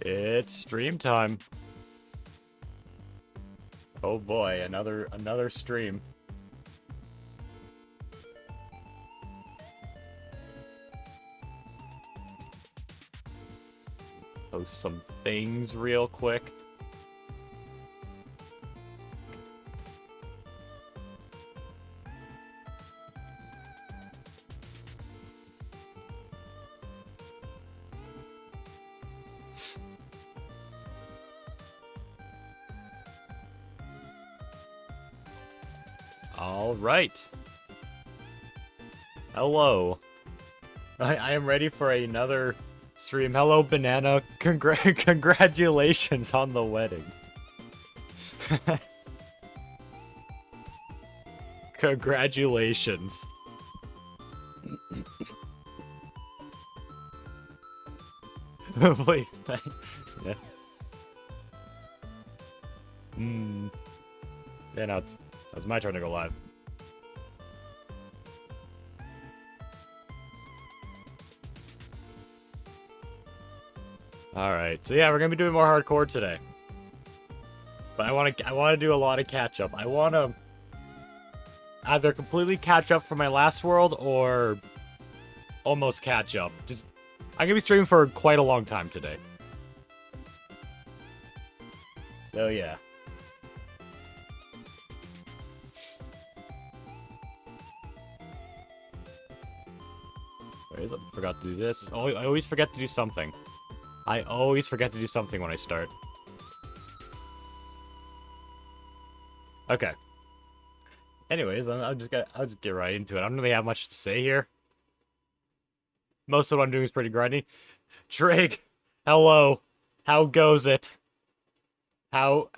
It's stream time. Oh boy, another stream. Post some things real quick. All right. Hello. I am ready for another stream. Hello, Banana. Congratulations on the wedding. Congratulations. Wait. Yeah. Yeah, now it's my turn to go live. Alright, so yeah, we're gonna be doing more hardcore today. But I wanna do a lot of catch up. I wanna either completely catch up from my last world or almost catch up. I'm gonna be streaming for quite a long time today. So yeah. Wait, I forgot to do this. Oh, I always forget to do something. I always forget to do something when I start. Okay. Anyways, I'll just get right into it. I don't really have much to say here. Most of what I'm doing is pretty grindy. Drake, hello. How goes it? How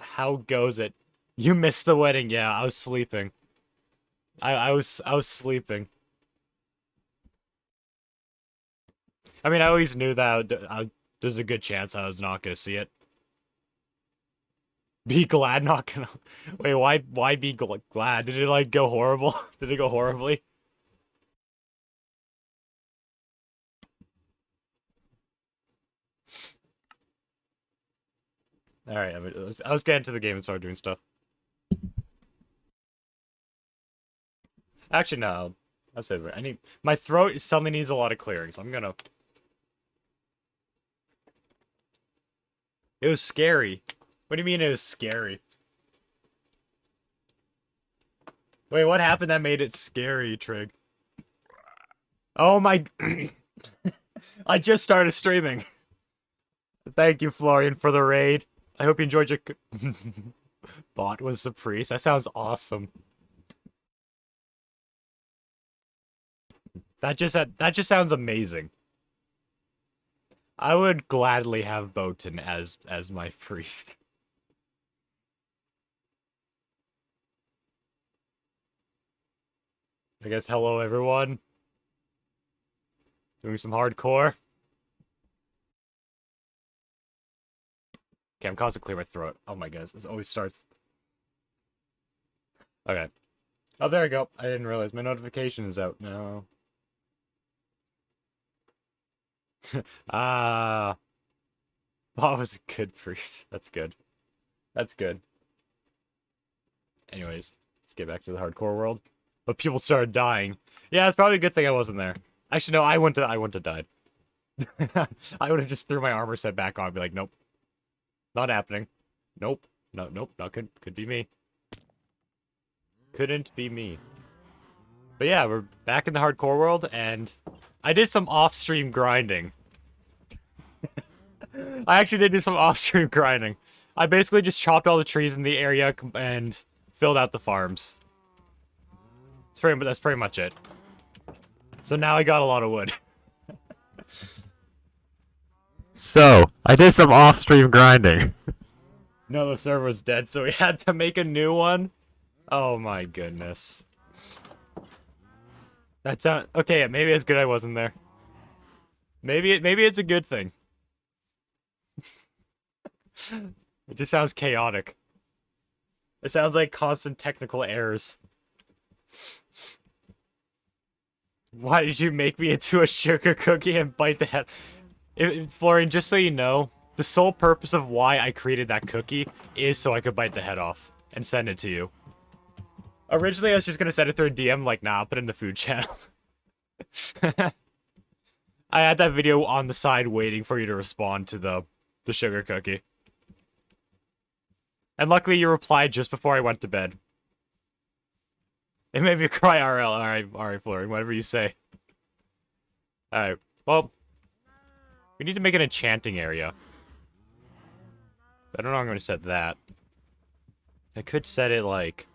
goes it? You missed the wedding. Yeah, I was sleeping. I was sleeping. I mean, I always knew that there's a good chance I was not gonna see it. Be glad not gonna. Wait, why be glad? Did it like go horrible? Did it go horribly? All right, I was getting to the game and started doing stuff. Actually, no. I said my throat suddenly needs a lot of clearing, so I'm gonna. It was scary. What do you mean it was scary? Wait, what happened that made it scary, Trig? Oh my... I just started streaming. Thank you, Florian, for the raid. I hope you enjoyed your... Bot was the priest. That sounds awesome. That just sounds amazing. I would gladly have Botan as my priest. I guess hello everyone. Doing some hardcore. Okay, I'm constantly clearing my throat. Oh my goodness, this always starts. Okay. Oh, there we go. I didn't realize my notification is out now. Ah. That was a good priest. That's good. That's good. Anyways, let's get back to the hardcore world. But people started dying. Yeah, it's probably a good thing I wasn't there. Actually, no, I wouldn't have died. I would have just threw my armor set back on and be like, nope. Not happening. Nope. No, nope. Not could be me. Couldn't be me. But yeah, we're back in the hardcore world, and I did some off-stream grinding. I actually did do some off-stream grinding. I basically just chopped all the trees in the area and filled out the farms. That's pretty much it. So now I got a lot of wood. So, I did some off-stream grinding. No, the server was dead, so we had to make a new one. Oh my goodness. That sound okay. Maybe it's good I wasn't there. Maybe it's a good thing. It just sounds chaotic. It sounds like constant technical errors. Why did you make me into a sugar cookie and bite the head? Florian, just so you know, The sole purpose of why I created that cookie is so I could bite the head off and send it to you. Originally, I was just gonna send it through a DM, like, nah, I'll put it in the food channel. I had that video on the side waiting for you to respond to the sugar cookie. And luckily you replied just before I went to bed. It made me cry RL. Alright, Florian, whatever you say. Alright, well, we need to make an enchanting area. I don't know how I'm going to set that. I could set it, like...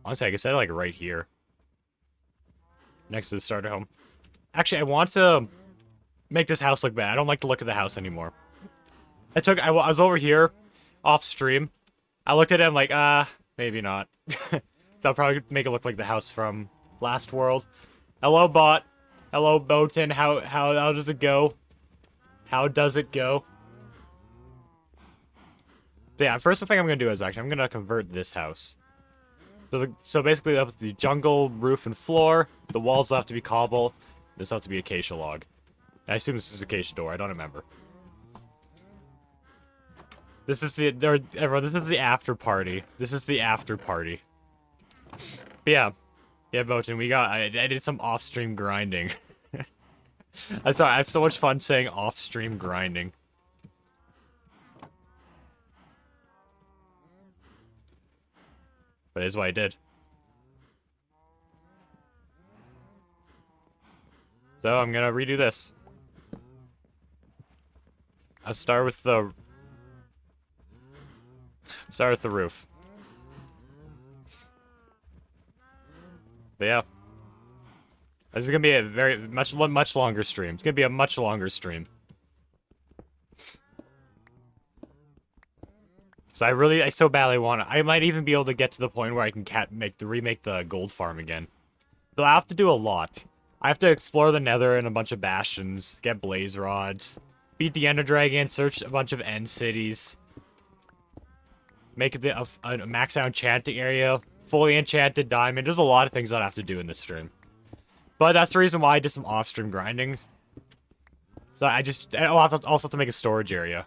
Honestly, I could set it, like, right here. Next to the starter home. Actually, I want to make this house look bad. I don't like the look of the house anymore. I was over here, off stream. I looked at it, I'm like, maybe not. So I'll probably make it look like the house from Last World. Hello, bot. Hello, Botan. How does it go? How does it go? But yeah, first thing I'm gonna do is I'm gonna convert this house. So basically, that's the jungle roof and floor. The walls will have to be cobble. This will have to be acacia log. I assume this is acacia door. I don't remember. This is everyone. This is the after party. This is the after party. But yeah, Botan. I did some off-stream grinding. I'm sorry. I have so much fun saying off-stream grinding. But it is what I did. So I'm gonna redo this. I'll start with the roof. But yeah. This is gonna be a much longer stream. It's gonna be a much longer stream. So I so badly want to. I might even be able to get to the point where I can remake the gold farm again. Though I have to do a lot. I have to explore the Nether and a bunch of bastions, get blaze rods, beat the Ender Dragon, search a bunch of end cities, make it a max out enchanting area, fully enchanted diamond. There's a lot of things that I have to do in this stream. But that's the reason why I did some off-stream grindings. So I'll also have to make a storage area.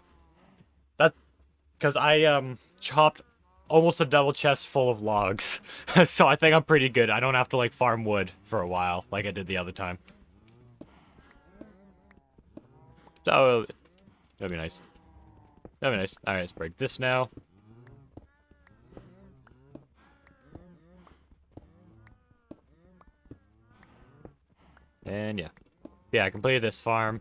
Because I chopped almost a double chest full of logs. So I think I'm pretty good. I don't have to, like, farm wood for a while, like I did the other time. So, that'd be nice. That'd be nice. Alright, let's break this now. And yeah. Yeah, I completed this farm.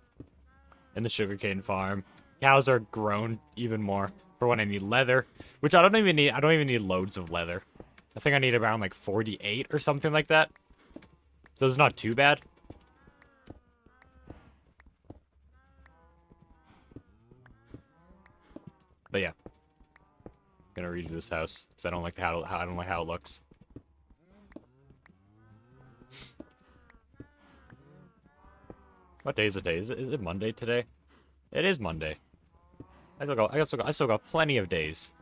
And the sugarcane farm. Cows are grown even more. For when I need leather, which I don't even need loads of leather. I think I need around like 48 or something like that. So it's not too bad. But yeah, I'm gonna redo this house because I don't like how it looks. What day is it today? Is it Monday today? It is Monday. I still got plenty of days.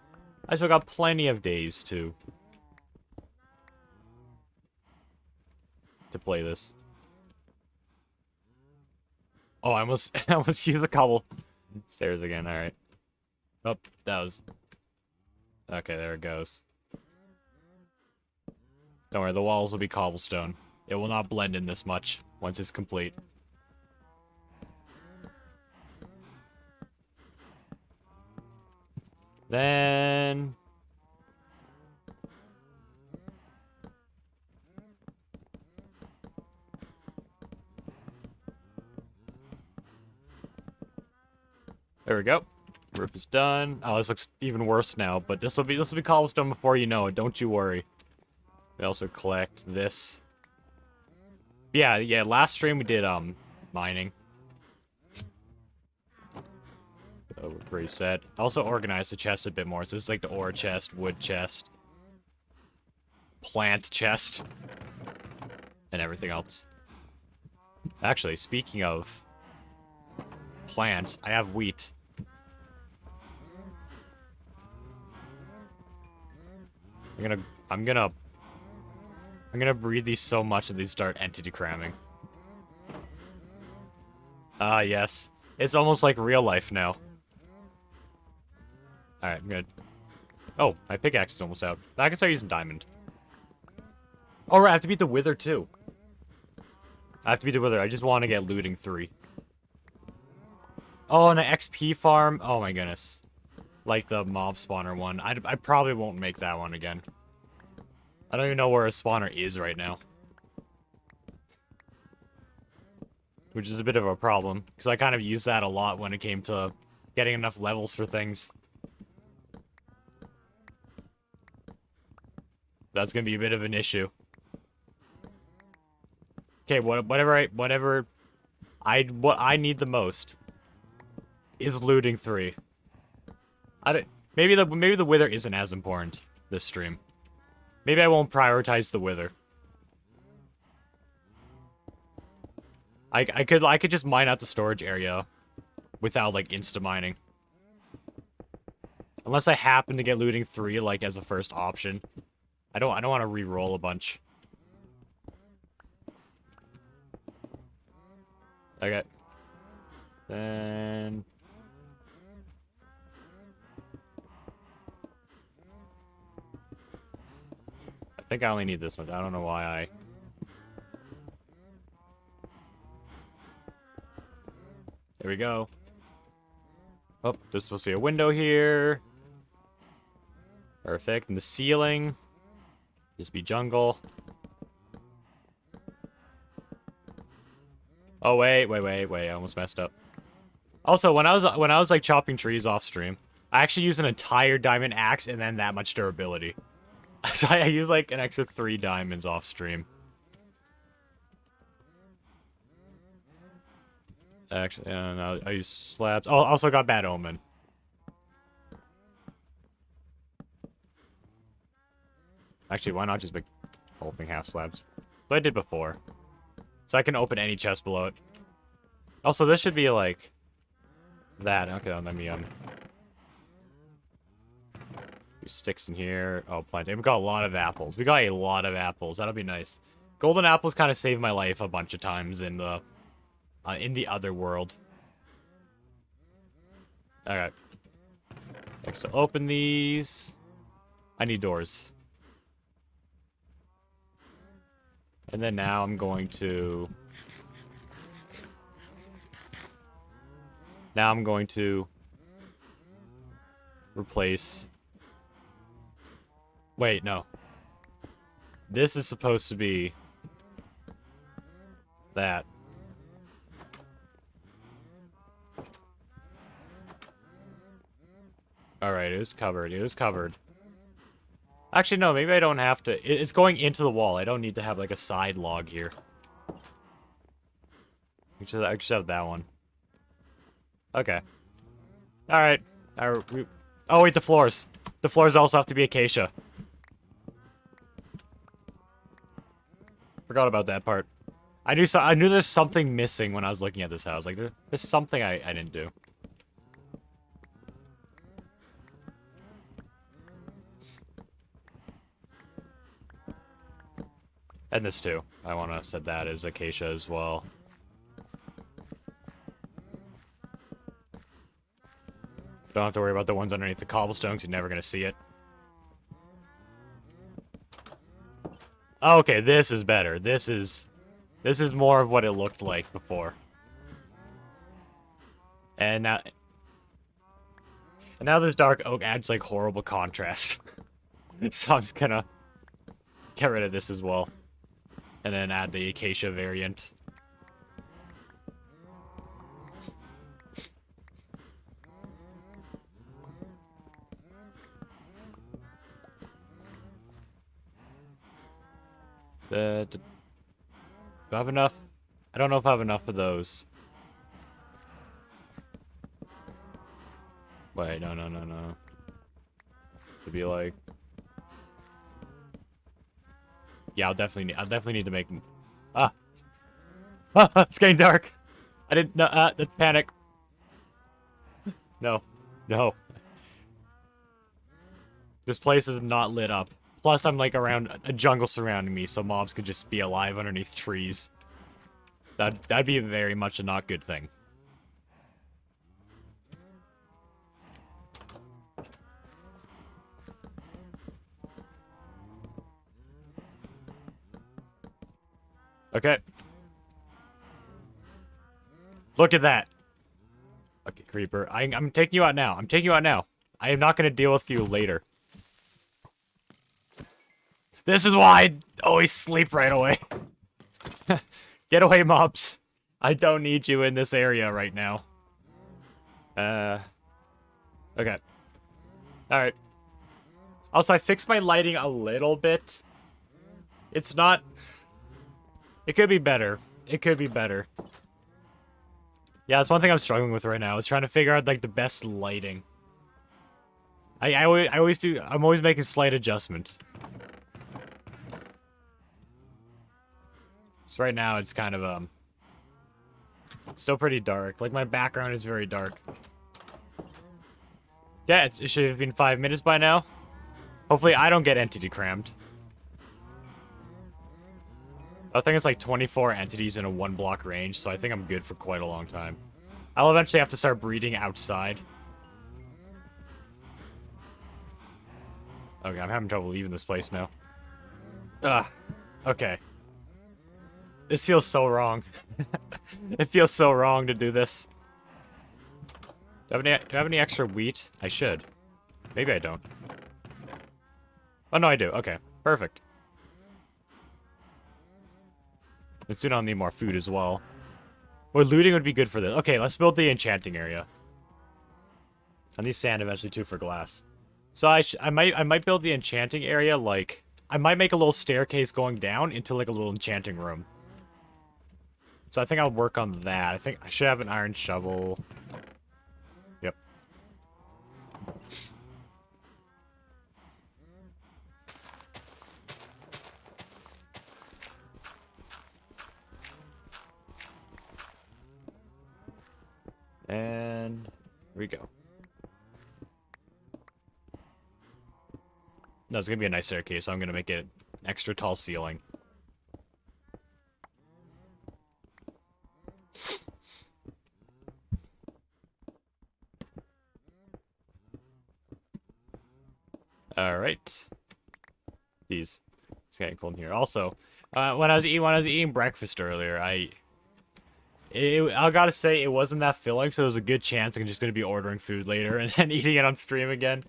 I still got plenty of days to play this. Oh, I almost used a couple stairs again. All right. Oh, that was okay. There it goes. Don't worry, the walls will be cobblestone. It will not blend in this much once it's complete. Then... there we go. Roof is done. Oh, this looks even worse now, but this will be cobblestone before you know it. Don't you worry. We also collect this. Yeah, last stream we did mining. So we're pretty set. Also organized the chest a bit more. So this is like the ore chest, wood chest, plant chest, and everything else. Actually, speaking of plants, I have wheat. I'm gonna breed these so much that these start entity cramming. Ah, yes. It's almost like real life now. Alright, I'm good. Oh, my pickaxe is almost out. I can start using diamond. Oh, I have to beat the Wither, too. I have to beat the Wither. I just want to get looting 3. Oh, and an XP farm. Oh, my goodness. Like the mob spawner one. I probably won't make that one again. I don't even know where a spawner is right now. Which is a bit of a problem. Because I kind of used that a lot when it came to getting enough levels for things. That's going to be a bit of an issue. Okay, what I need the most is looting 3. Maybe the Wither isn't as important this stream. Maybe I won't prioritize the Wither. I could just mine out the storage area without like insta mining. Unless I happen to get looting 3 like as a first option. I don't want to re-roll a bunch. Okay. Then I think I only need this much. I don't know why I... There we go. Oh, there's supposed to be a window here. Perfect. And the ceiling. Just be jungle. Oh, wait. I almost messed up. Also, when I was like chopping trees off stream, I actually used an entire diamond axe and then that much durability. So I used like an extra 3 diamonds off stream. Actually, no, I used slabs. Oh, also got bad omen. Actually, why not just make the whole thing half slabs? So I did before. So I can open any chest below it. Also, this should be like that. Okay, let me sticks in here. Oh, plantain. We got a lot of apples. We got a lot of apples. That'll be nice. Golden apples kind of saved my life a bunch of times in the other world. Alright. Next to open these. I need doors. And then now I'm going to... Now I'm going to... replace... Wait, no. This is supposed to be... that. Alright, it was covered. It was covered. Actually, no, maybe I don't have to. It's going into the wall. I don't need to have, like, a side log here. I should have that one. Okay. Alright. Oh, wait, the floors. The floors also have to be acacia. Forgot about that part. I knew there's something missing when I was looking at this house. Like, there's something I didn't do. And this too. I want to set that as acacia as well. Don't have to worry about the ones underneath the cobblestones. You're never going to see it. Oh, okay, this is better. This is more of what it looked like before. And now this dark oak adds like horrible contrast. So I'm just gonna get rid of this as well. And then add the acacia variant. Do I have enough? I don't know if I have enough of those. Wait, no. To be like... Yeah, I'll definitely need to make... It's getting dark! I didn't... No, the panic. No. This place is not lit up. Plus, I'm, like, around a jungle surrounding me, so mobs could just be alive underneath trees. That'd be very much a not good thing. Okay. Look at that. Okay, creeper. I'm taking you out now. I'm taking you out now. I am not going to deal with you later. This is why I always sleep right away. Get away, mobs. I don't need you in this area right now. Okay. Alright. Also, I fixed my lighting a little bit. It's not... It could be better. It could be better. Yeah, that's one thing I'm struggling with right now, is trying to figure out, like, the best lighting. I always do... I'm always making slight adjustments. So right now, it's kind of, it's still pretty dark. Like, my background is very dark. Yeah, it should have been 5 minutes by now. Hopefully, I don't get entity crammed. I think it's like 24 entities in a 1-block range, so I think I'm good for quite a long time. I'll eventually have to start breeding outside. Okay, I'm having trouble leaving this place now. Ugh. Okay. This feels so wrong. It feels so wrong to do this. Do I have any extra wheat? I should. Maybe I don't. Oh, no, I do. Okay. Perfect. And soon I'll need more food as well. Or looting would be good for this. Okay, let's build the enchanting area. I need sand eventually too for glass. So I might build the enchanting area like I might make a little staircase going down into like a little enchanting room. So I think I'll work on that. I think I should have an iron shovel. Yep. And here we go. No, it's gonna be a nice staircase, so I'm gonna make it extra tall ceiling. Alright. Jeez. It's getting cold in here. Also, when I was eating breakfast earlier, I gotta say it wasn't that filling, so there's a good chance I'm just gonna be ordering food later and then eating it on stream again.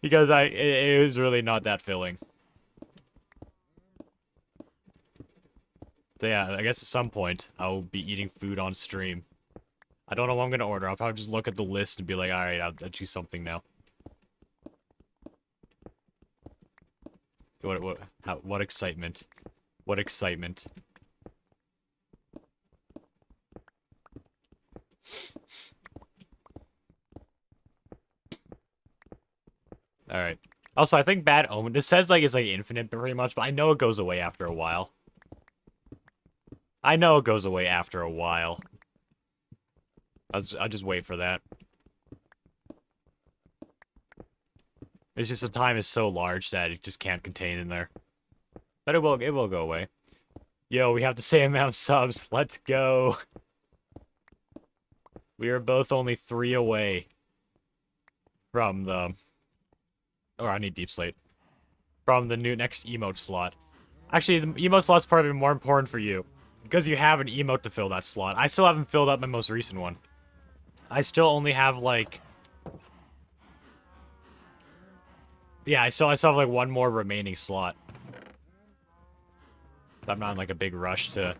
Because it was really not that filling. So yeah, I guess at some point I'll be eating food on stream. I don't know what I'm gonna order. I'll probably just look at the list and be like, alright, I'll choose something now. What excitement. What excitement. Alright. Also, I think Bad Omen, this says like it's like infinite pretty much, but I know it goes away after a while. I know it goes away after a while. I'll just wait for that. It's just the time is so large that it just can't contain in there. But it will go away. Yo, we have the same amount of subs. Let's go. We are both only 3 away from the... Or I need deep slate. From the new next emote slot. Actually, the emote slot's probably more important for you. Because you have an emote to fill that slot. I still haven't filled up my most recent one. I still only have, like... Yeah, I still have, like, one more remaining slot. I'm not in, like, a big rush to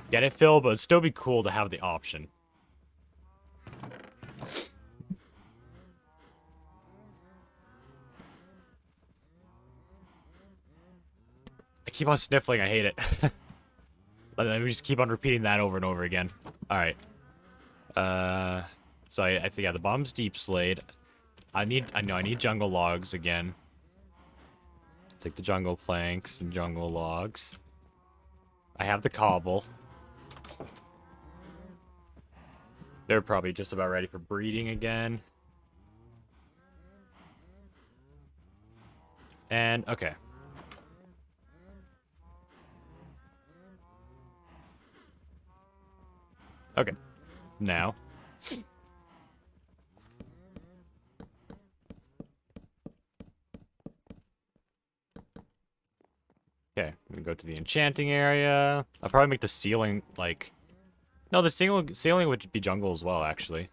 get it filled, but it'd still be cool to have the option. I keep on sniffling, I hate it. Let me just keep on repeating that over and over again. Alright. So I think, yeah, the bottom's deep slate. I know I need jungle logs again. Take the jungle planks and jungle logs. I have the cobble. They're probably just about ready for breeding again. And, okay. Okay. Now. Okay, I'm gonna go to the enchanting area. I'll probably make the ceiling, like... No, the ceiling would be jungle as well, actually.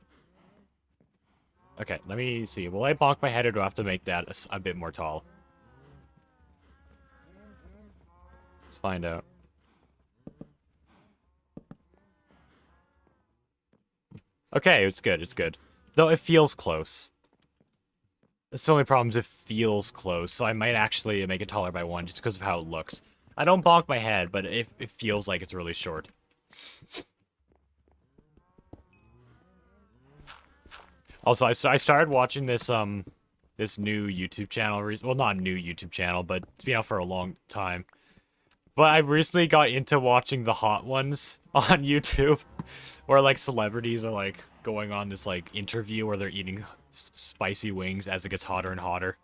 Okay, let me see. Will I bonk my head, or do I have to make that a bit more tall? Let's find out. Okay, it's good, it's good. Though it feels close. That's the only problem is it feels close, so I might actually make it taller by 1 just because of how it looks. I don't bonk my head, but it feels like it's really short. Also, I started watching this this new YouTube channel. Well, not new YouTube channel, but it's been out for a long time. But I recently got into watching the hot ones on YouTube, where like celebrities are like going on this like interview where they're eating spicy wings as it gets hotter and hotter.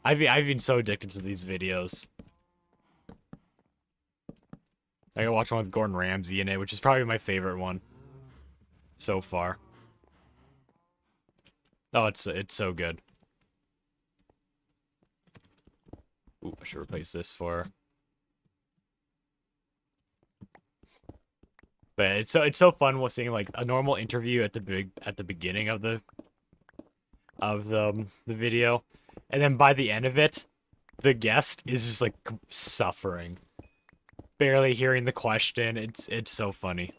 I've been so addicted to these videos. I gotta watch one with Gordon Ramsay in it, which is probably my favorite one so far. Oh, it's so good. Ooh, I should replace this for. But it's so fun seeing like a normal interview at the beginning of the video, and then by the end of it, the guest is just like suffering, barely hearing the question. It's so funny.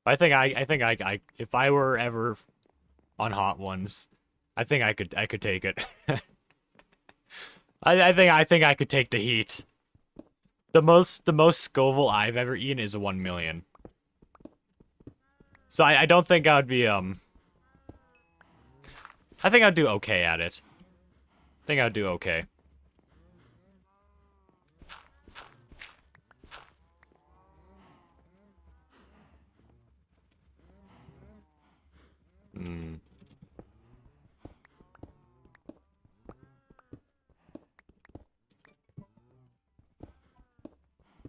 I think I if I were ever on Hot Ones, I think I could take it. I think I could take the heat. The most Scoville I've ever eaten is 1 million. So I don't think I would be I think I'd do okay at it. I think I'd do okay. Hmm.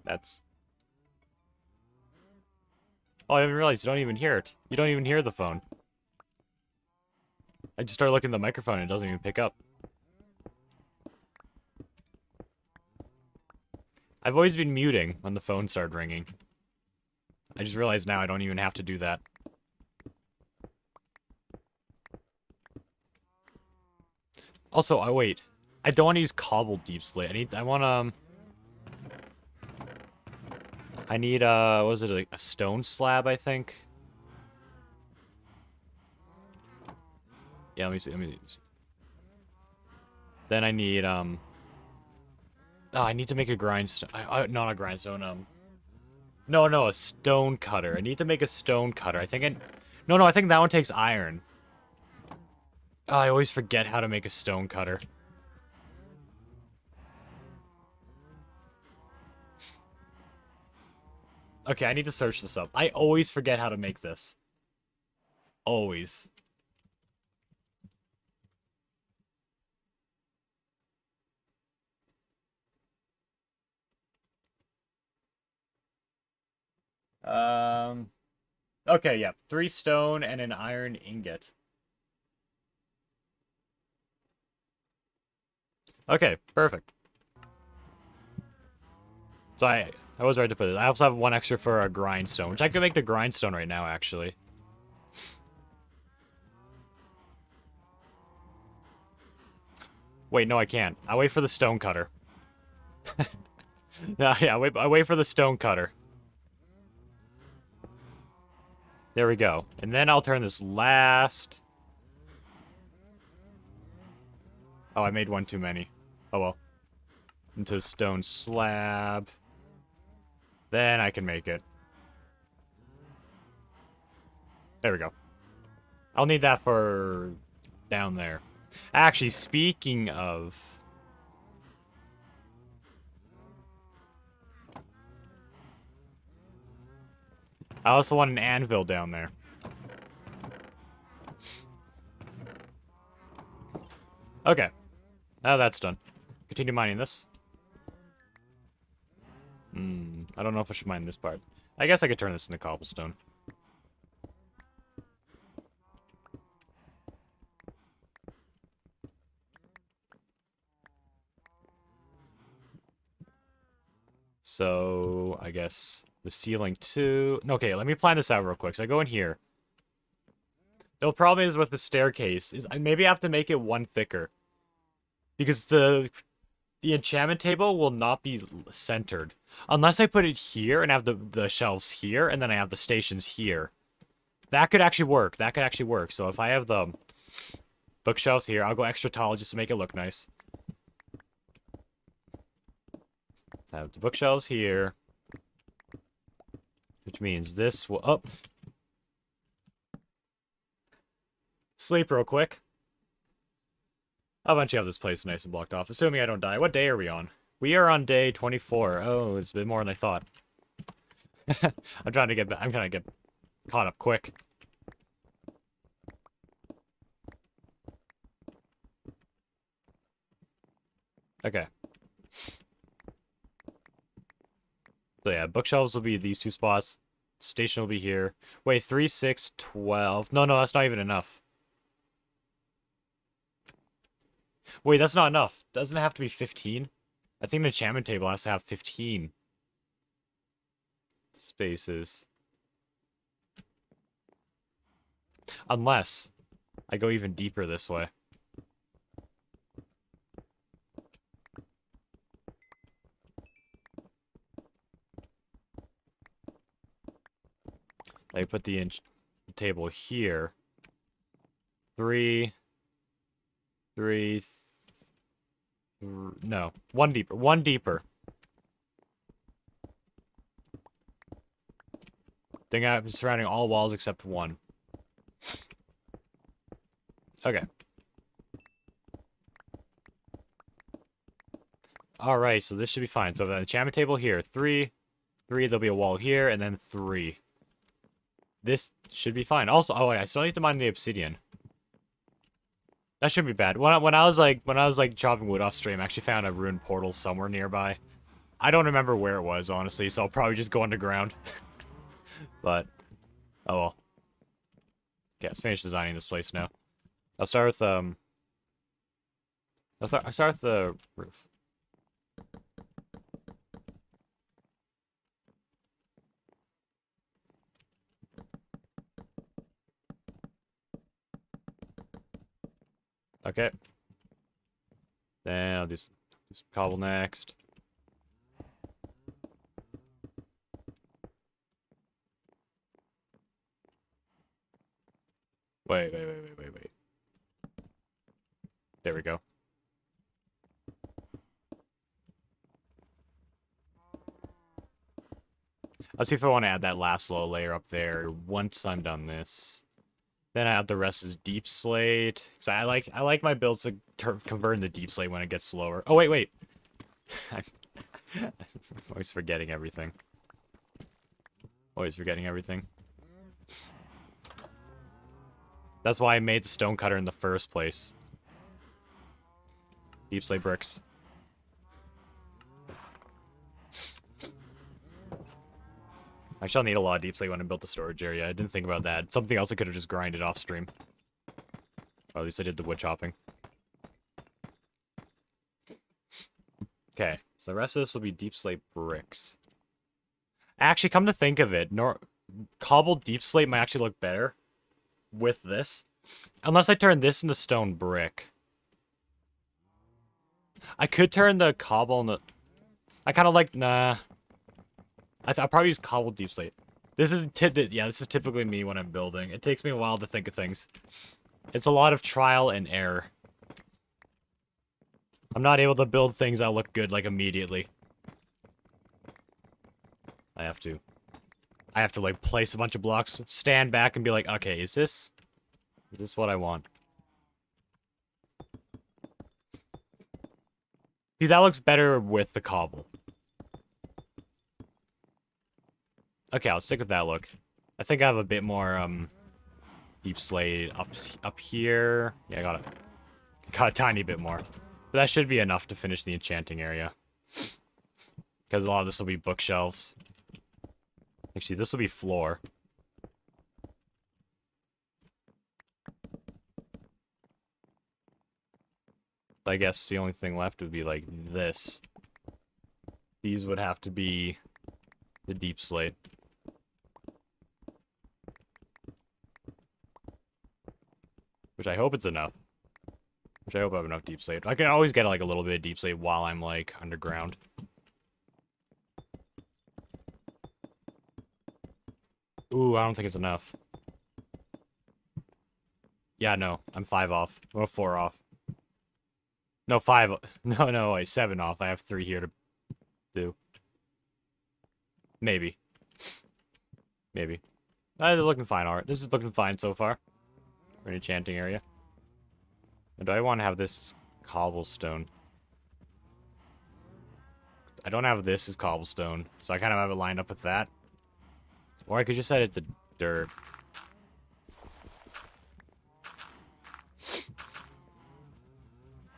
That's... Oh, I didn't realize you don't even hear it. You don't even hear the phone. I just started looking at the microphone and it doesn't even pick up. I've always been muting when the phone started ringing. I just realized now I don't even have to do that. Also, wait. I don't want to use cobbled deep slate. I need, what was it, like a stone slab, I think? Yeah, let me see. Then I need, oh, I need to make a grindstone. Not a grindstone, no, a stone cutter. I need to make a stone cutter. I think no, I think that one takes iron. Oh, I always forget how to make a stone cutter. Okay, I need to search this up. I always forget how to make this. Always. Okay, yeah. 3 stone and an iron ingot. Okay, perfect. So I was right to put it. I also have 1 extra for a grindstone, which I could make the grindstone right now, actually. Wait, no, I can't. I wait for the stone cutter. Yeah, I wait for the stone cutter. There we go. And then I'll turn this last... Oh, I made 1 too many. Oh well. Into a stone slab. Then I can make it. There we go. I'll need that for down there. Actually, speaking of... I also want an anvil down there. Okay. Now that's done. Continue mining this. I don't know if I should mine this part. I guess I could turn this into cobblestone. So, I guess the ceiling too. Okay, let me plan this out real quick. So I go in here. The problem is with the staircase is maybe I have to make it one thicker. Because the enchantment table will not be centered. Unless I put it here and have the shelves here, and then I have the stations here. That could actually work. That could actually work. So if I have the bookshelves here, I'll go extra tall just to make it look nice. I have the bookshelves here. Which means this will... Oh! Sleep real quick. I'll eventually have this place nice and blocked off, assuming I don't die. What day are we on? We are on day 24. Oh, it's a bit more than I thought. I'm trying to get caught up quick. Okay. So yeah, bookshelves will be these two spots. Station will be here. Wait, 3, 6, 12. No, that's not even enough. Wait, that's not enough. Doesn't it have to be 15? I think the enchantment table has to have 15 spaces. Unless I go even deeper this way. I put the table here. 3, 3, no, one deeper. One deeper. Thing I have surrounding all walls except one. Okay. Alright, so this should be fine. So the enchantment table here. 3, there'll be a wall here, and then 3. This should be fine. Also, oh, wait, I still need to mine the obsidian. That shouldn't be bad. When I was like chopping wood off stream, I actually found a ruined portal somewhere nearby. I don't remember where it was, honestly, so I'll probably just go underground. But, oh well. Okay, let's finish designing this place now. I'll start with I'll start with the roof. Okay. Then I'll do some cobble next. Wait. There we go. I'll see if I want to add that last low layer up there once I'm done this. Then I have the rest is deep slate. Cause I like my builds to convert into deep slate when it gets slower. Oh wait. I'm always forgetting everything. That's why I made the stone cutter in the first place. Deep slate bricks. Actually, I'll need a lot of deep slate when I built the storage area. I didn't think about that. Something else I could have just grinded off stream. Or at least I did the wood chopping. Okay, so the rest of this will be deep slate bricks. Actually, come to think of it, cobbled deep slate might actually look better with this. Unless I turn this into stone brick. I could turn the cobble into... I kind of like... Nah. I'll probably use cobbled deep slate. This is typically me when I'm building. It takes me a while to think of things. It's a lot of trial and error. I'm not able to build things that look good, like, immediately. I have to, like, place a bunch of blocks, stand back, and be like, okay, is this what I want? See, that looks better with the cobble. Okay, I'll stick with that look. I think I have a bit more, deep slate up here. Yeah, I got a tiny bit more. But that should be enough to finish the enchanting area. Because a lot of this will be bookshelves. Actually, this will be floor. I guess the only thing left would be, like, this. these would have to be the deep slate. Which I hope it's enough. Which I hope I have enough deep slate. I can always get like a little bit of deep slate while I'm like underground. Ooh, I don't think it's enough. Yeah, no. I'm 5 off. Or 4 off. No, 5. No, wait. 7 off. I have 3 here to do. Maybe. Maybe. They're looking fine, alright. This is looking fine so far. For an enchanting area. And do I want to have this cobblestone? I don't have this as cobblestone, so I kind of have it lined up with that. Or I could just set it to dirt.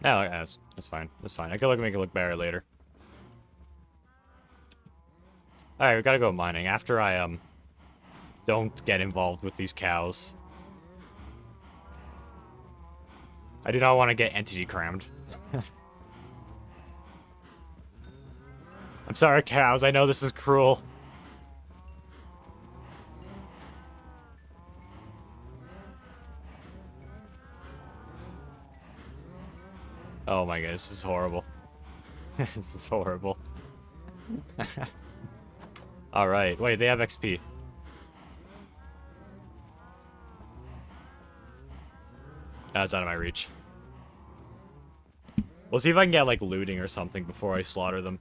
Yeah, that's fine. That's fine. I could make it look better later. Alright, we gotta go mining. After I, don't get involved with these cows. I do not want to get entity crammed. I'm sorry, cows. I know this is cruel. Oh my god, this is horrible. This is horrible. Alright, wait, they have XP. That's out of my reach. We'll see if I can get, like, looting or something before I slaughter them.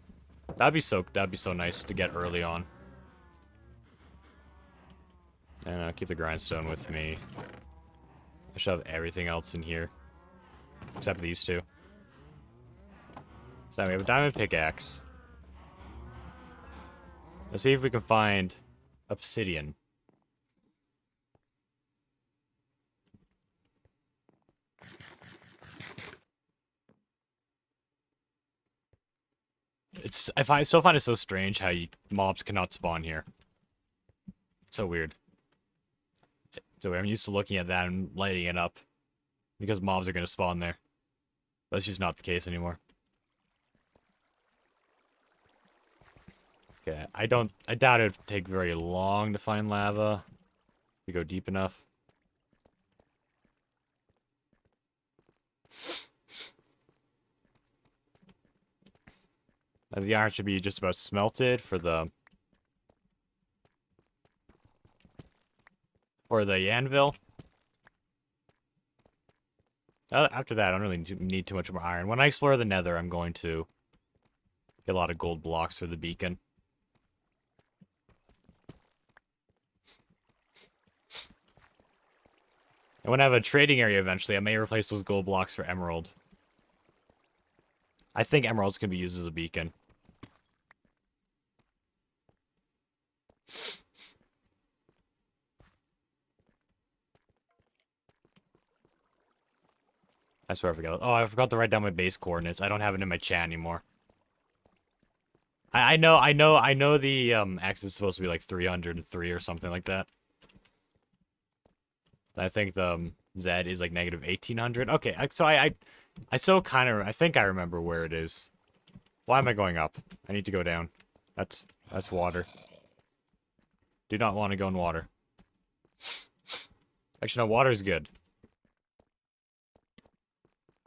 That'd be so nice to get early on. And I'll keep the grindstone with me. I should have everything else in here. Except these two. So we have a diamond pickaxe. Let's see if we can find obsidian. I still find it so strange how mobs cannot spawn here. It's so weird. So I'm used to looking at that and lighting it up because mobs are going to spawn there. But that's just not the case anymore. Okay, I doubt it would take very long to find lava. If we go deep enough. And the iron should be just about smelted for the anvil. After that, I don't really need too much more iron. When I explore the nether, I'm going to get a lot of gold blocks for the beacon. And when I have a trading area eventually, I may replace those gold blocks for emerald. I think emeralds can be used as a beacon. I swear I forgot. Oh, I forgot to write down my base coordinates. I don't have it in my chat anymore. I know the X is supposed to be like 303 or something like that. I think the Z is like negative 1800. Okay, so I still kind of, I think I remember where it is. Why am I going up? I need to go down. That's water. Do not want to go in water. Actually, no, water is good.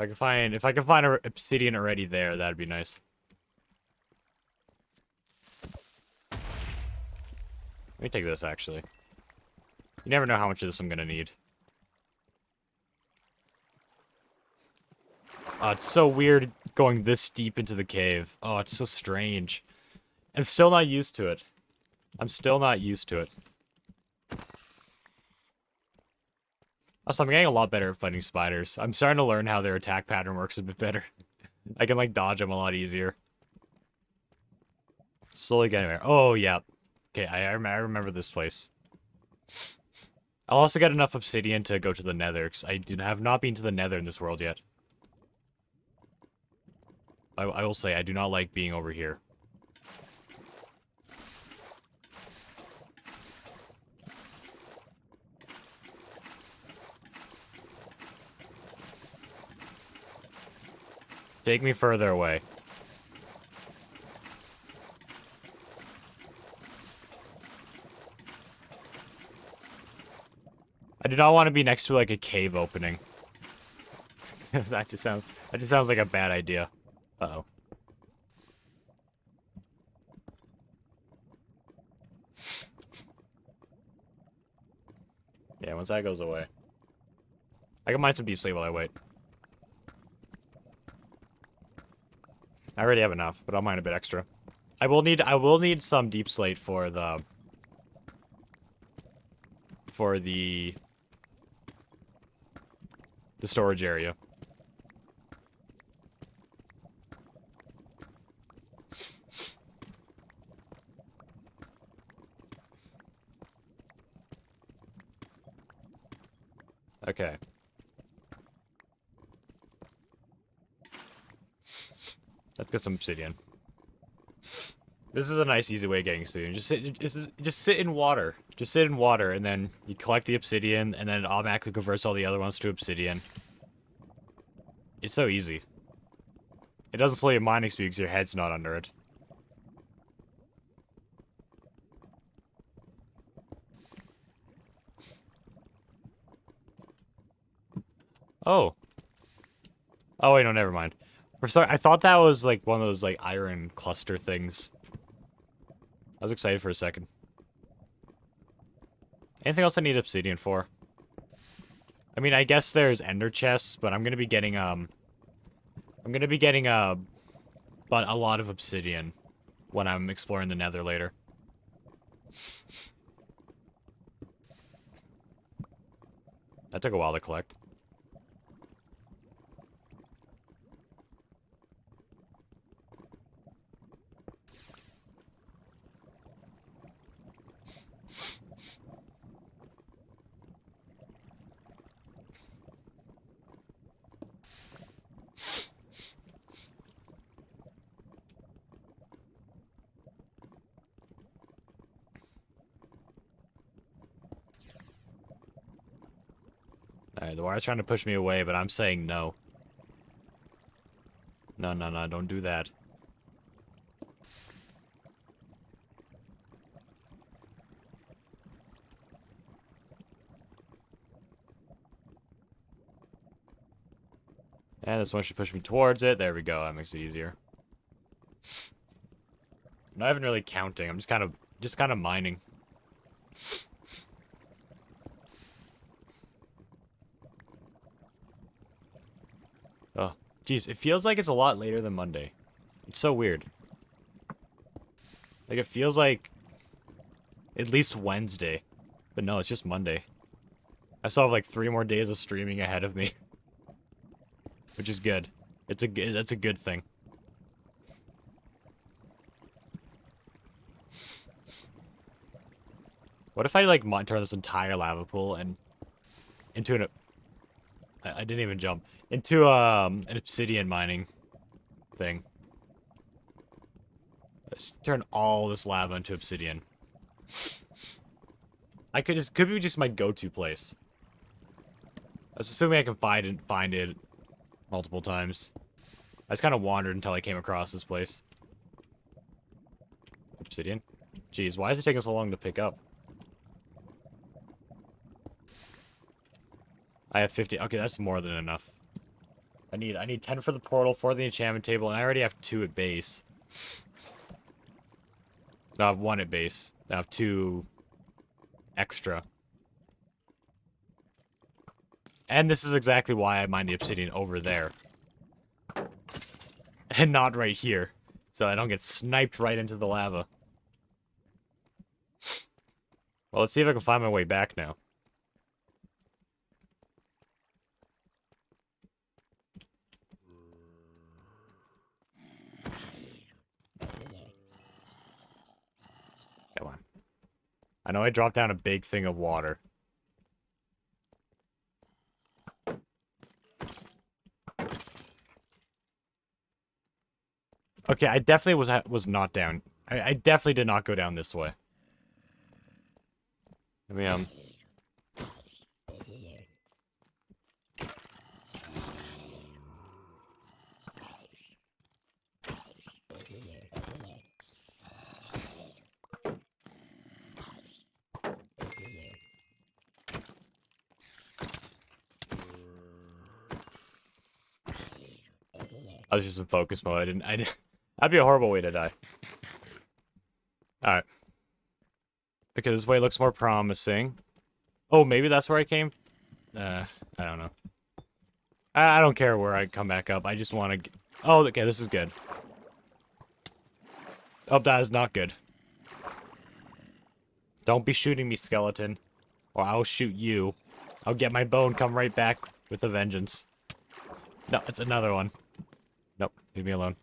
If I can find a obsidian already there, that'd be nice. Let me take this, actually. You never know how much of this I'm gonna need. Oh, it's so weird going this deep into the cave. Oh, it's so strange. I'm still not used to it. I'm still not used to it. Also, I'm getting a lot better at fighting spiders. I'm starting to learn how their attack pattern works a bit better. I can, like, dodge them a lot easier. Slowly getting there. Oh, yeah. Okay, I remember this place. I'll also get enough obsidian to go to the nether, because I have not been to the nether in this world yet. I will say, I do not like being over here. Take me further away. do not want to be next to like a cave opening. That just sounds like a bad idea. Uh-oh. Yeah, once that goes away. I can mine some deep slate while I wait. I already have enough, but I'll mine a bit extra. I will need some deep slate for the storage area. Okay. Let's get some obsidian. This is a nice, easy way of getting obsidian. Just sit in water. Just sit in water, and then you collect the obsidian, and then it automatically converts all the other ones to obsidian. It's so easy. It doesn't slow your mining speed because your head's not under it. Oh. Oh, wait, no, never mind. I thought that was, like, one of those, like, iron cluster things. I was excited for a second. Anything else I need obsidian for? I mean, I guess there's ender chests, but I'm gonna be getting, but a lot of obsidian when I'm exploring the nether later. That took a while to collect. Alright, the wire's trying to push me away, but I'm saying no. No, no, no, don't do that. And this one should push me towards it. There we go, that makes it easier. I'm not even really counting, I'm just kind of mining. Oh, geez, it feels like it's a lot later than Monday. It's so weird. Like, it feels like at least Wednesday. But no, it's just Monday. I still have like 3 more days of streaming ahead of me. Which is good. That's a good thing. What if I like turn this entire lava pool and into an I didn't even jump into an obsidian mining thing. Let's turn all this lava into obsidian. Could be just my go-to place. I was assuming I can find it multiple times. I just kind of wandered until I came across this place. Obsidian? Jeez, why is it taking so long to pick up? I have 50. Okay, that's more than enough. I need 10 for the portal, for the enchantment table, and I already have 2 at base. No, I have 1 at base. I have 2 extra. And this is exactly why I mine the obsidian over there. And not right here. So I don't get sniped right into the lava. Well, let's see if I can find my way back now. Come on. I know I dropped down a big thing of water. Okay, I definitely was not down. I definitely did not go down this way. Let me, I was just in focus mode. I didn't. That'd be a horrible way to die. Alright. Because this way looks more promising. Oh, maybe that's where I came? I don't know. I don't care where I come back up. I just want to... Oh, okay, this is good. Oh, that is not good. Don't be shooting me, skeleton. Or I'll shoot you. I'll get my bow and come right back with a vengeance. No, it's another one. Nope, leave me alone.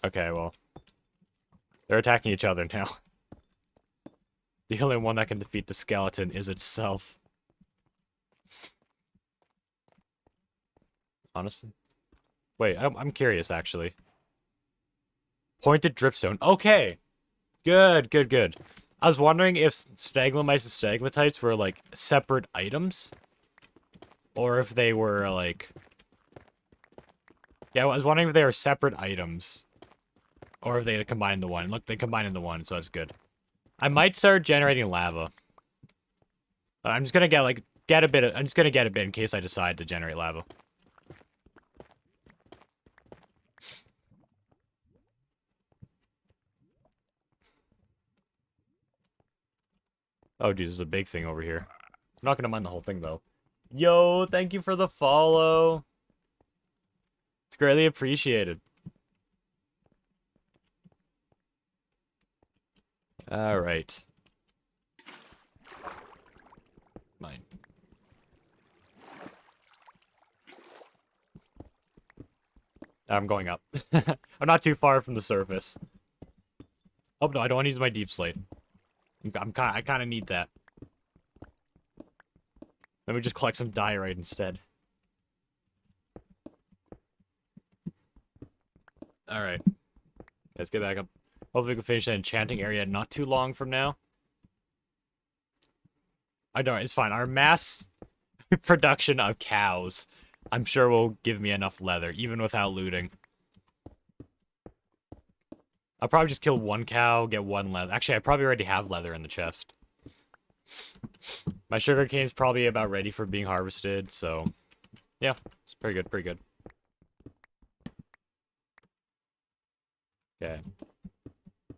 Okay, well. They're attacking each other now. The only one that can defeat the skeleton is itself. Honestly. Wait, I'm curious, actually. Pointed dripstone. Okay! Good, good, good. I was wondering if staglamites and staglatites were, like, separate items. Or if they were, like... Yeah, I was wondering if they were separate items. Or if they combined into one. Look, they combined into one, so that's good. I might start generating lava. I'm just gonna get, like, I'm just gonna get a bit in case I decide to generate lava. Oh, geez, this is a big thing over here. I'm not gonna mind the whole thing, though. Yo, thank you for the follow. It's greatly appreciated. Alright. Mine. I'm going up. I'm not too far from the surface. Oh, no, I don't want to use my deep slate. I kind of need that. Let me just collect some diorite instead. Alright. Let's get back up. Hopefully we can finish that enchanting area not too long from now. I don't. It's fine. Our mass production of cows, I'm sure will give me enough leather, even without looting. I'll probably just kill one cow, get one leather. Actually, I probably already have leather in the chest. My sugar cane's probably about ready for being harvested, so... Yeah, it's pretty good, pretty good. Okay.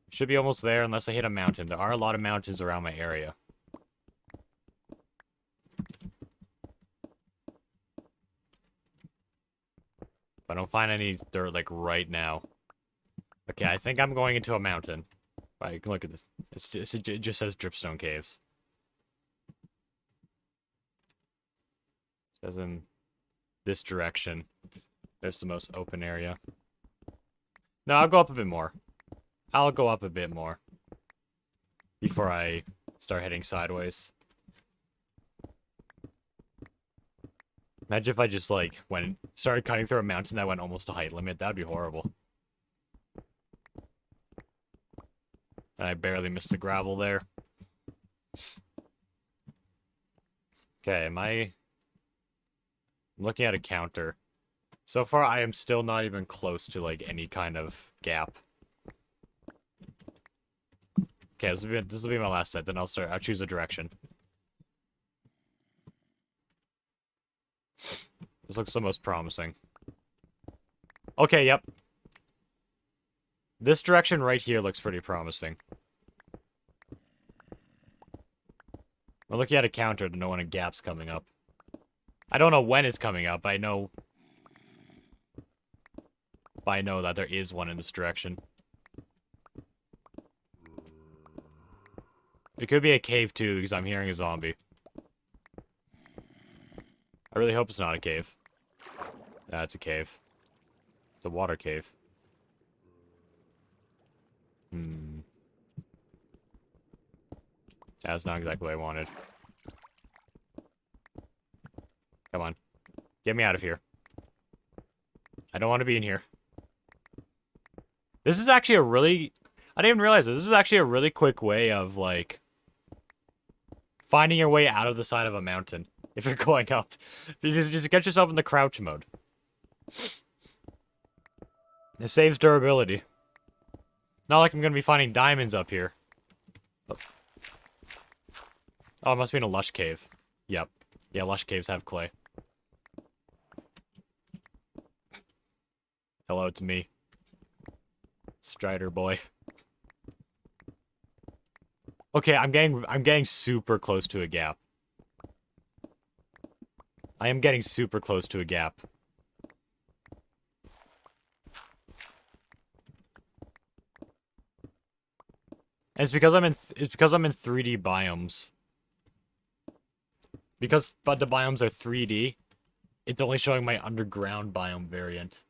Should be almost there unless I hit a mountain. There are a lot of mountains around my area. I don't find any dirt, like, right now. Okay, I think I'm going into a mountain. Right, look at this. It just says Dripstone Caves. It says in this direction. There's the most open area. No, I'll go up a bit more. I'll go up a bit more. Before I start heading sideways. Imagine if I just, like, started cutting through a mountain that went almost to height limit. That'd be horrible. And I barely missed the gravel there. Okay, I'm looking at a counter. So far, I am still not even close to, like, any kind of gap. Okay, this will be my last set, then I'll choose a direction. This looks the most promising. Okay, yep. This direction right here looks pretty promising. We're looking at a counter to know when a gap's coming up. I don't know when it's coming up, but I know that there is one in this direction. It could be a cave too, because I'm hearing a zombie. I really hope it's not a cave. It's a cave. It's a water cave. That's not exactly what I wanted. Come on. Get me out of here. I don't want to be in here. This is actually a really... I didn't even realize this. This is actually a really quick way of, like... finding your way out of the side of a mountain. If you're going up. Just get yourself in the crouch mode. It saves durability. Not like I'm going to be finding diamonds up here. Oh, it must be in a lush cave. Yep. Yeah, lush caves have clay. Hello, it's me. Strider boy. Okay, I'm getting super close to a gap. I am getting super close to a gap. And it's because I'm in 3D biomes. But the biomes are 3D, it's only showing my underground biome variant.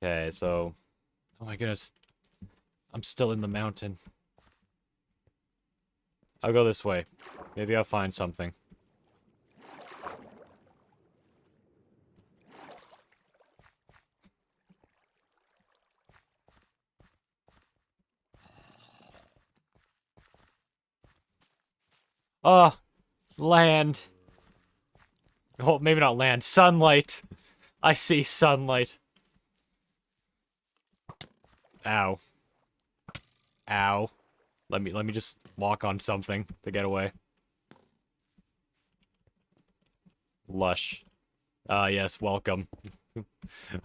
Okay, so... Oh my goodness. I'm still in the mountain. I'll go this way. Maybe I'll find something. Oh, land. Oh, maybe not land. Sunlight. I see sunlight. Ow. Ow. Let me just walk on something to get away. Lush. Yes, welcome.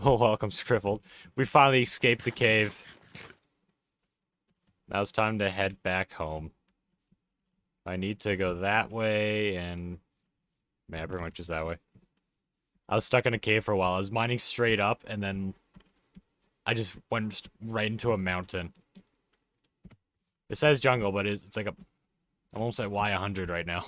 Oh, welcome, Scribbled. We finally escaped the cave. Now it's time to head back home. I need to go that way, and... Man, pretty much just that way. I was stuck in a cave for a while. I was mining straight up, and then... I just went right into a mountain. It says jungle, but it's like a... I'm almost at Y100 right now.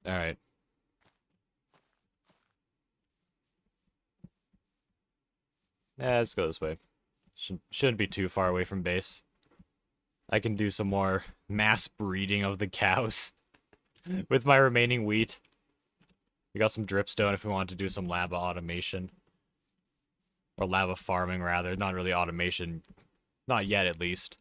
Alright. Yeah, let's go this way. Shouldn't be too far away from base. I can do some more mass breeding of the cows with my remaining wheat. We got some dripstone if we want to do some lava automation. Or lava farming, rather. Not really automation. Not yet, at least.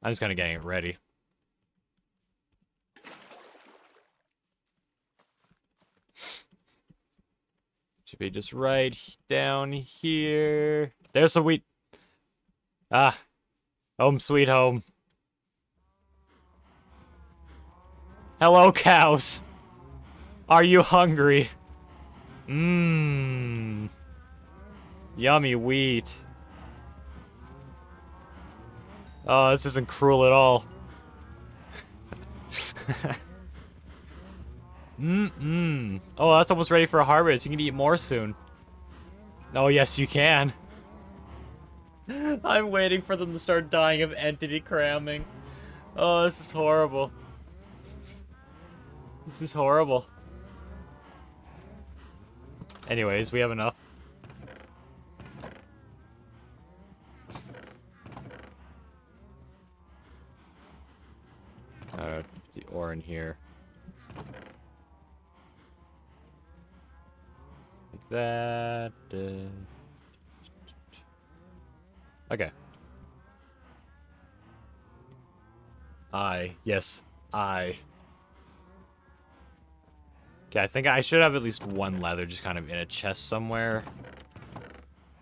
I'm just kind of getting it ready. Should be just right down here. There's some wheat. Ah. Home sweet home. Hello, cows. Are you hungry? Mmm. Yummy wheat. Oh, this isn't cruel at all. Oh, that's almost ready for a harvest. You can eat more soon. Oh, yes, you can. I'm waiting for them to start dying of entity cramming. Oh, this is horrible. This is horrible. Anyways, we have enough. The ore in here. Like that. Okay. Yes, I. Okay, I think I should have at least one leather just kind of in a chest somewhere.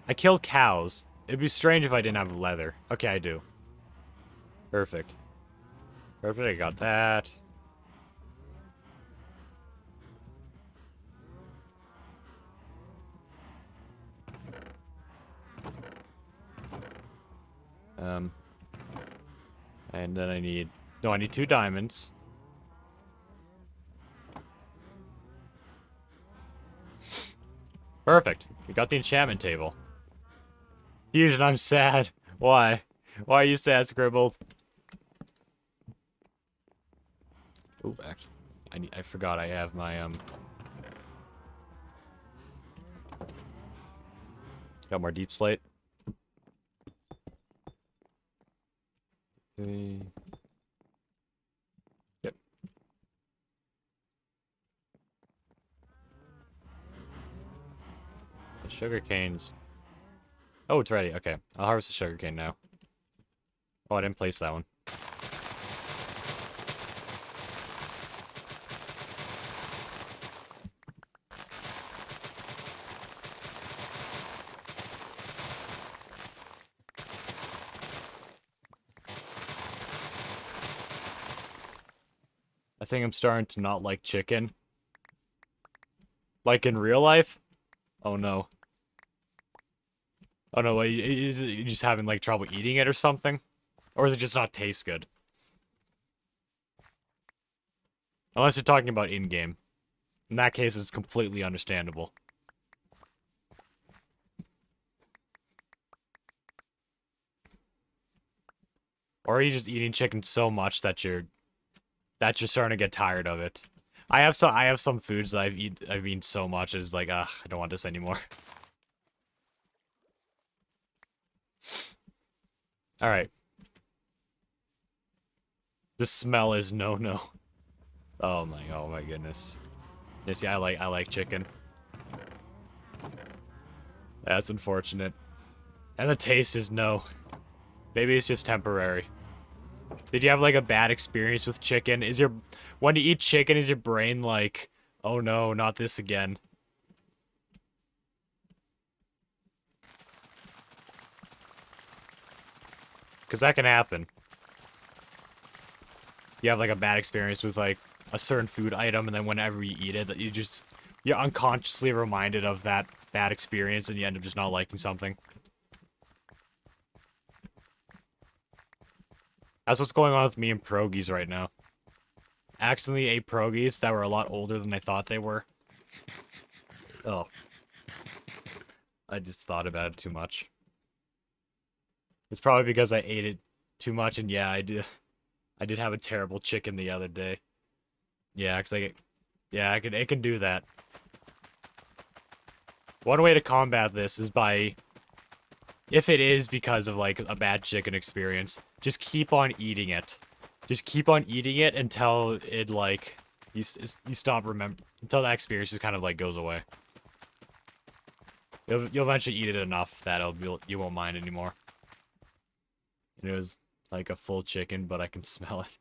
I killed cows. It'd be strange if I didn't have leather. Okay, I do. Perfect. Perfect, I got that. And then I need... No, I need 2 diamonds. Perfect. We got the enchantment table. Fusion, I'm sad. Why? Why are you sad, Scribbled? Ooh, actually, I forgot I have my, Got more deep slate. 3. Yep. The sugar canes. Oh, it's ready. Okay, I'll harvest the sugar cane now. Oh, I didn't place that one. I think I'm starting to not like chicken. Like in real life? Oh no. Oh no, is it you just having like trouble eating it or something? Or is it just not taste good? Unless you're talking about in-game. In that case, it's completely understandable. Or are you just eating chicken so much that you're starting to get tired of it? I have some foods that I've eaten so much it's like, ugh, I don't want this anymore. Alright. The smell is no. Oh my goodness. Yeah, see, I like chicken. That's unfortunate. And the taste is no. Maybe it's just temporary. Did you have like a bad experience with chicken? When you eat chicken, is your brain like, oh no, not this again? Because that can happen. You have like a bad experience with like a certain food item, and then whenever you eat it, that you're unconsciously reminded of that bad experience, and you end up just not liking something. That's what's going on with me and pierogies right now. I accidentally ate pierogies that were a lot older than I thought they were. Oh. I just thought about it too much. It's probably because I ate it too much, and yeah, I did have a terrible chicken the other day. Yeah, it can do that. One way to combat this is by, if it is because of like a bad chicken experience, just keep on eating it. Just keep on eating it until it like you stop until that experience just kind of like goes away. You'll eventually eat it enough that you won't mind anymore. And it was like a full chicken, but I can smell it.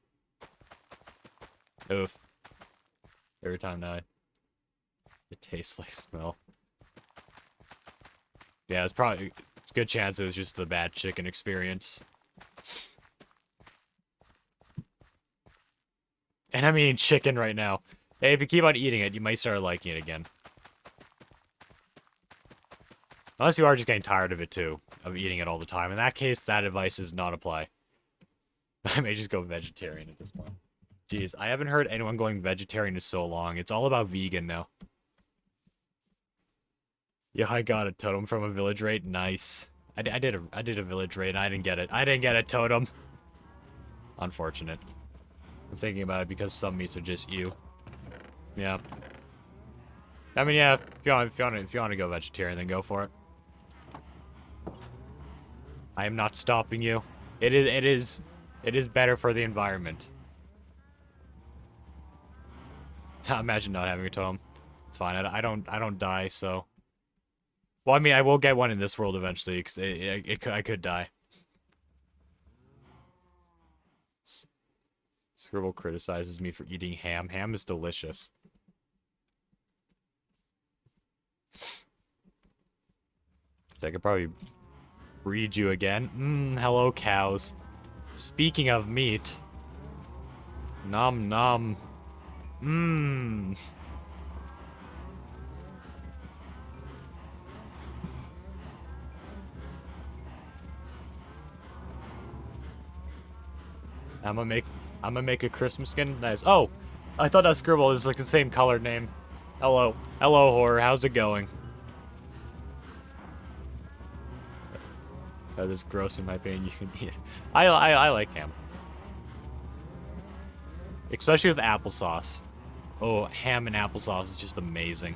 Oof. Every time now it tastes like smell. Yeah, it's a good chance it was just the bad chicken experience. And I'm eating chicken right now. Hey, if you keep on eating it, you might start liking it again. Unless you are just getting tired of it too, of eating it all the time. In that case, that advice does not apply. I may just go vegetarian at this point. Jeez, I haven't heard anyone going vegetarian in so long. It's all about vegan now. Yeah, I got a totem from a village raid. Nice. I did a village raid and I didn't get it. I didn't get a totem. Unfortunate. I'm thinking about it because some meats are just you. Yeah. I mean, yeah, if you want to go vegetarian, then go for it. I am not stopping you. It is better for the environment. Imagine not having a totem. It's fine. I don't die, so. Well, I mean, I will get one in this world eventually, because I could die. Scribble criticizes me for eating ham. Ham is delicious. So I could probably breed you again. Hello, cows. Speaking of meat. Nom nom. I'm gonna make a Christmas skin. Nice. Oh, I thought that Scribble is like the same colored name. Hello, horror. How's it going? That is gross in my opinion. You can eat it. I like ham, especially with applesauce. Oh, ham and applesauce is just amazing.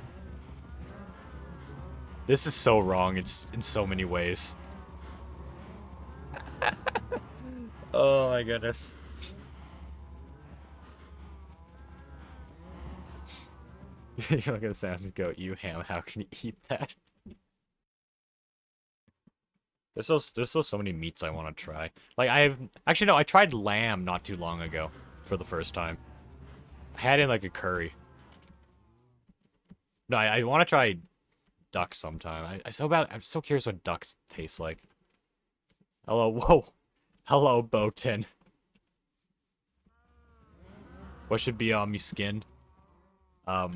This is so wrong. It's in so many ways. Oh my goodness. You look at the sound and go, "You ham, how can you eat that?" There's still so many meats I want to try. Like actually no, I tried lamb not too long ago for the first time. I had it in like a curry. No, I want to try duck sometime. I'm so curious what ducks taste like. Hello, whoa. Hello, Botan. What should be on me skin? I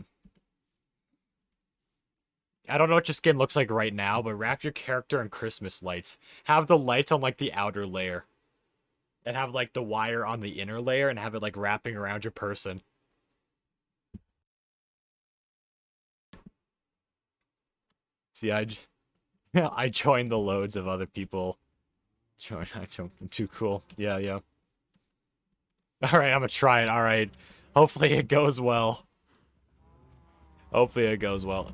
don't know what your skin looks like right now, but wrap your character in Christmas lights. Have the lights on, like, the outer layer. And have, like, the wire on the inner layer, and have it, like, wrapping around your person. See, I joined the loads of other people. I'm too cool. Yeah, yeah. Alright, I'm gonna try it, alright. Hopefully it goes well. Hopefully it goes well.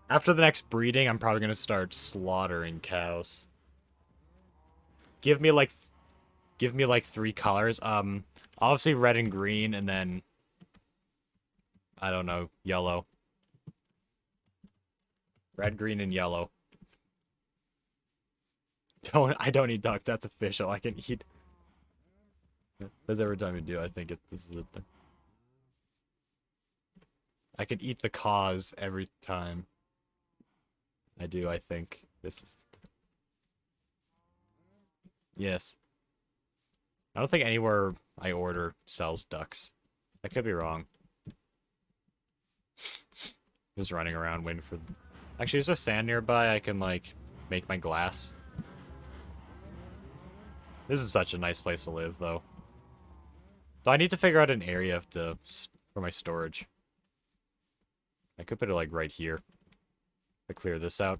After the next breeding, I'm probably gonna start slaughtering cows. Give me like 3 colors. Obviously red and green, and then I don't know, yellow. Red, green, and yellow. I don't eat ducks. That's official. I can eat. Because every time you do, I think this is it. I can eat the cause every time. I do. I think this is. Yes. I don't think anywhere I order sells ducks. I could be wrong. Just running around waiting for. Actually, is there sand nearby? I can like make my glass. This is such a nice place to live, though. So I need to figure out an area for my storage. I could put it, like, right here. To clear this out.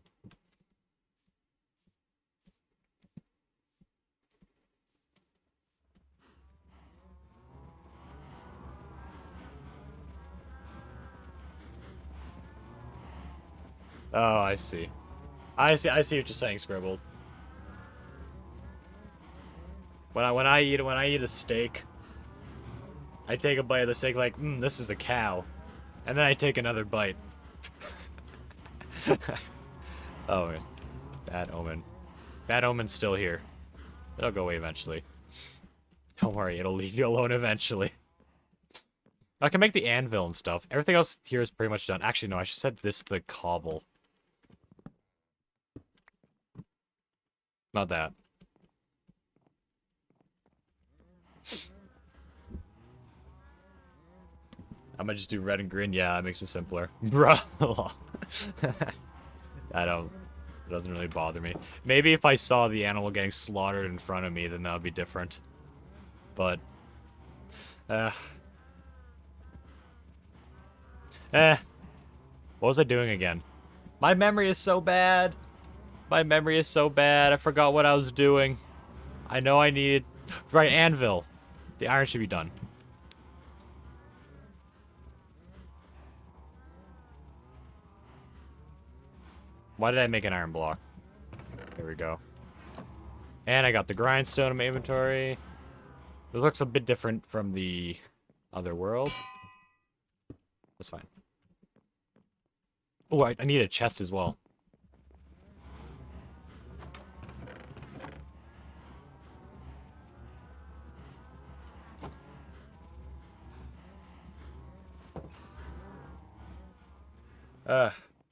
Oh, I see. I see what you're saying, Scribbled. When I eat a steak, I take a bite of the steak like, this is a cow. And then I take another bite. Oh, bad omen. Bad omen's still here. It'll go away eventually. Don't worry, it'll leave you alone eventually. I can make the anvil and stuff. Everything else here is pretty much done. Actually, no, I should set this to the cobble. Not that. I'm gonna just do red and green. Yeah, that makes it simpler. Bruh. It doesn't really bother me. Maybe if I saw the animal getting slaughtered in front of me, then that would be different. But, what was I doing again? My memory is so bad. My memory is so bad. I forgot what I was doing. I know I needed... Right, anvil. The iron should be done. Why did I make an iron block? There we go. And I got the grindstone in my inventory. This looks a bit different from the other world. That's fine. Oh, I need a chest as well.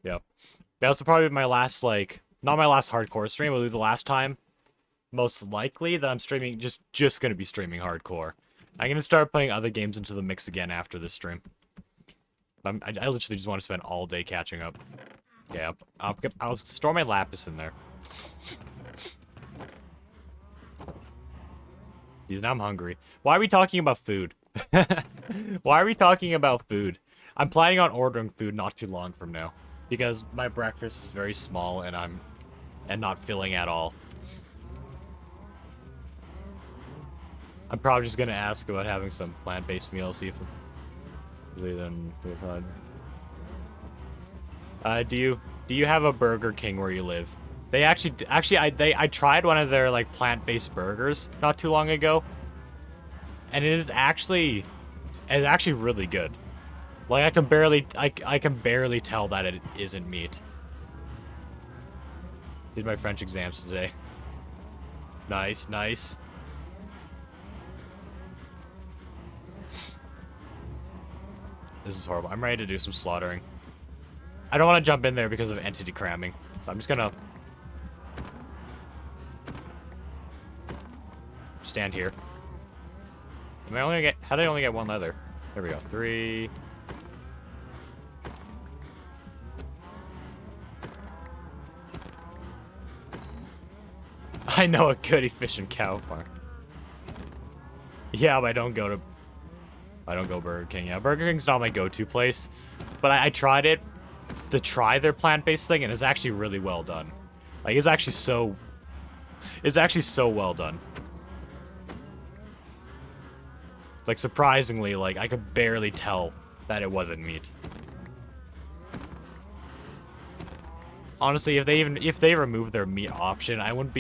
Yeah. That will probably be my last, like, not my last hardcore stream, it'll be the last time, most likely, that I'm streaming, just gonna be streaming hardcore. I'm gonna start playing other games into the mix again after this stream. I literally just want to spend all day catching up. Yeah, I'll store my lapis in there. Jeez, now I'm hungry. Why are we talking about food? Why are we talking about food? I'm planning on ordering food not too long from now. Because my breakfast is very small and not filling at all. I'm probably just gonna ask about having some plant-based meals, see if do you have a Burger King where you live? They I tried one of their like plant-based burgers not too long ago. And it's actually really good. Like, I can barely tell that it isn't meat. Did my French exams today. Nice, nice. This is horrible. I'm ready to do some slaughtering. I don't want to jump in there because of entity cramming. So I'm just gonna stand here. Am I only get, how did I only get one leather? There we go. 3. I know a good efficient cow farm. Yeah, but I don't go Burger King. Yeah, Burger King's not my go-to place. But I tried it to try their plant-based thing, and it's actually really well done. Like, it's actually so well done. Like, surprisingly, like, I could barely tell that it wasn't meat. Honestly, if they removed their meat option, I wouldn't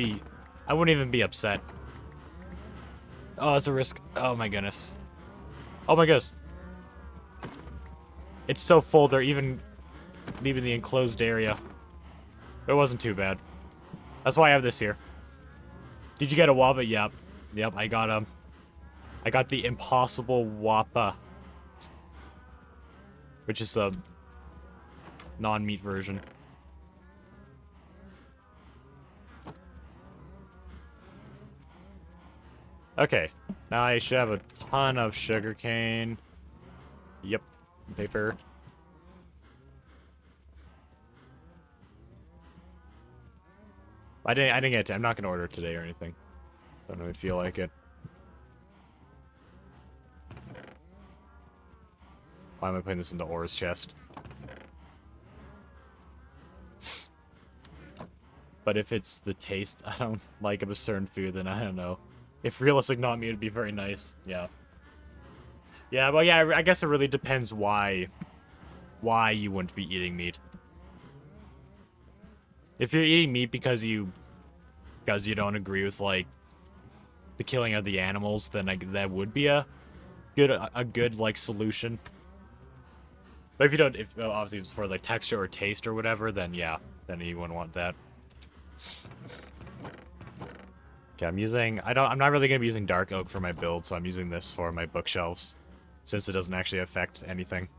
even be upset. Oh, it's a risk. Oh my goodness. Oh my goodness. It's so full, they're even leaving the enclosed area. It wasn't too bad. That's why I have this here. Did you get a Wappa? Yep. Yep, I got the Impossible Wappa. Which is the non-meat version. Okay. Now I should have a ton of sugarcane. Yep. Paper. I didn't get it. I'm not gonna order it today or anything. Don't really feel like it. Why am I putting this in the ores chest? But if it's the taste I don't like of a certain food, then I don't know. If realistic not meat would be very nice. Yeah. Yeah, well, yeah, I guess it really depends why you wouldn't be eating meat. If you're eating meat because you don't agree with, like, the killing of the animals, then that would be a good like solution. But if you don't, well, obviously it's for like texture or taste or whatever, then yeah, then you wouldn't want that. Okay, I'm not really gonna be using dark oak for my build, so I'm using this for my bookshelves, since it doesn't actually affect anything.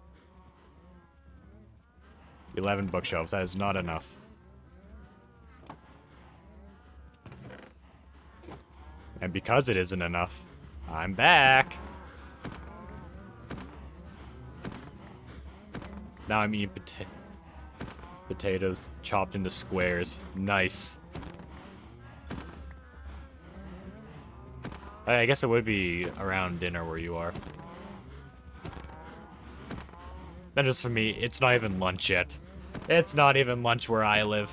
11 bookshelves, that is not enough. And because it isn't enough, I'm back! Now I'm eating potatoes chopped into squares. Nice. I guess it would be around dinner where you are. Then just for me, it's not even lunch yet. It's not even lunch where I live.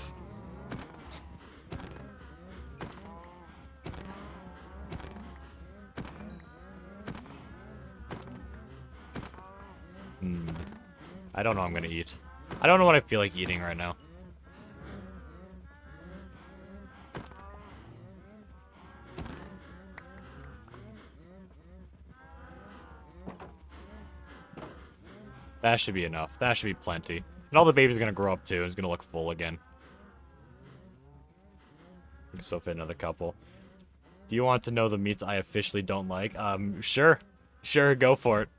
I don't know what I'm gonna eat. I don't know what I feel like eating right now. That should be enough. That should be plenty. And all the babies are gonna grow up too, and it's gonna look full again. We can still fit another couple. Do you want to know the meats I officially don't like? Sure. Sure, go for it.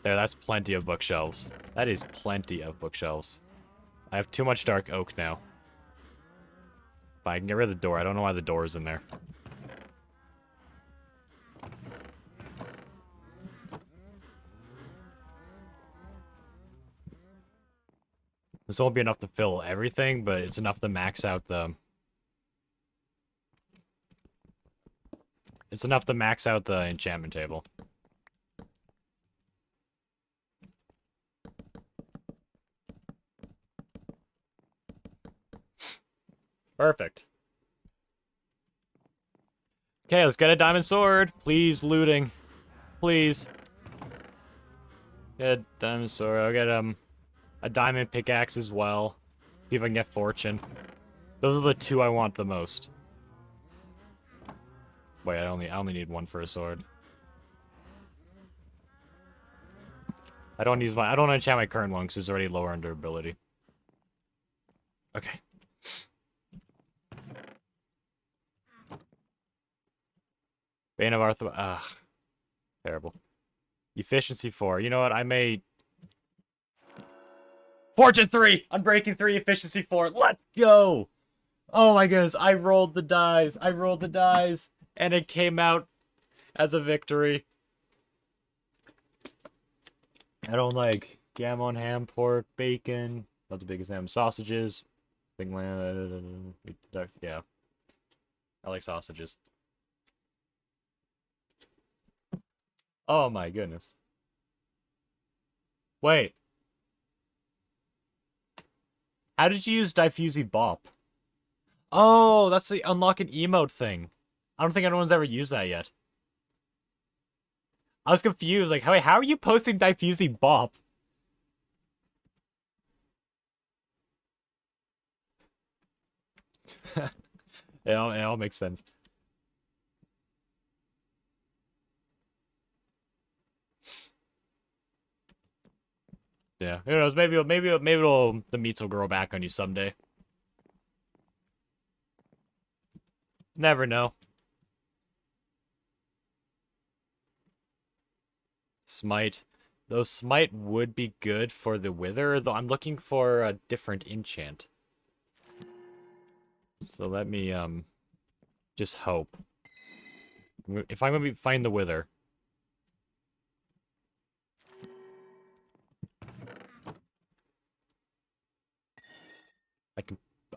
There, that's plenty of bookshelves. That is plenty of bookshelves. I have too much dark oak now. But I can get rid of the door. I don't know why the door is in there. This won't be enough to fill everything, but it's enough to max out the... It's enough to max out the enchantment table. Perfect. Okay, let's get a diamond sword. Please, looting. Please. Get a diamond sword. I'll get a diamond pickaxe as well. See if I can get fortune. Those are the two I want the most. Wait, I only need one for a sword. I don't enchant my current one because it's already lower under ability. Okay. Bane of Arthur. Ugh. Terrible. Efficiency 4. You know what? I may. Fortune 3! Unbreaking 3, efficiency 4. Let's go! Oh my goodness. I rolled the dice. And it came out as a victory. I don't like gammon, ham, pork, bacon. Not the biggest ham. Sausages. Big lamb. Yeah. I like sausages. Oh my goodness. Wait. How did you use Diffusey Bop? Oh, that's the unlock an emote thing. I don't think anyone's ever used that yet. I was confused. Like, how are you posting Diffusey Bop? it all makes sense. Yeah, who knows? Maybe the meats will grow back on you someday. Never know. Smite. Though Smite would be good for the Wither, though I'm looking for a different enchant. So let me, just hope. If I'm gonna find the Wither.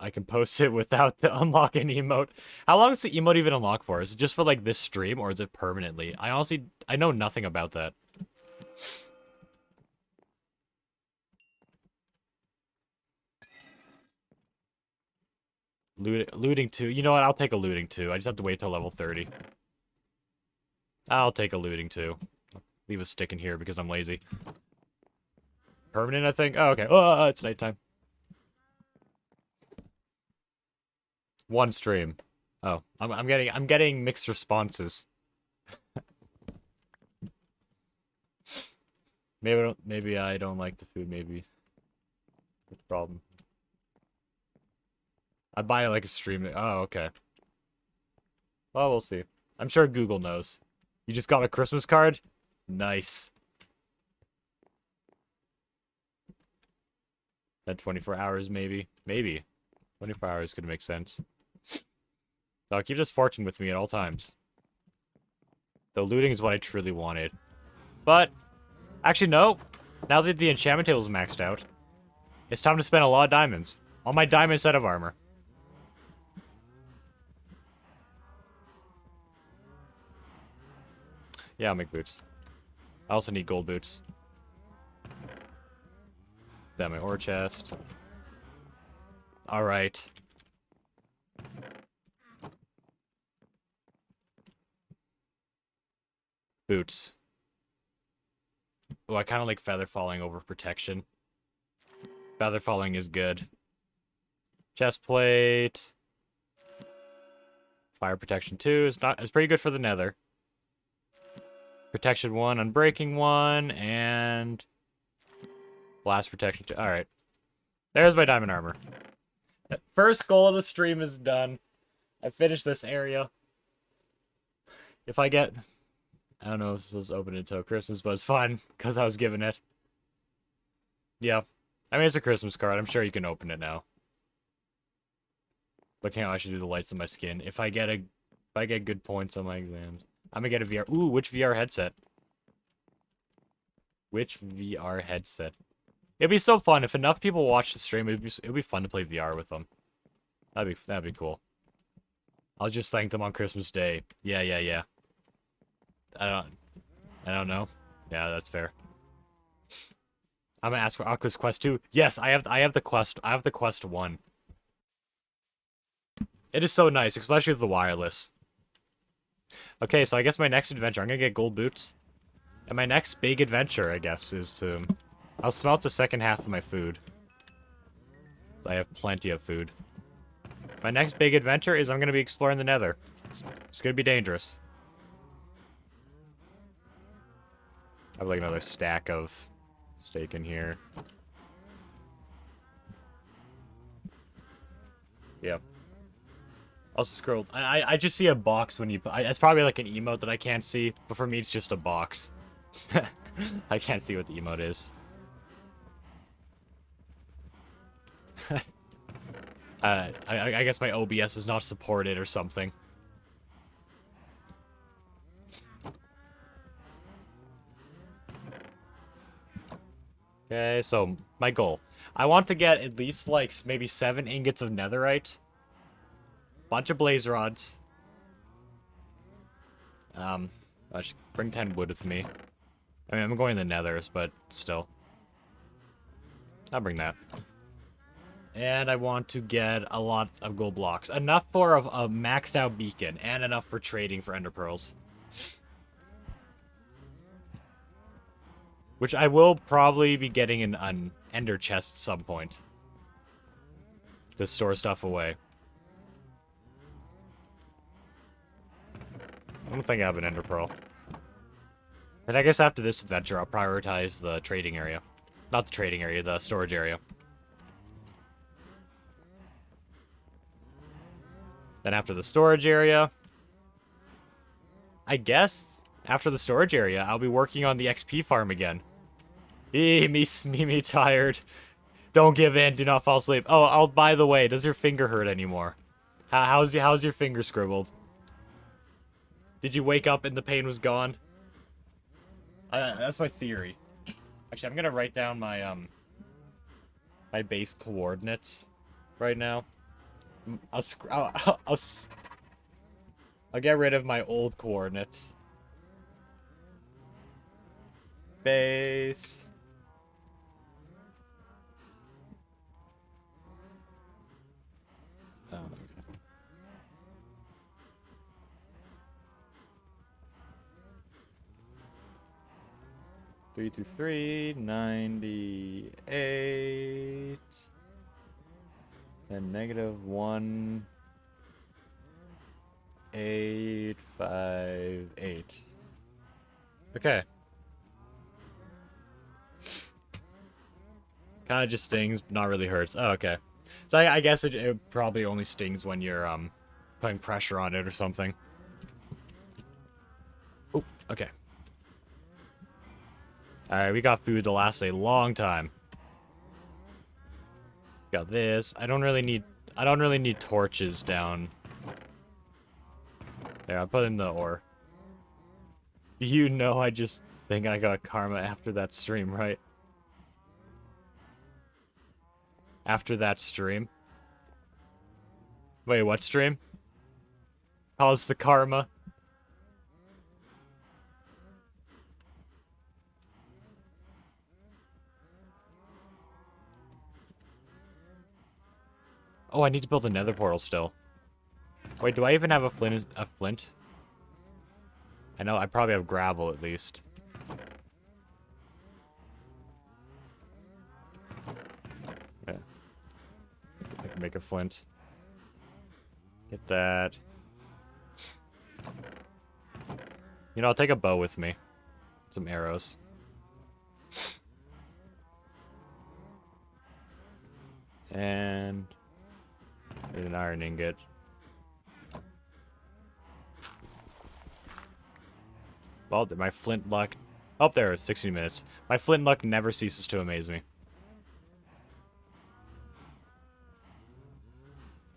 I can post it without the unlock an emote. How long is the emote even unlock for? Is it just for, like, this stream, or is it permanently? I know nothing about that. Looting 2. You know what? I'll take a looting 2. I just have to wait till level 30. I'll take a looting 2. I'll leave a stick in here because I'm lazy. Permanent, I think? Oh, okay. Oh, it's nighttime. One stream. Oh, I'm getting mixed responses. Maybe I don't like the food, maybe. What's the problem? I buy like a stream. Oh, okay. Well, we'll see. I'm sure Google knows. You just got a Christmas card? Nice. That 24 hours, maybe. Maybe. 24 hours could make sense. So I'll keep this fortune with me at all times. Though looting is what I truly wanted. But, actually, no. Now that the enchantment table is maxed out, it's time to spend a lot of diamonds. On my diamond set of armor. Yeah, I'll make boots. I also need gold boots. That my ore chest. Alright. Boots. Oh, I kind of like feather falling over protection. Feather falling is good. Chest plate. Fire protection 2. It's pretty good for the nether. Protection 1, unbreaking 1, and blast protection 2. Alright. There's my diamond armor. First goal of the stream is done. I finished this area. If I get... I don't know if I was open until Christmas, but it's fun, because I was given it. Yeah. I mean, it's a Christmas card. I'm sure you can open it now. But can't actually do the lights on my skin. If I get good points on my exams. I'm gonna get a VR. Ooh, which VR headset? Which VR headset? It'd be so fun if enough people watch the stream. It'd be fun to play VR with them. That'd be cool. I'll just thank them on Christmas Day. Yeah. I don't know. Yeah, that's fair. I'm gonna ask for Oculus Quest 2. Yes, I have the Quest. I have the Quest 1. It is so nice, especially with the wireless. Okay, so I guess my next adventure, I'm gonna get gold boots. And my next big adventure, I guess, is to... I'll smelt the second half of my food. I have plenty of food. My next big adventure is I'm going to be exploring the Nether. It's going to be dangerous. I have like another stack of steak in here. Yep. Also scrolled. I just see a box when you... it's probably like an emote that I can't see, but for me it's just a box. I can't see what the emote is. I guess my OBS is not supported or something. Okay, so my goal. I want to get at least like maybe 7 ingots of netherite. Bunch of blaze rods. I should bring 10 wood with me. I mean, I'm going to the nethers, but still. I'll bring that. And I want to get a lot of gold blocks. Enough for a maxed out beacon, and enough for trading for ender pearls. Which I will probably be getting an ender chest at some point. To store stuff away. I don't think I have an ender pearl. And I guess after this adventure, I'll prioritize the trading area. Not the trading area, the storage area. Then after the storage area, I guess after the storage area, I'll be working on the XP farm again. Me tired. Don't give in. Do not fall asleep. Oh, by the way, does your finger hurt anymore? How's your finger scribbled? Did you wake up and the pain was gone? That's my theory. Actually, I'm gonna write down my my base coordinates right now. I'll get rid of my old coordinates. Base. Oh. 323, 98, and negative 1, 8, 5, 8. Okay. Kind of just stings, not really hurts. Oh, okay. So I guess it probably only stings when you're putting pressure on it or something. Oh, okay. Alright, we got food to last a long time. Got this. I don't really need torches down. There, I'll put in the ore. You know I just think I got karma after that stream, right? After that stream. Wait, what stream? How's the karma? Oh, I need to build a nether portal still. Wait, do I even have a flint? I know, I probably have gravel at least. Yeah. I can make a flint. Get that. You know, I'll take a bow with me. Some arrows. And... need an iron ingot. Well, my flint luck... Oh, there, 60 minutes. My flint luck never ceases to amaze me.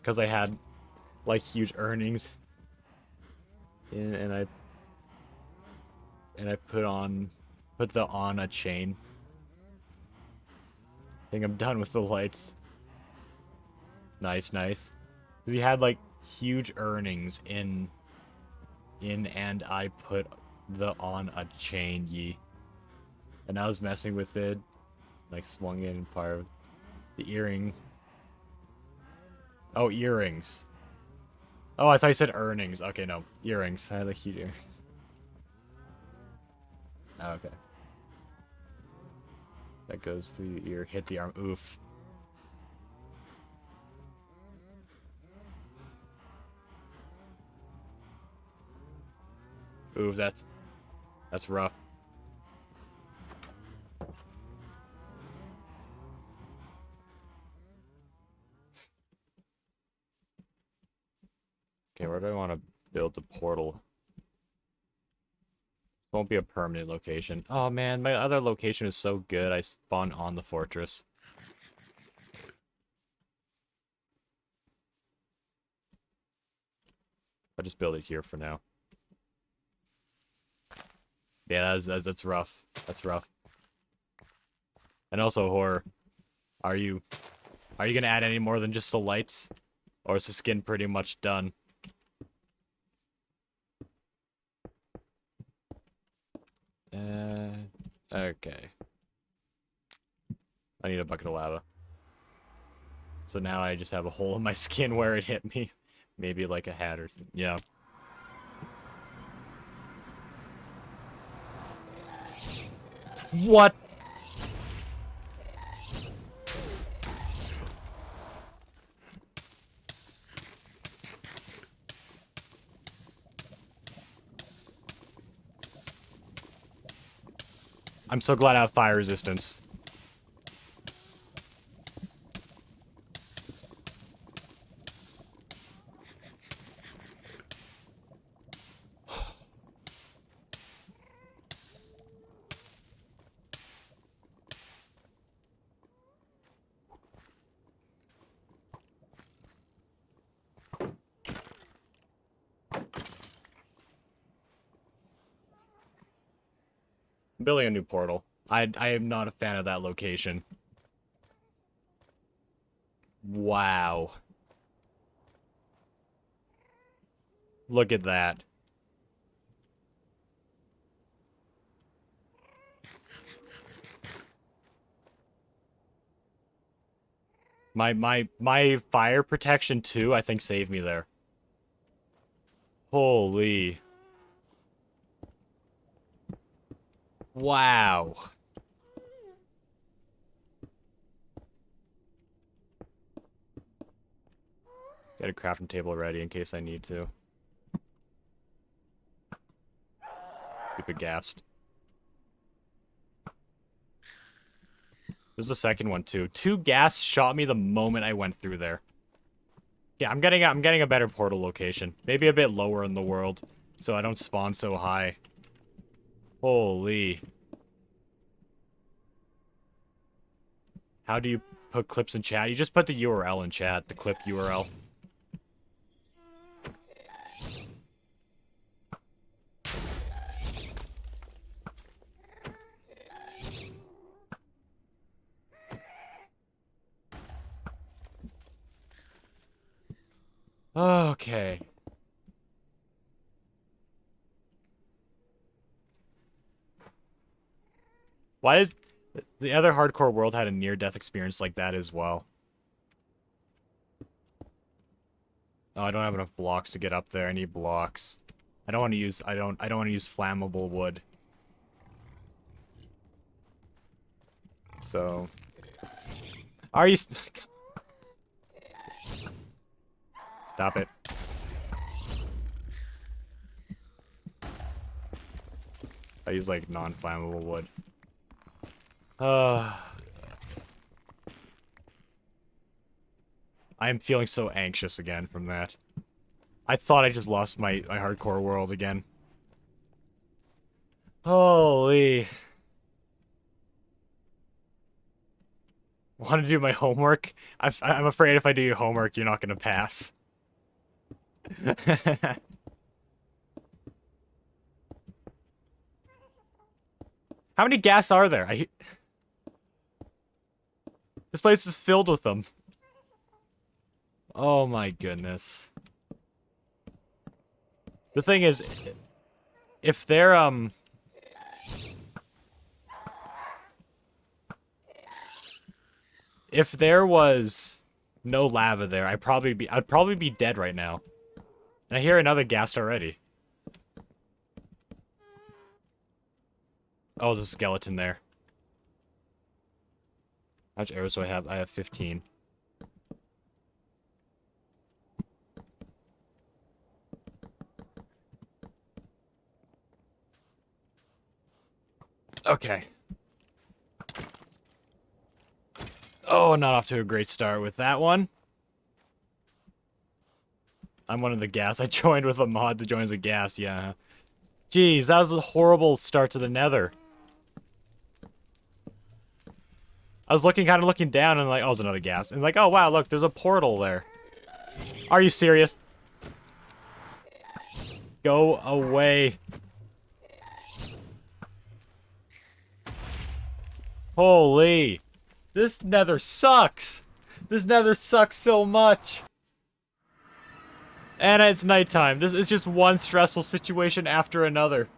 Because I had, like, huge earnings. And I put the on a chain. I think I'm done with the lights. Nice, nice. Because he had, like, huge earnings in and I put the on a chain, ye. And I was messing with it. Like, swung in part of the earring. Oh, earrings. Oh, I thought you said earnings. Okay, no. Earrings. I had, like, huge earrings. Oh, okay. That goes through your ear. Hit the arm. Oof. Oof, that's rough. Okay, where do I want to build the portal? Won't be a permanent location. Oh man, my other location is so good. I spawn on the fortress. I'll just build it here for now. Yeah, that's rough. That's rough. And also horror. Are you gonna add any more than just the lights? Or is the skin pretty much done? Okay. I need a bucket of lava. So now I just have a hole in my skin where it hit me. Maybe like a hat or something. Yeah. What? I'm so glad I have fire resistance. I'm building a new portal. I am not a fan of that location. Wow. Look at that. My fire protection too, I think saved me there. Holy. Wow. Get a crafting table ready in case I need to. Stupid ghast. There's the second one too. 2 gas shot me the moment I went through there. Yeah, I'm getting a better portal location. Maybe a bit lower in the world, so I don't spawn so high. Holy. How do you put clips in chat? You just put the URL in chat, the clip URL. Okay. Why is... The other hardcore world had a near-death experience like that as well. Oh, I don't have enough blocks to get up there. I need blocks. I don't want to use... I don't want to use flammable wood. So... Are you... Stop it. I use, like, non-flammable wood. I am feeling so anxious again from that. I thought I just lost my hardcore world again. Holy. Want to do my homework? I'm afraid if I do your homework, you're not going to pass. How many gas are there? This place is filled with them. Oh my goodness. The thing is, if they're, if there was no lava there, I'd probably be dead right now. And I hear another ghast already. Oh, there's a skeleton there. How much arrows do I have? I have 15. Okay. Oh, not off to a great start with that one. I'm one of the gas. I joined with a mod that joins a gas, yeah. Jeez, that was a horrible start to the nether. I was kind of looking down and like, oh, there's another gas. And like, oh wow, look, there's a portal there. Are you serious? Go away. Holy. This nether sucks. This nether sucks so much. And it's nighttime. This is just one stressful situation after another.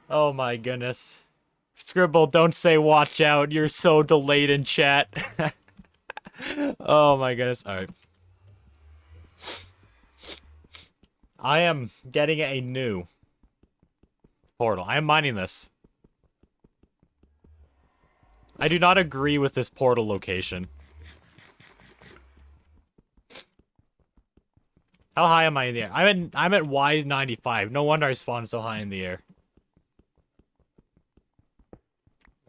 Oh my goodness. Scribble, don't say watch out. You're so delayed in chat. Oh my goodness. Alright. I am getting a new portal. I am mining this. I do not agree with this portal location. How high am I in the air? I'm at Y95. No wonder I spawned so high in the air.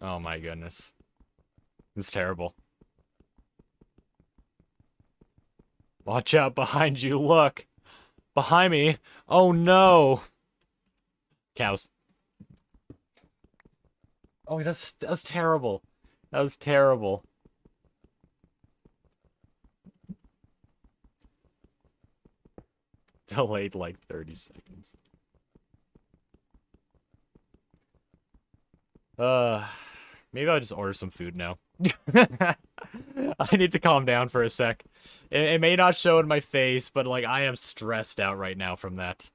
Oh my goodness. It's terrible. Watch out behind you, look. Behind me. Oh no. Cows. Oh, that's terrible. That was terrible. Delayed like 30 seconds. Maybe I'll just order some food now. I need to calm down for a sec. It may not show in my face, but like I am stressed out right now from that.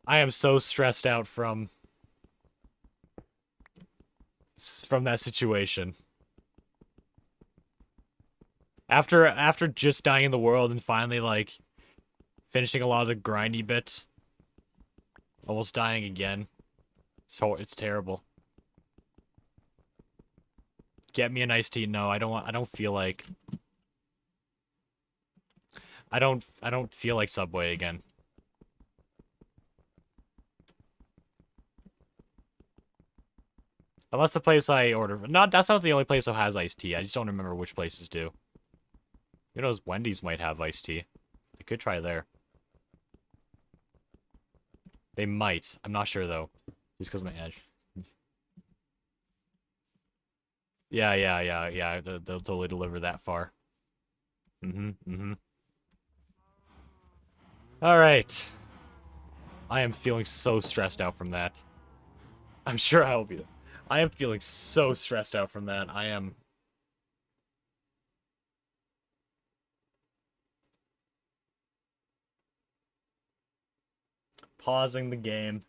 I am so stressed out from that situation. After just dying in the world and finally like finishing a lot of the grindy bits, almost dying again. So it's terrible. Get me an iced tea. No, I don't feel like I don't feel like Subway again. Unless the place I order, that's not the only place that has iced tea. I just don't remember which places do. Who knows, Wendy's might have iced tea. I could try there. They might. I'm not sure though. Just because my edge. Yeah. They'll totally deliver that far. Alright. I am feeling so stressed out from that. I'm sure I will be. I am feeling so stressed out from that. I am. Pausing the game.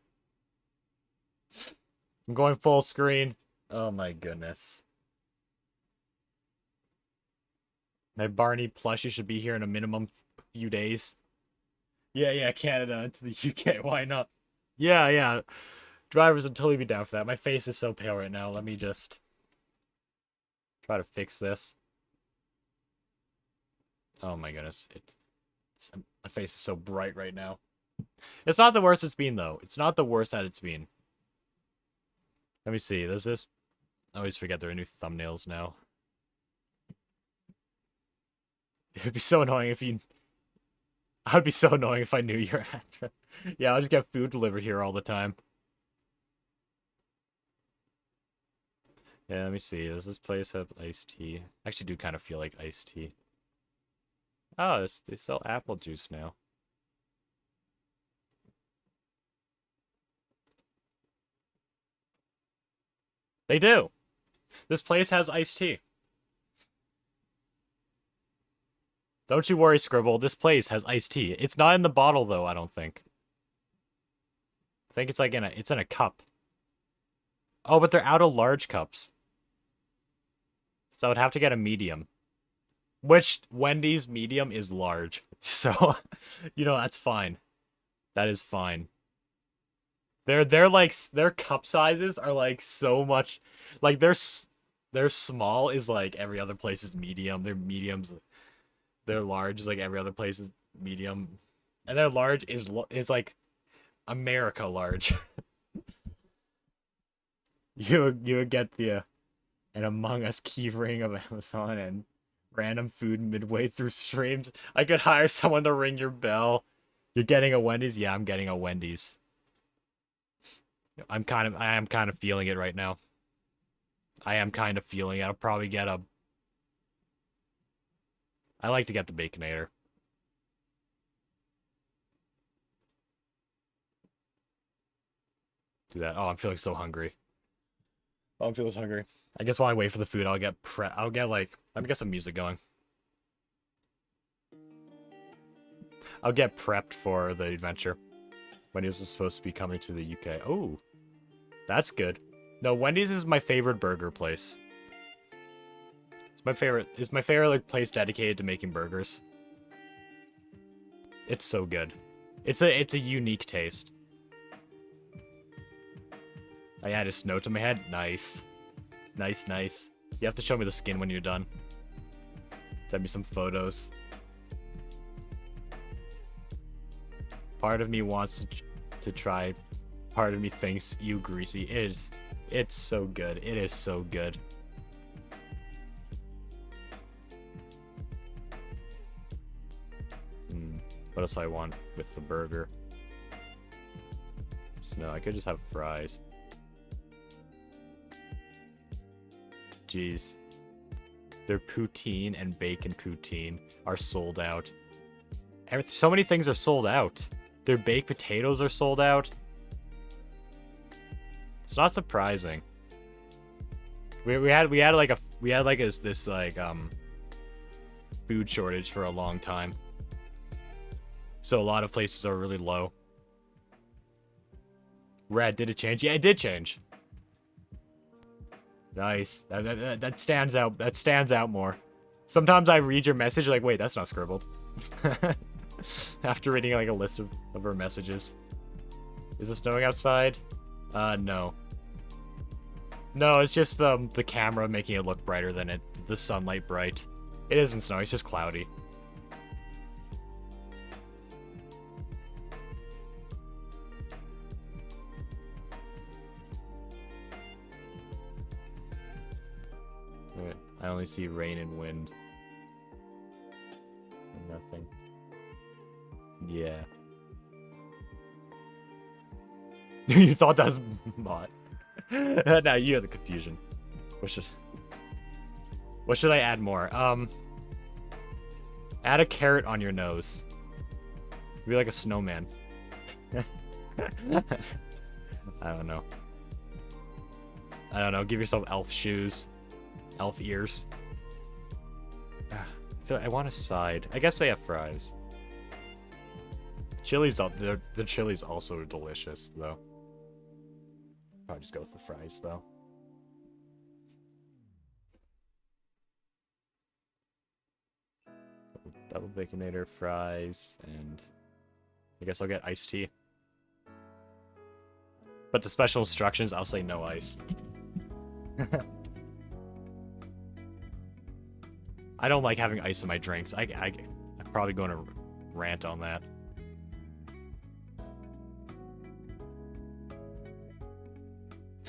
I'm going full screen. Oh my goodness. My Barney plushie should be here in a minimum few days. Yeah, Canada to the UK. Why not? Yeah. Drivers would totally be down for that. My face is so pale right now. Let me just try to fix this. Oh my goodness. My face is so bright right now. It's not the worst it's been, though. It's not the worst that it's been. Let me see. Does this... I always forget there are new thumbnails now. It would be so annoying if you... I would be so annoying if I knew your address. Yeah, I'll just get food delivered here all the time. Yeah, let me see. Does this place have iced tea? I actually do kind of feel like iced tea. Oh, they sell apple juice now. They do. This place has iced tea. Don't you worry, Scribble. This place has iced tea. It's not in the bottle, though, I don't think. I think it's like it's in a cup. Oh, but they're out of large cups. So I'd have to get a medium. Which, Wendy's medium is large. So, that's fine. That is fine. They're like their cup sizes are like so much, like their small is like every other place is medium. Their mediums, their large is like every other place is medium, and their large is like America large. You would get the an Among Us keyring of Amazon and random food midway through streams. I could hire someone to ring your bell. You're getting a Wendy's? Yeah, I'm getting a Wendy's. I am kind of feeling it right now. I am kind of feeling it. I'll probably get a... I like to get the Baconator. Do that. Oh, I'm feeling so hungry. Oh, I'm feeling so hungry. I guess while I wait for the food, I'll get like... Let me get some music going. I'll get prepped for the adventure. Wendy's is supposed to be coming to the UK. Oh, that's good. No, Wendy's is my favorite burger place. It's my favorite. It's my favorite like, place dedicated to making burgers. It's so good. It's a unique taste. I added snow to my head. Nice. Nice, nice. You have to show me the skin when you're done. Send me some photos. Part of me wants to try. Part of me thinks you greasy. It's so good. It is so good. What else do I want with the burger? No, I could just have fries. Jeez. Their poutine and bacon poutine are sold out. So many things are sold out. Their baked potatoes are sold out. It's not surprising. We had this food shortage for a long time. So a lot of places are really low. Red, did it change? Yeah, it did change. Nice. That stands out. That stands out more. Sometimes I read your message like, wait, that's not scribbled. After reading like a list of her messages. Is it snowing outside? No. No, it's just the camera making it look brighter than it. The sunlight bright. It isn't snowing, it's just cloudy. I only see rain and wind. And nothing. Yeah. You thought that was bot. Now you have the confusion. What should I add more? Add a carrot on your nose. Be like a snowman. I don't know. Give yourself elf shoes. Elf ears. I feel like I want a side. I guess they have fries. Chili's, the chili's also delicious, though. Probably just go with the fries, though. Double Baconator, fries, and I guess I'll get iced tea. But the special instructions, I'll say no ice. I don't like having ice in my drinks. I'm probably going to rant on that.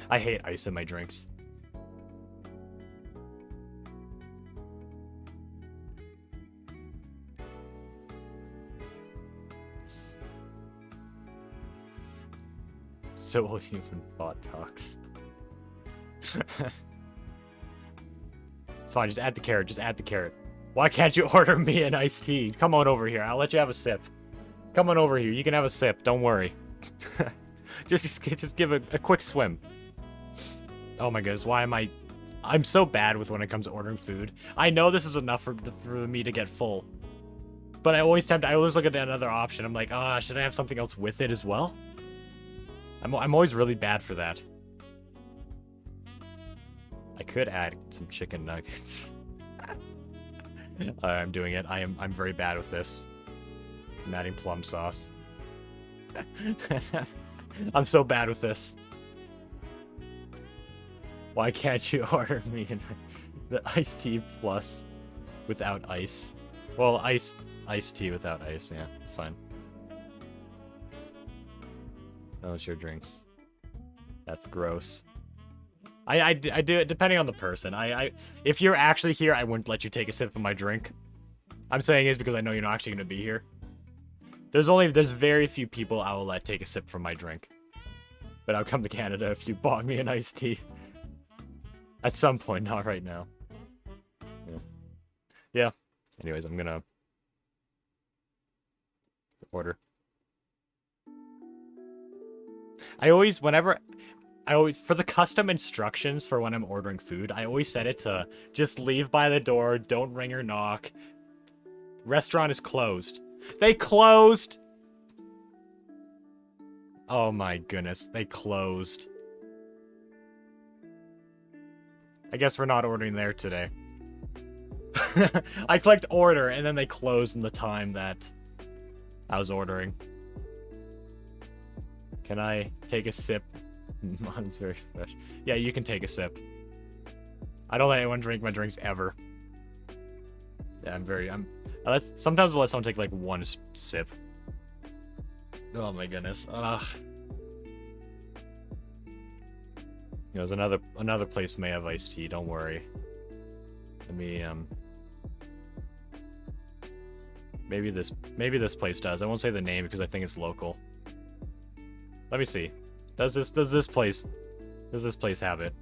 I hate ice in my drinks. So will human bot talks. It's fine, just add the carrot, just add the carrot. Why can't you order me an iced tea? Come on over here, I'll let you have a sip. Come on over here, you can have a sip, don't worry. just give a quick swim. Oh my goodness, why am I'm so bad with when it comes to ordering food. I know this is enough for me to get full. But I always look at another option. I'm like, should I have something else with it as well? I'm always really bad for that. I could add some chicken nuggets. I'm doing it. I'm very bad with this. I'm adding plum sauce. I'm so bad with this. Why can't you order me the iced tea plus without ice? Well, iced tea without ice, yeah, it's fine. No, it's your drinks. That's gross. I do it depending on the person. If you're actually here, I wouldn't let you take a sip of my drink. I'm saying is because I know you're not actually gonna be here. There's very few people I will let take a sip from my drink. But I'll come to Canada if you bought me an iced tea. At some point, not right now. Yeah. Anyways, I'm gonna order. For the custom instructions for when I'm ordering food, I always set it to just leave by the door, don't ring or knock. Restaurant is closed. They closed! Oh my goodness, they closed. I guess we're not ordering there today. I clicked order, and then they closed in the time that I was ordering. Can I take a sip? Mine's very fresh. Yeah, you can take a sip. I don't let anyone drink my drinks ever. Yeah, sometimes I'll let someone take like one sip. Oh my goodness. Ugh. There's another place may have iced tea, don't worry. Let me maybe this place does. I won't say the name because I think it's local. Let me see. Does this place have it?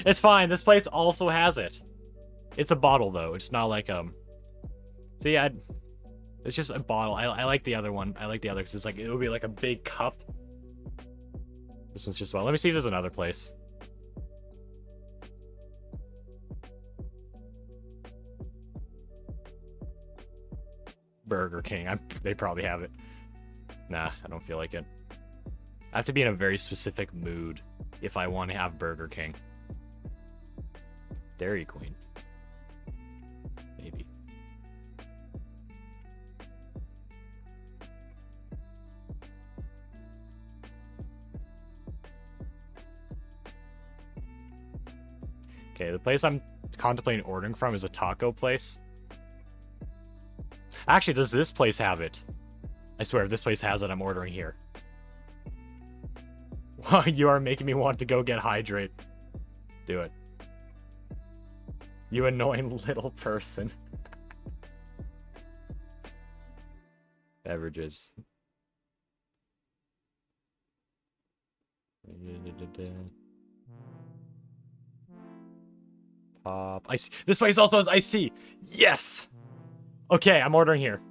It's fine. This place also has it. It's a bottle though. It's not like see, it's just a bottle. I like the other one. I like the other because it's like it would be like a big cup. This one's just well. Let me see if there's another place. Burger King. They probably have it. Nah, I don't feel like it. I have to be in a very specific mood if I want to have Burger King. Dairy Queen. Maybe. Okay, the place I'm contemplating ordering from is a taco place. Actually, does this place have it? I swear, if this place has it, I'm ordering here. Wow, you are making me want to go get hydrate. Do it. You annoying little person. Beverages. Pop. Ice. This place also has iced tea. Yes! Okay, I'm ordering here.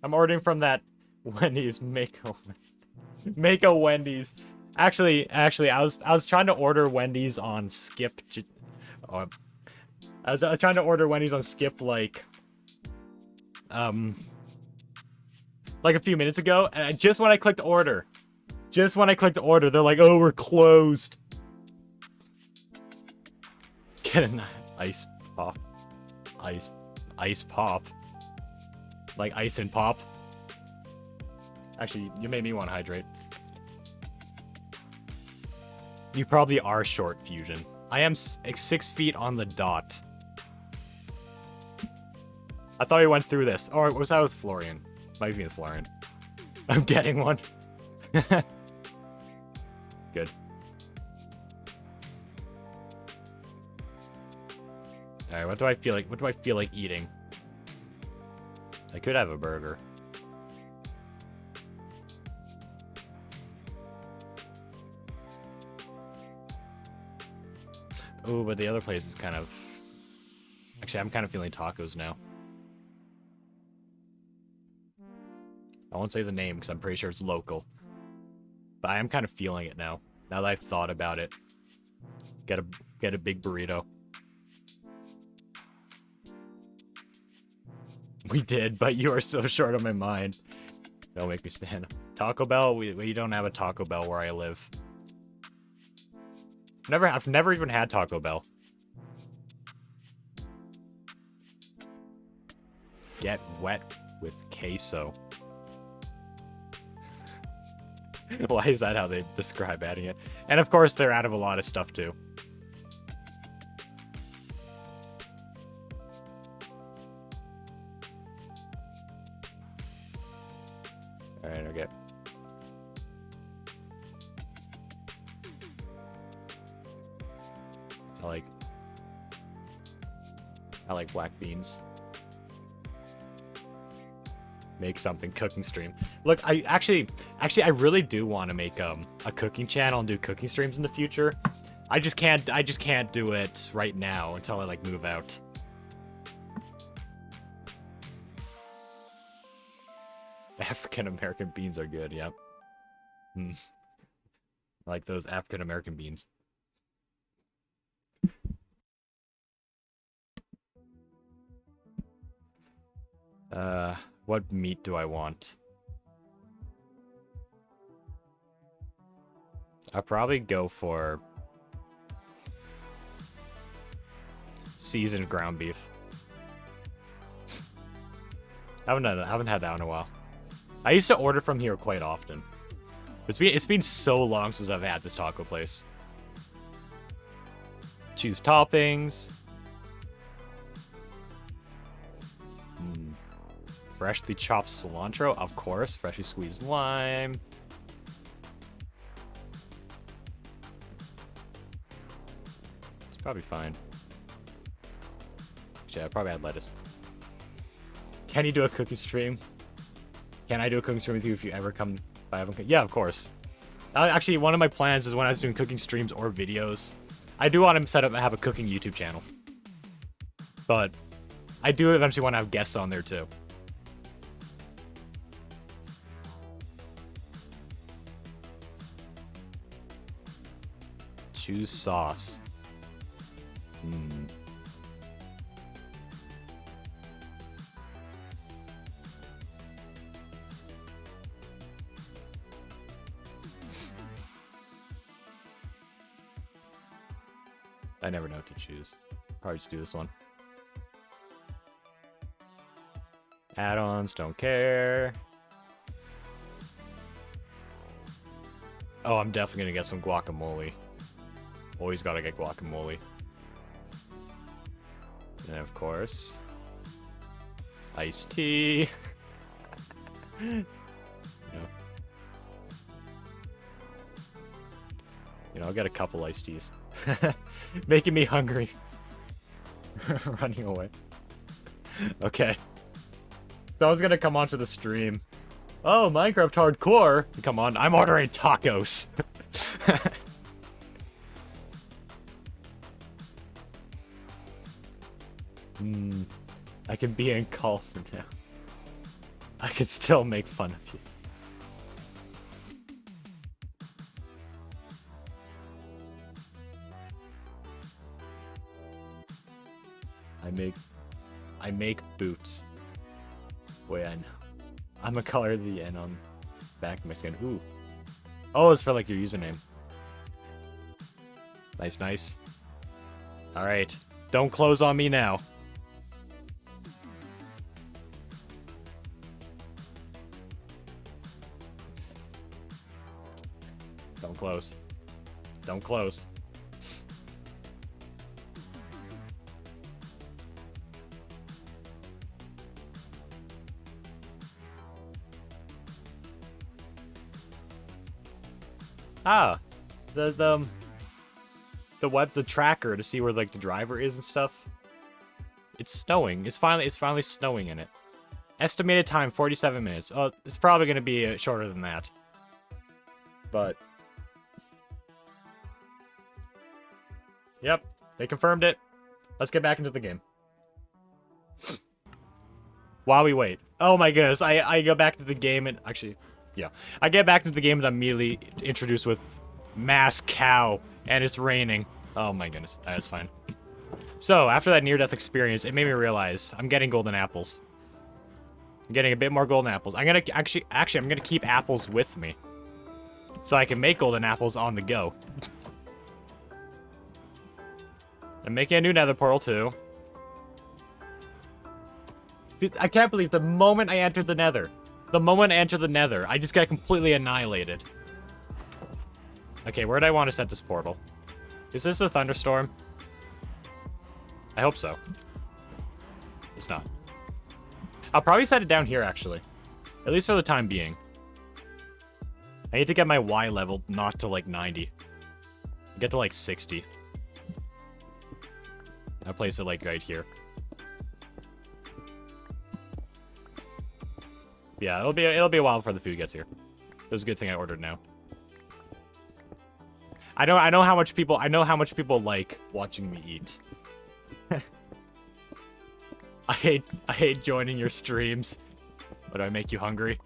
I'm ordering from that Wendy's. Make a Wendy's. Actually, I was trying to order Wendy's on Skip. Oh, I was trying to order Wendy's on Skip like a few minutes ago, and just when I clicked order, they're like, "Oh, we're closed." Get an ice pop, ice pop, like ice and pop. Actually, you made me want to hydrate. You probably are short, Fusion. I am 6 feet on the dot. I thought we went through this. Or was that with Florian? Might be with Florian. I'm getting one. Good. Alright, what do I feel like eating? I could have a burger. Oh, but the other place is kind of... Actually, I'm kind of feeling tacos now. I won't say the name because I'm pretty sure it's local. But I am kind of feeling it now. Now that I've thought about it. Get a big burrito. We did, but you are so short on my mind. Don't make me stand. Taco Bell? We don't have a Taco Bell where I live. I've never even had Taco Bell. Get wet with queso. Why is that how they describe adding it? And of course, they're out of a lot of stuff too. Alright, okay. I like black beans. Make something cooking stream. Look, I really do want to make a cooking channel and do cooking streams in the future. I just can't do it right now until I like move out. African American beans are good, yep. I like those African American beans. What meat do I want? I'll probably go for seasoned ground beef. I haven't had that in a while. I used to order from here quite often. It's been so long since I've had this taco place. Choose toppings. Freshly chopped cilantro, of course. Freshly squeezed lime. It's probably fine. Actually, I'd probably add lettuce. Can you do a cookie stream? Can I do a cooking stream with you if you ever come? If I haven't, yeah, of course. Actually, one of my plans is when I was doing cooking streams or videos, I do want to set up and have a cooking YouTube channel. But I do eventually want to have guests on there too. Choose sauce. I never know what to choose. Probably just do this one. Add-ons, don't care. Oh, I'm definitely gonna get some guacamole. Always gotta get guacamole. And of course, iced tea. You know, I'll get a couple iced teas. Making me hungry. Running away. Okay. So I was gonna come onto the stream. Oh, Minecraft hardcore. Come on, I'm ordering tacos. I can be in call for now. I can still make fun of you. I make boots. Wait, I know. I'm a color the N on back of my skin. Ooh. Oh, it's for like your username. Nice, nice. Alright. Don't close on me now. Don't close. Don't close. Ah, the tracker to see where like the driver is and stuff. It's snowing. It's finally snowing in it. Estimated time 47 minutes. Oh, it's probably gonna be shorter than that. But yep, they confirmed it. Let's get back into the game. While we wait. Oh my goodness, I go back to the game and actually. Yeah, I get back into the game and I'm immediately introduced with mass cow, and it's raining. Oh my goodness, that's fine. So, after that near-death experience, it made me realize I'm getting golden apples. I'm getting a bit more golden apples. I'm gonna I'm gonna keep apples with me, so I can make golden apples on the go. I'm making a new nether portal too. See, I can't believe the moment I entered the nether. The moment I entered the nether, I just got completely annihilated. Okay, where do I want to set this portal? Is this a thunderstorm? I hope so. It's not. I'll probably set it down here, actually. At least for the time being. I need to get my Y level not to, like, 90. Get to, like, 60. I'll place it, like, right here. Yeah, it'll be a while before the food gets here. It was a good thing I ordered now. I know how much people like watching me eat. I hate joining your streams. But I make you hungry.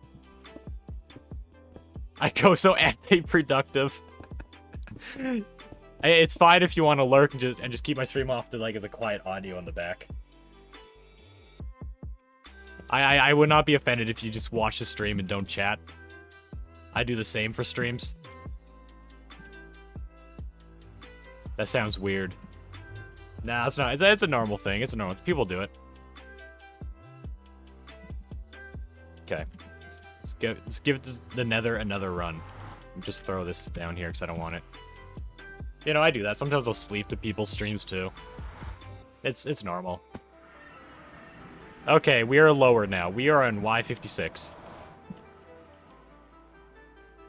I go so anti-productive. It's fine if you want to lurk and just keep my stream off to like as a quiet audio in the back. I would not be offended if you just watch the stream and don't chat. I do the same for streams. That sounds weird. Nah, it's not. It's a normal thing. It's a normal. People do it. Okay. Let's give the nether another run. Just throw this down here because I don't want it. You know, I do that. Sometimes I'll sleep to people's streams too. It's normal. Okay, we are lower now. We are on Y56.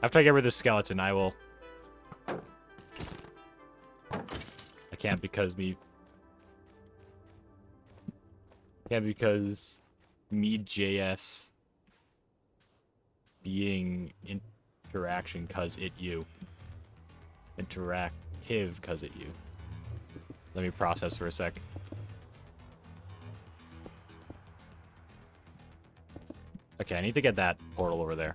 After I get rid of this skeleton, I will... I can't because me... Can't because... me.js... being interaction cause it you. Interactive cause it you. Let me process for a sec. Okay, I need to get that portal over there.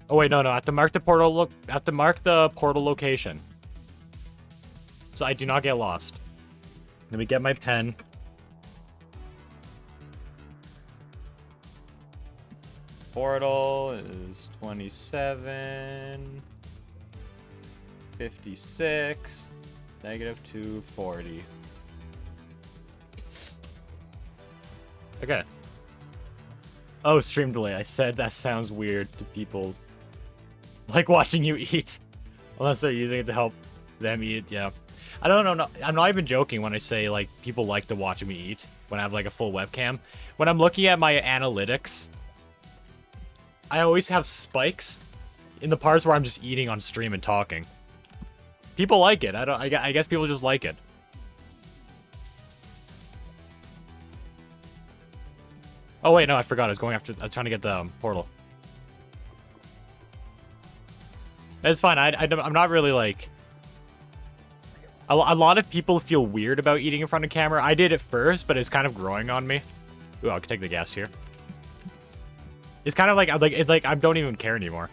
Oh wait, no, I have to mark the portal I have to mark the portal location. So I do not get lost. Let me get my pen. Portal is 27, 56, negative 240. Okay. Oh, stream delay. I said that sounds weird to people. Like watching you eat. Unless they're using it to help them eat, yeah. I don't know, no, I'm not even joking when I say, like, people like to watch me eat. When I have, like, a full webcam. When I'm looking at my analytics... I always have spikes in the parts where I'm just eating on stream and talking. People like it. I guess people just like it. Oh wait, no, I forgot. I was trying to get the portal. It's fine. I'm not really like... A lot of people feel weird about eating in front of camera. I did it first, but it's kind of growing on me. Ooh, I can take the gas here. It's kind of like I don't even care anymore.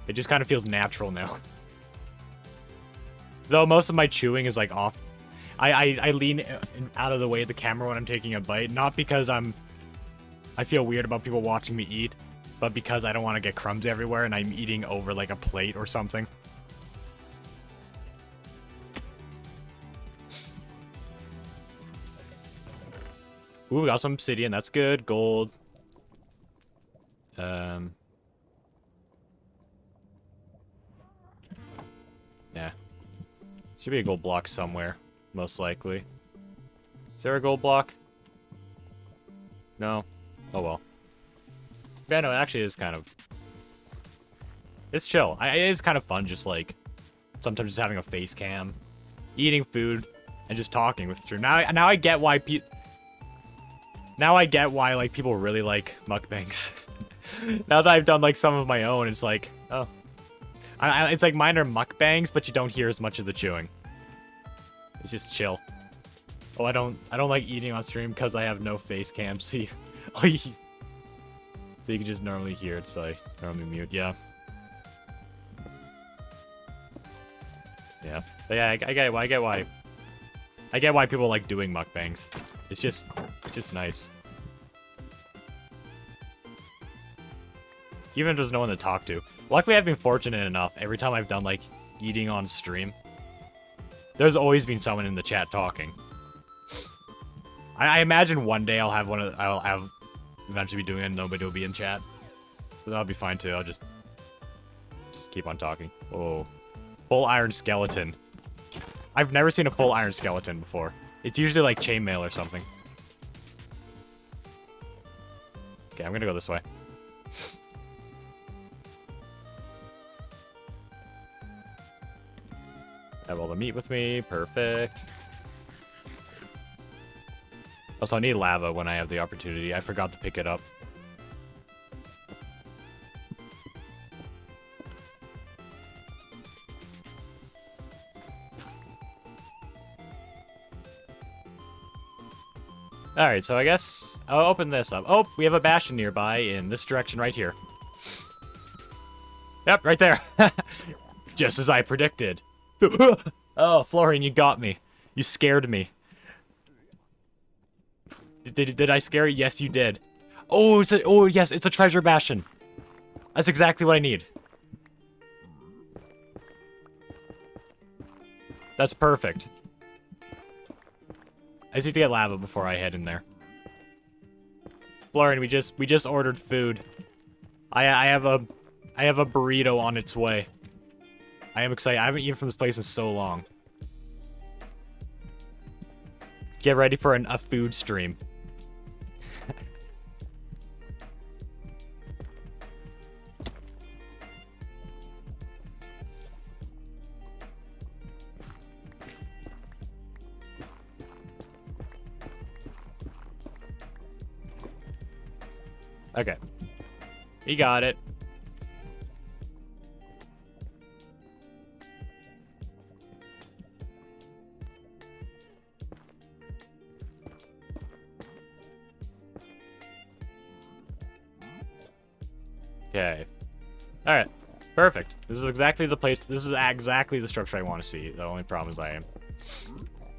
It just kind of feels natural now. Though most of my chewing is like off. I lean out of the way of the camera when I'm taking a bite, not because I feel weird about people watching me eat, but because I don't want to get crumbs everywhere and I'm eating over like a plate or something. Ooh, we got some obsidian. That's good. Gold. Yeah. Should be a gold block somewhere, most likely. Is there a gold block? No. Oh well. Yeah, no, it actually is kind of... It's chill. It is kind of fun, just like... Sometimes just having a face cam. Eating food. And just talking with stream. Now I get why like, people really like mukbangs. Now that I've done, like, some of my own, it's like... Oh. It's like minor mukbangs, but you don't hear as much of the chewing. It's just chill. Oh, I don't like eating on stream because I have no face cam. See, so you can just normally hear it. So I normally mute. Yeah. Yeah. But yeah, I get why people like doing mukbangs. It's just nice. Even if there's no one to talk to. Luckily, I've been fortunate enough every time I've done, like, eating on stream. There's always been someone in the chat talking. I imagine one day I'll have eventually be doing it and nobody will be in chat. So that'll be fine too. I'll just keep on talking. Oh. Full iron skeleton. I've never seen a full iron skeleton before. It's usually like chainmail or something. Okay, I'm gonna go this way. Have all the meat with me. Perfect. Also, I need lava when I have the opportunity. I forgot to pick it up. Alright, so I guess I'll open this up. Oh, we have a bastion nearby in this direction right here. Yep, right there. Just as I predicted. Oh, Florian, you got me. You scared me. Did I scare you? Yes, you did. Oh, oh, yes, it's a treasure bastion. That's exactly what I need. That's perfect. I just need to get lava before I head in there. Florian, we just ordered food. I have a burrito on its way. I am excited. I haven't eaten from this place in so long. Get ready for a food stream. Okay. We got it. Okay. Alright. Perfect. This is exactly the place. This is exactly the structure I want to see. The only problem is I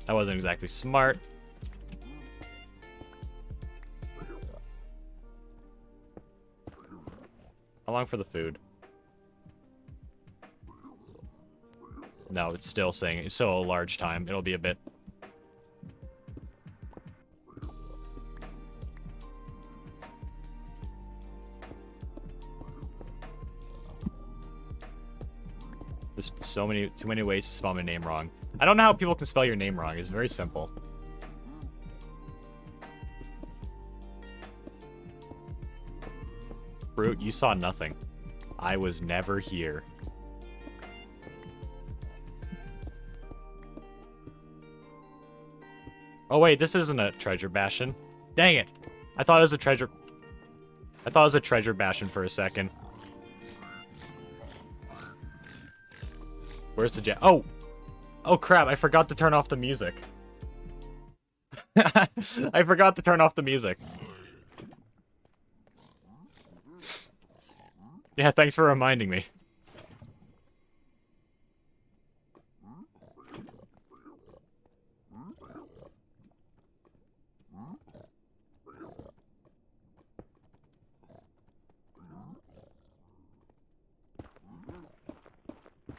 wasn't exactly smart. How long for the food? No, it's still saying it's still a large time. It'll be a bit. There's too many ways to spell my name wrong. I don't know how people can spell your name wrong. It's very simple. Brute, you saw nothing. I was never here. Oh wait, this isn't a treasure bastion. Dang it! I thought it was a treasure bastion for a second. Where's the jet? Oh! Oh crap, I forgot to turn off the music. I forgot to turn off the music. Yeah, thanks for reminding me.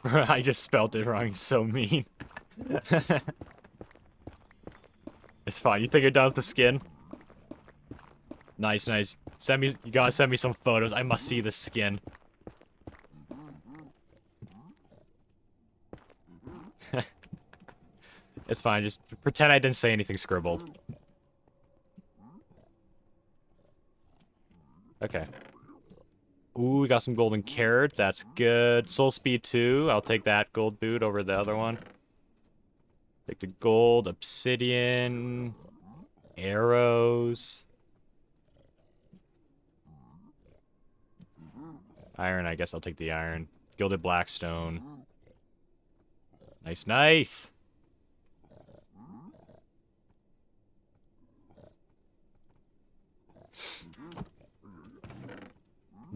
I just spelled it wrong. He's so mean. It's fine. You think you're done with the skin? Nice, nice. You gotta send me some photos. I must see the skin. It's fine. Just pretend I didn't say anything scribbled. Okay. Ooh, we got some golden carrots. That's good. Soul speed 2. I'll take that gold boot over the other one. Take the gold, obsidian, arrows. Iron, I guess I'll take the iron. Gilded blackstone. Nice, nice.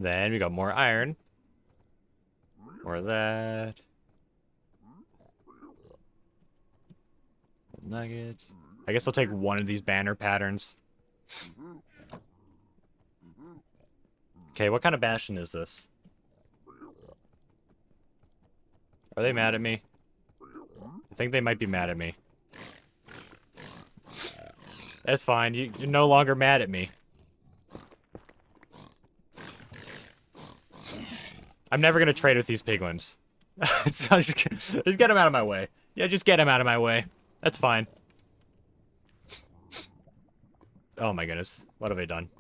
Then we got more iron. More of that. Nuggets. I guess I'll take one of these banner patterns. Okay, what kind of bastion is this? Are they mad at me? I think they might be mad at me. That's fine. You're no longer mad at me. I'm never gonna trade with these piglins. So just get him out of my way. Yeah, just get him out of my way. That's fine. Oh my goodness. What have I done?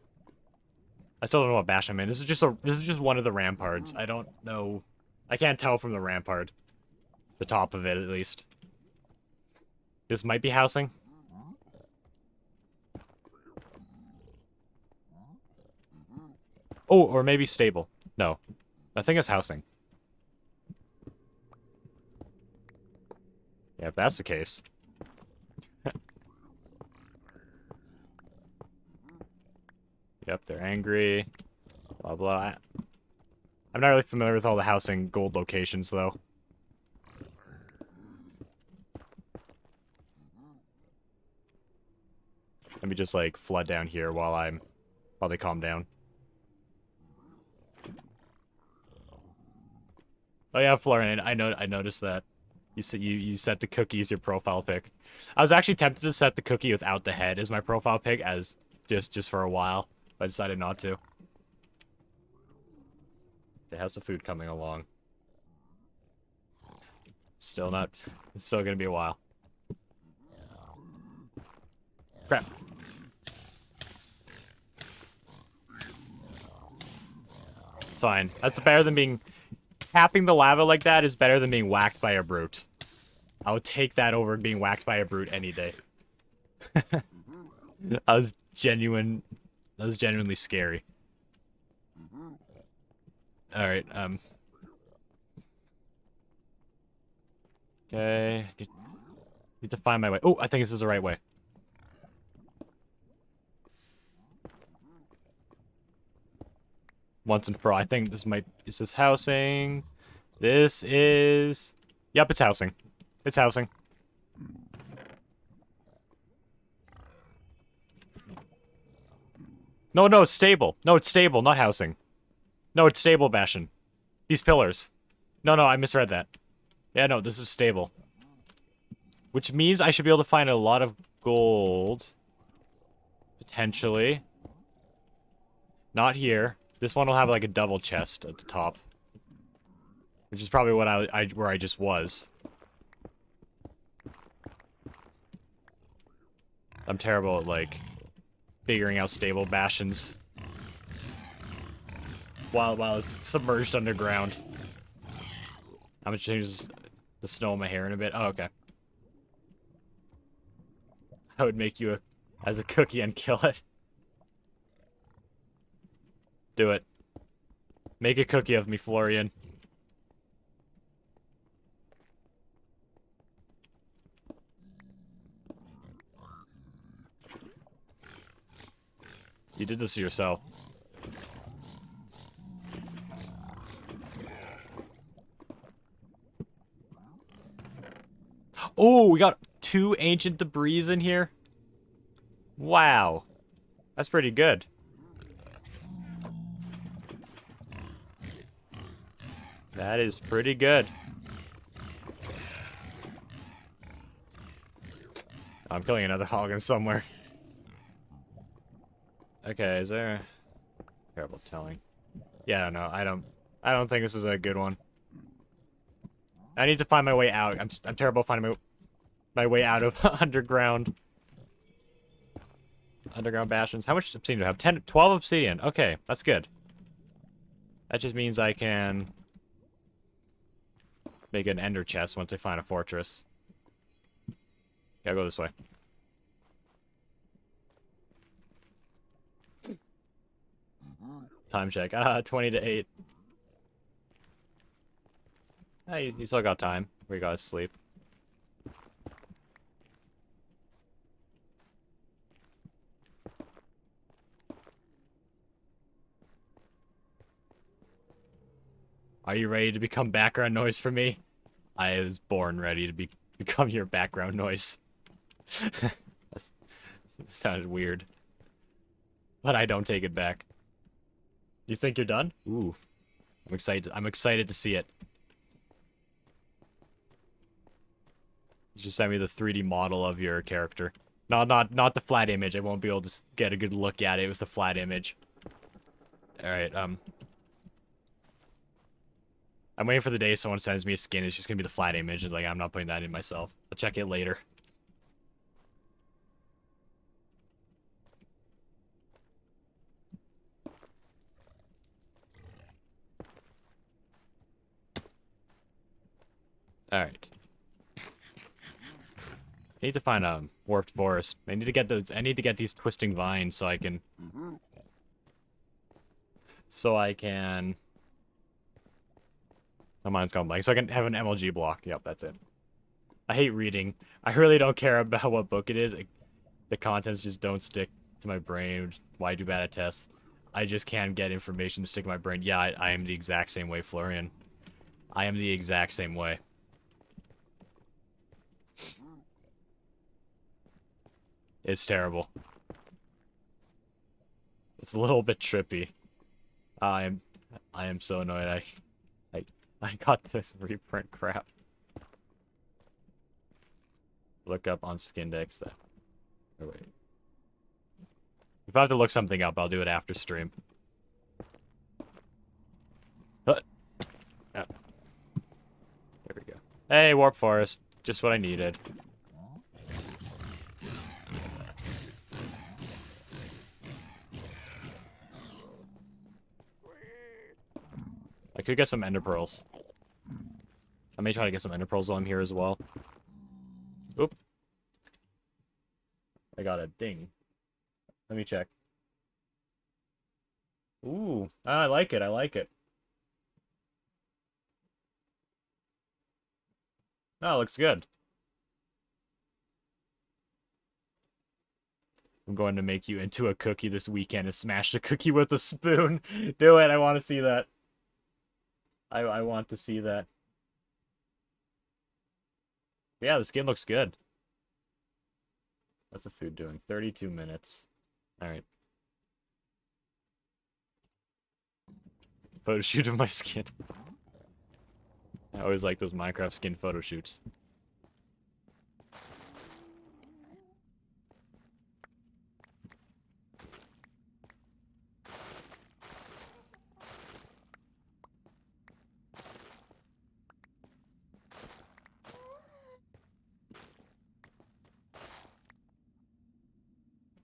I still don't know what bash I'm in. This is just one of the ramparts. I don't know. I can't tell from the rampart. The top of it, at least. This might be housing. Oh, or maybe stable. No. I think it's housing. Yeah, if that's the case. Yep, they're angry. Blah, blah. I'm not really familiar with all the housing gold locations, though. Let me just, like, flood down here while they calm down. Oh yeah, Florian, I noticed that. You set the cookie as your profile pic. I was actually tempted to set the cookie without the head as my profile pic as just for a while, but I decided not to. Okay, how's the food coming along? Still not. It's still gonna be a while. Crap. It's fine. That's better than being... Tapping the lava like that is better than being whacked by a brute. I would take that over being whacked by a brute any day. That was genuinely scary. Alright, okay. Need to find my way. Oh, I think this is the right way. Once and for all. I think this might... Is this housing? This is... Yep, it's housing. It's housing. No, it's stable. No, it's stable, not housing. No, it's stable, Bastion. These pillars. No, I misread that. Yeah, no, this is stable. Which means I should be able to find a lot of gold. Potentially. Not here. This one will have like a double chest at the top. Which is probably what where I just was. I'm terrible at, like, figuring out stable bastions while it's submerged underground. I'm gonna change the snow in my hair in a bit. Oh, okay. I would make you as a cookie and kill it. Do it. Make a cookie of me, Florian. You did this to yourself. Oh, we got 2 ancient debris in here. Wow. That's pretty good. That is pretty good. I'm killing another Hoggin somewhere. Okay, is there... Terrible telling. Yeah, no, I don't think this is a good one. I need to find my way out. I'm terrible at finding my way out of underground bastions. How much obsidian do I have? 12 obsidian. Okay, that's good. That just means I can make an ender chest once I find a fortress. Gotta go this way. Time check. 20 to 8. Hey, you still got time. We gotta sleep. Are you ready to become background noise for me? I was born ready to become your background noise. That sounded weird. But I don't take it back. You think you're done? Ooh. I'm excited to see it. You should send me the 3D model of your character. No, not the flat image. I won't be able to get a good look at it with the flat image. Alright, I'm waiting for the day someone sends me a skin. It's just gonna be the flat image. It's like, I'm not putting that in myself. I'll check it later. Alright. I need to find a warped forest. I need to get those. I need to get these twisting vines so I can. My mind's gone blank. So I can have an MLG block. Yep, that's it. I hate reading. I really don't care about what book it is. The contents just don't stick to my brain. Why do bad at tests? I just can't get information to stick to my brain. Yeah, I am the exact same way, Florian. I am the exact same way. It's terrible. It's a little bit trippy. I am so annoyed. I got to reprint crap. Look up on Skindex. Oh, wait. If I have to look something up, I'll do it after stream. There we go. Hey, Warp Forest. Just what I needed. I could get some ender pearls. I may try to get some ender pearls while I'm here as well. Oop. I got a ding. Let me check. Ooh, I like it. I like it. Oh, it looks good. I'm going to make you into a cookie this weekend and smash a cookie with a spoon. Do it. I want to see that. I want to see that. Yeah, the skin looks good. What's the food doing? 32 minutes. Alright. Photo shoot of my skin. I always like those Minecraft skin photo shoots.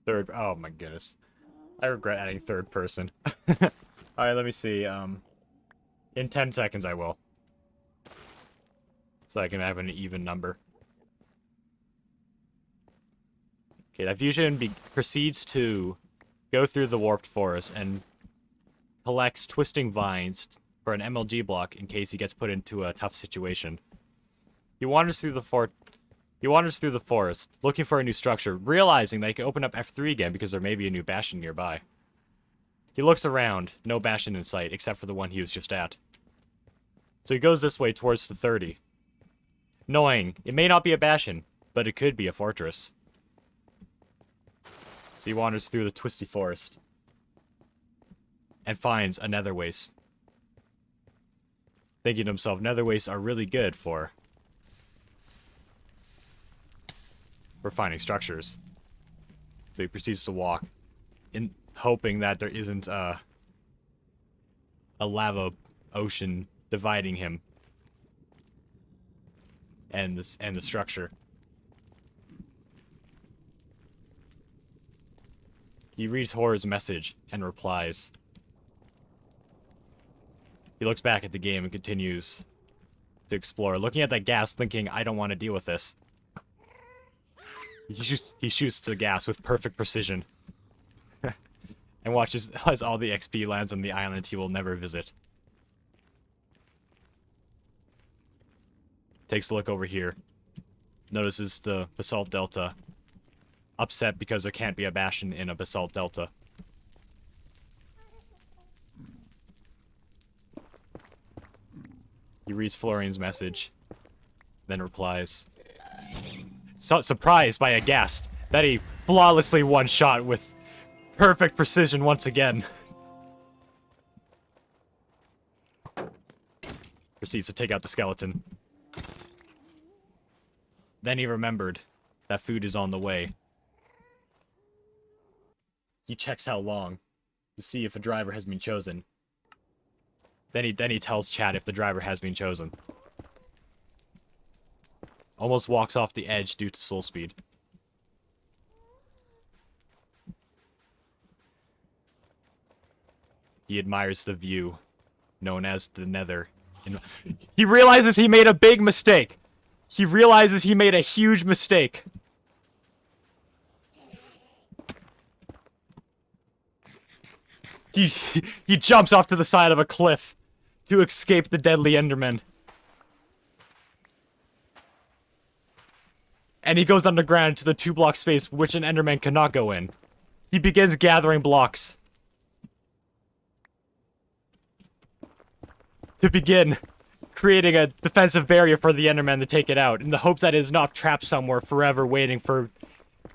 Third. Oh my goodness. I regret adding third person. Alright, let me see. In 10 seconds I will. So I can have an even number. Okay, that fusion proceeds to go through the warped forest and collects twisting vines for an MLG block in case he gets put into a tough situation. He wanders through the forest, looking for a new structure, realizing that he can open up F3 again because there may be a new bastion nearby. He looks around, no bastion in sight, except for the one he was just at. So he goes this way towards the 30. Knowing it may not be a bastion, but it could be a fortress. So he wanders through the twisty forest and finds a nether waste. Thinking to himself, nether wastes are really good for finding structures. So he proceeds to walk, in hoping that there isn't a lava ocean dividing him and the structure. He reads Horror's message and replies. He looks back at the game and continues to explore, looking at that gas, thinking, I don't want to deal with this. He shoots the gas with perfect precision. And watches as all the XP lands on the island he will never visit. Takes a look over here. Notices the basalt delta. Upset because there can't be a bastion in a basalt delta. He reads Florian's message. Then replies. So surprised by a ghast that he flawlessly one-shot with perfect precision once again. Proceeds to take out the skeleton. Then he remembered that food is on the way. He checks how long to see if a driver has been chosen. Then he tells Chad if the driver has been chosen. Almost walks off the edge due to soul speed. He admires the view, known as the Nether. He realizes he made a big mistake. He realizes he made a huge mistake. He jumps off to the side of a cliff to escape the deadly Enderman. And he goes underground to the 2-block space which an Enderman cannot go in. He begins gathering blocks. To begin creating a defensive barrier for the Enderman to take it out, in the hopes that it is not trapped somewhere forever waiting for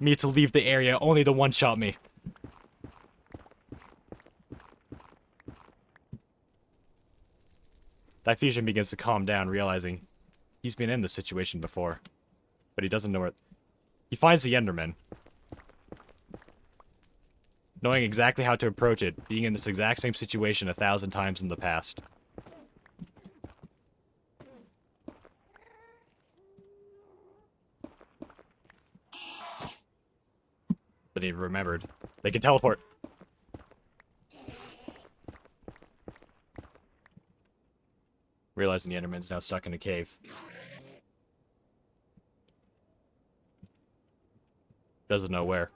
me to leave the area, only to one-shot me. Diffusion begins to calm down, realizing he's been in this situation before. But he doesn't know where... He finds the Enderman. Knowing exactly how to approach it, being in this exact same situation 1,000 times in the past. But he remembered. They can teleport. Realizing the Enderman's now stuck in a cave. Doesn't know where.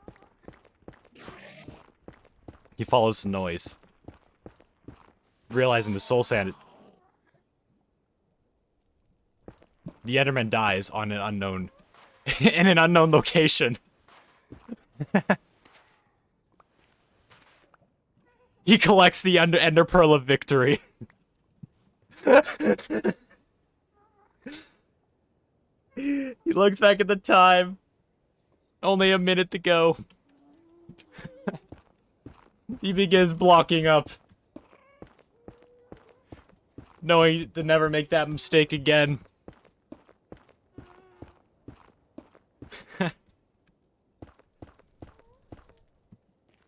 He follows the noise. Realizing the soul sand... The Enderman dies on an unknown... in an unknown location. He collects the Ender Pearl of Victory. He looks back at the time. Only a minute to go. He begins blocking up. Knowing to never make that mistake again.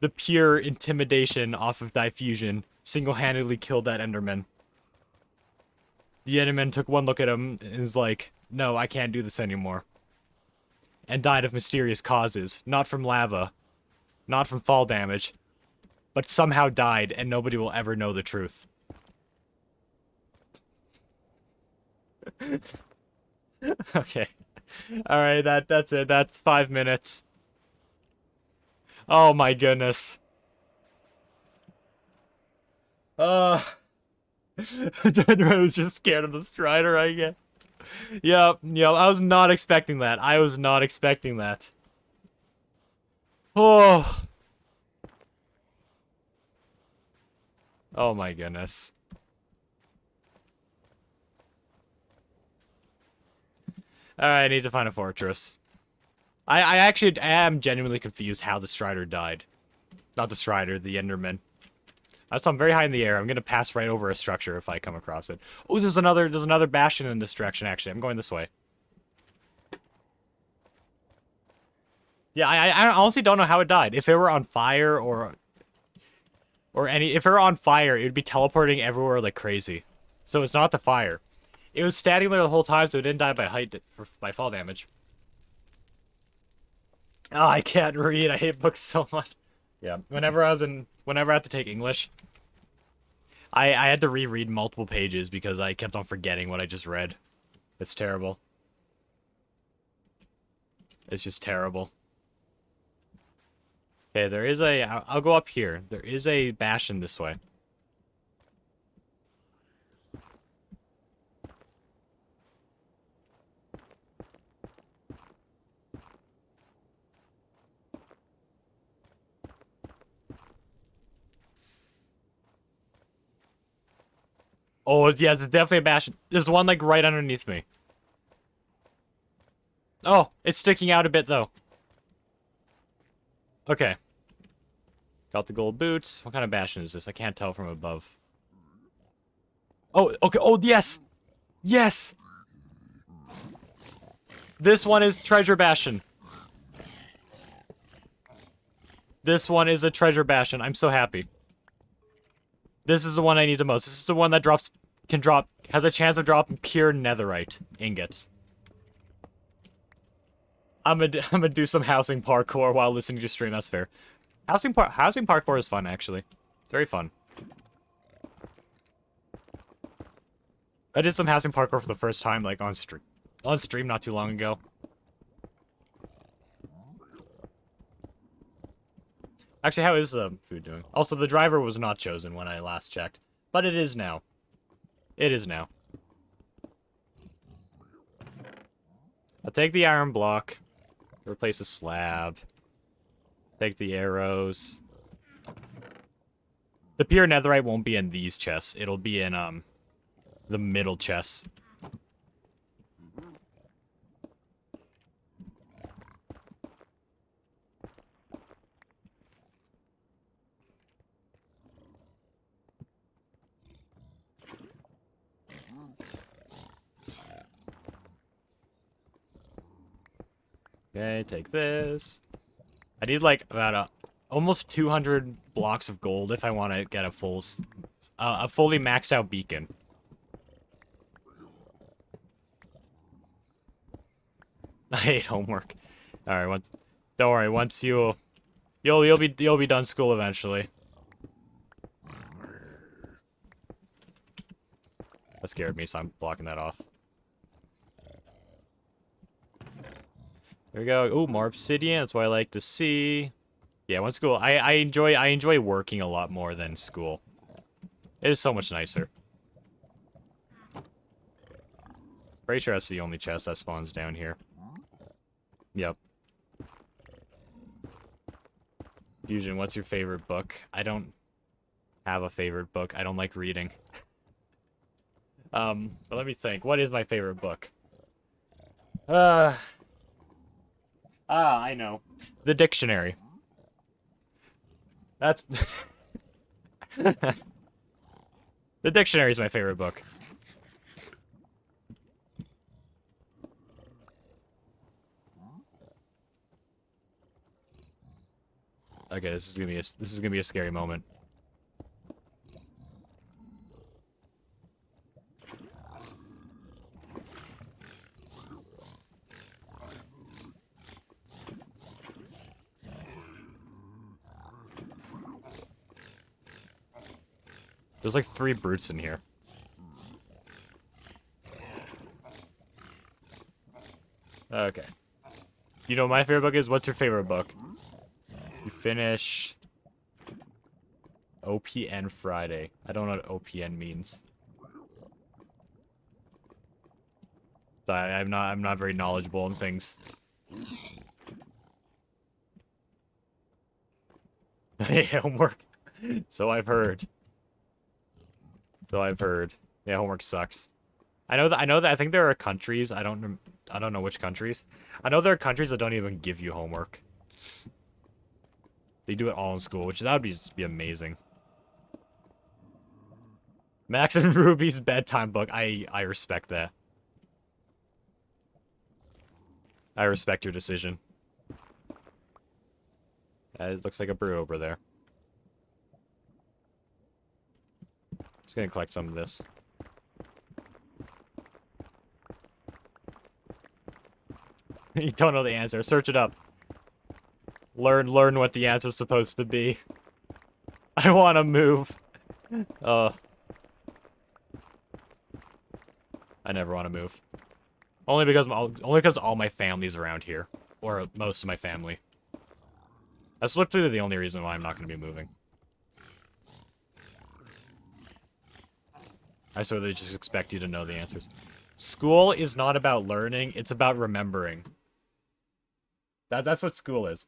The pure intimidation off of diffusion single-handedly killed that Enderman. The Enderman took one look at him and was like, no, I can't do this anymore. And died of mysterious causes. Not from lava. Not from fall damage. But somehow died, and nobody will ever know the truth. Okay. Alright, that's it. That's 5 minutes. Oh my goodness. The Enderman was just scared of the Strider, I guess. Yep, I was not expecting that. I was not expecting that. Oh. Oh my goodness. Alright, I need to find a fortress. I actually am genuinely confused how the Strider died. Not the Strider, the Enderman. So I'm very high in the air. I'm gonna pass right over a structure if I come across it. Oh, there's another bastion in this direction, actually. I'm going this way. Yeah, I honestly don't know how it died. If it were on fire or if it were on fire, it would be teleporting everywhere like crazy. So it's not the fire. It was standing there the whole time, so it didn't die by fall damage. Oh, I can't read. I hate books so much. Yeah, whenever I had to take English, I had to reread multiple pages because I kept on forgetting what I just read. It's terrible. It's just terrible. Okay, there is I'll go up here. There is a bastion this way. Oh, yeah, it's definitely a bastion. There's one, like, right underneath me. Oh, it's sticking out a bit, though. Okay. Got the gold boots. What kind of bastion is this? I can't tell from above. Oh, okay. Oh, yes! Yes! This one is Treasure Bastion. This one is a Treasure Bastion. I'm so happy. This is the one I need the most. This is the one that has a chance of dropping pure netherite ingots. I'm gonna do some housing parkour while listening to stream. That's fair. Housing parkour is fun, actually. It's very fun. I did some housing parkour for the first time, like on stream not too long ago. Actually, how is food doing? Also, the driver was not chosen when I last checked, but it is now. It is now. I'll take the iron block, replace the slab, take the arrows. The pure netherite won't be in these chests. It'll be in the middle chests. Okay, take this. I need like about almost 200 blocks of gold if I want to get a fully maxed out beacon. I hate homework. All right, don't worry. Once you'll be done school eventually. That scared me, so I'm blocking that off. There we go. Ooh, more obsidian. That's what I like to see. Yeah, once school, I enjoy working a lot more than school. It is so much nicer. Pretty sure that's the only chest that spawns down here. Yep. Fusion, what's your favorite book? I don't have a favorite book. I don't like reading. But let me think. What is my favorite book? I know. The dictionary. That's... The dictionary is my favorite book. Okay, this is gonna be a scary moment. There's like 3 brutes in here. Okay. You know what my favorite book is? What's your favorite book? You finish... OPN Friday. I don't know what OPN means. I'm not very knowledgeable in things. Hey, homework. So I've heard. Yeah, homework sucks. I know that I think there are countries, I don't know which countries. I know there are countries that don't even give you homework. They do it all in school, which that would be amazing. Max and Ruby's bedtime book. I respect that. I respect your decision. It looks like a brute over there. Just gonna collect some of this. You don't know the answer. Search it up. Learn what the answer's supposed to be. I want to move. I never want to move. Only because all my family's around here, or most of my family. That's literally the only reason why I'm not going to be moving. I swear they just expect you to know the answers. School is not about learning, it's about remembering. That's what school is.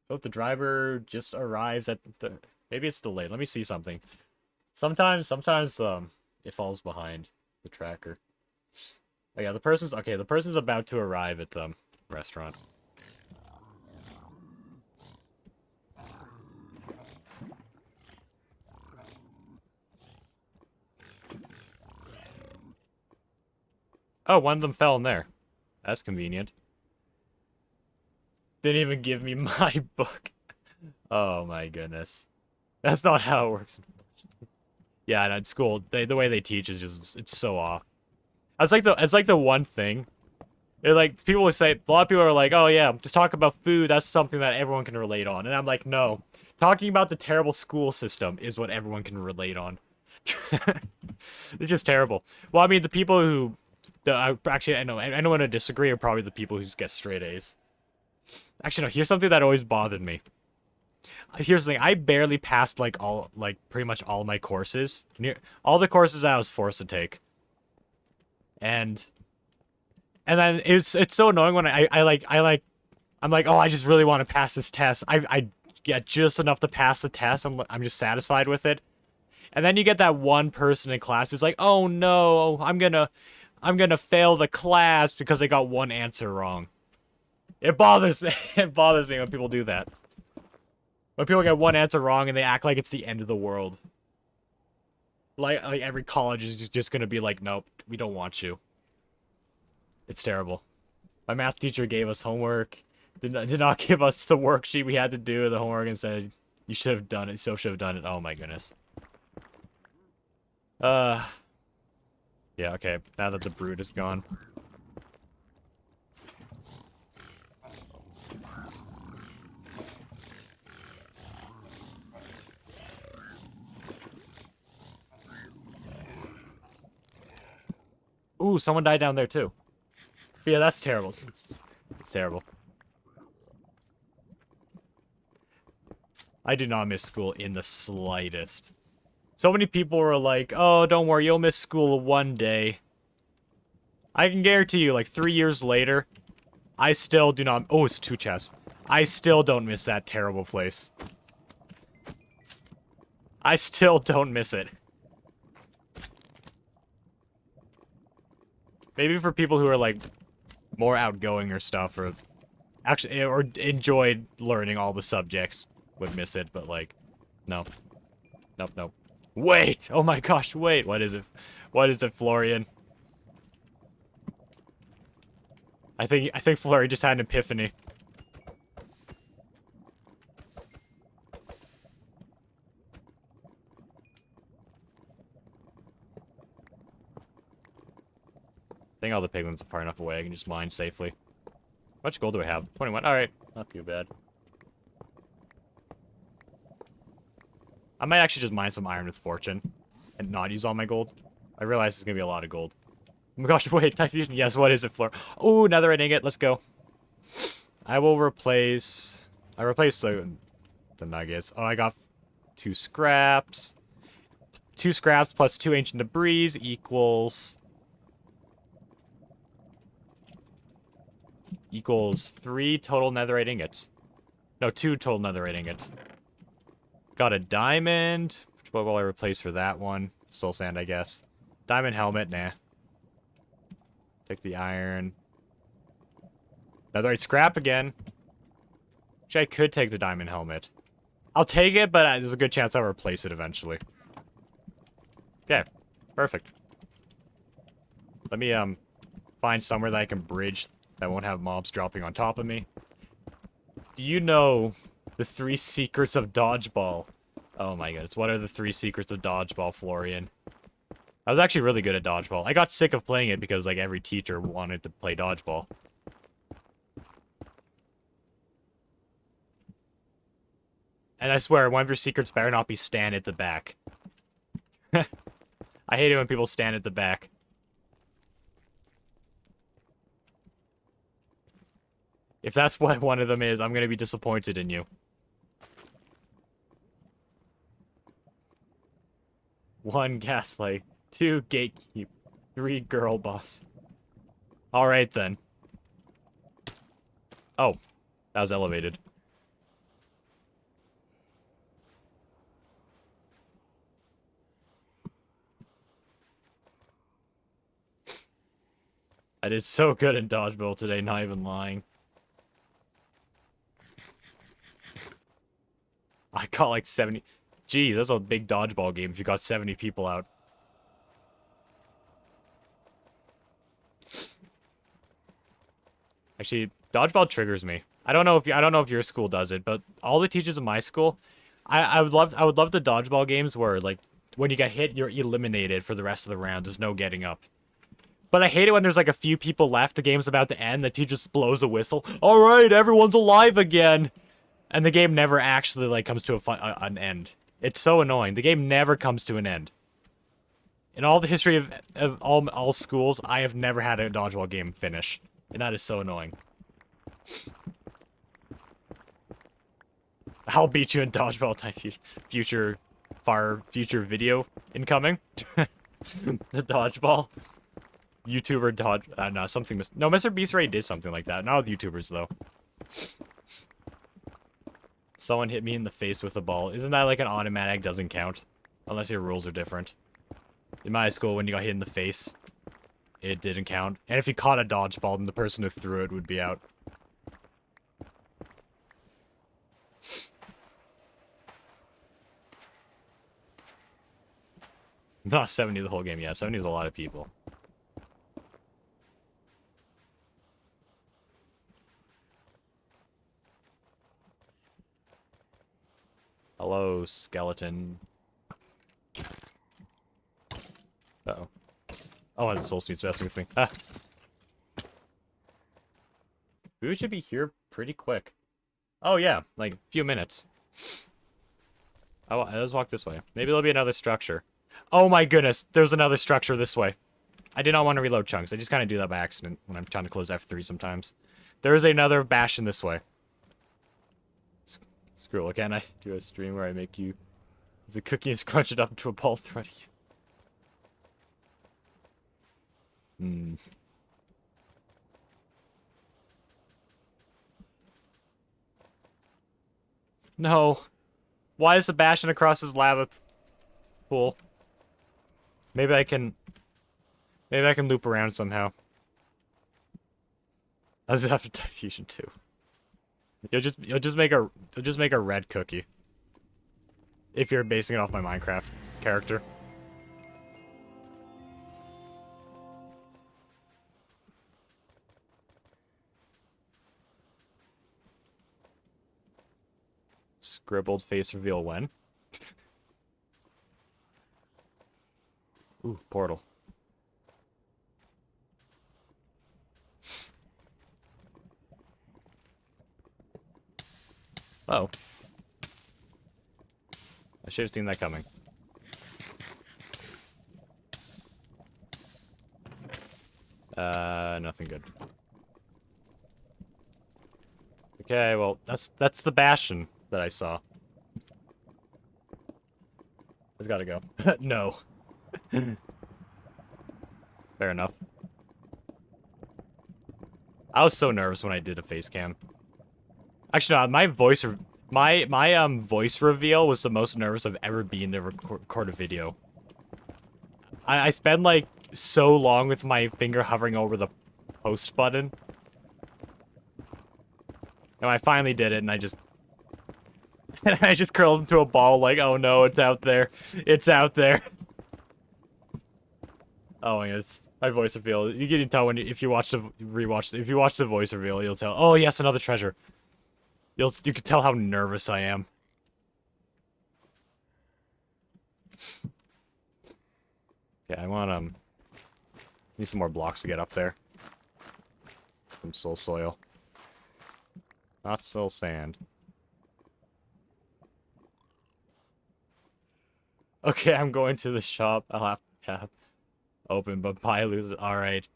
Hope the driver just arrives at the... Maybe it's delayed. Let me see something. Sometimes it falls behind the tracker. Oh yeah, the person's about to arrive at the restaurant. Oh, one of them fell in there. That's convenient. Didn't even give me my book. Oh my goodness. That's not how it works. Yeah, and at school, the way they teach is just, it's so off. It's like the one thing. Like, people will say, a lot of people are like, oh yeah, just talk about food, that's something that everyone can relate on. And I'm like, no. Talking about the terrible school system is what everyone can relate on. It's just terrible. Well, I mean, the people who... actually, I know anyone to disagree are probably the people who just get straight A's. Actually, no, here's something that always bothered me. Here's the thing, I barely passed, like, pretty much all my courses. All the courses I was forced to take. And then it's so annoying when I'm like, oh, I just really want to pass this test. I get just enough to pass the test. I'm just satisfied with it. And then you get that one person in class who's like, oh no, I'm gonna fail the class because I got one answer wrong. It bothers me. It bothers me when people do that. When people get one answer wrong and they act like it's the end of the world. Like every college is just gonna be like, nope, we don't want you. It's terrible. My math teacher gave us homework. Did not give us the worksheet we had to do, the homework, and said, you should have done it, so should have done it. Oh my goodness. Yeah, okay. Now that the brood is gone. Ooh, someone died down there too. But yeah, that's terrible. It's terrible. I did not miss school in the slightest. So many people were like, oh, don't worry, you'll miss school one day. I can guarantee you, like, 3 years later, I still do not... Oh, it's 2 chests. I still don't miss that terrible place. I still don't miss it. Maybe for people who are, like, more outgoing or stuff, or... Actually, or enjoyed learning all the subjects would miss it, but, like, no. Nope, nope. Wait! Oh my gosh, wait! What is it? What is it, Florian? I think Florian just had an epiphany. I think all the piglins are far enough away, I can just mine safely. How much gold do I have? 21. Alright, not too bad. I might actually just mine some iron with fortune and not use all my gold. I realize it's gonna be a lot of gold. Oh my gosh, wait, Typhoon. Yes, what is it, Flor? Oh, netherite ingot, let's go. I will replace... I replaced the nuggets. Oh, I got 2 scraps. 2 scraps plus 2 ancient debris equals 3 total netherite ingots. No, 2 total netherite ingots. Got a diamond. What will I replace for that one? Soul sand, I guess. Diamond helmet, nah. Take the iron. Netherite scrap again. Actually, I could take the diamond helmet. I'll take it, but there's a good chance I'll replace it eventually. Okay, perfect. Let me find somewhere that I can bridge that won't have mobs dropping on top of me. Do you know the 3 secrets of dodgeball? Oh my goodness, what are the 3 secrets of dodgeball, Florian? I was actually really good at dodgeball. I got sick of playing it because, like, every teacher wanted to play dodgeball. And I swear, one of your secrets better not be stand at the back. I hate it when people stand at the back. If that's what one of them is, I'm gonna be disappointed in you. 1 gaslight, 2 gatekeep, 3 girl boss. Alright then. Oh, that was elevated. I did so good in dodgeball today, not even lying. I got like 70... Geez, that's a big dodgeball game if you got 70 people out. Actually, dodgeball triggers me. I don't know if your school does it, but all the teachers in my school, I would love the dodgeball games where like when you get hit, you're eliminated for the rest of the round. There's no getting up. But I hate it when there's like a few people left, the game's about to end, the teacher just blows a whistle. All right, everyone's alive again. And the game never actually like comes to an end. It's so annoying. The game never comes to an end. In all the history of all schools, I have never had a dodgeball game finish. And that is so annoying. I'll beat you in dodgeball time far future video incoming. The dodgeball. YouTuber dodge. No, something. No, Mr. Beast Ray did something like that. Not with YouTubers, though. Someone hit me in the face with a ball. Isn't that like an automatic doesn't count? Unless your rules are different. In my school, when you got hit in the face, it didn't count. And if you caught a dodgeball, then the person who threw it would be out. Not 70 the whole game. Yeah, 70 is a lot of people. Hello, skeleton. Uh-oh. Oh, and the soul sweet's best thing. Ah. Food should be here pretty quick. Oh, yeah. Like, a few minutes. Oh, let's walk this way. Maybe there'll be another structure. Oh my goodness, there's another structure this way. I did not want to reload chunks. I just kind of do that by accident when I'm trying to close F3 sometimes. There is another bastion this way. Screw it, can I do a stream where I make you as a cookie and scrunch it up into a ball thread? No. Why is Sebastian across his lava pool? Maybe I can loop around somehow. I just have to type fusion too. You'll just make a red cookie. If you're basing it off my Minecraft character. Scribbled face reveal when? Ooh, portal. Oh. I should have seen that coming. Nothing good. Okay, well, that's the bastion that I saw. It's gotta go. No. Fair enough. I was so nervous when I did a face cam. Actually, no, my voice reveal was the most nervous I've ever been to record a video. I spent like so long with my finger hovering over the post button. And I finally did it, and I just curled into a ball like, oh no, it's out there. It's out there. Oh my goodness. My voice reveal. You can tell when if you watch the voice reveal, you'll tell. Oh yes, another treasure. You can tell how nervous I am. Yeah, I want need some more blocks to get up there. Some soul soil. Not soul sand. Okay, I'm going to the shop. I'll have to tap open, but buy lose. Alright.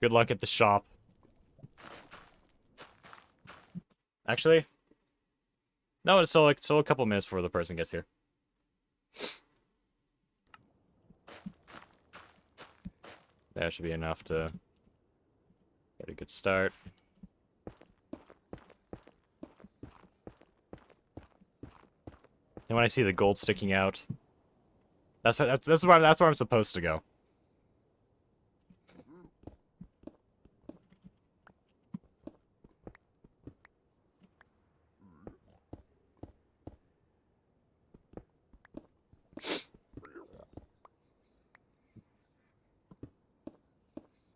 Good luck at the shop. Actually, no, it's still a couple minutes before the person gets here. That should be enough to get a good start. And when I see the gold sticking out, that's where I'm supposed to go.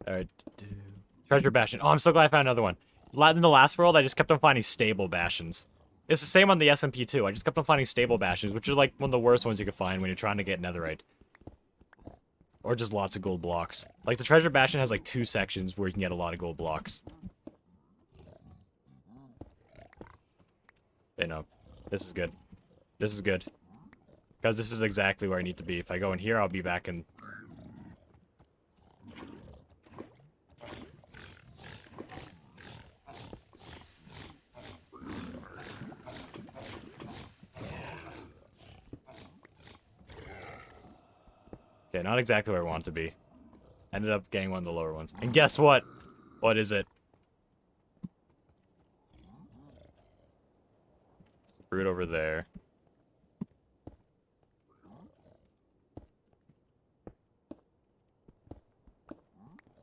Alright. Treasure bastion. Oh, I'm so glad I found another one. In the last world, I just kept on finding stable bastions. It's the same on the SMP too. I just kept on finding stable bastions, which are like one of the worst ones you can find when you're trying to get netherite. Or just lots of gold blocks. Like the treasure bastion has like 2 sections where you can get a lot of gold blocks. You know, this is good. This is good. Because this is exactly where I need to be. If I go in here, I'll be back in... Okay, not exactly where I want to be. Ended up getting one of the lower ones. And guess what? What is it? Root over there.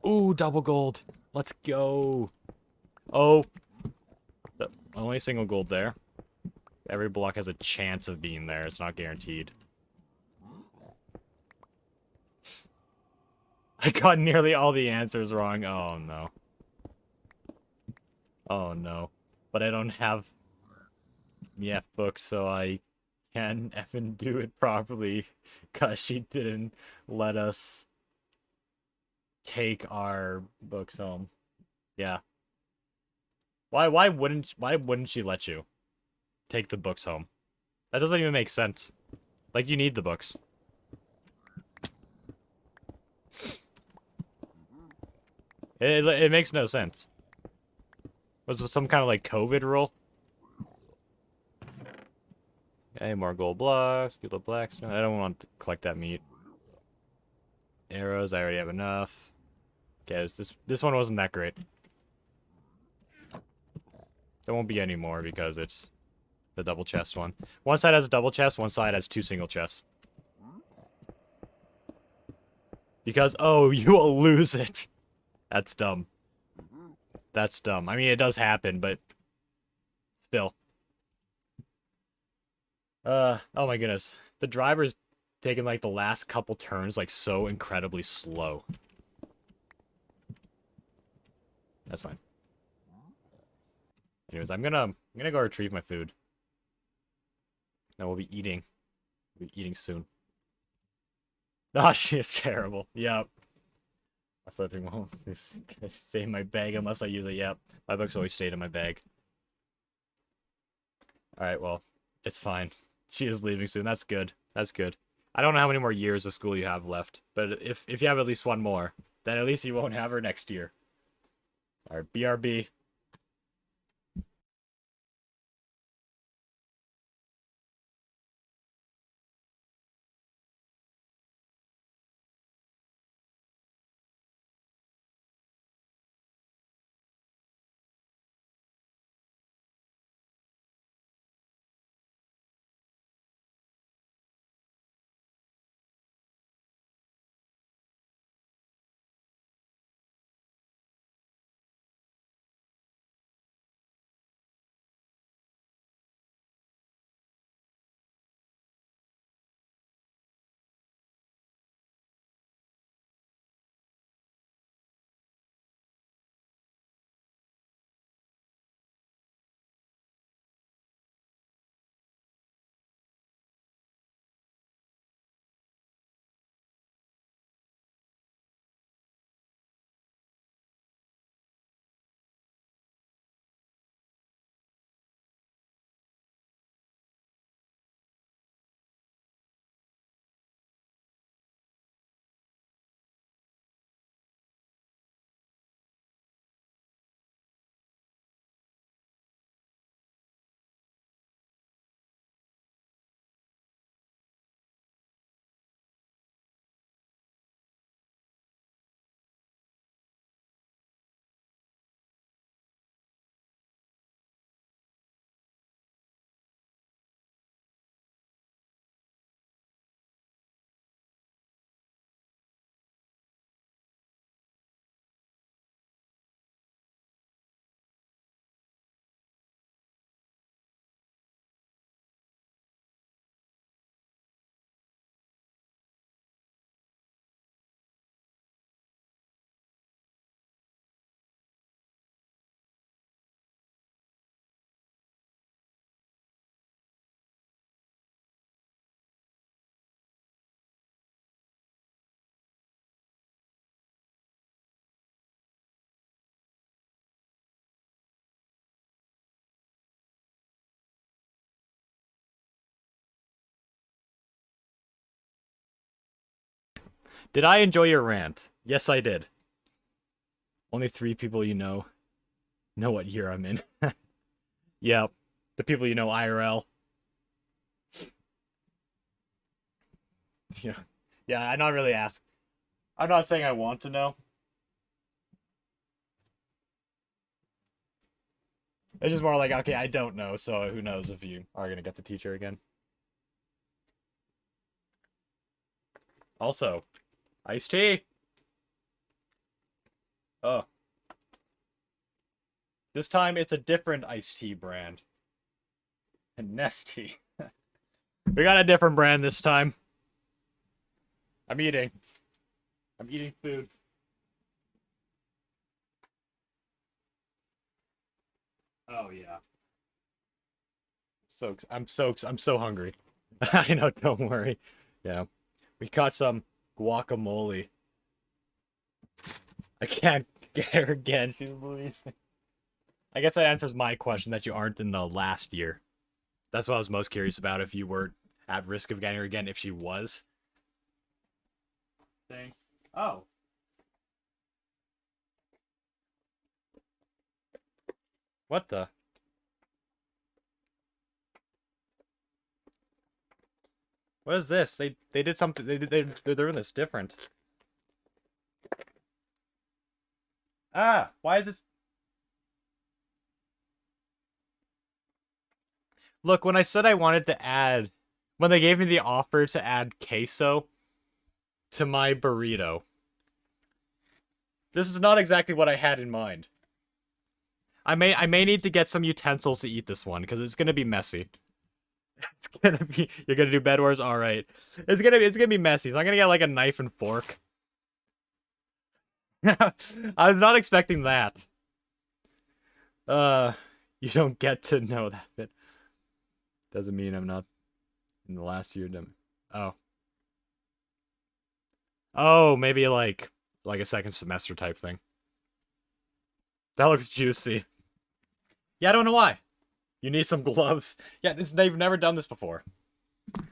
Ooh, double gold. Let's go. Oh. Only a single gold there. Every block has a chance of being there. It's not guaranteed. I got nearly all the answers wrong. Oh, no. Oh, no. But I don't have MEF books, so I can't effing do it properly. Because she didn't let us take our books home. Yeah. Why wouldn't she let you take the books home? That doesn't even make sense. Like, you need the books. It makes no sense. Was it some kind of, like, COVID rule? Okay, more gold blocks, get the blackstone. I don't want to collect that meat. Arrows, I already have enough. Okay, this one wasn't that great. There won't be any more because it's the double chest one. One side has a double chest, one side has 2 single chests. Because, oh, you will lose it. That's dumb. That's dumb. I mean, it does happen, but still. Oh my goodness. The driver's taking, like, the last couple turns, like, so incredibly slow. That's fine. Anyways, I'm gonna go retrieve my food. And we'll be eating. We'll be eating soon. Oh, she is terrible. Yep. My flipping won't stay in my bag unless I use it. Yep. My books always stayed in my bag. Alright, well, it's fine. She is leaving soon. That's good. That's good. I don't know how many more years of school you have left, but if you have at least one more, then at least you won't have her next year. Alright, BRB. Did I enjoy your rant? Yes, I did. Only 3 people you know what year I'm in. Yep. The people you know IRL. Yeah. Yeah, I'm not really ask. I'm not saying I want to know. It's just more like, okay, I don't know, so who knows if you are gonna get the teacher again. Also, iced tea. Oh, this time it's a different iced tea brand. And Nestea. We got a different brand this time. I'm eating. I'm eating food. Oh yeah. I'm so hungry. I know, don't worry. Yeah. We got some guacamole. I can't get her again. She's leaving. I guess that answers my question that you aren't in the last year. That's what I was most curious about, if you were at risk of getting her again, if she was. Thing. Oh. What the? What is this? They did something. They're doing this different. Ah, why is this? Look, when I said I wanted to add, when they gave me the offer to add queso to my burrito, this is not exactly what I had in mind. I may need to get some utensils to eat this one because it's gonna be messy. It's gonna be, you're gonna do bedwars, all right. It's gonna be messy. So I'm gonna get like a knife and fork. I was not expecting that. Uh, you don't get to know that bit. Doesn't mean I'm not in the last year. Oh, oh, maybe like a second semester type thing. That looks juicy. Yeah, I don't know why. You need some gloves. Yeah, they've never done this before. All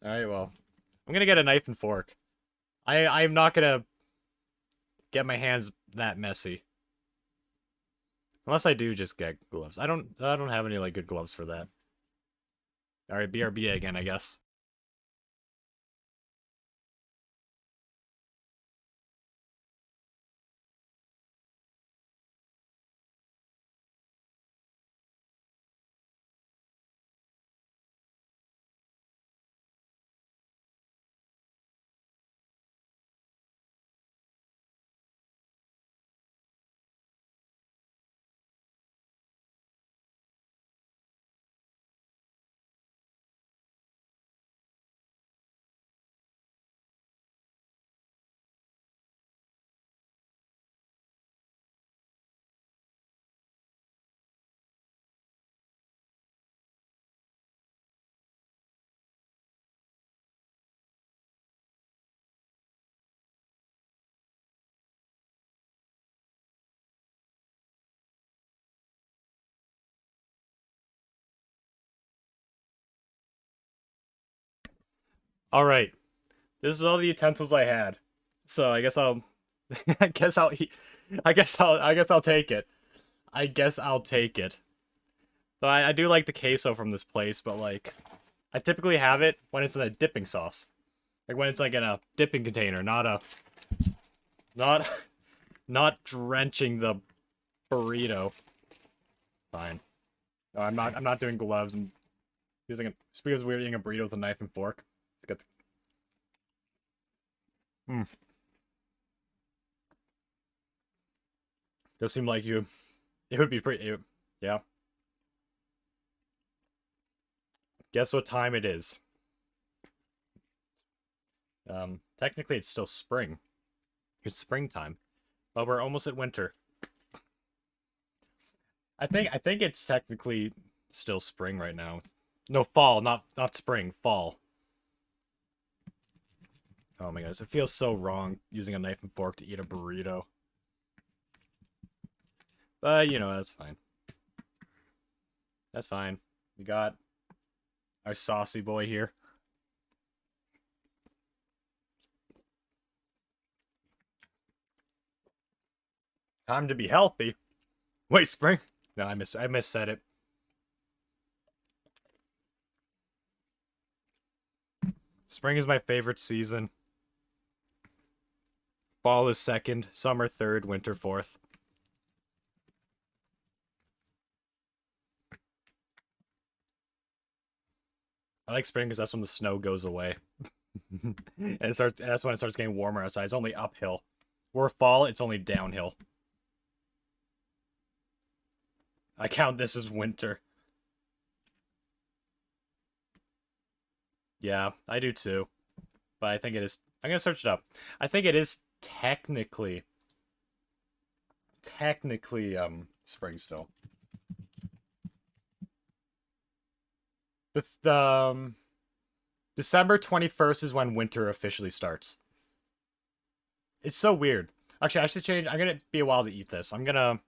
right, well, I'm gonna get a knife and fork. I'm not gonna get my hands that messy. Unless I do just get gloves. I don't have any like good gloves for that. All right, BRB again, I guess. All right, this is all the utensils I had. So I guess I'll, I guess I'll eat. I guess I'll take it. I guess I'll take it. But I do like the queso from this place, but like, I typically have it when it's in a dipping sauce. Like when it's like in a dipping container, not not drenching the burrito. Fine. No, I'm not doing gloves. I'm using a because we're eating a burrito with a knife and fork. It's good. Hmm. Does seem like you. It would be pretty. Yeah. Guess what time it is? Technically it's still spring. It's springtime, but we're almost at winter. I think it's technically still spring right now. No, fall, not spring, fall. Oh my gosh, it feels so wrong using a knife and fork to eat a burrito. But you know, that's fine. That's fine. We got our saucy boy here. Time to be healthy. Wait, spring? No, I missaid it. Spring is my favorite season. Fall is second, summer third, winter fourth. I like spring because that's when the snow goes away. And that's when it starts getting warmer outside. It's only uphill. Where fall, it's only downhill. I count this as winter. Yeah, I do too. But I think it is. I'm gonna search it up. I think it is technically spring still. The December 21st is when winter officially starts. It's so weird. Actually, I should change. I'm gonna be a while to eat this. I'm gonna.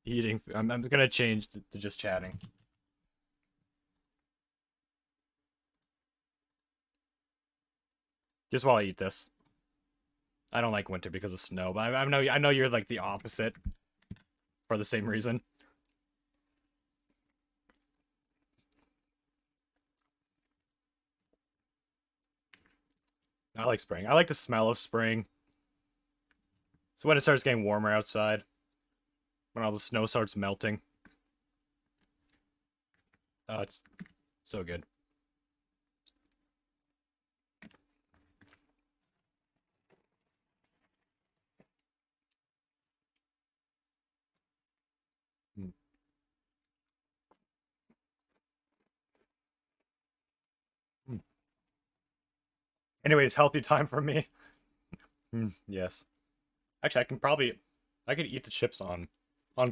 Eating. I'm gonna change to just chatting. Just while I eat this. I don't like winter because of snow, but I know you're like the opposite for the same reason. I like spring. I like the smell of spring. So when it starts getting warmer outside, when all the snow starts melting. Oh, it's so good. Mm. Mm. Anyways, healthy time for me. Yes. Actually, I could eat the chips on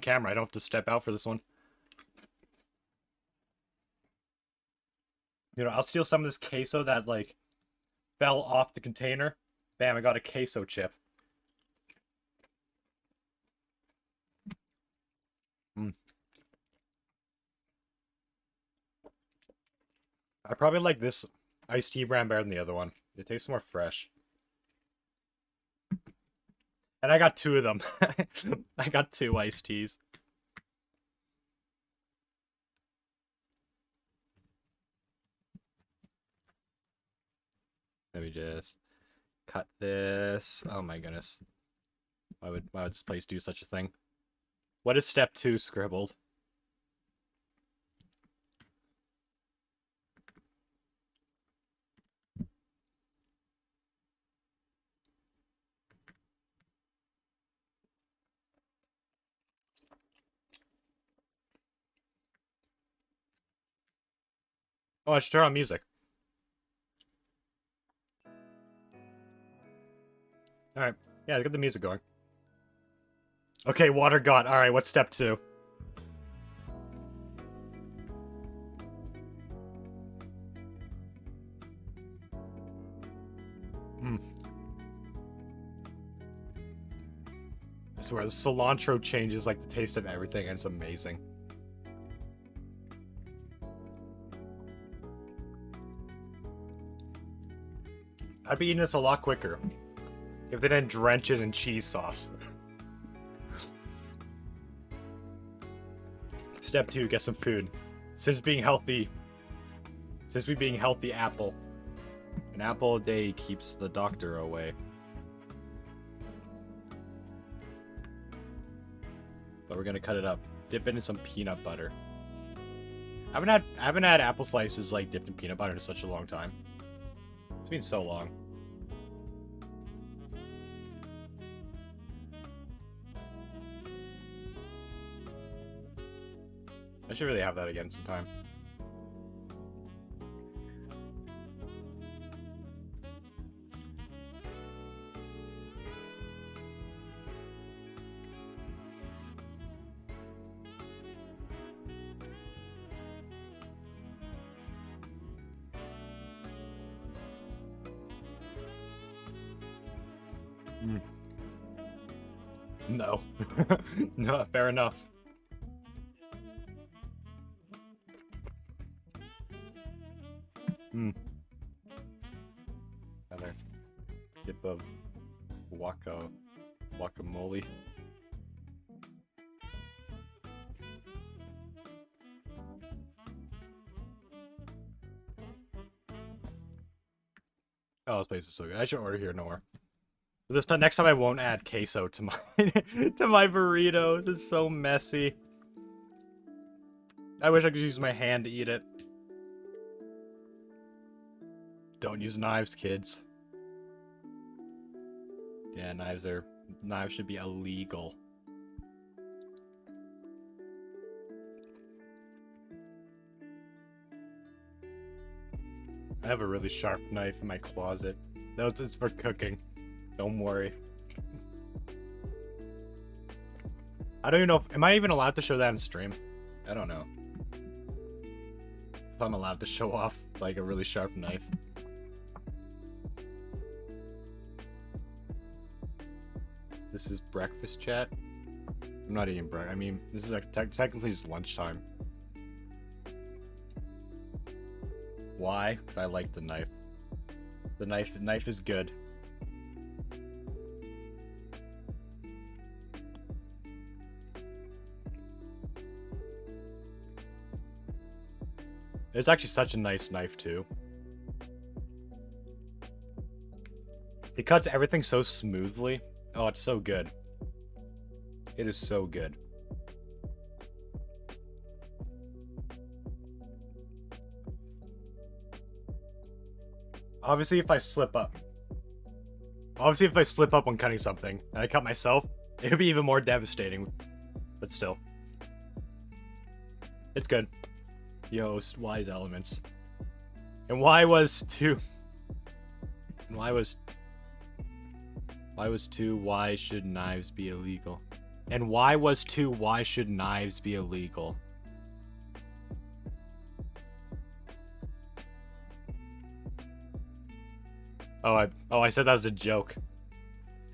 camera. I don't have to step out for this one. You know, I'll steal some of this queso that like fell off the container. Bam, I got a queso chip. Mm. I probably like this iced tea brand better than the other one. It tastes more fresh. And I got two of them. I got two iced teas. Let me just cut this. Oh my goodness. Why would this place do such a thing? What is step 2 scribbled? Oh, I should turn on music. Alright. Yeah, get the music going. Okay, water got. Alright, what's step 2? Hmm. I swear, the cilantro changes like the taste of everything, and it's amazing. I'd be eating this a lot quicker if they didn't drench it in cheese sauce. Step 2, get some food. Since we being healthy, apple. An apple a day keeps the doctor away. But we're gonna cut it up. Dip it in some peanut butter. I haven't had apple slices like dipped in peanut butter in such a long time. It's been so long. I should really have that again sometime. Mm. No. No, fair enough. Hmm. There. type of guacamole. Oh, this place is so good. I should order here more. This time, next time I won't add queso to my to my burritos. It's so messy. I wish I could use my hand to eat it. Don't use knives, kids. Yeah, knives should be illegal. I have a really sharp knife in my closet. No, it's for cooking. Don't worry. I don't even know am I even allowed to show that on stream? I don't know. If I'm allowed to show off, like, a really sharp knife. This is breakfast chat? I'm not eating breakfast. I mean, this is like technically just lunchtime. Why? Because I like the knife. The knife is good. It's actually such a nice knife too. It cuts everything so smoothly. Oh, it's so good. It is so good. Obviously, if I slip up when cutting something, and I cut myself, it would be even more devastating. But still. It's good. Yo, wise elements. And why was 2? Why should knives be illegal? And why was 2? Why should knives be illegal? Oh, I said that was a joke.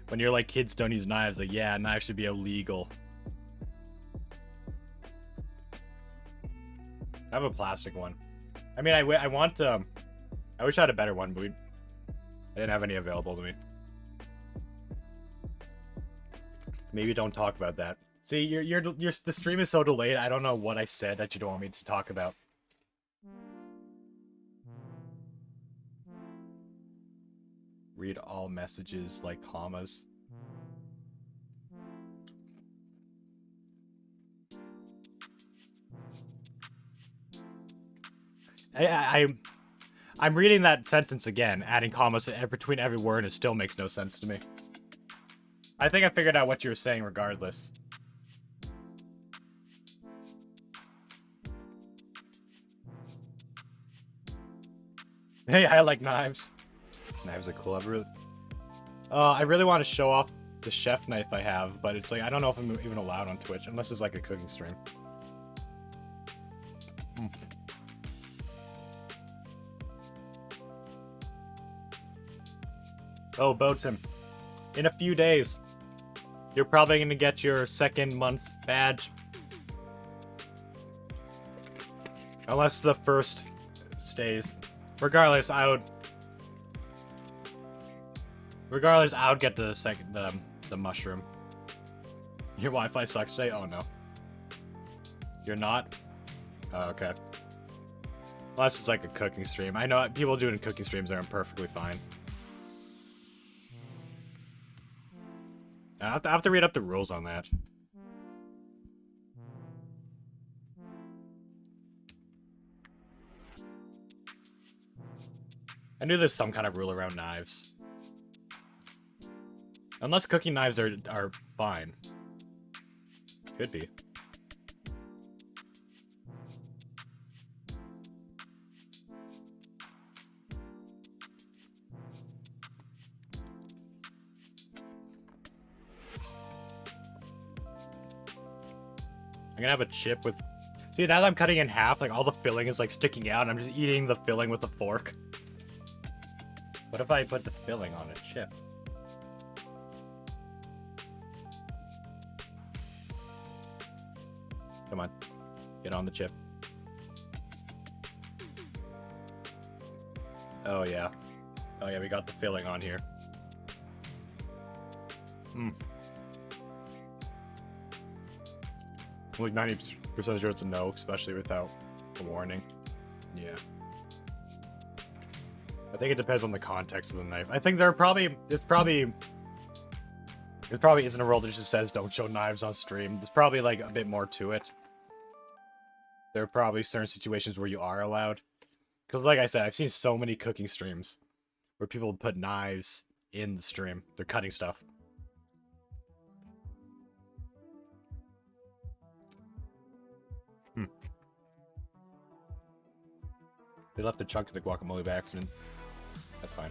When you're like, kids don't use knives, like, yeah, knives should be illegal. I have a plastic one. I mean, I wish I had a better one, but I didn't have any available to me. Maybe don't talk about that. See, the stream is so delayed. I don't know what I said that you don't want me to talk about. Read all messages like commas. I'm reading that sentence again, adding commas between every word, and it still makes no sense to me. I think I figured out what you were saying regardless. Hey, I like knives. Knives are cool. I really want to show off the chef knife I have, but it's like, I don't know if I'm even allowed on Twitch, unless it's like a cooking stream. Oh, Boatim. In a few days, you're probably going to get your 2nd month badge. Unless the first stays. Regardless, I would get the mushroom. Your Wi-Fi sucks today? Oh no. You're not? Oh, okay. Unless it's like a cooking stream. I know people doing cooking streams are perfectly fine. I have to read up the rules on that. I knew there's some kind of rule around knives. Unless cooking knives are fine. Could be. I'm gonna have a chip with... See, now that I'm cutting in half, like, all the filling is, like, sticking out, and I'm just eating the filling with a fork. What if I put the filling on a chip? Come on. Get on the chip. Oh, yeah. Oh, yeah, we got the filling on here. Like 90% sure it's a no, especially without a warning. Yeah. I think it depends on the context of the knife. I think there probably isn't a rule that just says don't show knives on stream. There's probably like a bit more to it. There are probably certain situations where you are allowed. Because like I said, I've seen so many cooking streams where people put knives in the stream. They're cutting stuff. They left a chunk of the guacamole by accident. That's fine.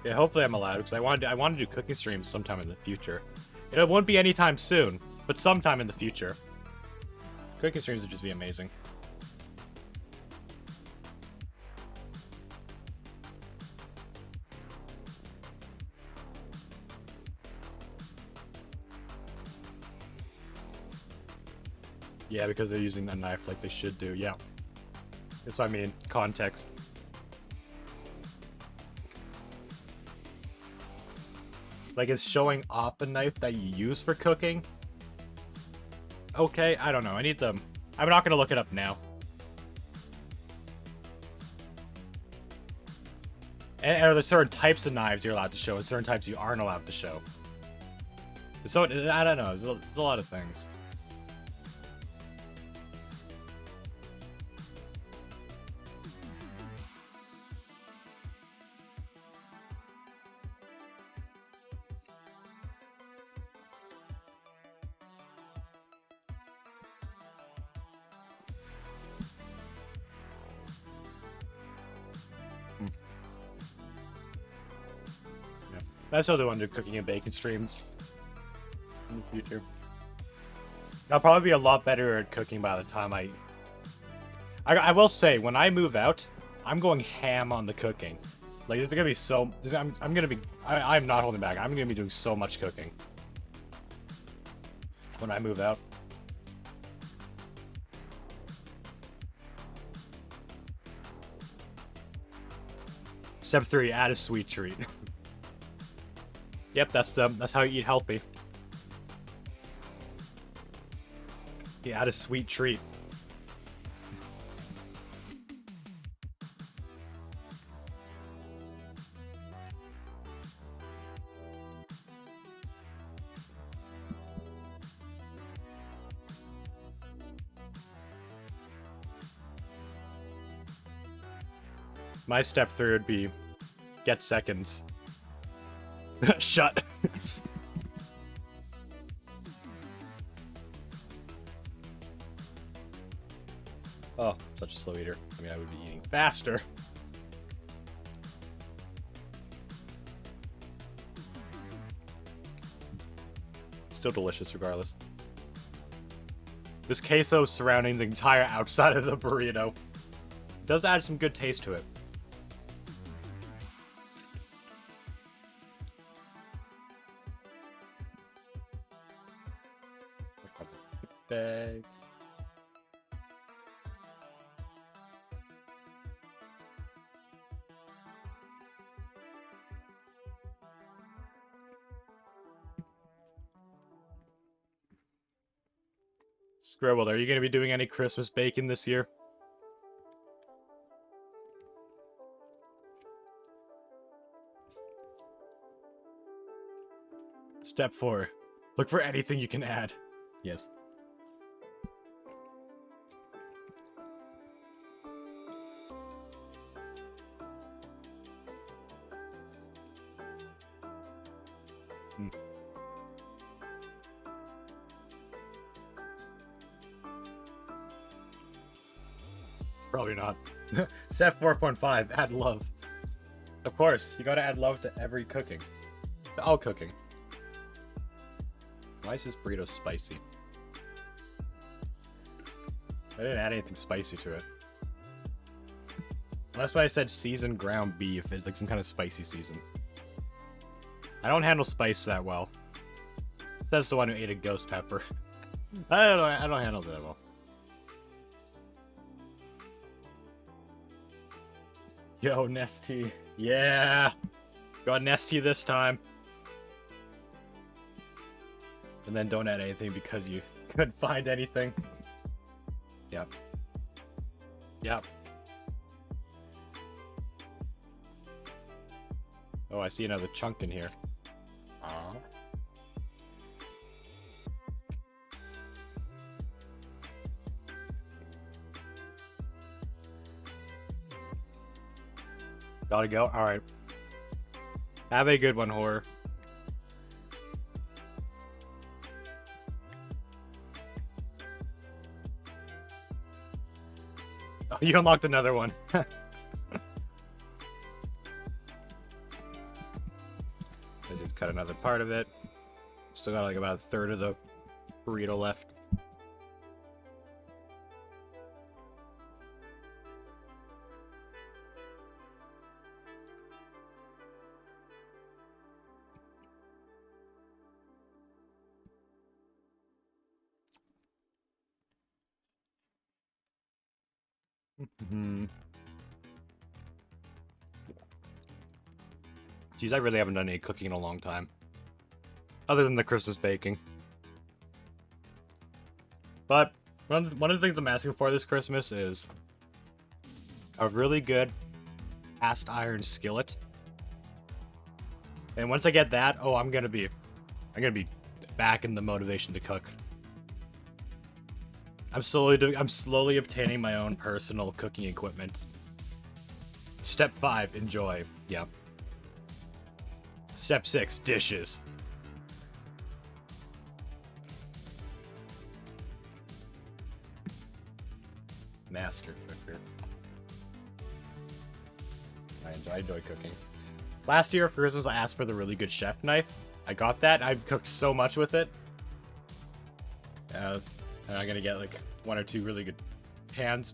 Yeah, hopefully I'm allowed, because I want to do cooking streams sometime in the future. It won't be anytime soon, but sometime in the future. Cooking streams would just be amazing. Yeah, because they're using a knife like they should do, yeah. That's what I mean, context. Like, is showing off a knife that you use for cooking? Okay, I don't know. I need them. I'm not gonna look it up now. And are there certain types of knives you're allowed to show and certain types you aren't allowed to show? So, I don't know. There's a lot of things. I still do want to do cooking and baking streams in the future. I'll probably be a lot better at cooking by the time I will say, when I move out, I'm going ham on the cooking. Like, there's gonna be so... I'm not holding back. I'm gonna be doing so much cooking when I move out. Step 3, add a sweet treat. Yep, that's how you eat healthy. You add a sweet treat. My step 3 would be get seconds. Shut. Oh, such a slow eater. I mean, I would be eating faster. Still delicious regardless. This queso surrounding the entire outside of the burrito does add some good taste to it. Bag. Scribble, are you going to be doing any Christmas baking this year? Step 4. Look for anything you can add. Yes. Probably not. Step 4.5, add love. Of course, you gotta add love to every cooking. To all cooking. Why is this burrito spicy? I didn't add anything spicy to it. That's why I said seasoned ground beef. It's like some kind of spicy season. I don't handle spice that well. That's the one who ate a ghost pepper. I don't handle that well. Yo, Nesty. Yeah! Got Nesty this time. And then don't add anything because you couldn't find anything. Yep. Yep. Oh, I see another chunk in here. Aww. Gotta go? Alright. Have a good one, horror. Oh, you unlocked another one. I just cut another part of it. Still got like about a third of the burrito left. Jeez, I really haven't done any cooking in a long time. Other than the Christmas baking. But one of the things I'm asking for this Christmas is a really good cast iron skillet. And once I get that, oh, I'm gonna be back in the motivation to cook. I'm slowly obtaining my own personal cooking equipment. Step 5, enjoy. Yep. Step 6, dishes. Master cooker. I enjoy cooking. Last year for Christmas, I asked for the really good chef knife. I got that. I've cooked so much with it. And I'm gonna get like 1 or 2 really good pans,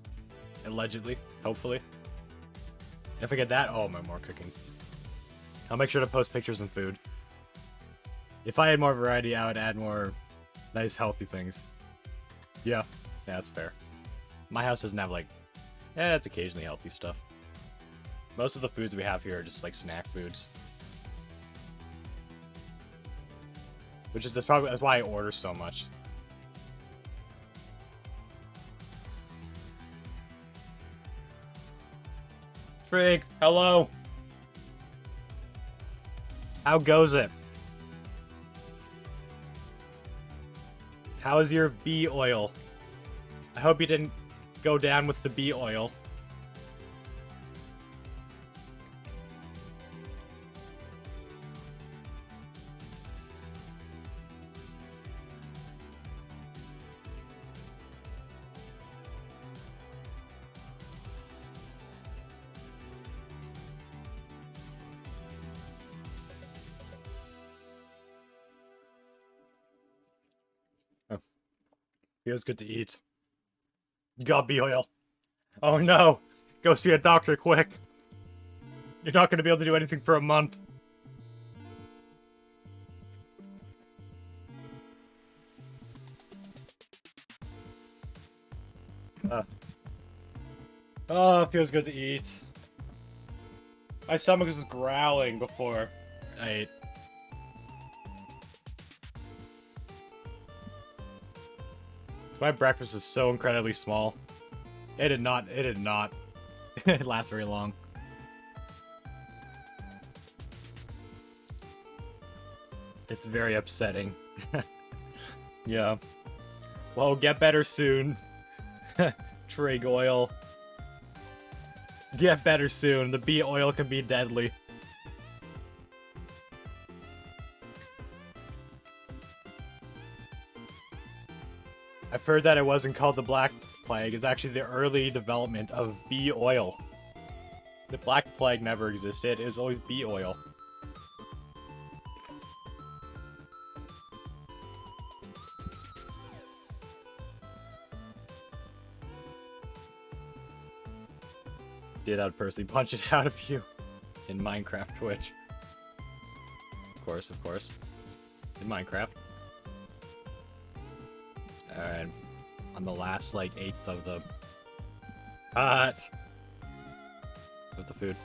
allegedly, hopefully. If I get that, oh, my more cooking. I'll make sure to post pictures and food. If I had more variety, I would add more nice, healthy things. Yeah, that's fair. My house doesn't have like, it's occasionally healthy stuff. Most of the foods we have here are just like snack foods. That's why I order so much. Frig, hello. How goes it? How is your bee oil? I hope you didn't go down with the bee oil. Feels good to eat. You got bee oil. Oh no! Go see a doctor quick! You're not gonna be able to do anything for a month. Oh, it feels good to eat. My stomach was growling before I ate. My breakfast was so incredibly small. It did not last very long. It's very upsetting. Yeah. Well, get better soon. Trig oil. Get better soon. The bee oil can be deadly. I've heard that it wasn't called the Black Plague. It's actually the early development of bee oil. The Black Plague never existed. It was always bee oil. I'd personally punch it out of you in Minecraft Twitch. Of course. In Minecraft. Alright. On the last, like, eighth of the... Cut! With the food.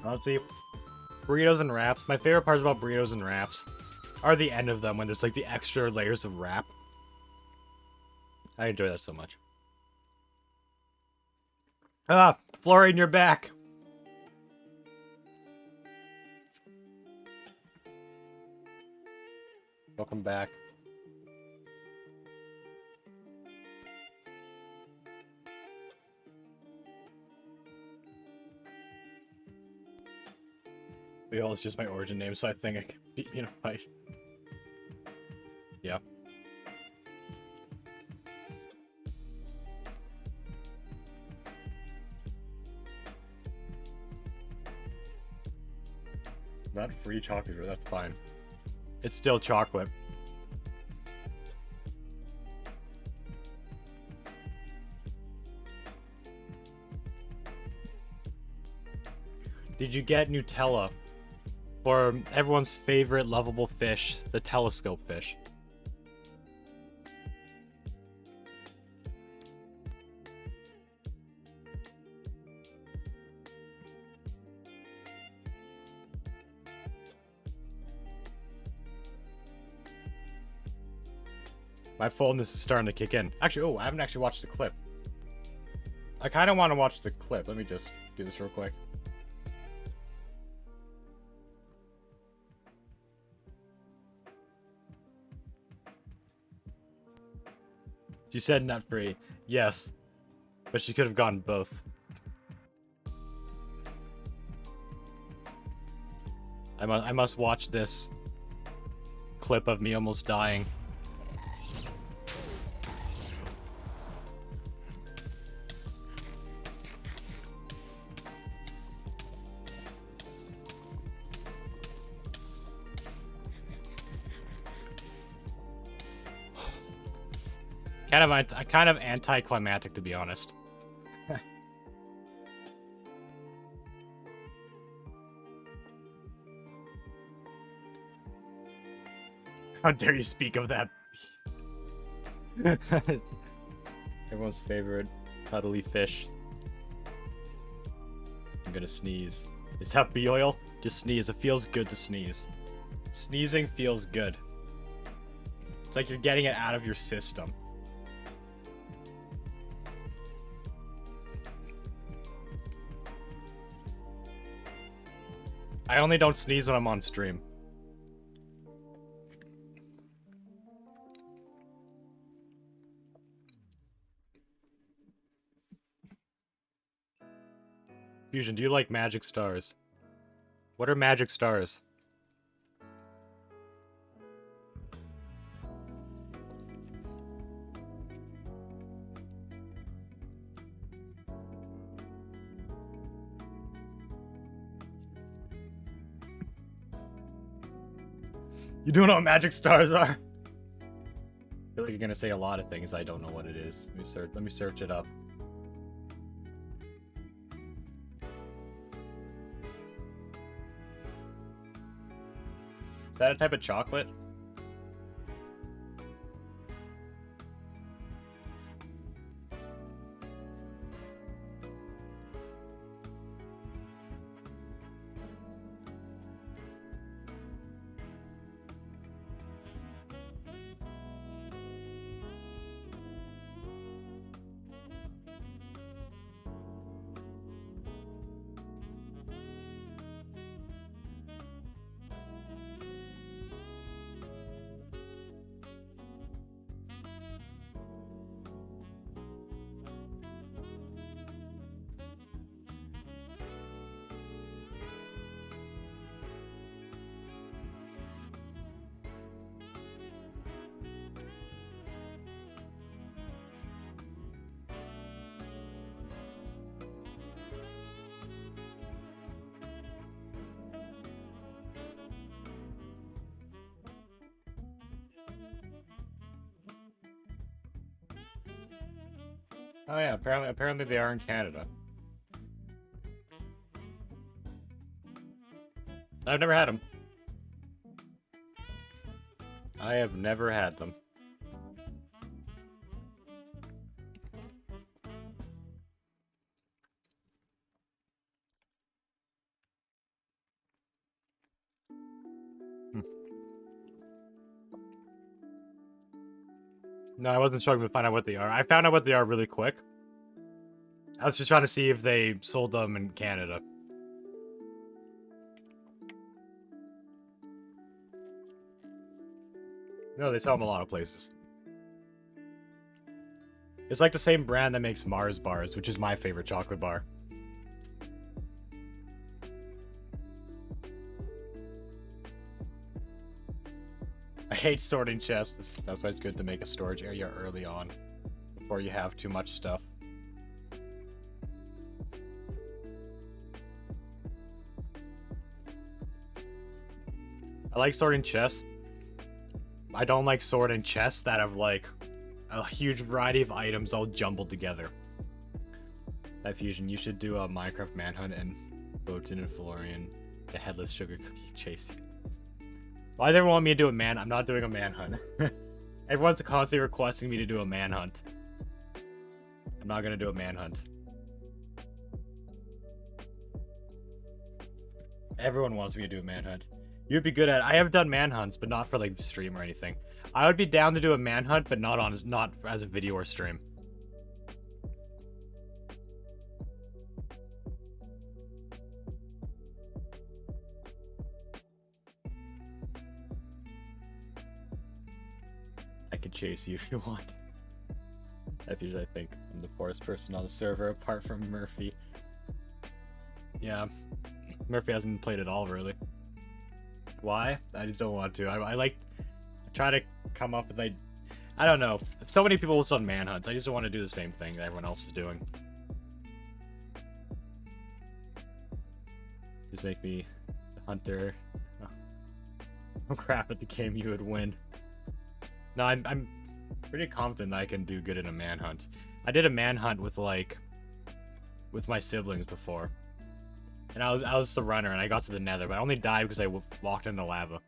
Honestly, burritos and wraps. My favorite parts about burritos and wraps are the end of them when there's like the extra layers of wrap. I enjoy that so much. Ah, fluoride in your back. Welcome back. Leol is just my origin name, so I think I can beat me in a fight. Yeah. Not free chocolate, but that's fine. It's still chocolate. Did you get Nutella for everyone's favorite lovable fish, the telescope fish? My fullness is starting to kick in. Actually, oh, I haven't actually watched the clip. I kind of want to watch the clip. Let me just do this real quick. She said nut free. Yes. But she could have gotten both. I must watch this clip of me almost dying. Kind of anticlimactic, to be honest. How dare you speak of that? Everyone's favorite cuddly fish. I'm gonna sneeze. Is that bee oil? Just sneeze. It feels good to sneeze. Sneezing feels good. It's like you're getting it out of your system. I only don't sneeze when I'm on stream. Fusion, do you like magic stars? What are magic stars? You don't know what magic stars are? I feel like you're gonna say a lot of things I don't know what it is. Let me search it up. Is that a type of chocolate? Oh yeah, apparently they are in Canada. I've never had them. I have never had them. No, I wasn't struggling to find out what they are. I found out what they are really quick. I was just trying to see if they sold them in Canada. No, they sell them a lot of places. It's like the same brand that makes Mars bars, which is my favorite chocolate bar. I hate sorting chests. That's why it's good to make a storage area early on, before you have too much stuff. I like sorting chests. I don't like sorting chests that have like a huge variety of items all jumbled together. That fusion, you should do a Minecraft manhunt and Boatin and Florian, the headless sugar cookie chase. Why does everyone want me to do a man? I'm not doing a manhunt. Everyone's constantly requesting me to do a manhunt. I'm not gonna do a manhunt. Everyone wants me to do a manhunt. You'd be good at it. I have done manhunts, but not for like stream or anything. I would be down to do a manhunt, but not as a video or stream. I could chase you if you want. That's usually, I think, I'm the poorest person on the server apart from Murphy. Yeah, Murphy hasn't played at all, really. Why? I just don't want to. I try to come up with I don't know. So many people will start manhunts. I just don't want to do the same thing that everyone else is doing. Just make me the hunter. Oh crap! At the game, you would win. No, I'm pretty confident I can do good in a manhunt. I did a manhunt with my siblings before, and I was the runner, and I got to the Nether, but I only died because I walked into lava.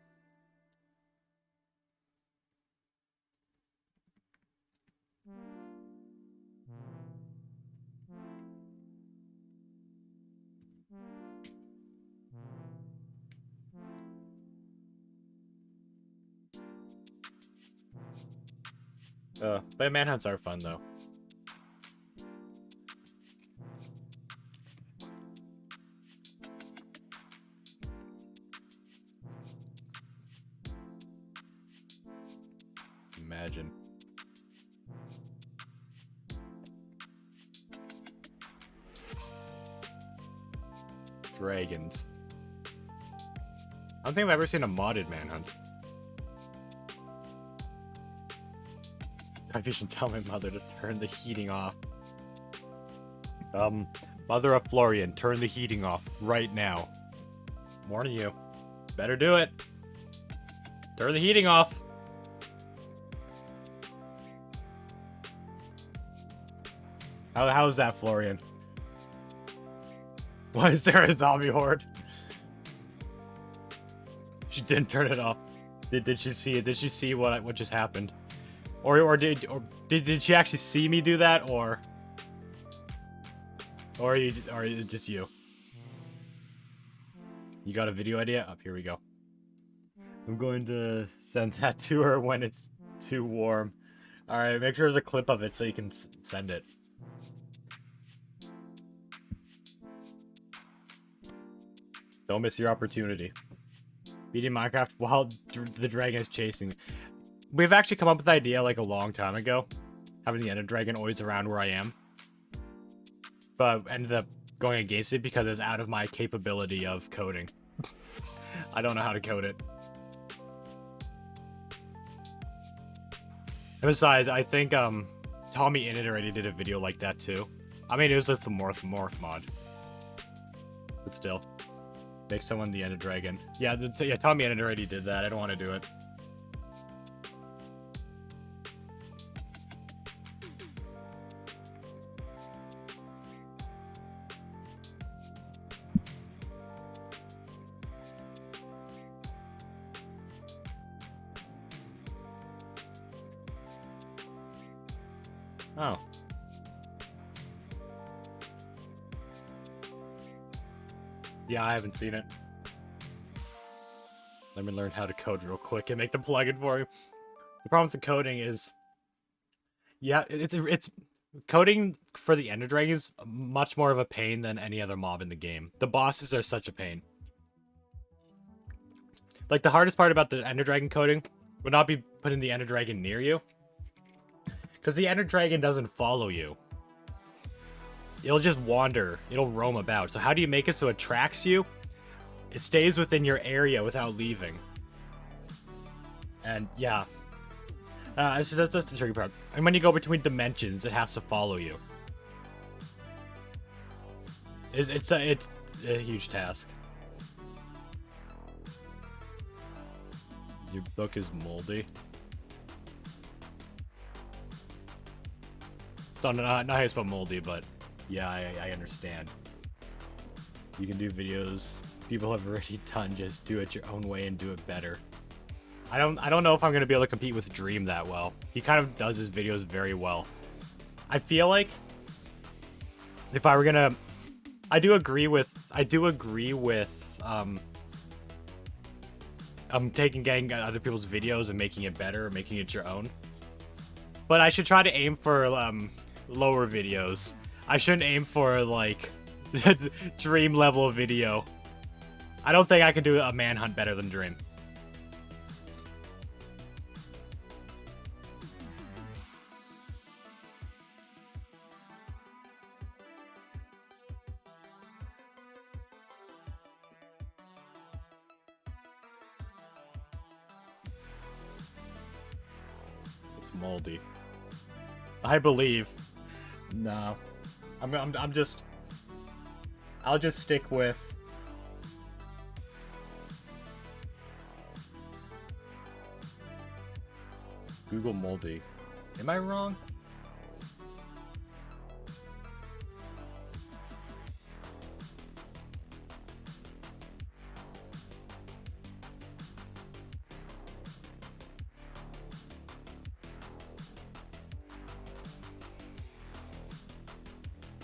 But manhunts are fun though. Imagine. Dragons. I don't think I've ever seen a modded manhunt. I should tell my mother to turn the heating off. Mother of Florian, turn the heating off right now. Warning you. Better do it. Turn the heating off. How's that, Florian? Why is there a zombie horde? She didn't turn it off. Did she see it? Did she see what just happened? Or did she actually see me do that, or is it just you? You got a video idea? Up, here we go. I'm going to send that to her when it's too warm. All right, make sure there's a clip of it so you can send it. Don't miss your opportunity. Beating Minecraft while the dragon is chasing me. We've actually come up with the idea like a long time ago, having the Ender Dragon always around where I am. But ended up going against it because it's out of my capability of coding. I don't know how to code it. And besides, I think Tommy Innit already did a video like that too. I mean, it was like the morph mod. But still. Make someone the Ender Dragon. Yeah, Tommy Innit already did that. I don't want to do it. Oh. Yeah, I haven't seen it. Let me learn how to code real quick and make the plugin for you. The problem with the coding is, yeah, it's coding for the Ender Dragon is much more of a pain than any other mob in the game. The bosses are such a pain. Like, the hardest part about the Ender Dragon coding would not be putting the Ender Dragon near you, because the Ender Dragon doesn't follow you. It'll just wander. It'll roam about. So how do you make it so it tracks you? It stays within your area without leaving. And yeah. That's the tricky part. And when you go between dimensions, it has to follow you. It's a huge task. Your book is moldy. So not how you spell moldy, but yeah, I understand. You can do videos people have already done. Just do it your own way and do it better. I don't know if I'm gonna be able to compete with Dream that well. He kind of does his videos very well. I feel like if I were gonna, I do agree with getting other people's videos and making it better, making it your own. But I should try to aim for lower videos. I shouldn't aim for like Dream level video. I don't think I can do a manhunt better than Dream. It's moldy. I believe. No. I'll just stick with Google moldy. Am I wrong?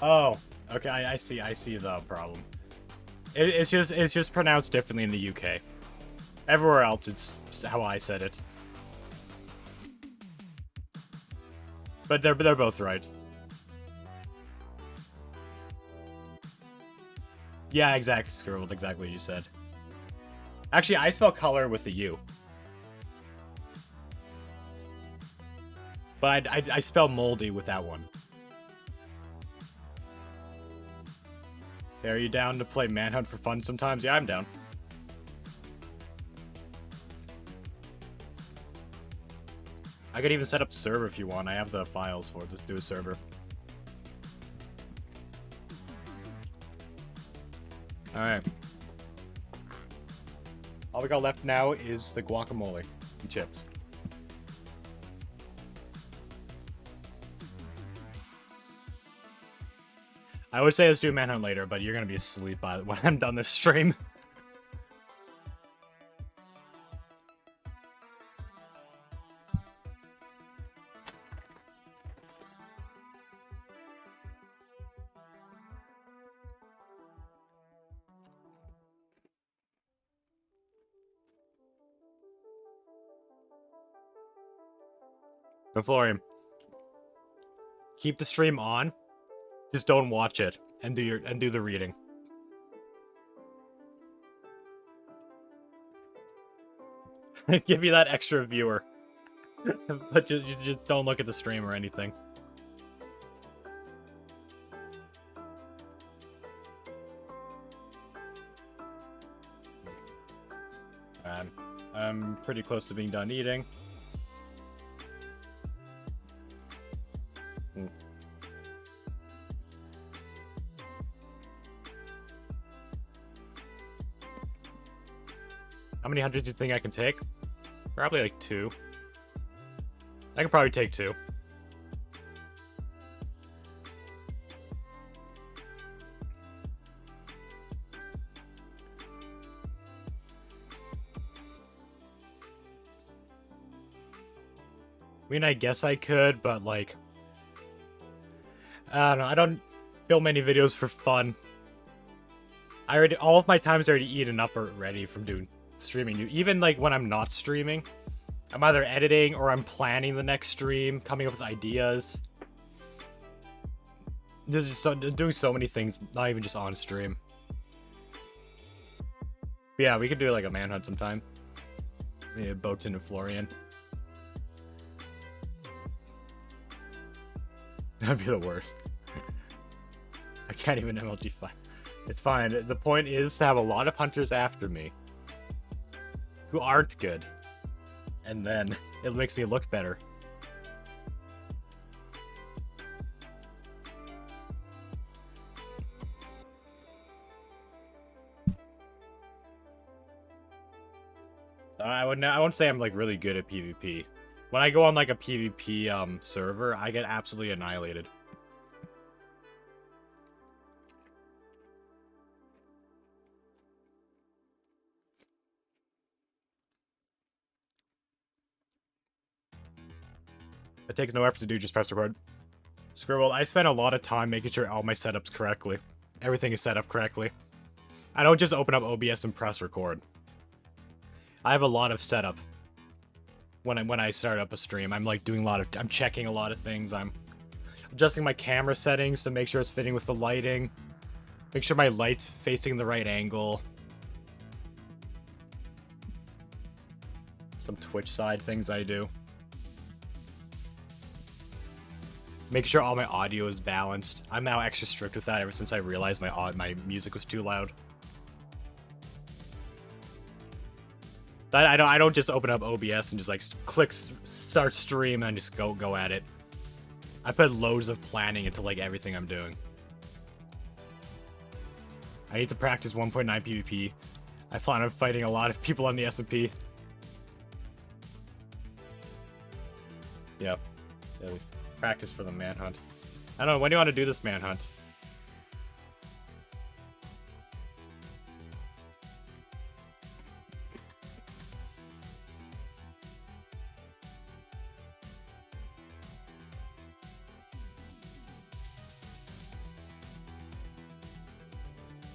Oh, okay. I see the problem. It's just pronounced differently in the UK. Everywhere else, it's how I said it. But they're both right. Yeah, exactly, Scribbled. Exactly what you said. Actually, I spell color with the U. But I spell moldy with that one. Hey, are you down to play Manhunt for fun sometimes? Yeah, I'm down. I could even set up a server if you want. I have the files for it. Just do a server. Alright. All we got left now is the guacamole and chips. I would say let's do Manhunt later, but you're gonna be asleep by when I'm done this stream. But Florian, keep the stream on. Just don't watch it and do the reading. Give me that extra viewer. But just don't look at the stream or anything. I'm pretty close to being done eating. How many hundreds do you think I can take? Probably like 2. I can probably take 2. I mean, I guess I could, but like, I don't know. I don't film any videos for fun. All of my time's already eaten up already from doing streaming. Even like when I'm not streaming, I'm either editing or I'm planning the next stream, coming up with ideas. There's just doing so many things, not even just on stream. But yeah, we could do like a manhunt sometime. Maybe Boatin and Florian. That'd be the worst. I can't even MLG5. It's fine. The point is to have a lot of hunters after me who aren't good. And then it makes me look better. I won't say I'm like really good at PvP. When I go on like a PvP server, I get absolutely annihilated. It takes no effort to do, just press record. Scribble, I spend a lot of time making sure all my setups correctly. Everything is set up correctly. I don't just open up OBS and press record. I have a lot of setup. When I start up a stream, I'm like doing I'm checking a lot of things. I'm adjusting my camera settings to make sure it's fitting with the lighting. Make sure my light's facing the right angle. Some Twitch side things I do. Make sure all my audio is balanced. I'm now extra strict with that ever since I realized my music was too loud. I don't just open up OBS and just like click start stream and just go at it. I put loads of planning into like everything I'm doing. I need to practice 1.9 PvP. I plan on fighting a lot of people on the SMP. Yep. Yeah, practice for the manhunt. I don't know, when do you want to do this manhunt?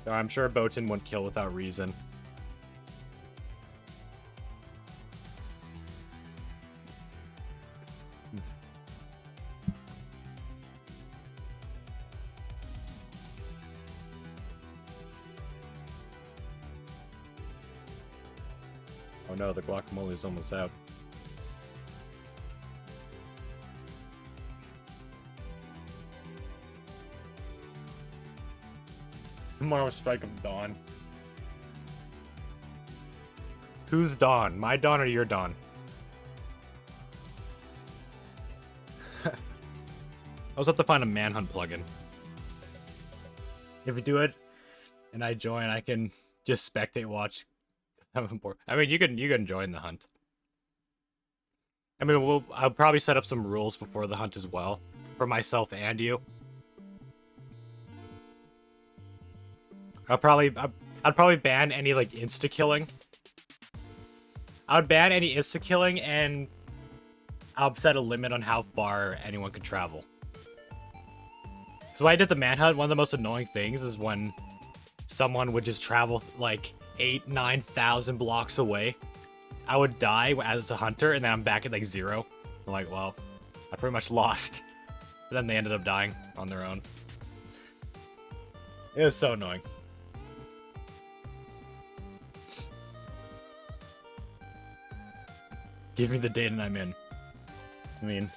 I'm sure Boatin wouldn't kill without reason. Oh no, the guacamole is almost out. Tomorrow, Strike of Dawn. Who's Dawn? My Dawn or your Dawn? I also have to find a manhunt plugin. If we do it and I join, I can just spectate watch. I mean, you can join the hunt. I mean, I'll probably set up some rules before the hunt as well, for myself and you. I'd probably ban any like insta killing. I would ban any insta killing, and I'll set a limit on how far anyone can travel. So when I did the manhunt, one of the most annoying things is when someone would just travel like 8,000-9,000 blocks away. I would die as a hunter, and then I'm back at like 0. I'm like, well, I pretty much lost. But then they ended up dying on their own. It was so annoying. Give me the date and I'm in. I mean,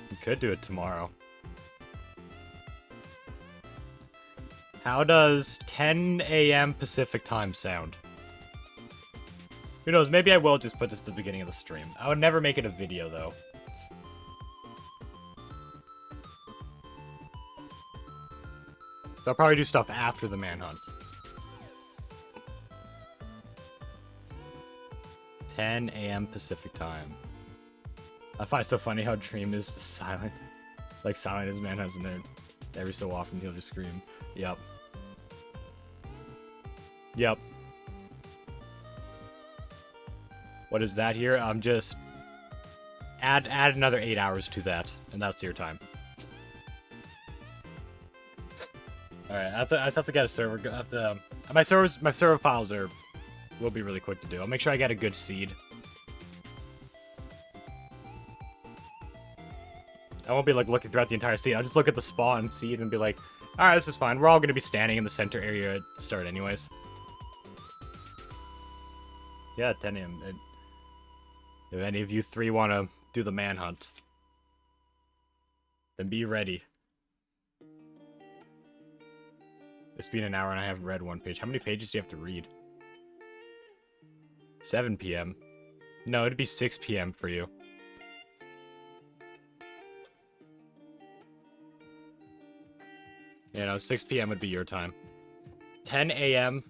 we could do it tomorrow. How does 10 a.m. Pacific time sound? Who knows, maybe I will just put this at the beginning of the stream. I would never make it a video, though. So I'll probably do stuff after the manhunt. 10 a.m. Pacific time. I find it so funny how Dream is silent. Like, silent as manhunts, and then every so often he'll just scream. Yep. Yep. What is that here? I'm just Add another 8 hours to that, and that's your time. Alright, I just have to get a server. My server files will be really quick to do. I'll make sure I get a good seed. I won't be like looking throughout the entire seed. I'll just look at the spawn seed and be like, alright, this is fine. We're all gonna be standing in the center area at the start anyways. Yeah, 10 a.m. If any of you three want to do the manhunt, then be ready. It's been an hour and I haven't read one page. How many pages do you have to read? 7 p.m. No, it'd be 6 p.m. for you. You know, 6 p.m. would be your time. 10 a.m.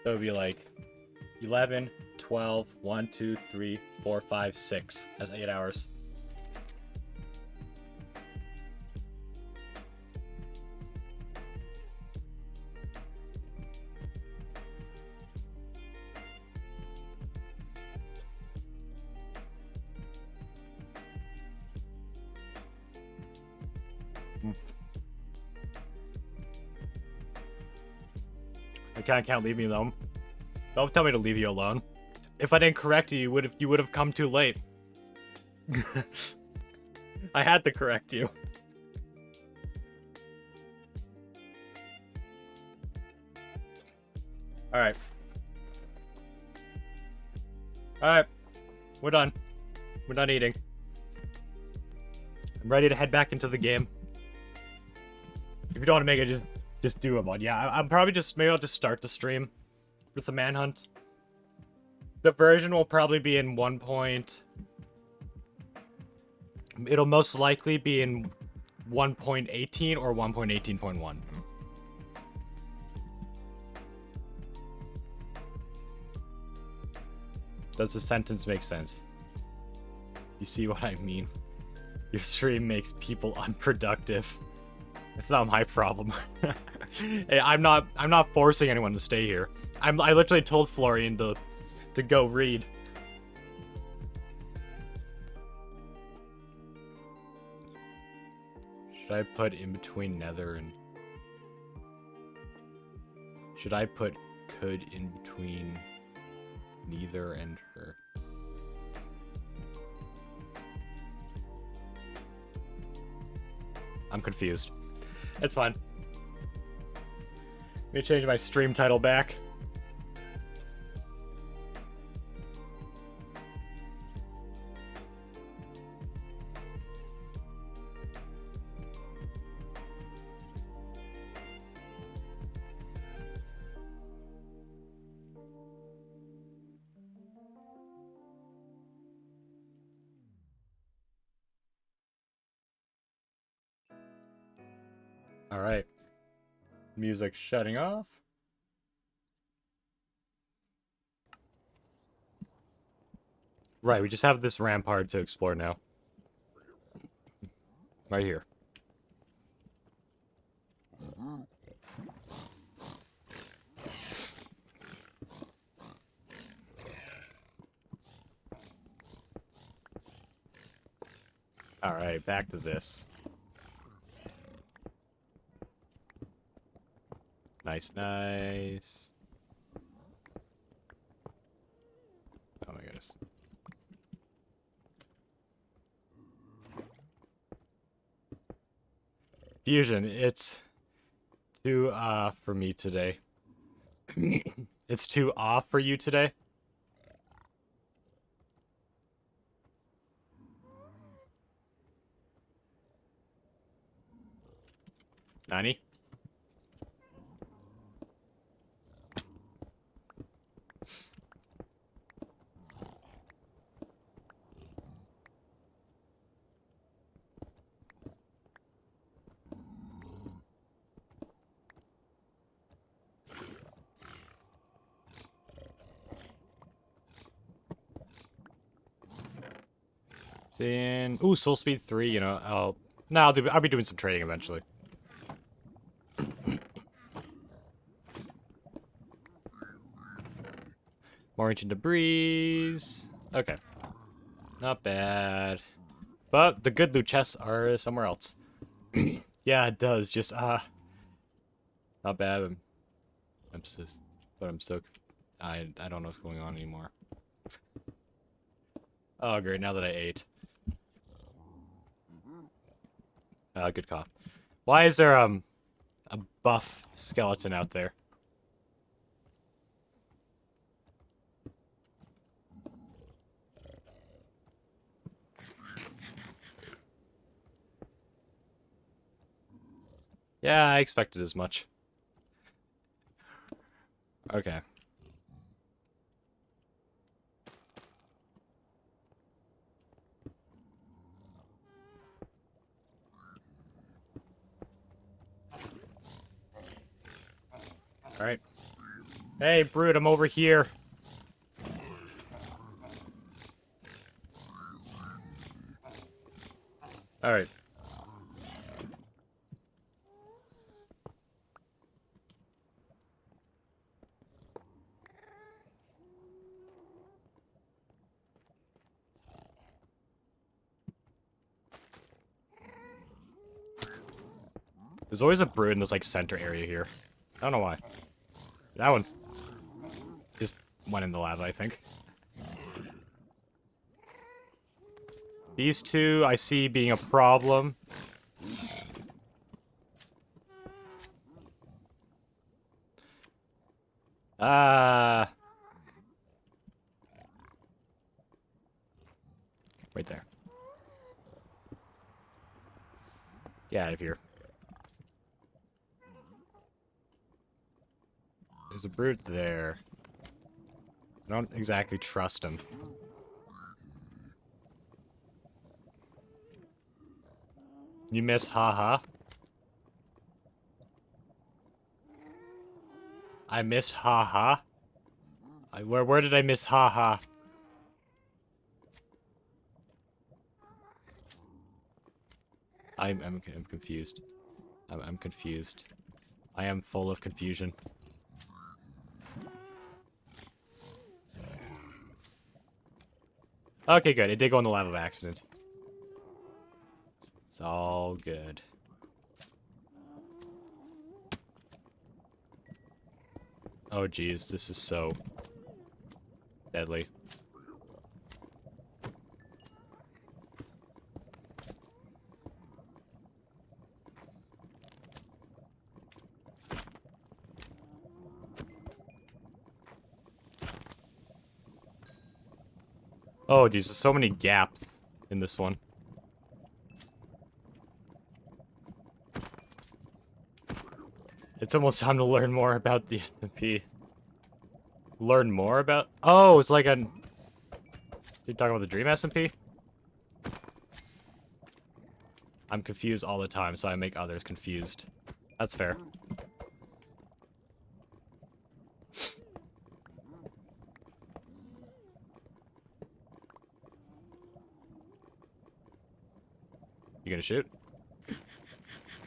That would be like 11, 12, 1, 2, 3, 4, 5, 6. That's 8 hours. I can't leave me alone. Don't tell me to leave you alone. If I didn't correct you, you would have come too late. I had to correct you. Alright. Alright. We're done. We're done eating. I'm ready to head back into the game. If you don't want to make it, just do a mod. Yeah, I'm probably maybe I'll just start the stream with the manhunt. The version will probably be in 1. It'll most likely be in 1.18 or 1.18.1. Does the sentence make sense? You see what I mean? Your stream makes people unproductive. It's not my problem. Hey, I'm not forcing anyone to stay here. I literally told Florian to go read. Should I put in between nether and... Should I put could in between neither and her? I'm confused. It's fine. Let me change my stream title back. All right. Music shutting off. Right, we just have this rampart to explore now. Right here. All right, back to this. Nice, nice. Oh my goodness. Fusion, it's too for me today. It's too off for you today. Nani? Seeing... Ooh, Soul Speed 3, you know, I'll be doing some trading eventually. More ancient debris. Okay. Not bad. But the good loot chests are somewhere else. Yeah, it does. Just, not bad. I'm so, but I'm so, I don't know what's going on anymore. Oh, great, now that I ate. Good cough. Why is there, a buff skeleton out there? Yeah, I expected as much. Okay. Alright. Hey, Brood, I'm over here. Alright. There's always a Brood in this, like, center area here. I don't know why. That one's just went in the lava, I think. These two I see being a problem. Right there. Get out of here. There's a brute there. I don't exactly trust him. You miss haha? I miss haha? Where did I miss haha? I'm confused. I'm confused. I am full of confusion. Okay, good. It did go in the lava by accident. It's all good. Oh, geez. This is so deadly. Oh, geez. There's so many gaps in this one. It's almost time to learn more about the SMP. Learn more about... Oh, it's like an... You're talking about the Dream SMP? I'm confused all the time, so I make others confused. That's fair. You gonna shoot?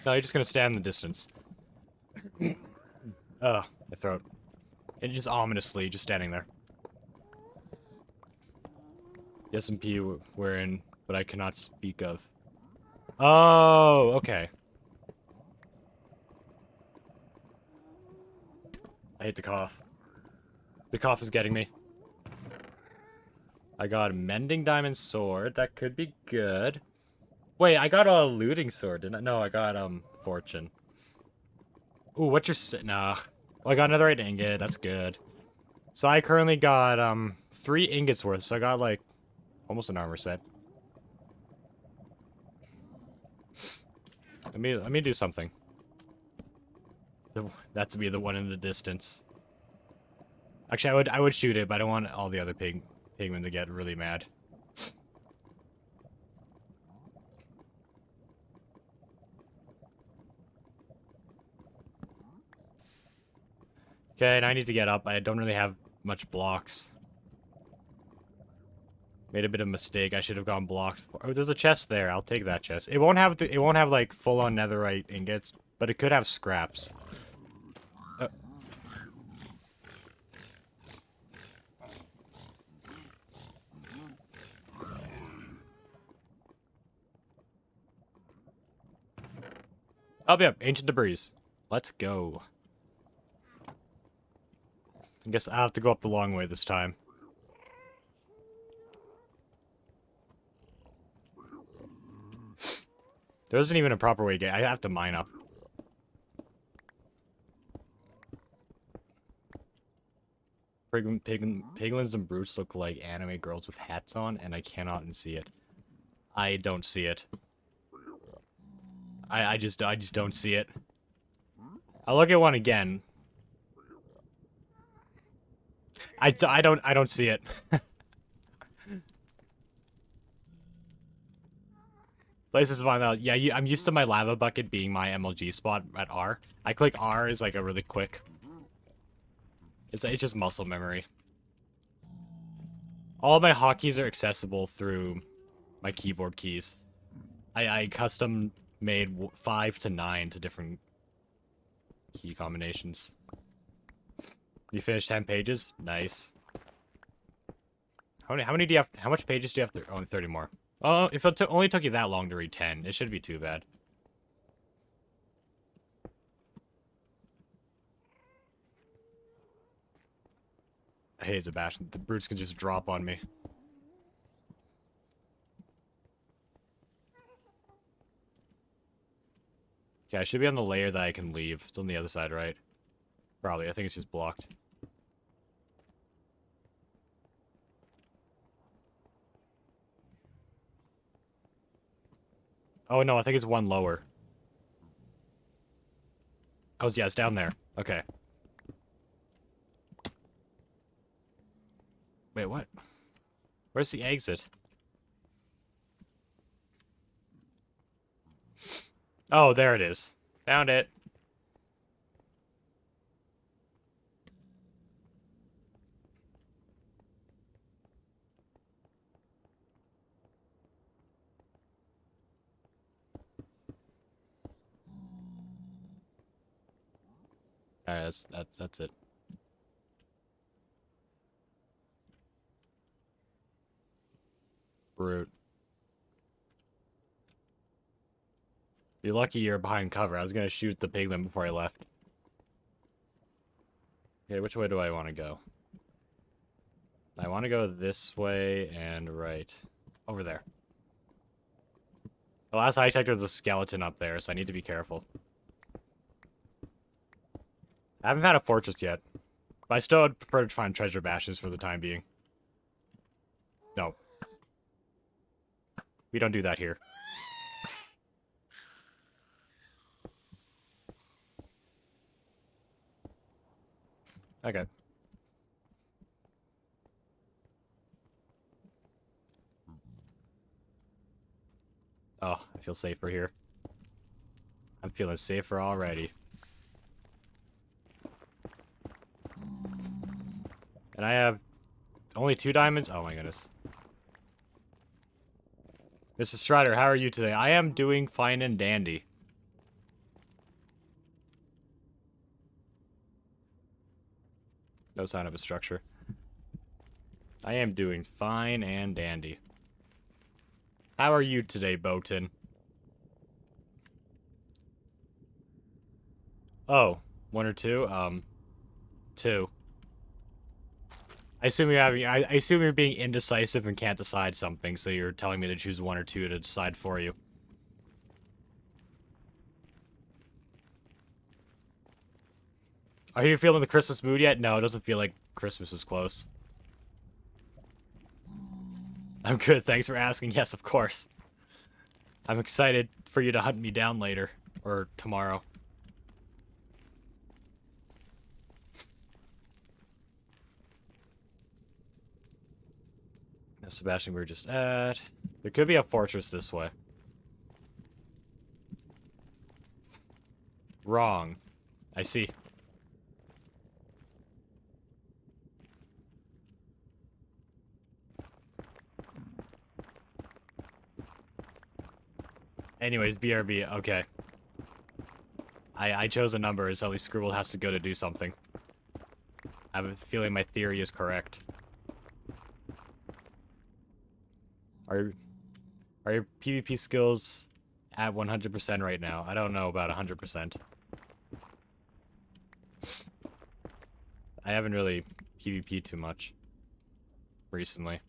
No, you're just gonna stand in the distance. Ugh, my throat. And just ominously, just standing there. The SMP we're in, but I cannot speak of. Oh, okay. I hate the cough. The cough is getting me. I got a mending diamond sword. That could be good. Wait, I got a looting sword, didn't I? No, I got, fortune. Ooh, what's your... Nah. Well, I got another 8 ingot. That's good. So I currently got, 3 ingots worth. So I got, like, almost an armor set. Let me do something. That's to be the one in the distance. Actually, I would shoot it, but I don't want all the other pigmen to get really mad. Okay, and I need to get up. I don't really have much blocks. Made a bit of a mistake. I should have gone blocked. Oh, there's a chest there. I'll take that chest. It won't have like full-on netherite ingots, but it could have scraps. Oh, yeah, ancient debris. Let's go. I guess I'll have to go up the long way this time. There isn't even a proper way to get. I have to mine up. Piglins and brutes look like anime girls with hats on, and I cannot unsee it. I don't see it. I just don't see it. I'll look at one again. I don't see it. Places to find out. Yeah, I'm used to my lava bucket being my MLG spot at R. I click R is like a really quick. It's just muscle memory. All of my hotkeys are accessible through my keyboard keys. I custom made 5 to 9 to different key combinations. You finished 10 pages? Nice. How many do you have? How much pages do you have to? Only 30 more. Oh, if it only took you that long to read 10, it shouldn't be too bad. I hate Sebastian. The brutes can just drop on me. Okay, I should be on the layer that I can leave. It's on the other side, right? Probably. I think it's just blocked. Oh, no, I think it's one lower. Oh, yeah, it's down there. Okay. Wait, what? Where's the exit? Oh, there it is. Found it. Alright, that's it. Brute. You're lucky you're behind cover. I was gonna shoot the piglin before I left. Okay, which way do I want to go? I want to go this way and right. Over there. The last I checked, there's a skeleton up there, so I need to be careful. I haven't had a fortress yet. But I still would prefer to find treasure bastions for the time being. No. We don't do that here. Okay. Oh, I feel safer here. I'm feeling safer already. And I have only 2 diamonds? Oh my goodness. Mrs. Strider, how are you today? I am doing fine and dandy. No sign of a structure. I am doing fine and dandy. How are you today, Boaton? Oh, 1 or 2? 2. I assume you're having. I assume you're being indecisive and can't decide something, so you're telling me to choose 1 or 2 to decide for you. Are you feeling the Christmas mood yet? No, it doesn't feel like Christmas is close. I'm good, thanks for asking. Yes, of course. I'm excited for you to hunt me down later. Or tomorrow. Now, Sebastian, we were just at... There could be a fortress this way. Wrong. I see. Anyways, BRB, okay. I chose a number, so at least Scribble has to go to do something. I have a feeling my theory is correct. Are your PvP skills at 100% right now. I don't know about 100%. I haven't really PvP'd too much recently.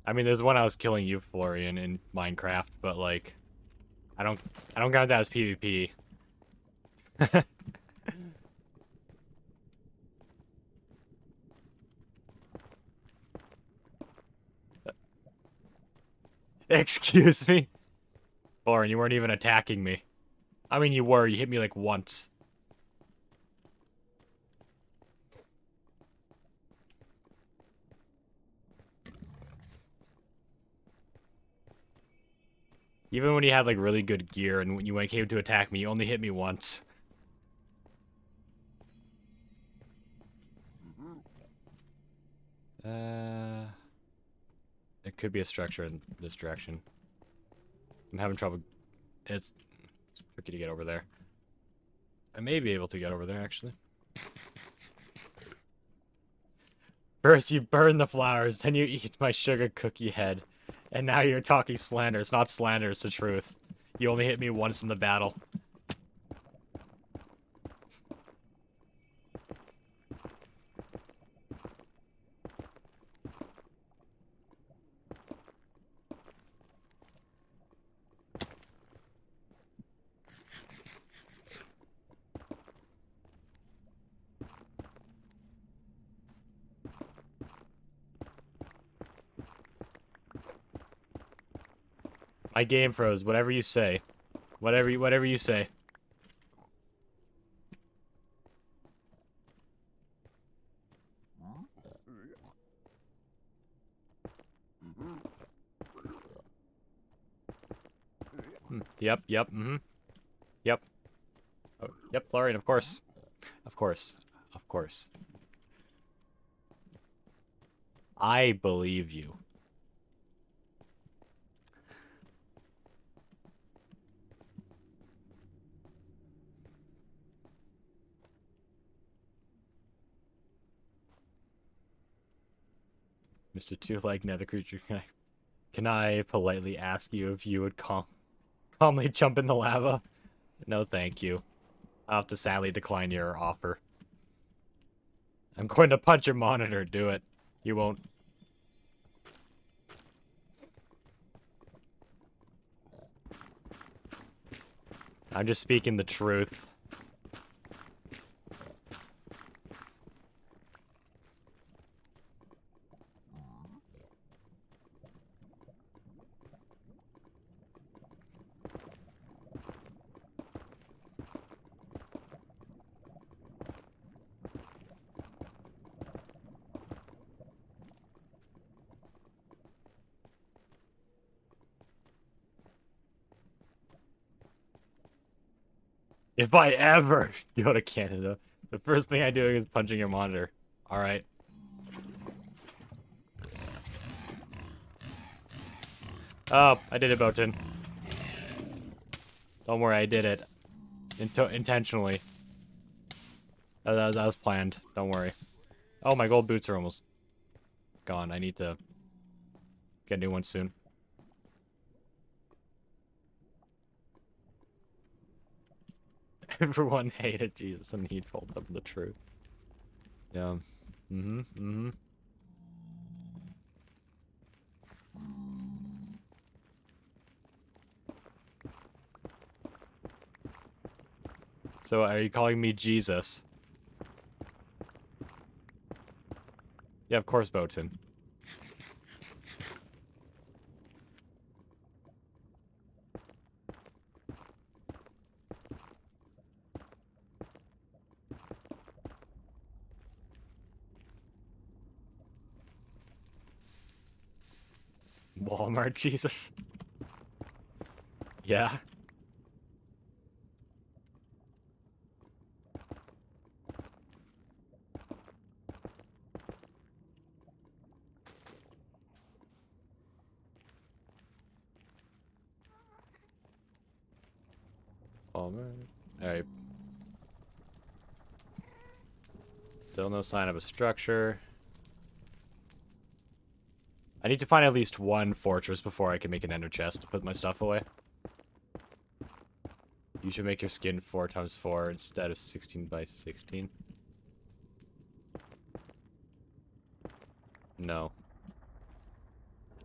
I mean, there's one I was killing you, Florian, in Minecraft, but like, I don't count that as PvP. Excuse me? Florian, you weren't even attacking me. I mean, you were. You hit me like once. Even when you had like really good gear and when you came to attack me, you only hit me once. It could be a structure in this direction. I'm having trouble. It's tricky to get over there. I may be able to get over there, actually. First you burn the flowers, then you eat my sugar cookie head. And now you're talking slander. It's not slander, it's the truth. You only hit me once in the battle. My game froze. Whatever you say. Whatever you say. Yep, Yep. Oh, yep, Florian, of course. Of course. Of course. I believe you. Mr. Two-Leg Nether Creature, can I politely ask you if you would calmly jump in the lava? No, thank you. I'll have to sadly decline your offer. I'm going to punch your monitor. Do it. You won't. I'm just speaking the truth. If I ever go to Canada, the first thing I do is punching your monitor. Alright. Oh, I did it, Botan. Don't worry, I did it. Intentionally. That was planned. Don't worry. Oh, my gold boots are almost gone. I need to get new ones soon. Everyone hated Jesus and he told them the truth. Yeah. So, are you calling me Jesus? Yeah, of course, Botan. Walmart Jesus. Yeah. Walmart. Alright. Still no sign of a structure. I need to find at least one fortress before I can make an ender chest to put my stuff away. You should make your skin 4 times 4 instead of 16 by 16. No.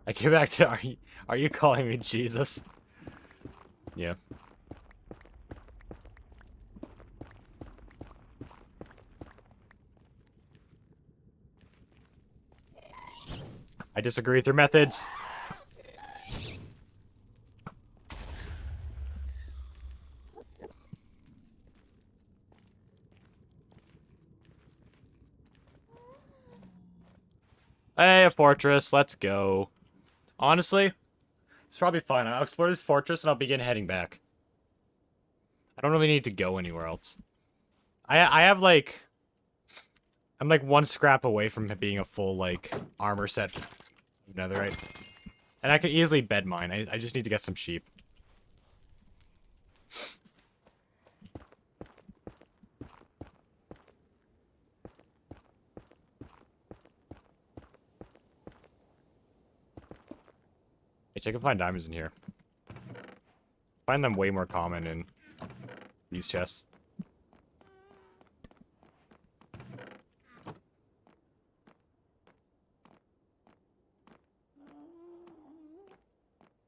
I came back to, are you calling me Jesus? Yeah. I disagree with your methods. Hey, a fortress. Let's go. Honestly, it's probably fine. I'll explore this fortress and I'll begin heading back. I don't really need to go anywhere else. I have like... I'm like 1 scrap away from it being a full, like, armor set of netherite. And I can easily bed mine. I just need to get some sheep. I can find diamonds in here. Find them way more common in these chests.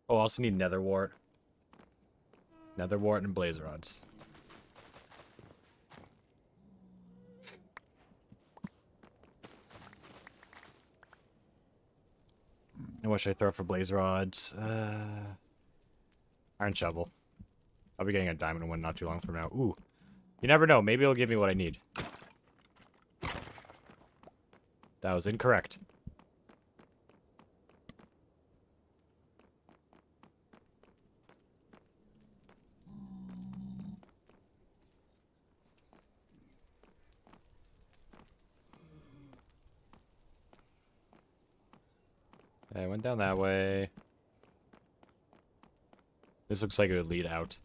Oh, I also need nether wart. Nether wart and blaze rods. And what should I throw for blaze rods? Iron shovel. I'll be getting a diamond one not too long from now. Ooh. You never know. Maybe it'll give me what I need. That was incorrect. I went down that way. This looks like it would lead out.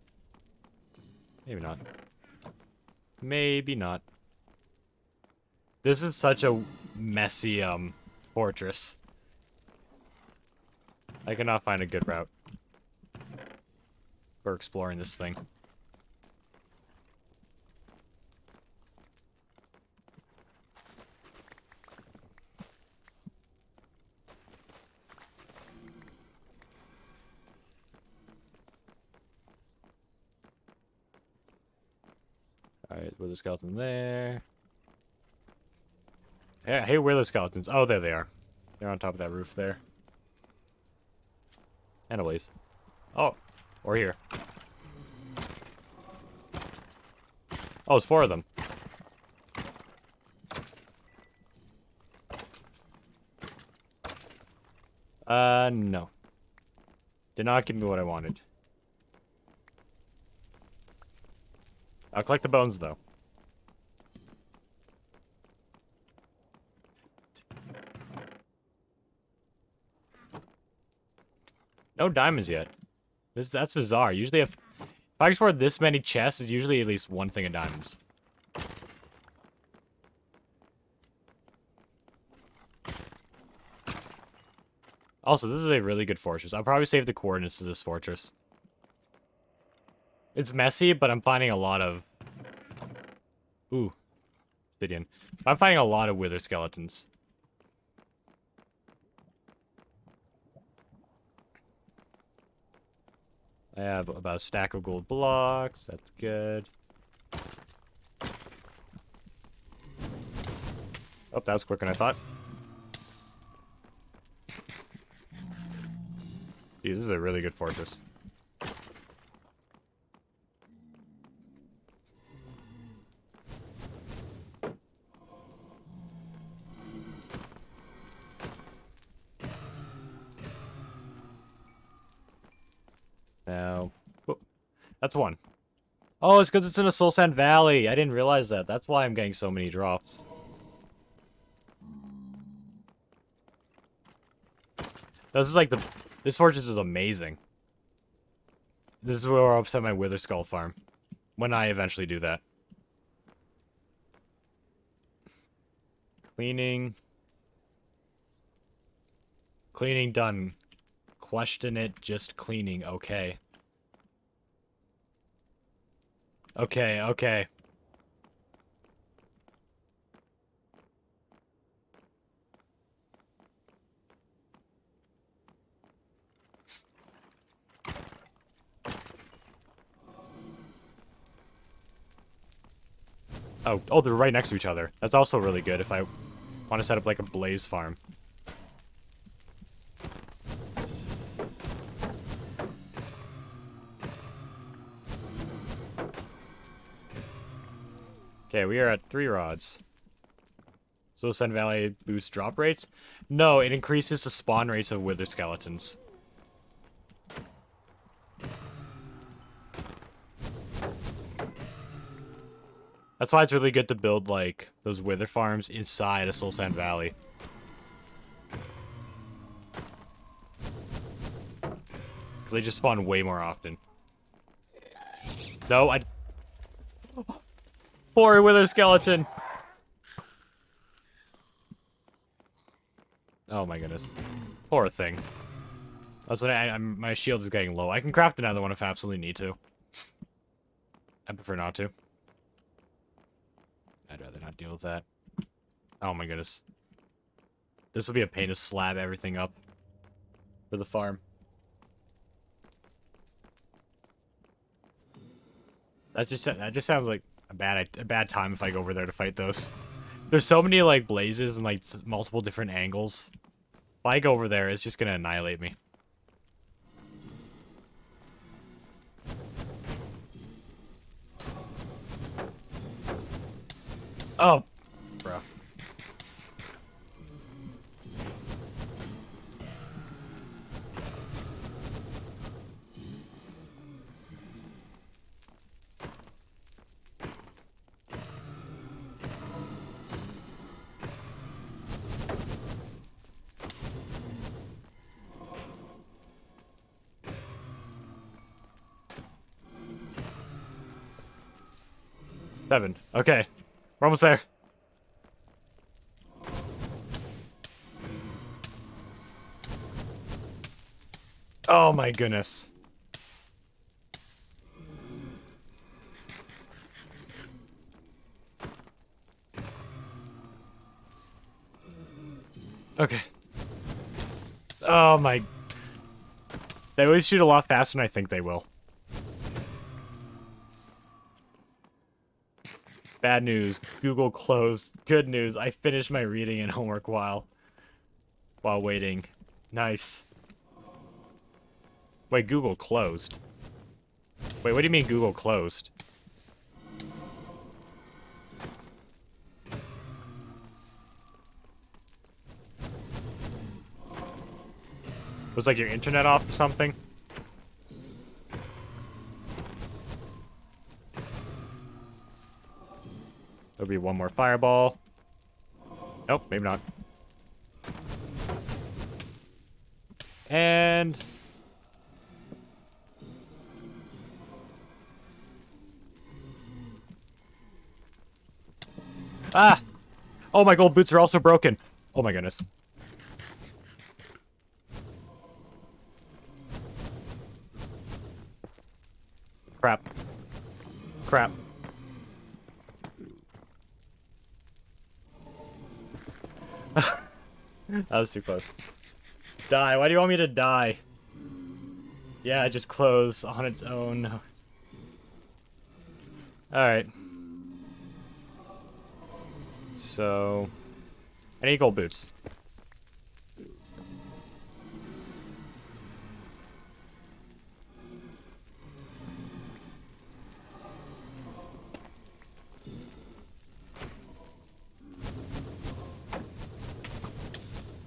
Maybe not. Maybe not. This is such a messy, fortress. I cannot find a good route for exploring this thing. Alright, where's the skeleton there? Yeah, hey, where are the skeletons? Oh, there they are. They're on top of that roof there. And a blaze. Oh, or here. Oh, it's 4 of them. No. Did not give me what I wanted. I'll collect the bones, though. No diamonds yet. That's bizarre. Usually if I explore this many chests, it's usually at least 1 thing of diamonds. Also, this is a really good fortress. I'll probably save the coordinates to this fortress. It's messy, but I'm finding a lot of... Ooh. Obsidian. I'm finding a lot of wither skeletons. I have about a stack of gold blocks. That's good. Oh, that was quicker than I thought. Dude, this is a really good fortress. Now, oh, that's 1. Oh, it's because it's in a soul sand valley. I didn't realize that. That's why I'm getting so many drops. This is like this fortress is amazing. This is where I'll set my wither skull farm. When I eventually do that. Cleaning Cleaning done. Question it, just cleaning. Okay. Okay, okay. Oh, they're right next to each other. That's also really good if I want to set up like a blaze farm. Okay, we are at 3 rods. So Sun Valley boosts drop rates? No, it increases the spawn rates of wither skeletons. That's why it's really good to build, like, those wither farms inside a Soul Sand Valley. Because they just spawn way more often. No, I... Poor wither skeleton! Oh my goodness. Poor thing. Also, my shield is getting low. I can craft another one if I absolutely need to. I prefer not to. I'd rather not deal with that. Oh my goodness. This will be a pain to slab everything up for the farm. That just sounds like a bad time if I go over there to fight those. There's so many like blazes and like multiple different angles. If I go over there, it's just gonna annihilate me. Oh, bro. Seven. Okay. We're almost there. Oh my goodness. Okay. Oh my... They always shoot a lot faster than I think they will. Bad news. Google closed. Good news. I finished my reading and homework while waiting. Nice. Wait, Google closed. Wait, what do you mean Google closed? Was like your internet off or something? There'll be one more fireball. Nope, maybe not. And... Ah! Oh, my gold boots are also broken. Oh my goodness. Crap. Crap. That was too close. Die. Why do you want me to die? Yeah, just close on its own. Alright. So... I need gold boots.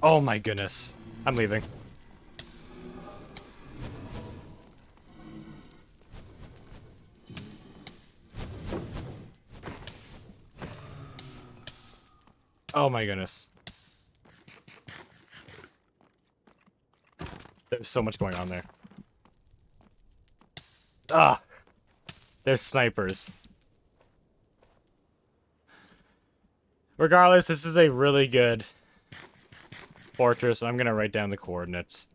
Oh my goodness. I'm leaving. Oh my goodness. There's so much going on there. Ah! There's snipers. Regardless, this is a really good fortress. I'm gonna write down the coordinates.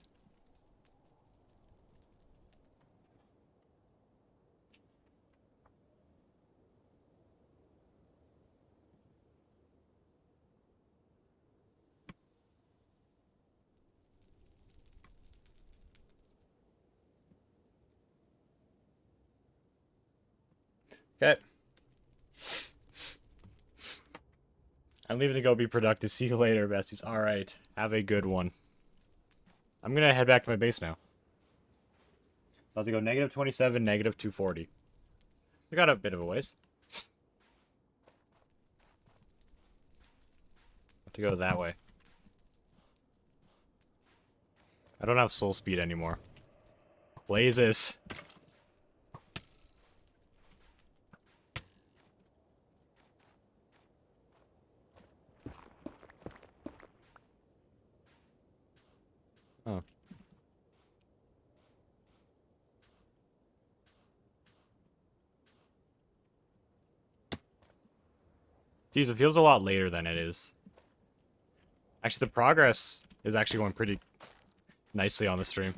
Okay. I'm leaving to go be productive. See you later, besties. Alright. Have a good one. I'm gonna head back to my base now. So I'll have to go negative 27, negative 240. We got a bit of a ways. Have to go that way. I don't have soul speed anymore. Blazes. Oh. Geez, it feels a lot later than it is. Actually, the progress is actually going pretty nicely on the stream.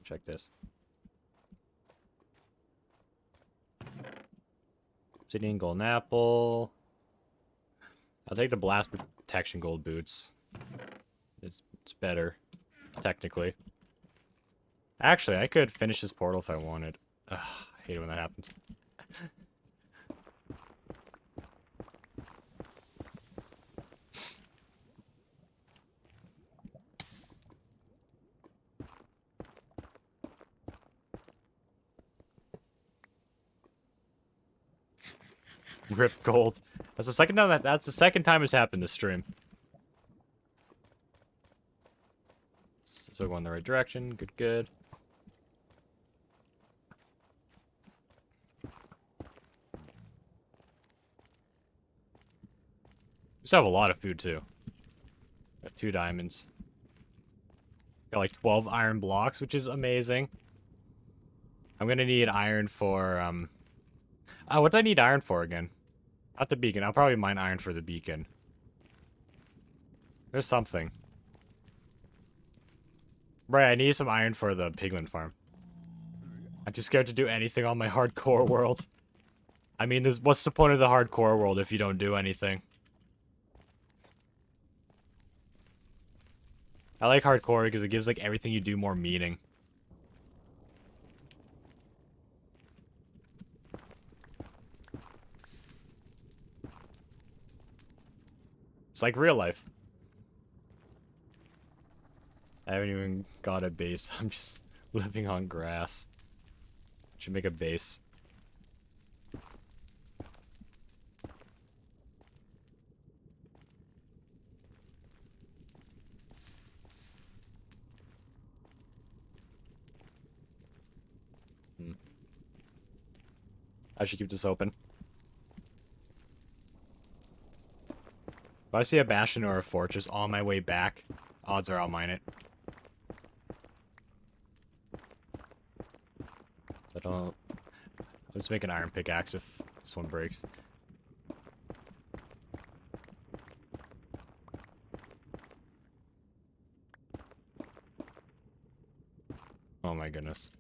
Check this. Obsidian golden apple. I'll take the blast protection gold boots. It's better, technically. Actually, I could finish this portal if I wanted. Ugh, I hate it when that happens. Rip gold. That's the second time that's the second time it's happened this stream. So going in the right direction. Good, good. We still have a lot of food too. Got 2 diamonds. Got like 12 iron blocks, which is amazing. I'm gonna need iron for what do I need iron for again? Not the beacon. I'll probably mine iron for the beacon. There's something. Right, I need some iron for the piglin farm. I'm too scared to do anything on my hardcore world. I mean, what's the point of the hardcore world if you don't do anything? I like hardcore because it gives like everything you do more meaning. It's like real life. I haven't even got a base. I'm just living on grass. Should make a base. I should keep this open. If I see a bastion or a fortress on my way back, odds are I'll mine it. I don't. I'll just make an iron pickaxe if this one breaks. Oh my goodness.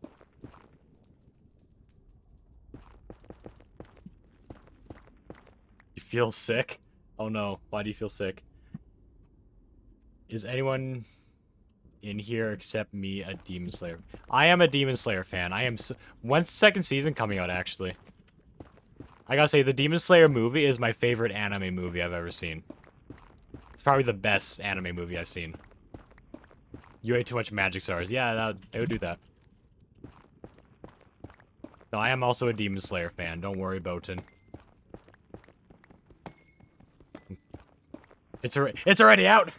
You feel sick? Oh no, why do you feel sick? Is anyone in here except me a Demon Slayer? I am a Demon Slayer fan. I am. When's the second season coming out, actually? I gotta say, the Demon Slayer movie is my favorite anime movie I've ever seen. It's probably the best anime movie I've seen. You ate too much magic stars. Yeah, they would do that. No, I am also a Demon Slayer fan. Don't worry, Botan. It's already out!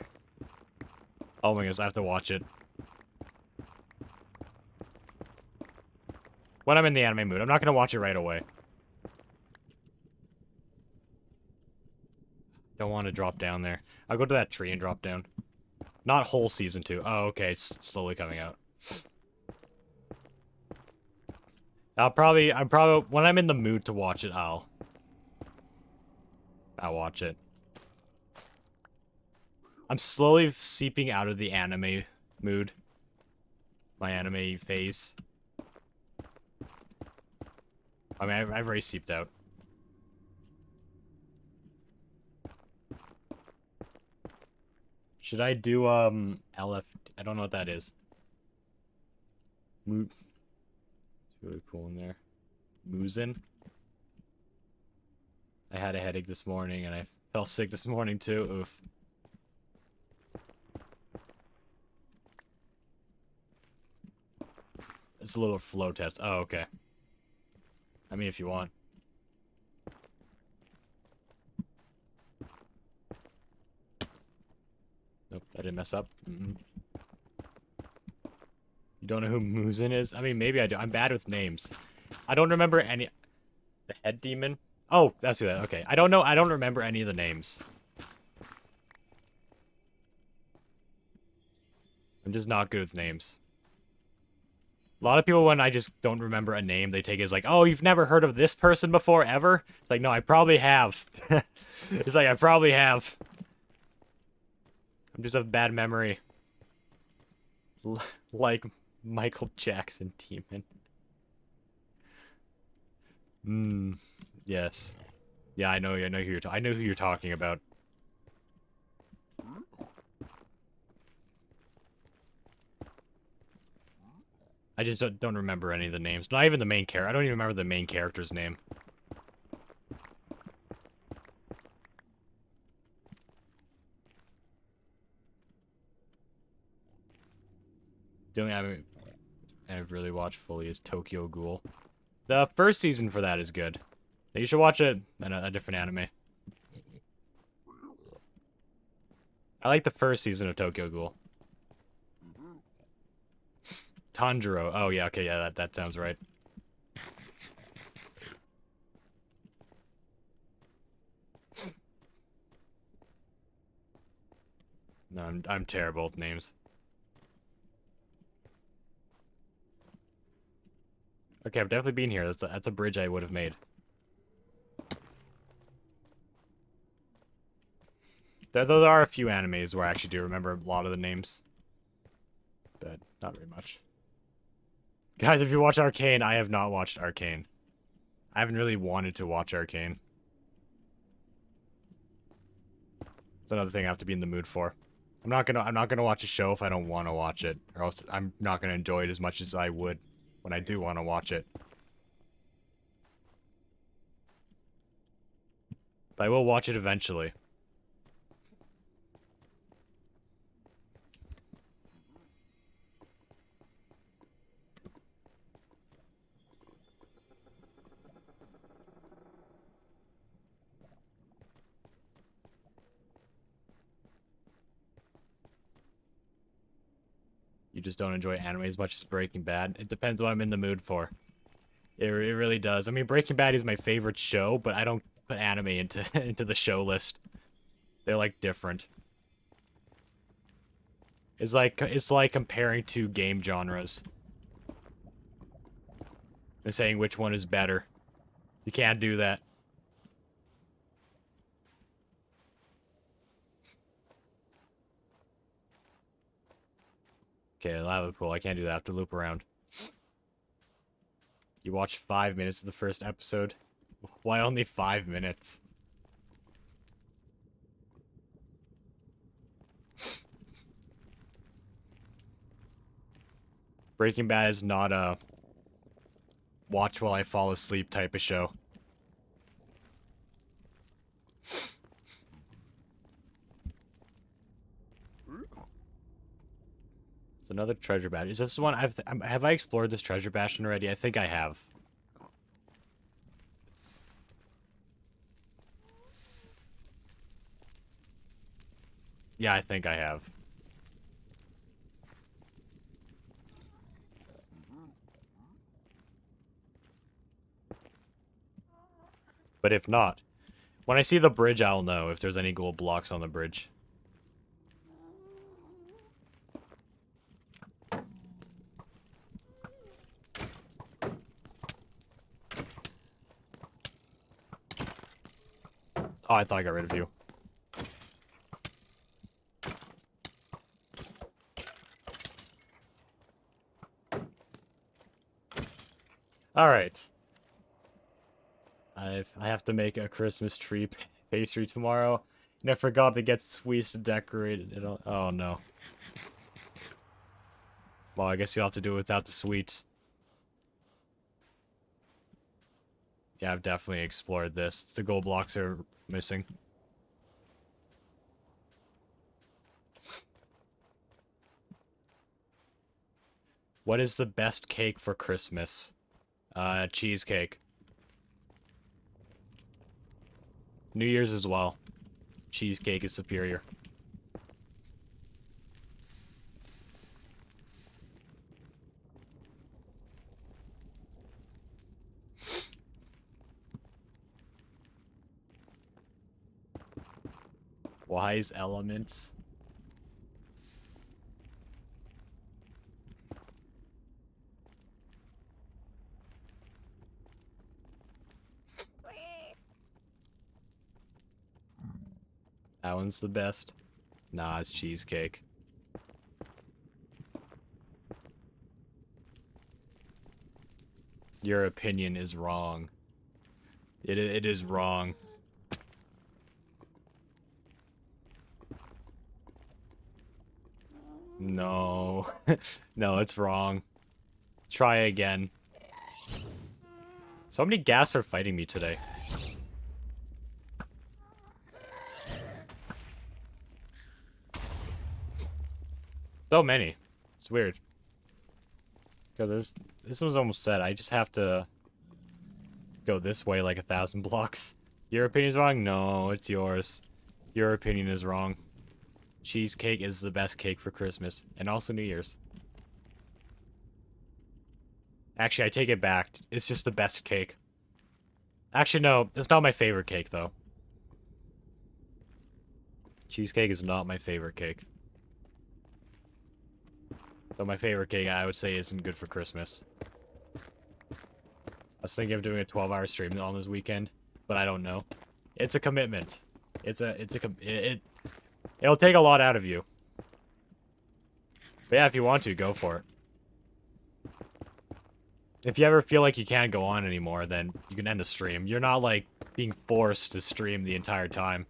Oh my goodness, I have to watch it. When I'm in the anime mood. I'm not gonna watch it right away. Don't want to drop down there. I'll go to that tree and drop down. Not whole season 2. Oh, okay, it's slowly coming out. I'm probably, when I'm in the mood to watch it, I'll watch it. I'm slowly seeping out of the anime mood. My anime phase. I mean, I've already seeped out. Should I do, LF? I don't know what that is. It's really cool in there. Muzen. I had a headache this morning, and I fell sick this morning, too. Oof. It's a little flow test. Oh, okay. I mean, if you want. Nope, I didn't mess up. You don't know who Muzen is? I mean, maybe I do. I'm bad with names. I don't remember any... The head demon? Oh, that's who that... Okay. I don't know. I don't remember any of the names. I'm just not good with names. A lot of people, when I just don't remember a name, they take it as like, oh, you've never heard of this person before, ever? It's like, no, I probably have. It's like, I probably have. I'm just a bad memory. Like Michael Jackson demon. Yes. Yeah, I know who you're talking about. I just don't remember any of the names. Not even the main character. I don't even remember the main character's name. The only anime I've really watched fully is Tokyo Ghoul. The first season for that is good. You should watch it in a different anime. I like the first season of Tokyo Ghoul. Tanjiro. Oh, yeah, okay, yeah, that sounds right. No, I'm terrible with names. Okay, I've definitely been here. That's a bridge I would have made. There are a few animes where I actually do remember a lot of the names. But not very much. Guys, if you watch Arcane, I have not watched Arcane. I haven't really wanted to watch Arcane. It's another thing I have to be in the mood for. I'm not gonna watch a show if I don't want to watch it, or else I'm not gonna enjoy it as much as I would when I do want to watch it. But I will watch it eventually. You just don't enjoy anime as much as Breaking Bad. It depends what I'm in the mood for. It really does. I mean, Breaking Bad is my favorite show, but I don't put anime into into the show list. They're like different. It's like comparing two game genres and saying which one is better. You can't do that. Okay, lava pool. I can't do that. I have to loop around. You watched 5 minutes of the first episode. Why only 5 minutes? Breaking Bad is not a watch while I fall asleep type of show. It's another treasure bastion. Is this the one have I explored this treasure bastion already? I think I have. Yeah, I think I have. But if not, when I see the bridge, I'll know if there's any gold blocks on the bridge. Oh, I thought I got rid of you. Alright. I have to make a Christmas tree pastry tomorrow. And I forgot to get sweets to decorate it. Oh no. Well, I guess you'll have to do it without the sweets. Yeah, I've definitely explored this. The gold blocks are missing. What is the best cake for Christmas? Cheesecake. New Year's as well. Cheesecake is superior. Wise elements. That one's the best. Nah, it's cheesecake. Your opinion is wrong. It is wrong. No. No, it's wrong. Try again. So many ghast are fighting me today. So many. It's weird. Because this one's almost set. I just have to go this way like 1,000 blocks. Your opinion's wrong? No, it's yours. Your opinion is wrong. Cheesecake is the best cake for Christmas. And also New Year's. Actually, I take it back. It's just the best cake. Actually, no. It's not my favorite cake, though. Cheesecake is not my favorite cake. So my favorite cake, I would say, isn't good for Christmas. I was thinking of doing a 12-hour stream on this weekend, but I don't know. It's a commitment. It'll take a lot out of you. But yeah, if you want to, go for it. If you ever feel like you can't go on anymore, then you can end the stream. You're not, like, being forced to stream the entire time.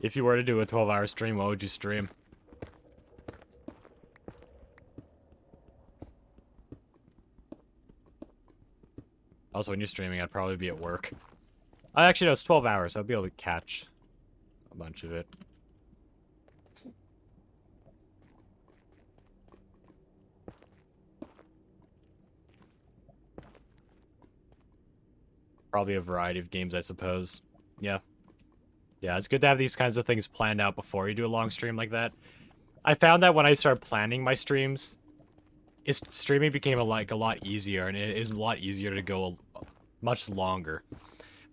If you were to do a 12-hour stream, what would you stream? Also, when you're streaming, I'd probably be at work. Actually, no, it's 12 hours, so I'd be able to catch a bunch of it. Probably a variety of games, I suppose. Yeah. Yeah, it's good to have these kinds of things planned out before you do a long stream like that. I found that when I started planning my streams, streaming became a lot easier, and it is a lot easier to go much longer.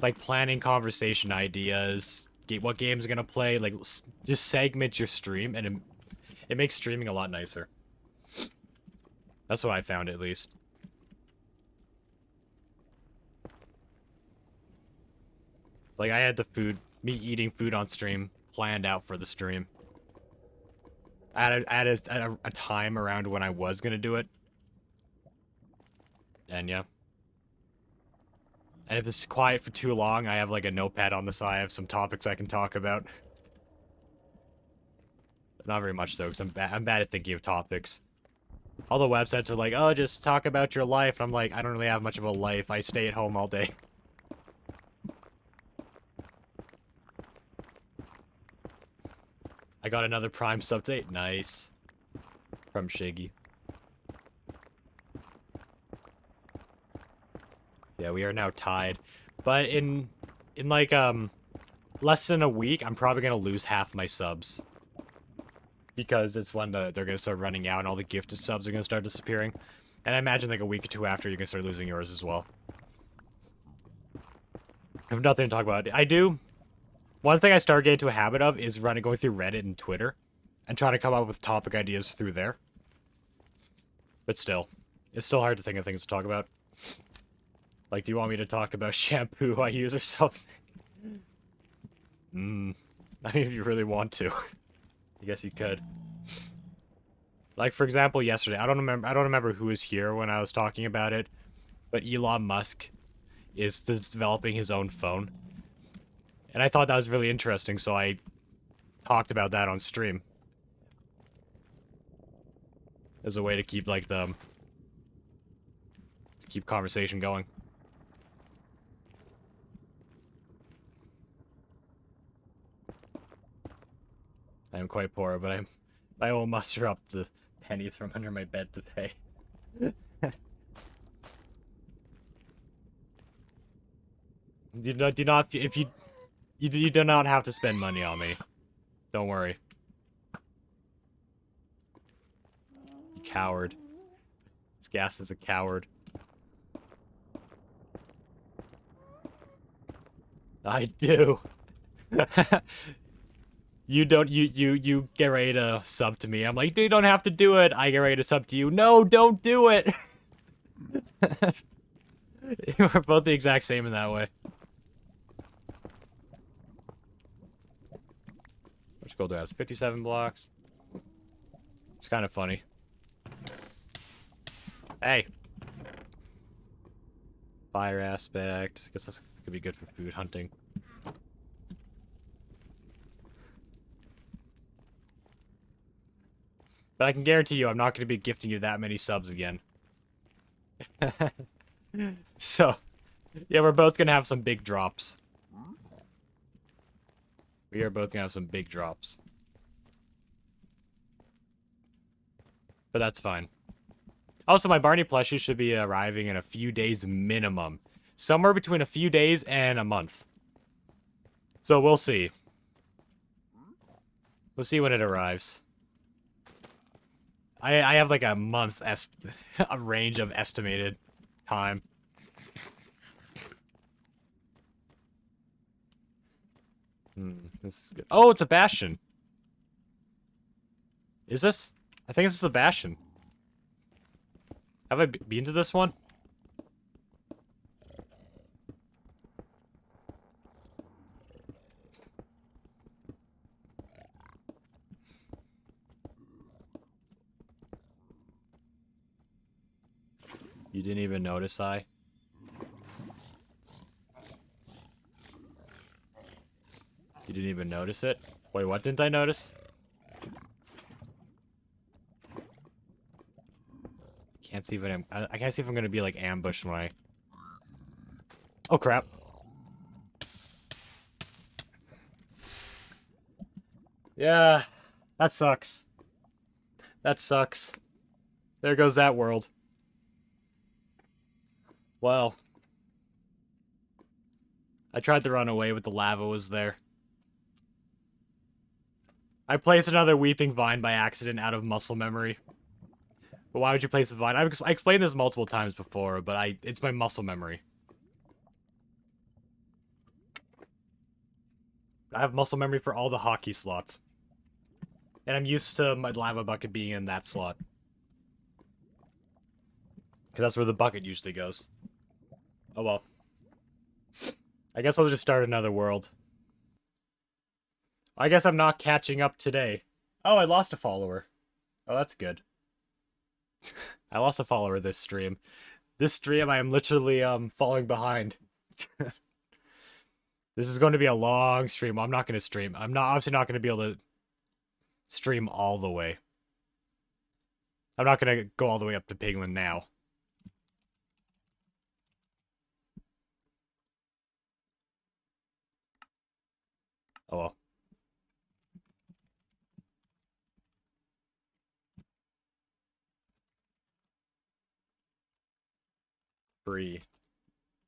Like planning conversation ideas, what games are gonna play, like just segment your stream, and it makes streaming a lot nicer. That's what I found, at least. Like I had me eating food on stream planned out for the stream. At a time around when I was gonna do it. And yeah. And if it's quiet for too long, I have like a notepad on the side. I have some topics I can talk about. But not very much though, because I'm bad at thinking of topics. All the websites are like, oh, just talk about your life. And I'm like, I don't really have much of a life. I stay at home all day. I got another Prime update. Nice. From Shiggy. Yeah, we are now tied. But in like, less than a week, I'm probably gonna lose half my subs. Because it's when they're gonna start running out and all the gifted subs are gonna start disappearing. And I imagine like a week or two after, you're gonna start losing yours as well. I have nothing to talk about. I do. One thing I started getting into a habit of is going through Reddit and Twitter and trying to come up with topic ideas through there. But still, it's still hard to think of things to talk about. Like, do you want me to talk about shampoo I use or something? I mean, if you really want to. I guess you could. Like, for example, yesterday, I don't remember who was here when I was talking about it, but Elon Musk is developing his own phone. And I thought that was really interesting, so I talked about that on stream. As a way to keep, like, to keep conversation going. I am quite poor, but I will muster up the pennies from under my bed to pay. do not if you do not have to spend money on me. Don't worry. You coward. This gas is a coward. I do. You get ready to sub to me. I'm like, dude, you don't have to do it. I get ready to sub to you. No, don't do it. We're both the exact same in that way. Which gold do I have? 57 blocks. It's kind of funny. Hey. Fire aspect. I guess this could be good for food hunting. But I can guarantee you I'm not going to be gifting you that many subs again. So, yeah, we're both going to have some big drops. We are both going to have some big drops. But that's fine. Also, my Barney plushie should be arriving in a few days minimum. Somewhere between a few days and a month. So we'll see. We'll see when it arrives. I have like a month a range of estimated time. This is good. Oh, it's a Bastion. Is this? I think this is a Bastion. Have I been to this one? You didn't even notice, You didn't even notice it? Wait, what didn't I notice? Can't see if I can't see if I'm gonna be like ambushed when I... Oh crap. Yeah, that sucks. That sucks. There goes that world. Well, I tried to run away, but the lava was there. I placed another weeping vine by accident out of muscle memory. But why would you place a vine? I explained this multiple times before, but it's my muscle memory. I have muscle memory for all the hockey slots. And I'm used to my lava bucket being in that slot. Because that's where the bucket usually goes. Oh well. I guess I'll just start another world. I guess I'm not catching up today. Oh, I lost a follower. Oh, that's good. I lost a follower this stream. This stream, I am literally, falling behind. This is going to be a long stream. I'm not going to stream. I'm obviously not going to be able to stream all the way. I'm not going to go all the way up to Piglin now. Oh well. Free.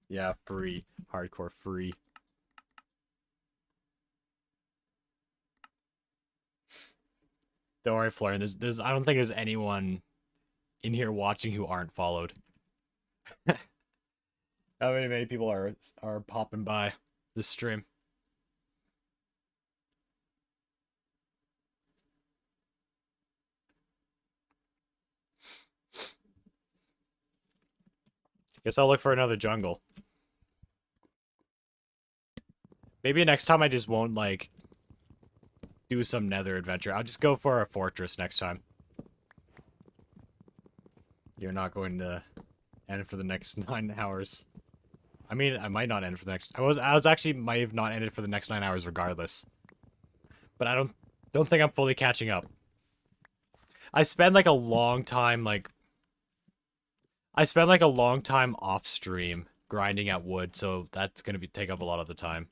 Yeah, free. Hardcore free. Don't worry, Florian. I don't think there's anyone in here watching who aren't followed. How many people are popping by? this stream. Guess I'll look for another jungle. Maybe next time I just won't, like, do some nether adventure. I'll just go for a fortress next time. You're not going to end for the next 9 hours. I mean, I might not end for the next... I was actually might have not ended for the next 9 hours regardless. But I don't think I'm fully catching up. I spend, like, a long time, like... I spend, like, a long time off-stream grinding at wood, so that's gonna take up a lot of the time.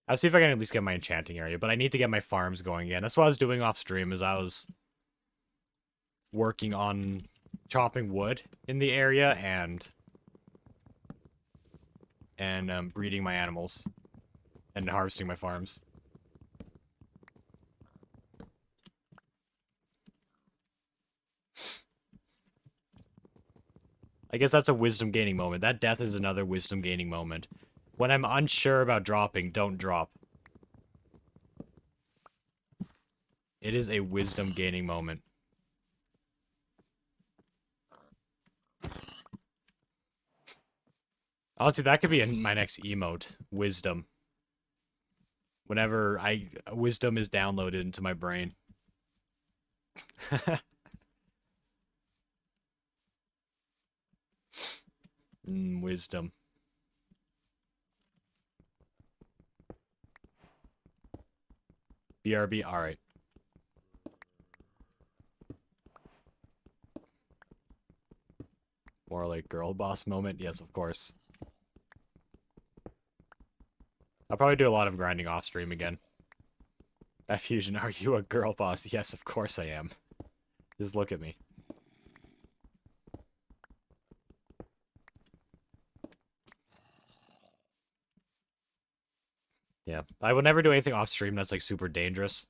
I'll see if I can at least get my enchanting area, but I need to get my farms going again. That's what I was doing off stream, is I was working on chopping wood in the area and breeding my animals and harvesting my farms. I guess that's a wisdom gaining moment. That death is another wisdom gaining moment. When I'm unsure about dropping, don't drop. It is a wisdom gaining moment. Honestly, that could be my next emote. Wisdom. Whenever wisdom is downloaded into my brain. Wisdom. BRB, alright. More like girl boss moment? Yes, of course. I'll probably do a lot of grinding off stream again. That fusion, are you a girl boss? Yes, of course I am. Just look at me. Yeah, I would never do anything off stream that's like super dangerous.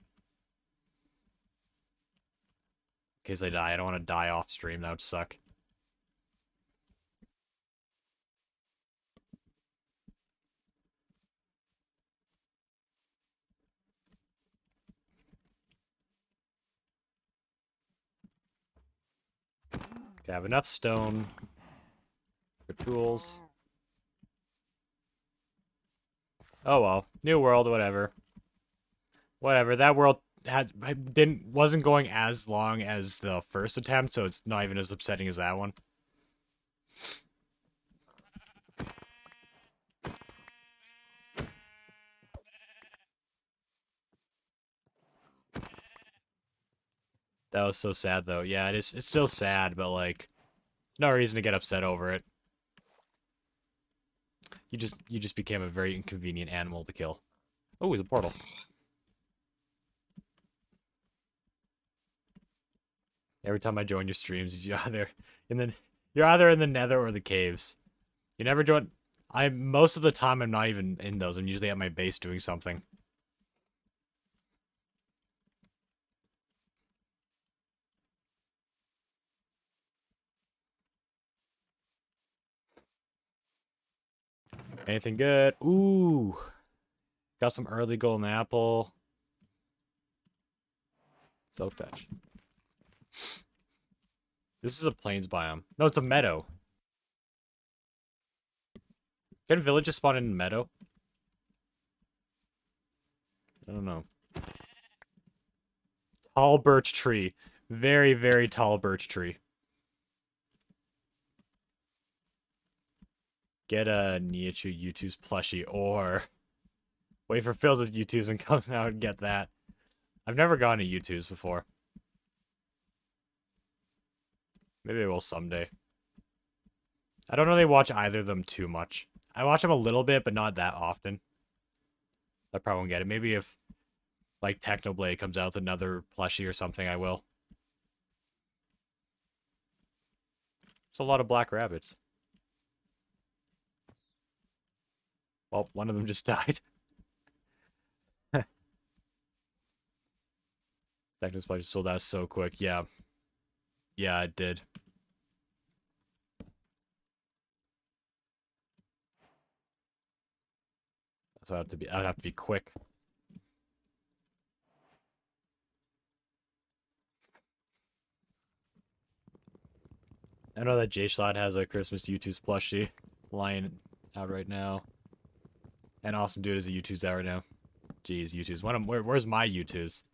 In case I die, I don't want to die off stream. That would suck. Okay, I have enough stone for tools. Oh well, new world, whatever. Whatever. That world wasn't going as long as the first attempt, so it's not even as upsetting as that one. That was so sad, though. Yeah, it is. It's still sad, but like, no reason to get upset over it. You just became a very inconvenient animal to kill. Oh, it's a portal. Every time I join your streams, you're either in the Nether or the caves. You never join. Most of the time I'm not even in those. I'm usually at my base doing something. Anything good? Ooh. Got some early golden apple. Silk touch. This is a plains biome. No, it's a meadow. Can villages spawn in a meadow? I don't know. Tall birch tree. Very, very tall birch tree. Get a Nihachu Yutu's plushie, or wait for filled with Yutus and come out and get that. I've never gone to Yutu's before. Maybe I will someday. I don't really watch either of them too much. I watch them a little bit, but not that often. I probably won't get it. Maybe if, like, Technoblade comes out with another plushie or something, I will. It's a lot of black rabbits. Well, one of them just died. Technoblade sold out so quick. Yeah. Yeah, it did. So I'd have to be quick. I know that J-Slot has a Christmas U2's plushie lying out right now. And Awesome Dude is a U2's out right now. Jeez, U2's. Where's my U2's?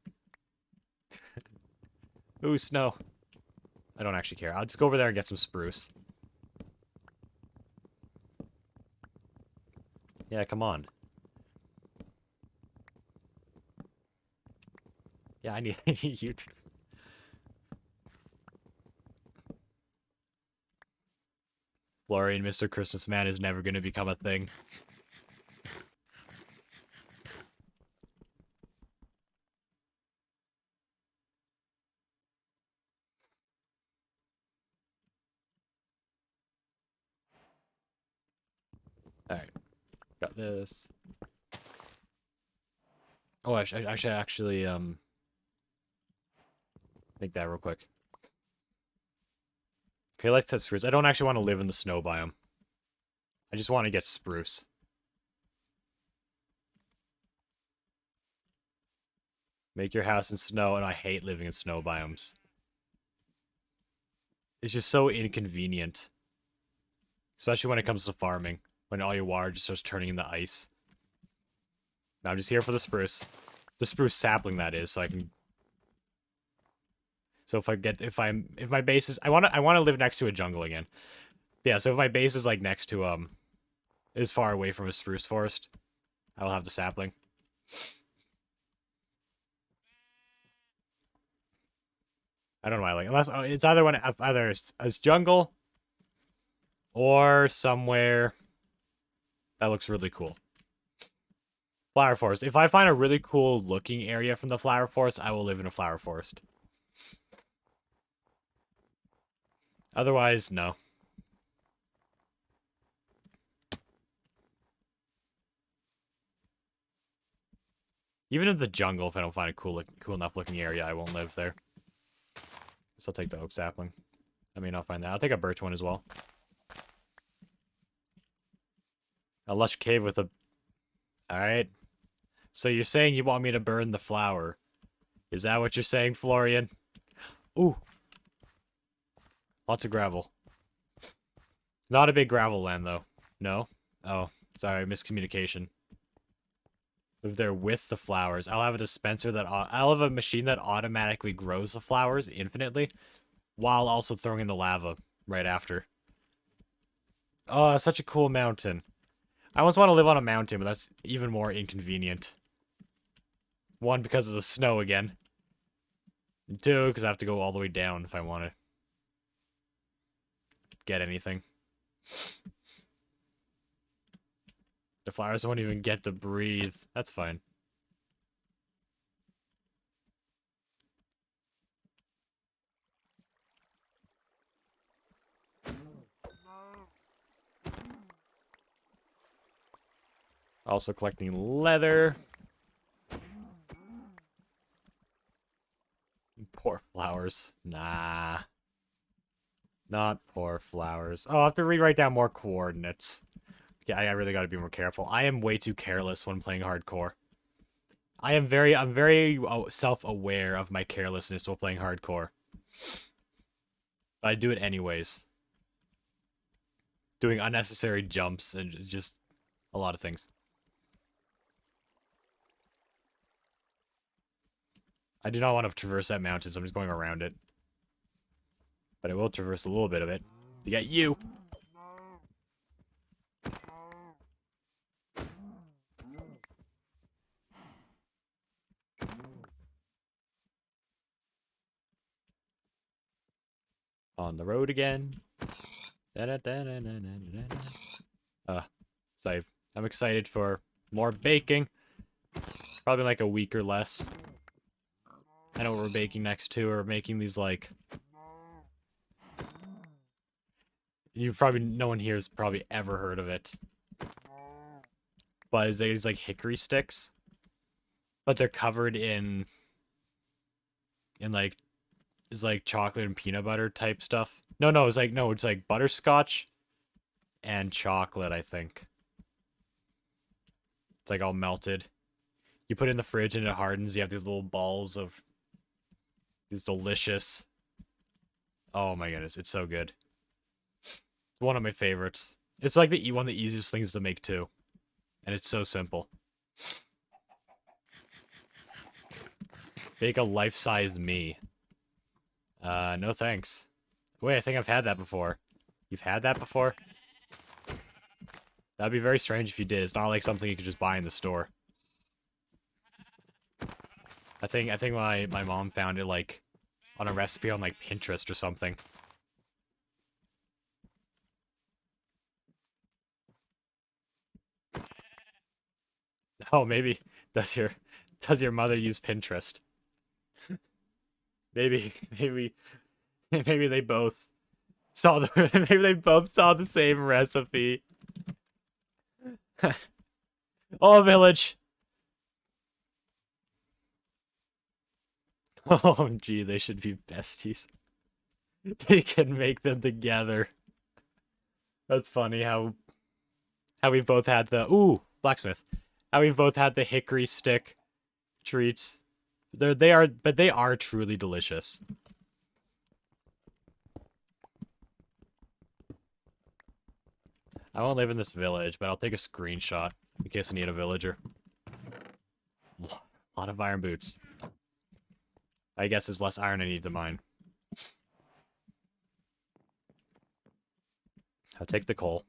Ooh, snow. I don't actually care. I'll just go over there and get some spruce. Yeah, come on. Yeah, I need U2's. Florian, Mr. Christmas Man is never going to become a thing. Alright. Got this. Oh, I should actually, make that real quick. Okay, let's test spruce. I don't actually want to live in the snow biome. I just want to get spruce. Make your house in snow, and I hate living in snow biomes. It's just so inconvenient. Especially when it comes to farming. When all your water just starts turning into ice. Now I'm just here for the spruce. The spruce sapling, that is, so I can... So if my base is... I want to live next to a jungle again. Yeah, so if my base is, like, next to, is far away from a spruce forest, I will have the sapling. I don't know why I like it. Unless, it's either as jungle or somewhere that looks really cool. Flower forest. If I find a really cool looking area from the flower forest, I will live in a flower forest. Otherwise, no. Even in the jungle, if I don't find a cool enough looking area, I won't live there. Guess I'll take the oak sapling. I mean, I'll find that. I'll take a birch one as well. A lush cave with a... Alright. So you're saying you want me to burn the flower. Is that what you're saying, Florian? Ooh. Lots of gravel. Not a big gravel land, though. No? Oh, sorry, miscommunication. Live there with the flowers. I'll have a dispenser that... I'll have a machine that automatically grows the flowers infinitely, while also throwing in the lava right after. Oh, such a cool mountain. I almost want to live on a mountain, but that's even more inconvenient. One, because of the snow again. And two, because I have to go all the way down if I want to get anything. The flowers won't even get to breathe. That's fine. Also collecting leather. Poor flowers. Nah. Not poor flowers. Oh, I have to rewrite down more coordinates. Yeah, I really gotta be more careful. I am way too careless when playing hardcore. I'm very self-aware of my carelessness while playing hardcore. But I do it anyways. Doing unnecessary jumps and just a lot of things. I do not want to traverse that mountain, so I'm just going around it. But I will traverse a little bit of it to get you. On the road again. So I'm excited for more baking. Probably like a week or less. I know what we're baking next to. We're making these like... no one here has probably ever heard of it. But it's these like hickory sticks. But they're covered in like... It's like chocolate and peanut butter type stuff. No, it's like butterscotch and chocolate, I think. It's like all melted. You put it in the fridge and it hardens. You have these little balls of these delicious. Oh my goodness, it's so good. It's one of my favorites. It's like one of the easiest things to make too. And it's so simple. Bake a life-size me. No thanks. Wait, I think I've had that before. You've had that before? That'd be very strange if you did. It's not like something you could just buy in the store. I think my mom found it like on a recipe on like Pinterest or something. Oh, maybe does your mother use Pinterest? maybe maybe they both saw the maybe they both saw the same recipe. Oh, village. Oh, gee, they should be besties. They can make them together. That's funny how we've both had the blacksmith. How we've both had the hickory stick treats. But they are truly delicious. I won't live in this village, but I'll take a screenshot in case I need a villager. A lot of iron boots. I guess there's less iron I need to mine. I'll take the coal.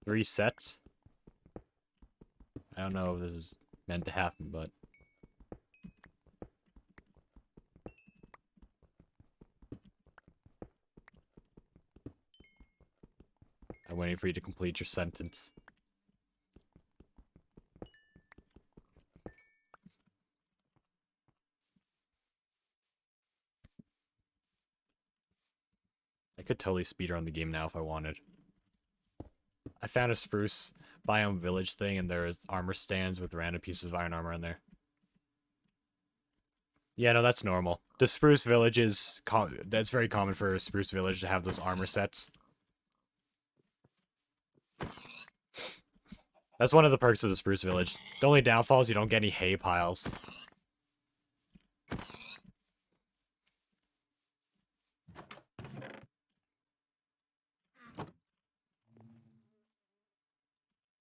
Three sets. I don't know if this is meant to happen, but... I'm waiting for you to complete your sentence. I could totally speedrun the game now if I wanted. I found a spruce biome village thing, and there's armor stands with random pieces of iron armor in there. Yeah, no, that's normal. The spruce village is... that's very common for a spruce village to have those armor sets. That's one of the perks of the spruce village. The only downfall is you don't get any hay piles.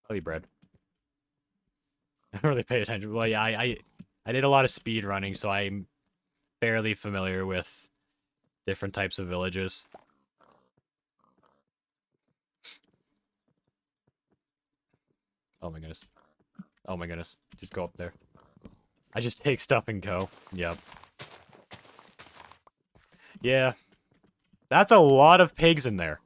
I'll eat bread. I don't really pay attention. Well, yeah, I did a lot of speed running, so I'm fairly familiar with different types of villages. Oh my goodness. Oh my goodness. Just go up there. I just take stuff and go. Yep. Yeah. That's a lot of pigs in there.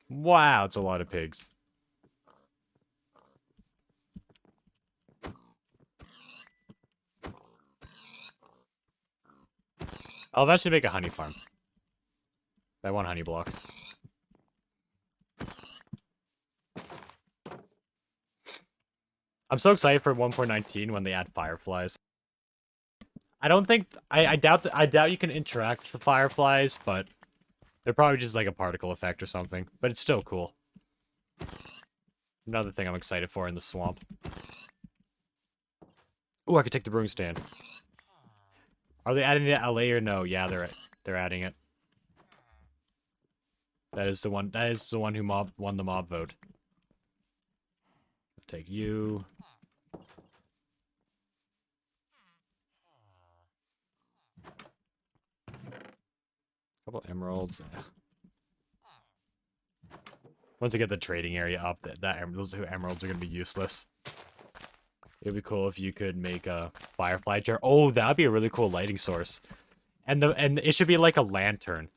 Wow, it's a lot of pigs. I'll eventually make a honey farm. I want honey blocks. I'm so excited for 1.19 when they add fireflies. I don't think I doubt you can interact with the fireflies, but they're probably just like a particle effect or something. But it's still cool. Another thing I'm excited for in the swamp. Oh, I could take the brewing stand. Are they adding the LA or no? Yeah, they're adding it. That is the one who won the mob vote. I'll take you. Couple emeralds. Once I get the trading area up, those emeralds are gonna be useless. It'd be cool if you could make a firefly chair. Oh, that'd be a really cool lighting source. And it should be like a lantern.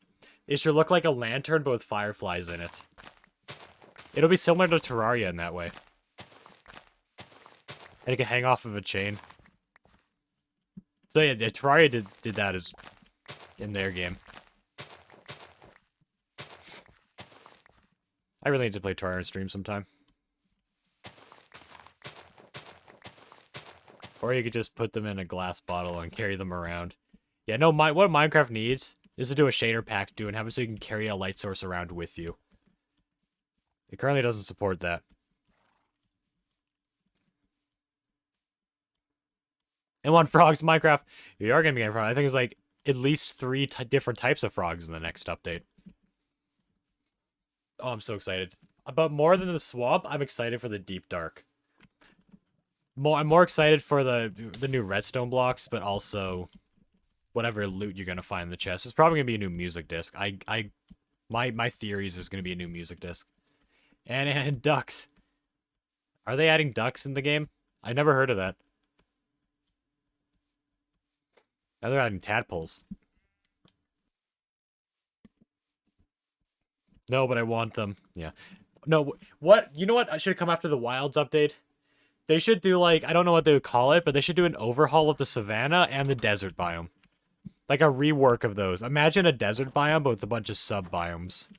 It should look like a lantern, but with fireflies in it. It'll be similar to Terraria in that way. And it can hang off of a chain. So yeah, Terraria did that as in their game. I really need to play Terraria on stream sometime. Or you could just put them in a glass bottle and carry them around. Yeah, no, what Minecraft needs is to do a shader pack and have it so you can carry a light source around with you. It currently doesn't support that. And one frogs Minecraft, you are gonna be getting frogs. I think it's like at least 3 different types of frogs in the next update. Oh, I'm so excited. But more than the swamp, I'm excited for the deep dark. I'm more excited for the new redstone blocks, but also whatever loot you're gonna find in the chest. It's probably gonna be a new music disc. My theory is there's gonna be a new music disc. And ducks. Are they adding ducks in the game? I never heard of that. Now they're adding tadpoles. No, but I want them. Yeah. No, what? You know what? I should come after the Wilds update. They should do like, I don't know what they would call it, but they should do an overhaul of the savannah and the desert biome. Like a rework of those. Imagine a desert biome, but with a bunch of sub-biomes.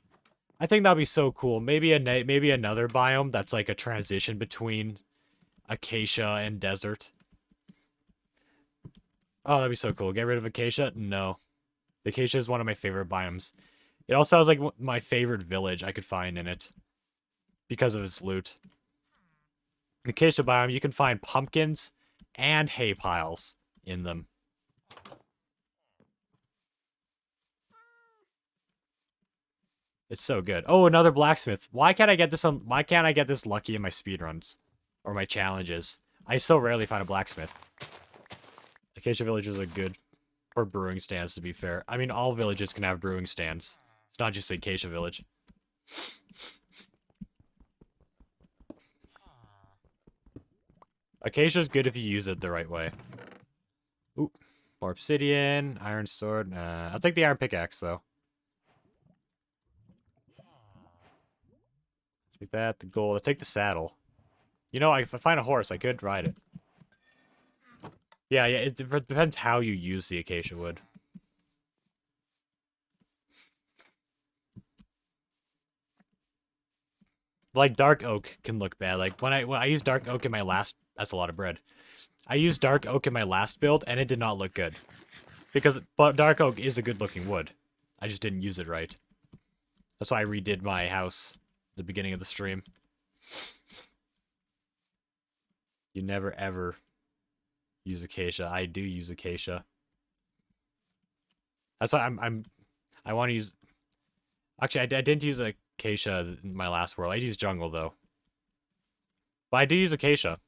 I think that'd be so cool. Maybe another biome that's like a transition between acacia and desert. Oh, that'd be so cool. Get rid of acacia? No. Acacia is one of my favorite biomes. It also has like my favorite village I could find in it because of its loot. The acacia biome, you can find pumpkins and hay piles in them. It's so good. Oh, another blacksmith. Why can't I get this why can't I get this lucky in my speedruns or my challenges? I so rarely find a blacksmith. Acacia villages are good for brewing stands, to be fair. I mean, all villages can have brewing stands. It's not just Acacia village. Acacia is good if you use it the right way. Ooh, more obsidian, iron sword. I'll take the iron pickaxe, though. Take that, the gold. I'll take the saddle. You know, if I find a horse, I could ride it. Yeah, it depends how you use the acacia wood. Like, dark oak can look bad. Like, when I used dark oak in my last... That's a lot of bread. I used dark oak in my last build, and it did not look good. But dark oak is a good-looking wood. I just didn't use it right. That's why I redid my house at the beginning of the stream. You never, ever use acacia. I do use acacia. That's why I want to use... Actually, I didn't use acacia in my last world. I used jungle, though. But I do use acacia.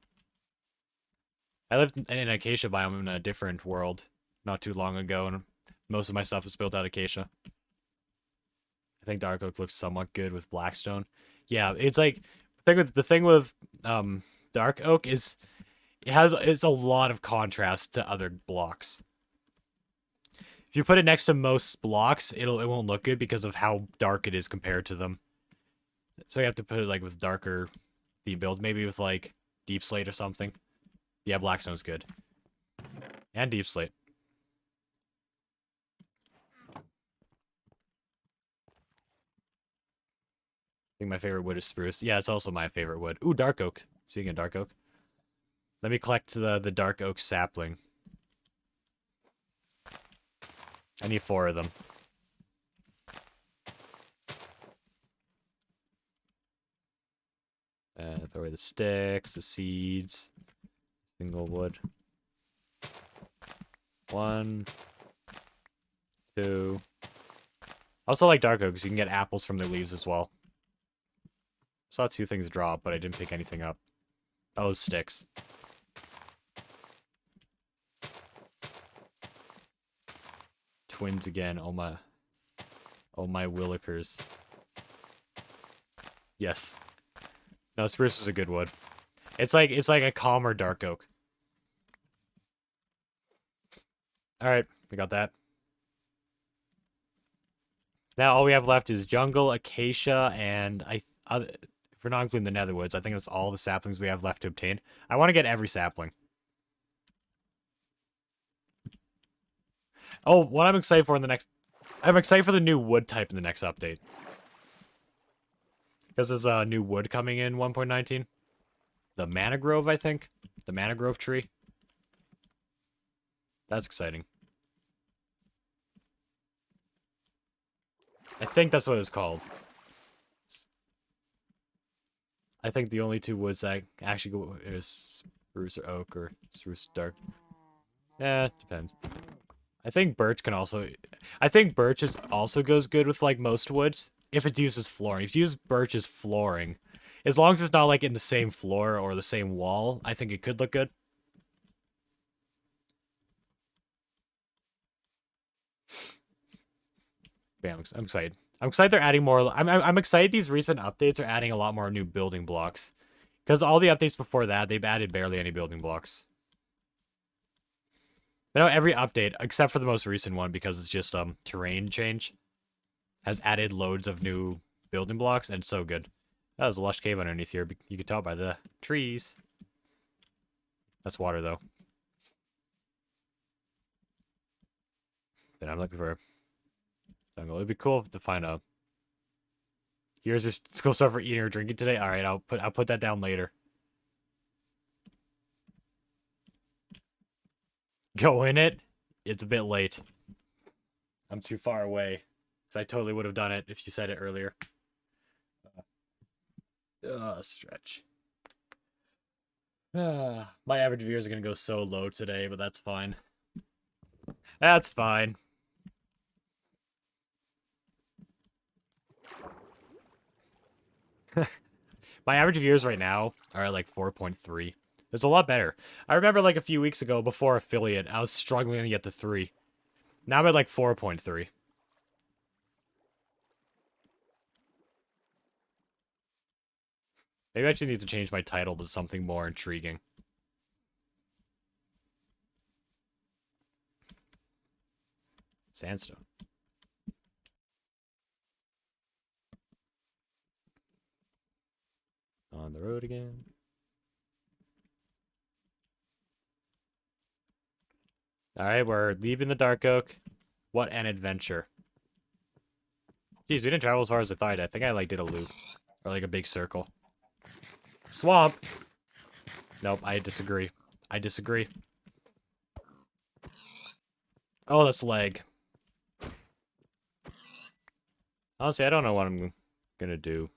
I lived in an acacia biome in a different world not too long ago, and most of my stuff was built out of acacia. I think dark oak looks somewhat good with blackstone. Yeah, it's like the thing with dark oak is it's a lot of contrast to other blocks. If you put it next to most blocks, it won't look good because of how dark it is compared to them. So you have to put it like with darker theme build, maybe with like deep slate or something. Yeah, blackstone's good. And deep slate. I think my favorite wood is spruce. Yeah, it's also my favorite wood. Ooh, dark oak. Speaking of dark oak. Let me collect the dark oak sapling. I need 4 of them. Throw away the sticks, the seeds. Single wood. 1, 2. I also like dark oak because you can get apples from their leaves as well. Saw 2 things drop, but I didn't pick anything up. Oh, sticks. Twins again. Oh my willikers. Yes. No, spruce is a good wood. It's like a calmer dark oak. Alright, we got that. Now all we have left is jungle, acacia, and if we're not including the netherwoods, I think that's all the saplings we have left to obtain. I want to get every sapling. Oh, what I'm excited for in the next... I'm excited for the new wood type in the next update. Because there's a new wood coming in 1.19. The mangrove, I think. The mangrove tree. That's exciting. I think that's what it's called. I think the only two woods that actually go is spruce or oak or spruce dark. Yeah, depends. I think birch can also. I think birch is also goes good with like most woods if it's used as flooring. If you use birch as flooring, as long as it's not like in the same floor or the same wall, I think it could look good. Yeah, I'm excited. I'm excited they're adding more. I'm excited these recent updates are adding a lot more new building blocks. Because all the updates before that, they've added barely any building blocks. But now every update, except for the most recent one, because it's just terrain change, has added loads of new building blocks, and it's so good. That was a lush cave underneath here. You can tell by the trees. That's water, though. Then I'm looking for a jungle. It'd be cool to find a. Here's this cool stuff for eating or drinking today. All right, I'll put that down later. Go in it. It's a bit late. I'm too far away. Because I totally would have done it if you said it earlier. Stretch. My average viewers are going to go so low today, but that's fine. That's fine. My average viewers right now are at like 4.3. It's a lot better. I remember like a few weeks ago before affiliate, I was struggling to get to 3. Now I'm at like 4.3. Maybe I actually need to change my title to something more intriguing. Sandstone. On the road again. Alright, we're leaving the Dark Oak. What an adventure. Jeez, we didn't travel as far as I thought. I think I like did a loop. Or like a big circle. Swamp! Nope, I disagree. I disagree. Oh, that's leg. Honestly, I don't know what I'm gonna do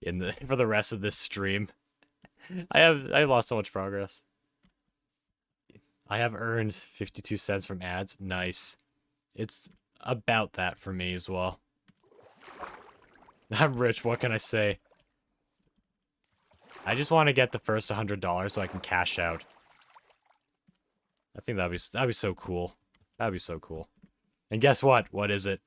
in the for the rest of this stream. I lost so much progress. I have earned 52 cents from ads. Nice. It's about that for me as well. I'm rich, what can I say? I just want to get the first $100 so I can cash out. I think that'd be so cool. That'd be so cool. And guess what? What is it?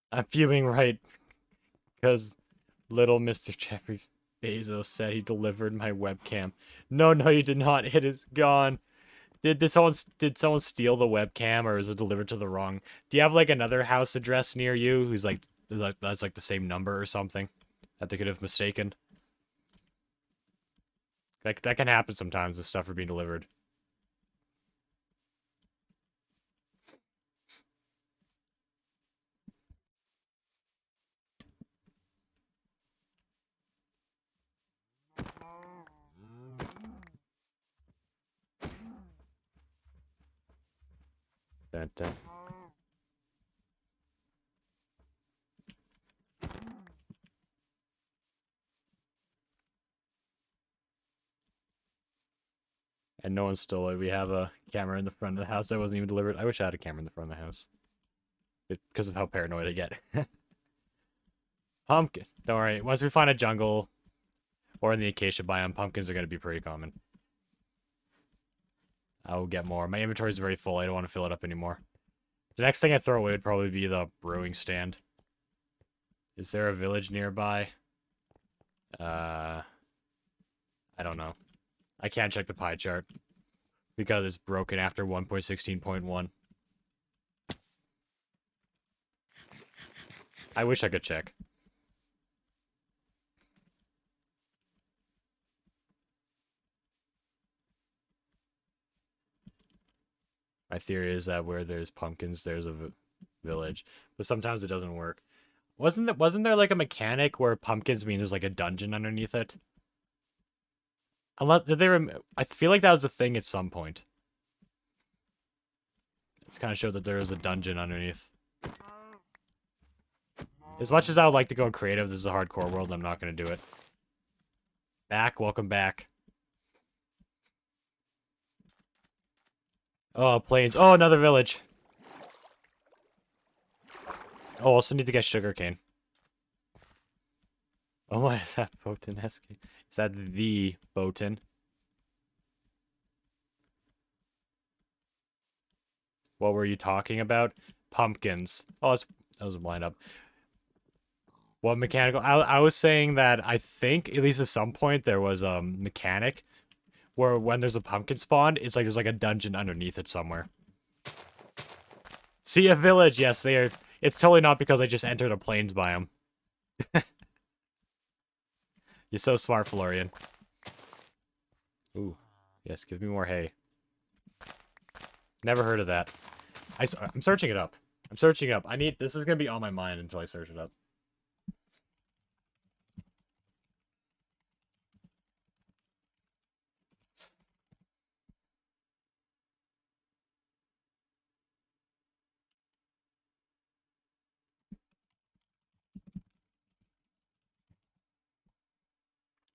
I'm fuming right because little Mr. Jeffrey Bezos said he delivered my webcam. No, no, you did not. It is gone. Did someone steal the webcam or is it delivered to the wrong? Do you have like another house address near you who's like that's like the same number or something that they could have mistaken? Like that can happen sometimes with stuff for being delivered. Dun, dun. And no one stole it. We have a camera in the front of the house that wasn't even delivered. I wish I had a camera in the front of the house. Because of how paranoid I get. Pumpkin. Don't worry. Once we find a jungle or in the acacia biome, pumpkins are going to be pretty common. I will get more. My inventory is very full. I don't want to fill it up anymore. The next thing I throw away would probably be the brewing stand. Is there a village nearby? I don't know. I can't check the pie chart because it's broken after 1.16.1. I wish I could check. My theory is that where there's pumpkins, there's a village. But sometimes it doesn't work. Wasn't there like a mechanic where pumpkins mean there's like a dungeon underneath it? Unless did they I feel like that was a thing at some point. It's kind of showed that there is a dungeon underneath. As much as I would like to go creative, this is a hardcore world, I'm not going to do it. Welcome back. Oh, plains. Oh, another village. Oh, also need to get sugarcane. Oh, what is that, Botan? Is that the Botan? What were you talking about? Pumpkins. Oh, that was a blind up. What mechanical? I was saying that I think, at least at some point, there was a mechanic where when there's a pumpkin spawn, it's like there's like a dungeon underneath it somewhere. See a village? Yes, they are. It's totally not because I just entered a plains biome. You're so smart, Florian. Ooh. Yes, give me more hay. Never heard of that. I'm searching it up. I'm searching it up. This is gonna be on my mind until I search it up.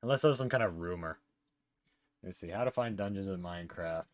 Unless there's some kind of rumor. Let me see. How to find dungeons in Minecraft.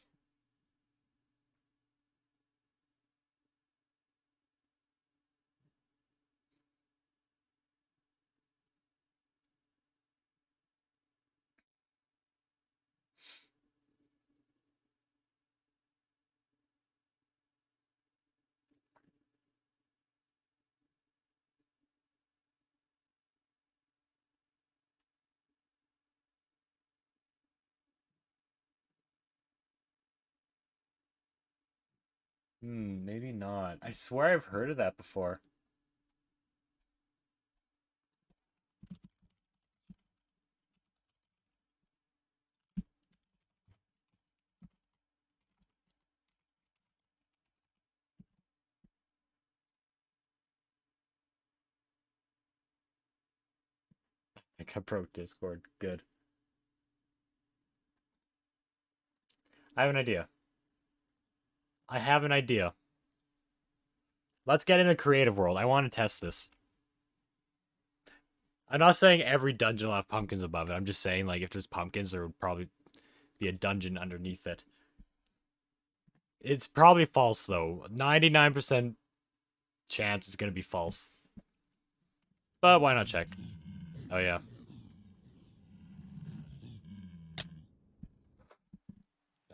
Maybe not. I swear I've heard of that before. I think I broke Discord. Good. I have an idea. I have an idea. Let's get in a creative world. I want to test this. I'm not saying every dungeon will have pumpkins above it. I'm just saying, like, if there's pumpkins, there would probably be a dungeon underneath it. It's probably false, though. 99% chance it's going to be false. But why not check? Oh, yeah.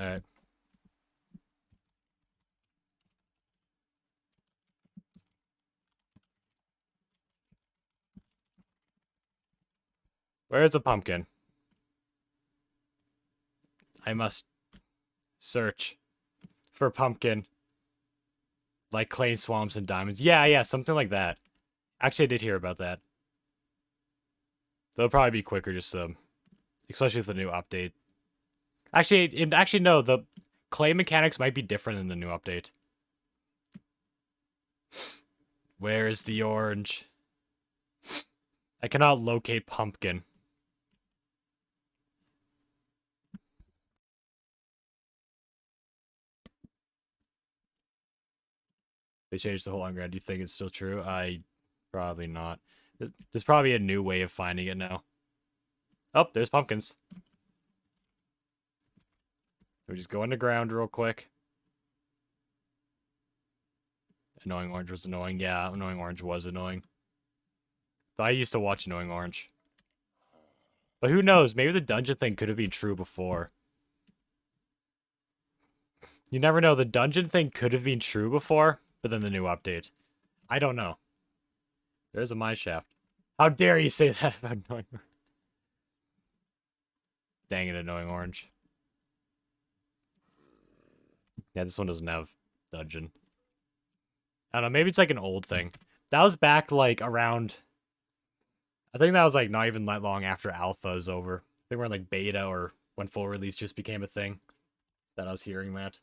Alright. Where is the pumpkin? I must search for pumpkin. Like clay swamps and diamonds. Yeah, something like that. Actually, I did hear about that. They'll probably be quicker, just especially with the new update. Actually, no. The clay mechanics might be different in the new update. Where is the orange? I cannot locate pumpkin. They changed the whole underground. Do you think it's still true? Probably not. There's probably a new way of finding it now. Oh, there's pumpkins. We just go underground real quick. Annoying Orange was annoying. Yeah, Annoying Orange was annoying. I used to watch Annoying Orange. But who knows? Maybe the dungeon thing could have been true before. You never know. The dungeon thing could have been true before, but then the new update. I don't know. There's a mine shaft. How dare you say that about Annoying Orange? Dang it, Annoying Orange. Yeah, this one doesn't have dungeon. I don't know, maybe it's like an old thing. That was back like around... I think that was like not even that long after alpha is over. They were in like beta or when full release just became a thing. That I was hearing that.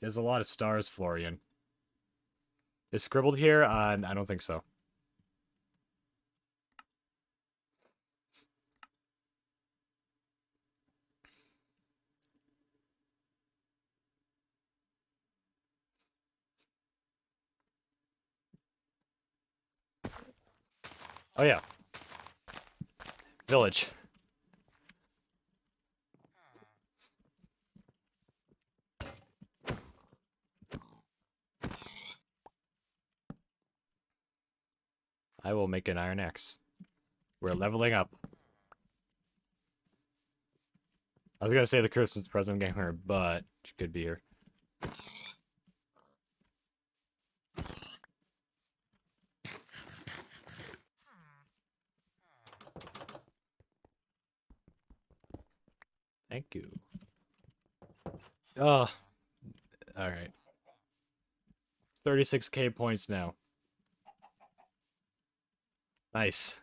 There's a lot of stars, Florian. Is scribbled here? I don't think so. Oh yeah. Village. I will make an iron axe. We're leveling up. I was gonna say the Christmas present gamer, but she could be here. Thank you. Oh, all right. 36k points now. Nice.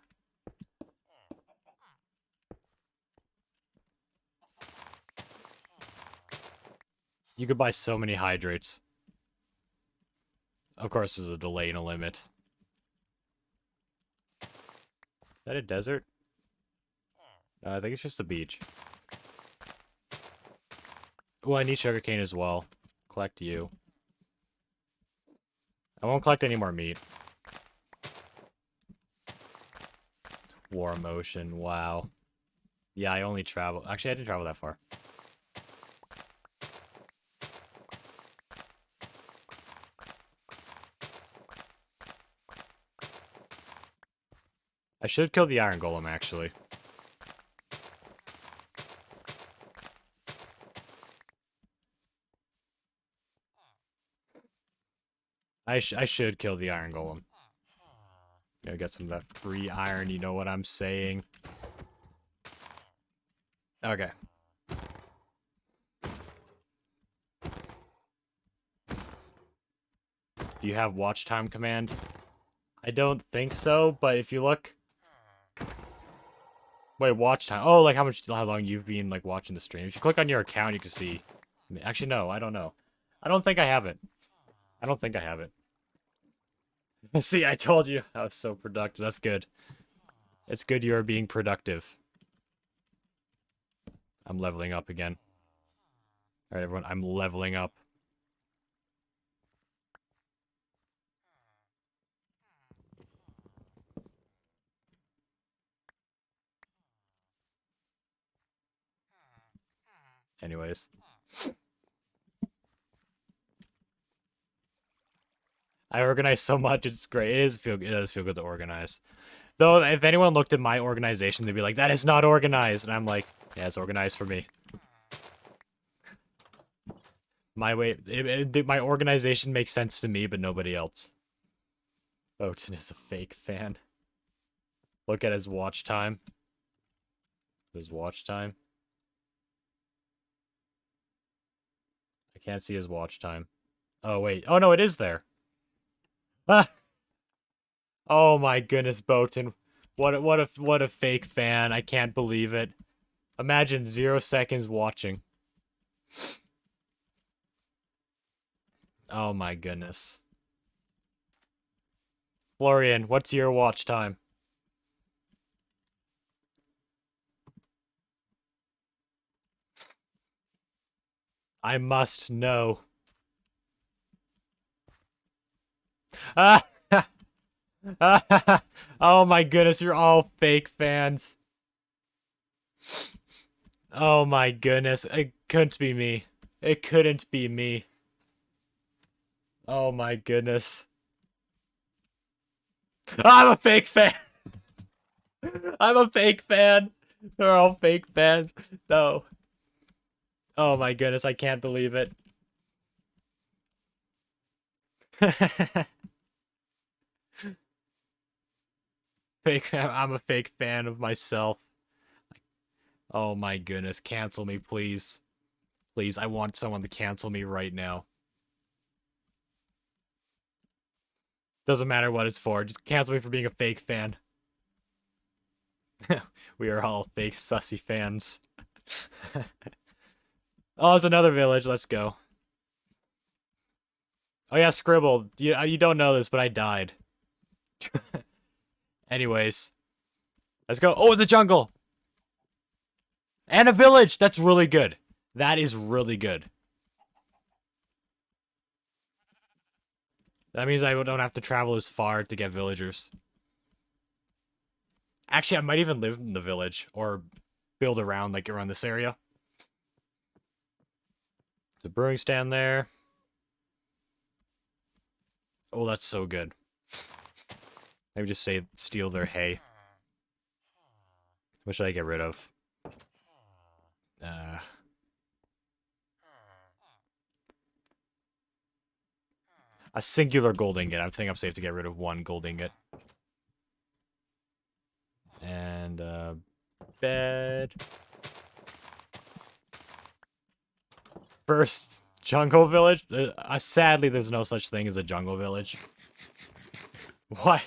You could buy so many hydrates. Of course, there's a delay and a limit. Is that a desert? I think it's just a beach. Oh, I need sugarcane as well. Collect you. I won't collect any more meat. War motion, wow. Yeah, I only travel. Actually, I didn't travel that far. I should kill the iron golem, actually. I should kill the iron golem. Gonna get some of that free iron, you know what I'm saying. Okay. Do you have watch time command? I don't think so, but if you look... Wait, watch time. Oh, like how long you've been like watching the stream. If you click on your account, you can see. Actually, no, I don't know. I don't think I have it. I don't think I have it. See, I told you. I was so productive. That's good. It's good you're being productive. I'm leveling up again. Alright, everyone, I'm leveling up. Anyways. I organize so much, it's great. It does feel good to organize. Though, if anyone looked at my organization, they'd be like, that is not organized. And I'm like, yeah, it's organized for me. My way, my organization makes sense to me, but nobody else. Boatin is a fake fan. Look at his watch time. His watch time. I can't see his watch time. Oh, wait. Oh, no, it is there. Ah! Oh my goodness, Boatin. What a fake fan. I can't believe it. Imagine 0 seconds watching. Oh my goodness. Florian, what's your watch time? I must know. Ah! Oh my goodness, you're all fake fans. Oh my goodness, it couldn't be me. It couldn't be me. Oh my goodness. I'm a fake fan. I'm a fake fan. They're all fake fans. No. Oh my goodness, I can't believe it. Fake. I'm a fake fan of myself. Oh my goodness, cancel me, please. Please, I want someone to cancel me right now. Doesn't matter what it's for, just cancel me for being a fake fan. We are all fake sussy fans. Oh, it's another village, let's go. Oh yeah, Scribble. You don't know this, but I died. Anyways, let's go. Oh, it's a jungle and a village. That's really good. That is really good. That means I don't have to travel as far to get villagers. Actually, I might even live in the village or build around like around this area. There's a brewing stand there. Oh, that's so good. Maybe just say steal their hay. What should I get rid of? Uh, a singular gold ingot. I think I'm safe to get rid of one gold ingot. And bed. First jungle village. Sadly, there's no such thing as a jungle village. Why?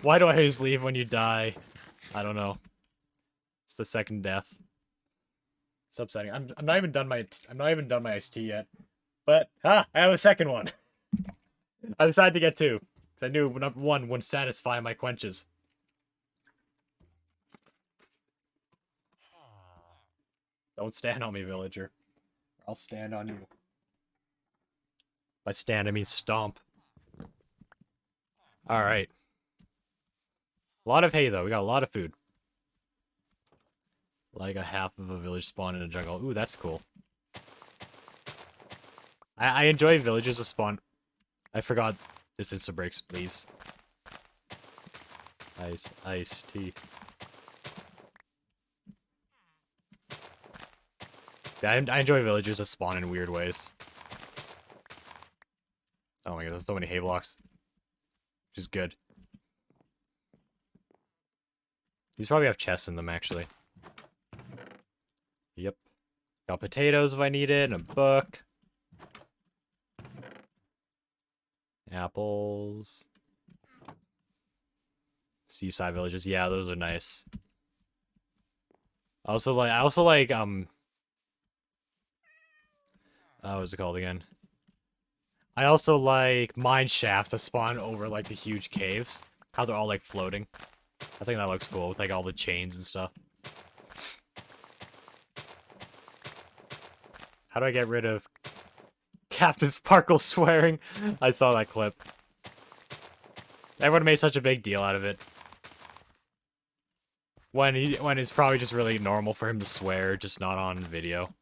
Why do I always leave when you die? I don't know. It's the second death. It's upsetting. I'm not even done my iced tea yet. But I have a second one. I decided to get two. Because I knew number one wouldn't satisfy my quenches. Don't stand on me, villager. I'll stand on you. By stand, I mean stomp. Alright. A lot of hay, though. We got a lot of food. Like a half of a village spawn in a jungle. Ooh, that's cool. I enjoy villages that spawn. I forgot this insta-breaks leaves. Ice, tea. Yeah, I enjoy villagers that spawn in weird ways. Oh my god, there's so many hay blocks. Which is good. These probably have chests in them, actually. Yep. Got potatoes if I need it, and a book. Apples. Seaside villages. Yeah, those are nice. I also like, what's it called again? I also like mine shafts that spawn over, like, the huge caves. How they're all, like, floating. I think that looks cool with, like, all the chains and stuff. How do I get rid of Captain Sparkle swearing? I saw that clip. Everyone made such a big deal out of it. When it's probably just really normal for him to swear, just not on video.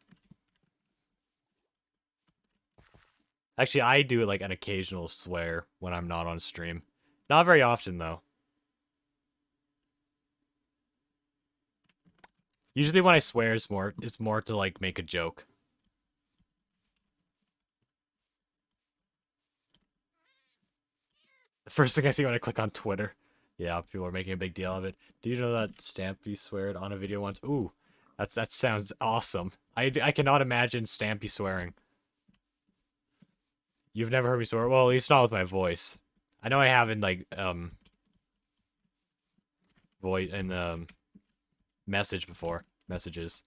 Actually, I do like an occasional swear when I'm not on stream. Not very often though. Usually when I swear it's more to like make a joke. The first thing I see when I click on Twitter. Yeah, people are making a big deal of it. Do you know that Stampy sweared on a video once? Ooh, that sounds awesome. I cannot imagine Stampy swearing. You've never heard me swear? Well, at least not with my voice. I know I have in like voice and message before. Messages.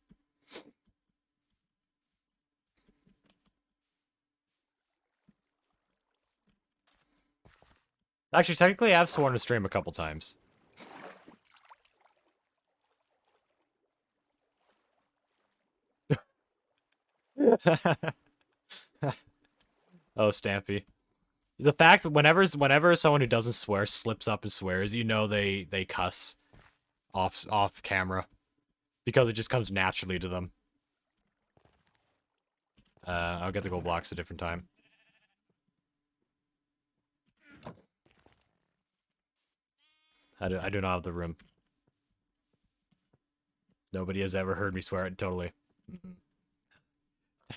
Actually, technically I've sworn to stream a couple times. Oh, Stampy. The fact whenever someone who doesn't swear slips up and swears, you know they cuss off camera because it just comes naturally to them. I'll get the gold blocks a different time. I do not have the room. Nobody has ever heard me swear it totally.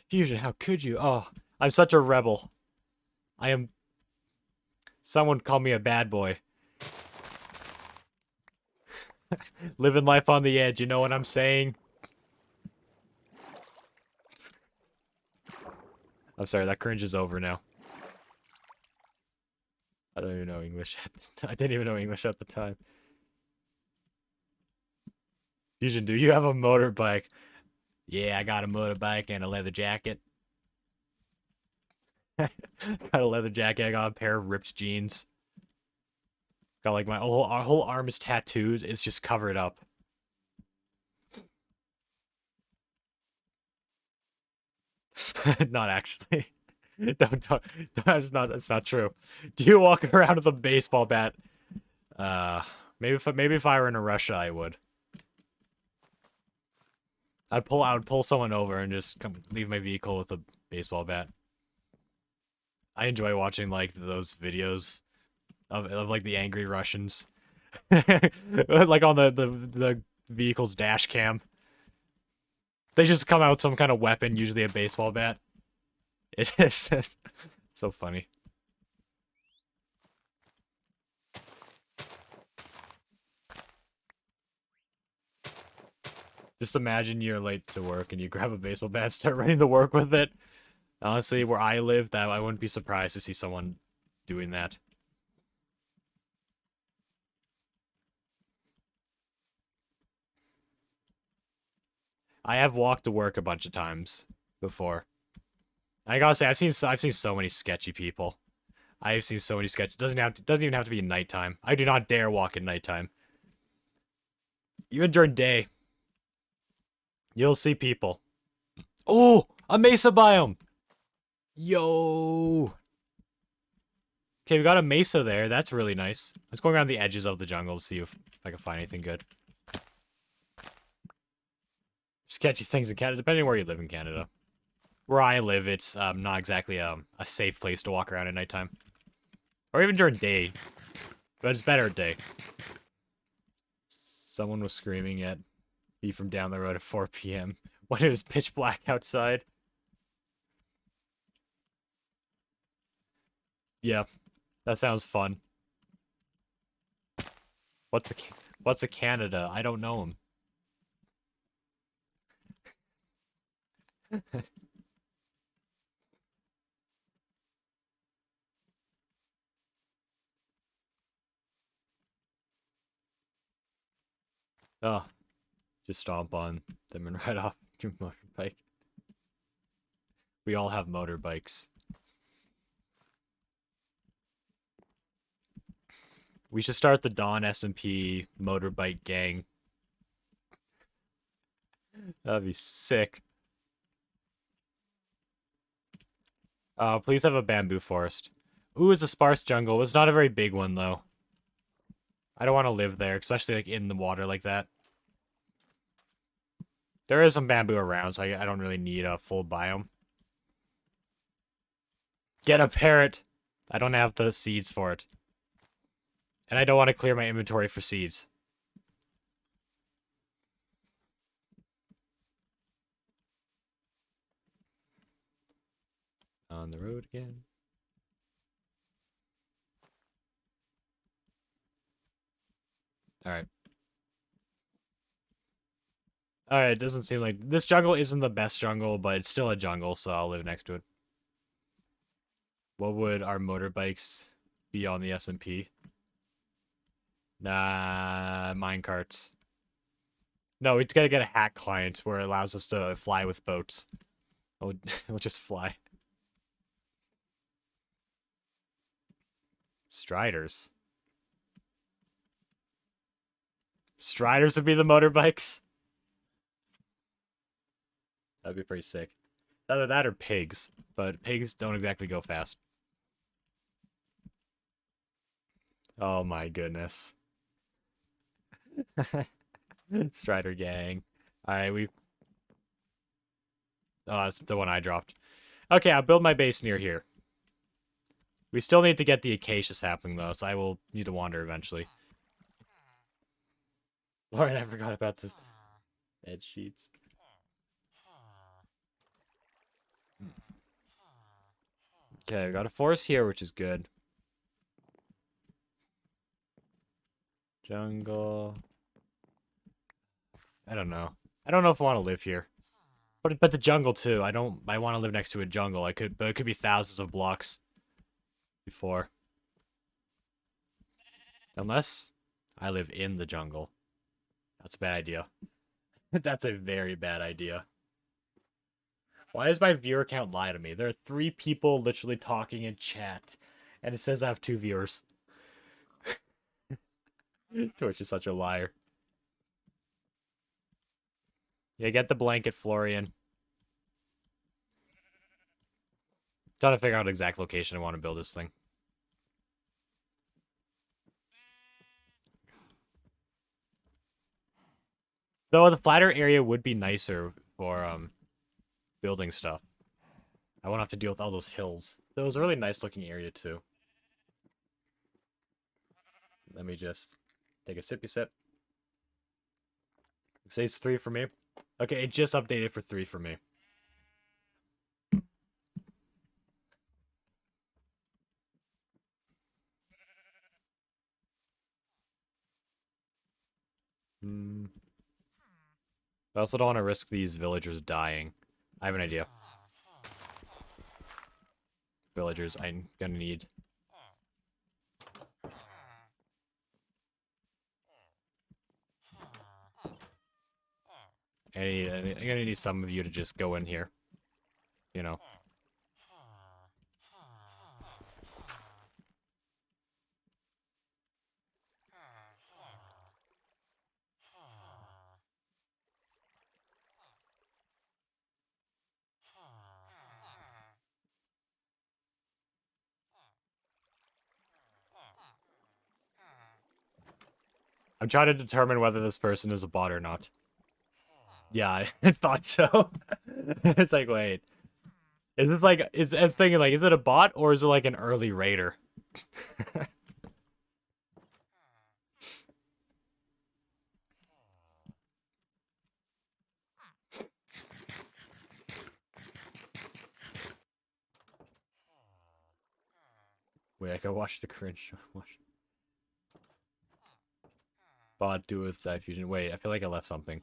Fusion, how could you? Oh, I'm such a rebel. I am. Someone call me a bad boy. Living life on the edge, you know what I'm saying? I'm sorry, that cringe is over now. I don't even know English. I didn't even know English at the time. Fusion, do you have a motorbike? Yeah, I got a motorbike and a leather jacket. Got a leather jacket. I got a pair of ripped jeans. Got like my whole arm is tattooed. It's just covered up. Not actually. Don't. That's not true. Do you walk around with a baseball bat? Uh, maybe if I were in Russia, I would. I would pull someone over and just leave my vehicle with a baseball bat. I enjoy watching like those videos of like the angry Russians, like on the vehicle's dash cam. They just come out with some kind of weapon, usually a baseball bat. It is it's so funny. Just imagine you're late to work and you grab a baseball bat and start running to work with it. Honestly, where I live, that I wouldn't be surprised to see someone doing that. I have walked to work a bunch of times before. I gotta say, I've seen so many sketchy people. I've seen so many sketches. Doesn't even have to be nighttime. I do not dare walk at nighttime. Even during day, you'll see people. Oh, a mesa biome. Yo. Okay, we got a mesa there. That's really nice. Let's go around the edges of the jungle to see if I can find anything good. Sketchy things in Canada, depending on where you live in Canada. Where I live, it's not exactly a safe place to walk around at nighttime. Or even during day. But it's better at day. Someone was screaming at me from down the road at 4 p.m. when it was pitch black outside. Yeah, that sounds fun. What's a what's a Canada? I don't know him. Oh, just stomp on them and ride off your motorbike. We all have motorbikes. We should start the Dawn SMP motorbike gang. That'd be sick. Please have a bamboo forest. Ooh, it's a sparse jungle. It's not a very big one, though. I don't want to live there, especially like in the water like that. There is some bamboo around, so I don't really need a full biome. Get a parrot! I don't have the seeds for it. And I don't want to clear my inventory for seeds. On the road again. Alright. Alright, it doesn't seem like... This jungle isn't the best jungle, but it's still a jungle, so I'll live next to it. What would our motorbikes be on the SMP? Nah, minecarts. No, we gotta get a hack client where it allows us to fly with boats. We'll just fly. Striders. Striders would be the motorbikes? That'd be pretty sick. Either that or pigs, but pigs don't exactly go fast. Oh my goodness. Strider gang. Alright, we... Oh, that's the one I dropped. Okay, I'll build my base near here. We still need to get the acacia sapling, though, so I will need to wander eventually. Lauren, I forgot about this. Bed sheets. Okay, we got a forest here, which is good. Jungle. I don't know. I don't know if I want to live here. But the jungle too. I want to live next to a jungle. But it could be thousands of blocks before. Unless I live in the jungle. That's a bad idea. That's a very bad idea. Why does my viewer count lie to me? There are 3 people literally talking in chat, and it says I have 2 viewers. Twitch is such a liar. Yeah, get the blanket, Florian. Trying to figure out exact location I want to build this thing. Though the flatter area would be nicer for building stuff. I won't have to deal with all those hills. Though it was a really nice looking area too. Let me just take a sippy sip. It says 3 for me. Okay, it just updated for 3 for me. I also don't want to risk these villagers dying. I have an idea. Villagers I'm gonna need. I'm gonna need some of you to just go in here. You know. I'm trying to determine whether this person is a bot or not. Yeah, I thought so. It's like, wait. Is this like, I'm thinking like, is it a bot or is it like an early raider? Wait, I can watch the cringe. Watch. Bot do with diffusion. Wait, I feel like I left something.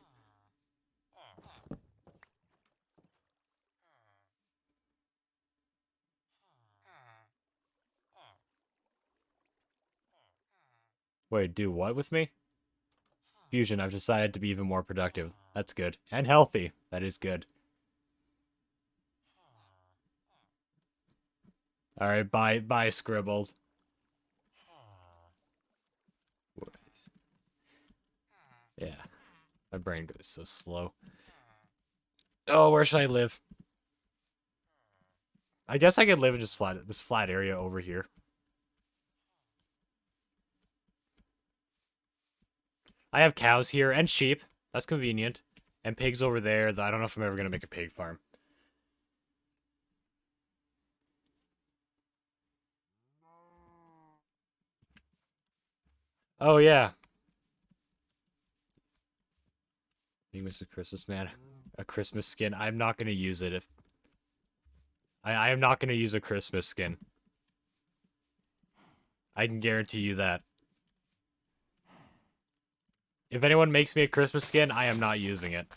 Wait, do what with me? Fusion, I've decided to be even more productive. That's good. And healthy. That is good. Alright, bye, Scribbled. Yeah. My brain goes so slow. Oh, where should I live? I guess I could live in just this flat area over here. I have cows here and sheep. That's convenient. And pigs over there. I don't know if I'm ever going to make a pig farm. Oh, yeah. You miss a Christmas man. A Christmas skin. I'm not going to use it if... I am not going to use a Christmas skin. I can guarantee you that. If anyone makes me a Christmas skin, I am not using it.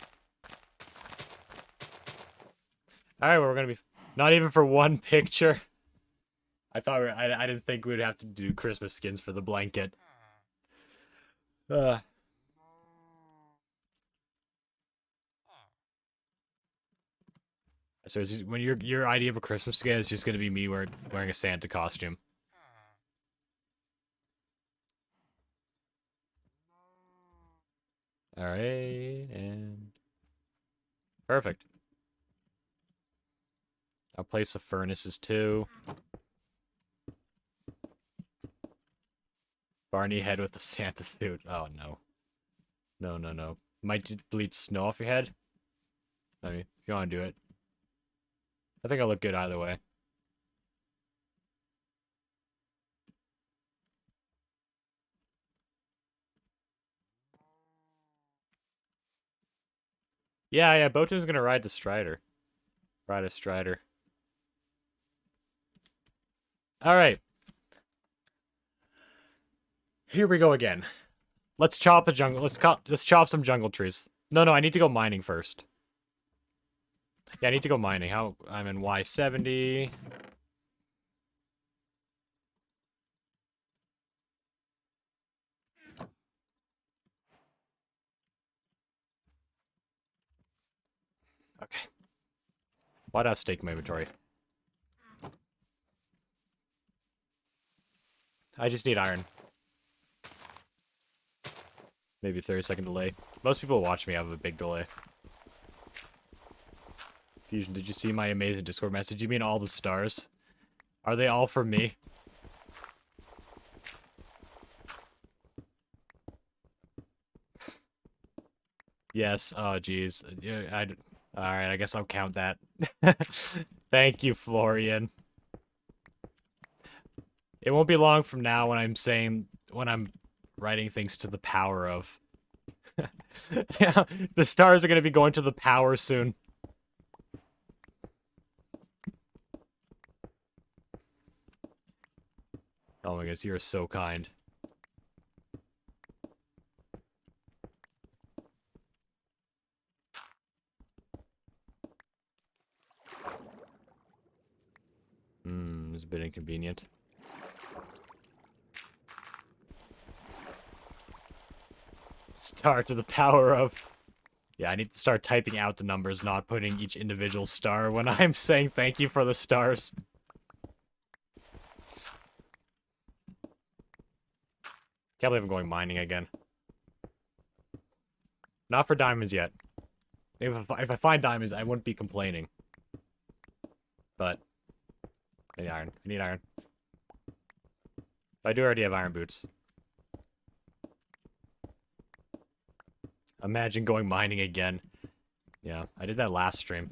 Alright, well, we're gonna be... Not even for one picture. I thought I didn't think we'd have to do Christmas skins for the blanket. So when your idea of a Christmas skin is just gonna be me wearing a Santa costume. Alright, and... Perfect. I'll place the furnaces too. Barney head with the Santa suit. Oh no. No, no, no. Might bleed snow off your head? I mean, if you want to do it. I think I'll look good either way. Yeah, Boto's gonna ride the Strider. Ride a Strider. Alright. Here we go again. Let's chop a jungle. Let's chop some jungle trees. No, I need to go mining first. Yeah, I need to go mining. I'm in Y70. Okay. Why'd I have steak in my inventory? I just need iron. Maybe a 30-second delay. Most people who watch me have a big delay. Fusion, did you see my amazing Discord message? You mean all the stars? Are they all for me? Yes. Oh, jeez. Yeah, alright, I guess I'll count that. Thank you, Florian. It won't be long from now when I'm writing things to the power of. Yeah, the stars are gonna be going to the power soon. Oh my goodness, you're so kind. It's a bit inconvenient. Star to the power of... Yeah, I need to start typing out the numbers, not putting each individual star when I'm saying thank you for the stars. Can't believe I'm going mining again. Not for diamonds yet. If I find diamonds, I wouldn't be complaining. But... I need iron. I need iron. I do already have iron boots. Imagine going mining again. Yeah, I did that last stream.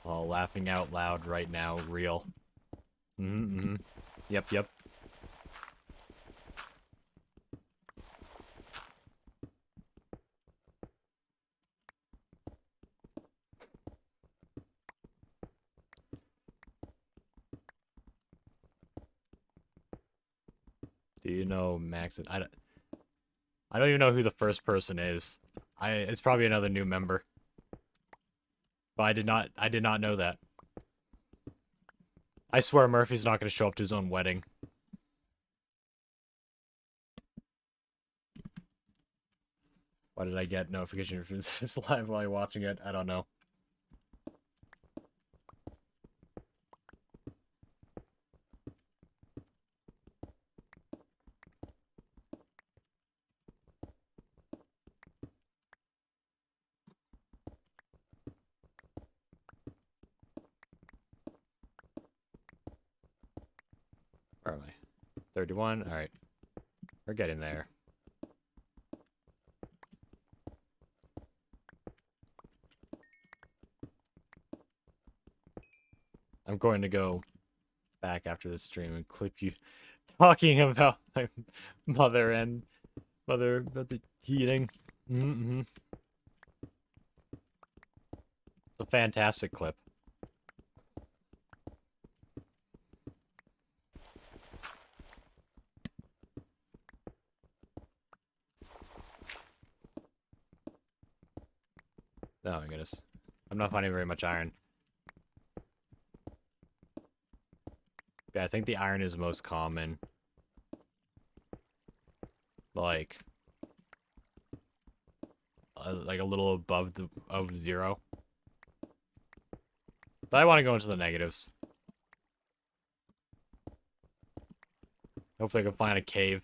Oh, laughing out loud right now, real. Yep, yep. Do you know Max? I don't even know who the first person is. It's probably another new member. But I did not know that. I swear Murphy's not going to show up to his own wedding. Why did I get notification for this live while you're watching it? I don't know. Where am I? 31? Alright. We're getting there. I'm going to go back after this stream and clip you talking about my mother and about the heating. It's a fantastic clip. Oh my goodness. I'm not finding very much iron. Yeah, I think the iron is most common. Like a little above of 0. But I want to go into the negatives. Hopefully I can find a cave.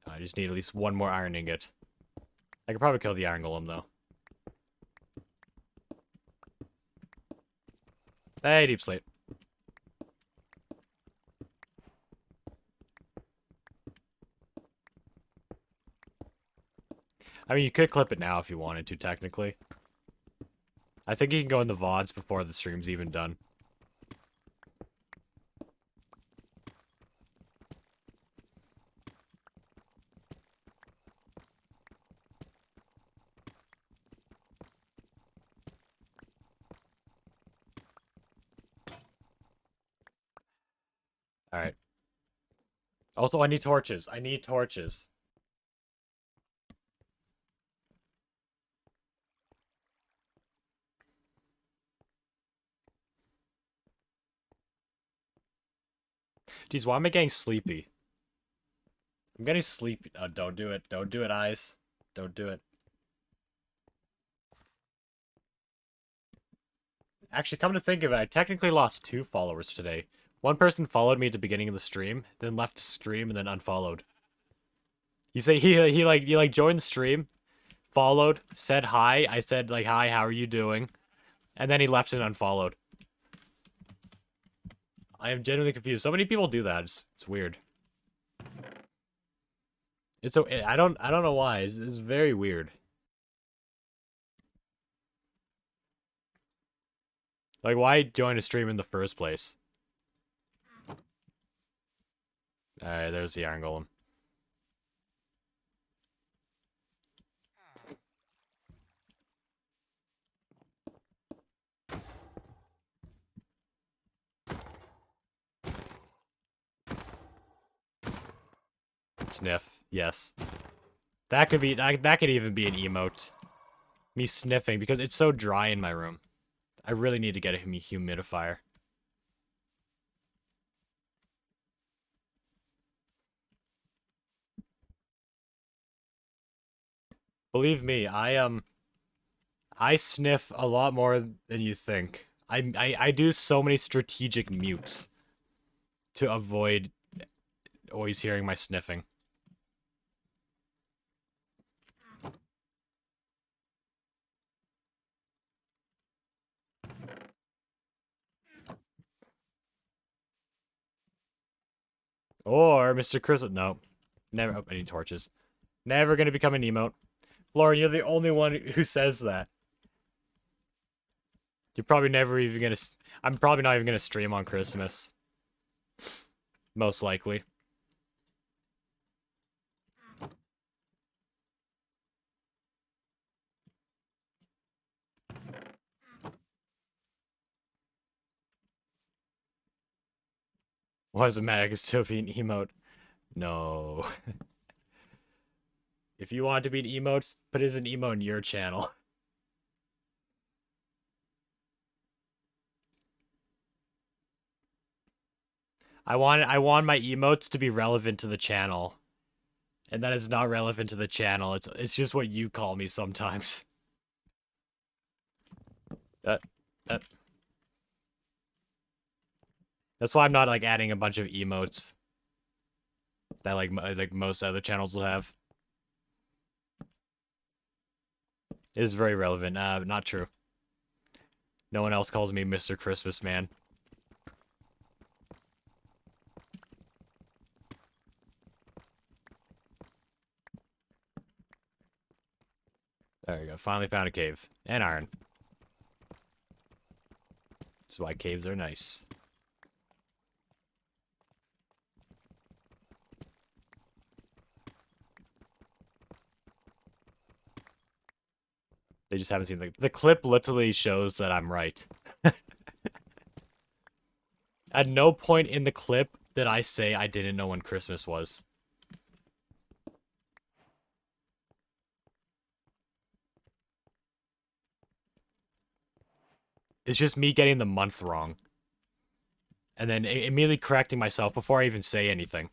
I just need at least one more iron ingot. I could probably kill the iron golem though. Hey, deep slate. I mean, you could clip it now if you wanted to, technically. I think you can go in the VODs before the stream's even done. Alright. Also, I need torches. I need torches. Jeez, why am I getting sleepy? I'm getting sleepy. Oh, don't do it. Don't do it, eyes. Don't do it. Actually, come to think of it, I technically lost 2 followers today. One person followed me at the beginning of the stream, then left the stream, and then unfollowed. You say he like joined the stream, followed, said hi. I said like hi, how are you doing? And then he left and unfollowed. I am genuinely confused. So many people do that. It's weird. It's so I don't know why. It's very weird. Like why join a stream in the first place? Alright, there's the Iron Golem. Sniff. Yes. That could be that could even be an emote. Me sniffing because it's so dry in my room. I really need to get a humidifier. Believe me, I sniff a lot more than you think. I do so many strategic mutes to avoid always hearing my sniffing. Or Mr. Chris. No, never. Oh, I need torches. Never gonna become an emote. Lauren, you're the only one who says that. You're probably never even gonna. I'm probably not even gonna stream on Christmas. Most likely. Why does it matter? I can still be an emote. No. If you want to be an emote, put it as an emote in your channel. I want my emotes to be relevant to the channel. And that is not relevant to the channel. It's just what you call me sometimes. That that That's why I'm not like adding a bunch of emotes that like most other channels will have. It is very relevant. Not true. No one else calls me Mr. Christmas Man. There you go. Finally found a cave. And iron. That's why caves are nice. They just haven't seen the clip literally shows that I'm right. At no point in the clip did I say I didn't know when Christmas was. It's just me getting the month wrong. And then immediately correcting myself before I even say anything.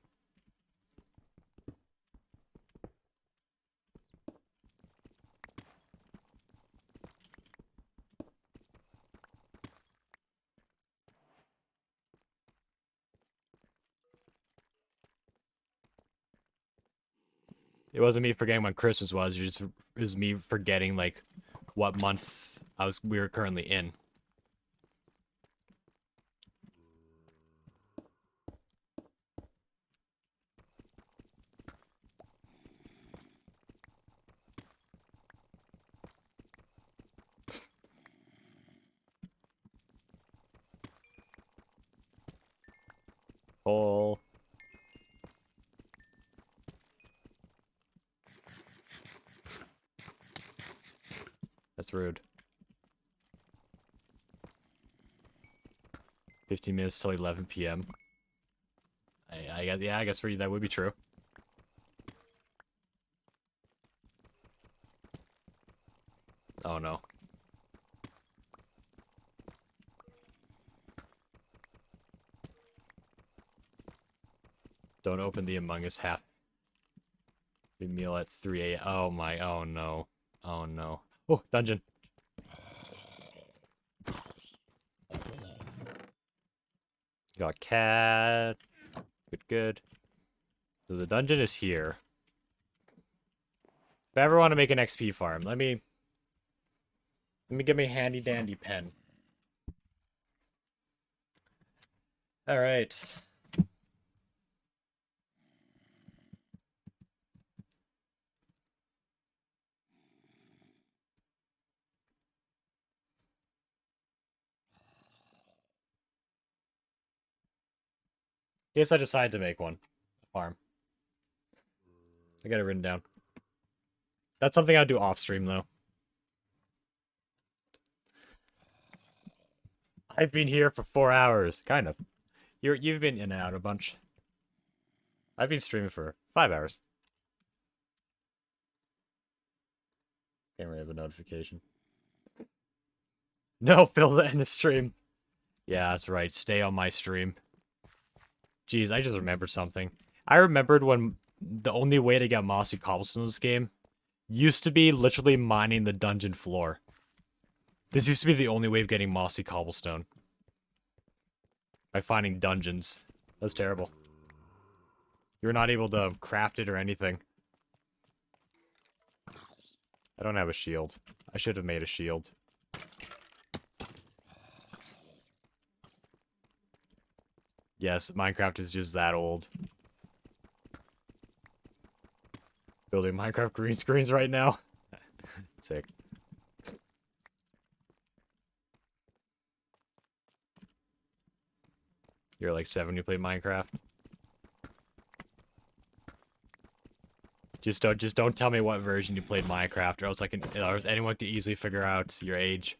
It wasn't me forgetting when Christmas was. It was me forgetting like what month we were currently in. Oh, that's rude. 15 minutes till 11 p.m. Yeah, I guess for you that would be true. Oh no. Don't open the Among Us Happy Meal at 3 a.m. Oh my, oh no. Oh no. Oh, dungeon. Got cat. Good, good. So the dungeon is here. If I ever want to make an XP farm, let me get me a handy dandy pen. Alright. Guess I decided to make one. A farm. I got it written down. That's something I'll do off stream though. I've been here for 4 hours, kind of. You've been in and out a bunch. I've been streaming for 5 hours. Can't really have a notification. No, Phil, to end the stream. Yeah, that's right. Stay on my stream. Jeez, I just remembered something. I remembered when the only way to get mossy cobblestone in this game used to be literally mining the dungeon floor. This used to be the only way of getting mossy cobblestone. By finding dungeons. That's terrible. You're not able to craft it or anything. I don't have a shield. I should have made a shield. Yes, Minecraft is just that old. Building Minecraft green screens right now. Sick. You're like 7 when you play Minecraft. Just don't tell me what version you played Minecraft, or else anyone can easily figure out your age.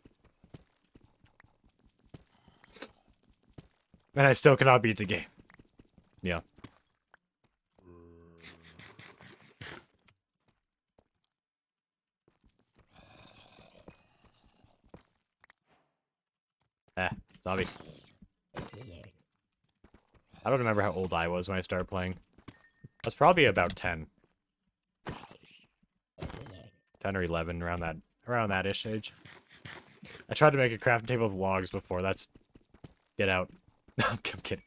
And I still cannot beat the game. Yeah. Zombie. I don't remember how old I was when I started playing. I was probably about 10. 10 or 11, around that-ish age. I tried to make a crafting table with logs before. That's... Get out. I'm kidding.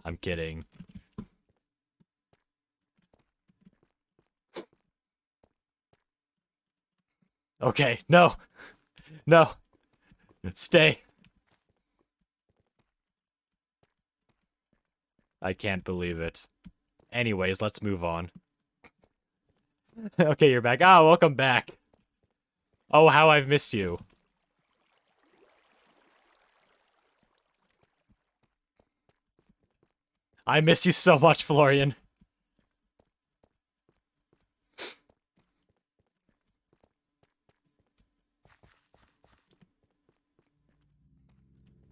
I'm kidding. Okay, no! No! Stay! I can't believe it. Anyways, let's move on. Okay, you're back. Ah, welcome back. Oh, how I've missed you. I miss you so much, Florian.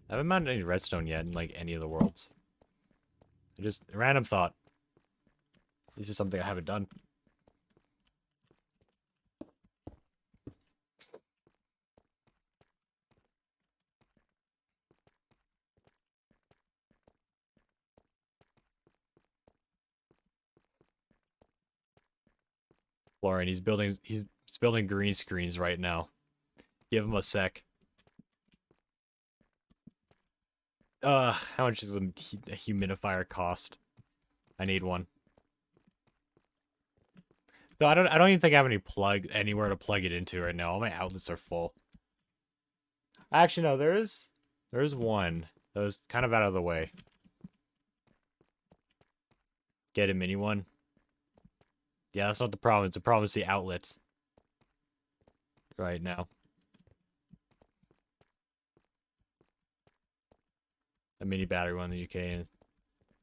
I haven't found any redstone yet in, like, any of the worlds. Just a random thought. It's just something I haven't done. Florian, he's building green screens right now. Give him a sec. How much does a humidifier cost? I need one. No, I don't even think I have anywhere to plug it into right now. All my outlets are full. Actually, no, there's one that was kind of out of the way. Get a mini one. Yeah, that's not the problem. It's the problem is the outlets. Right now. A mini battery one that you can.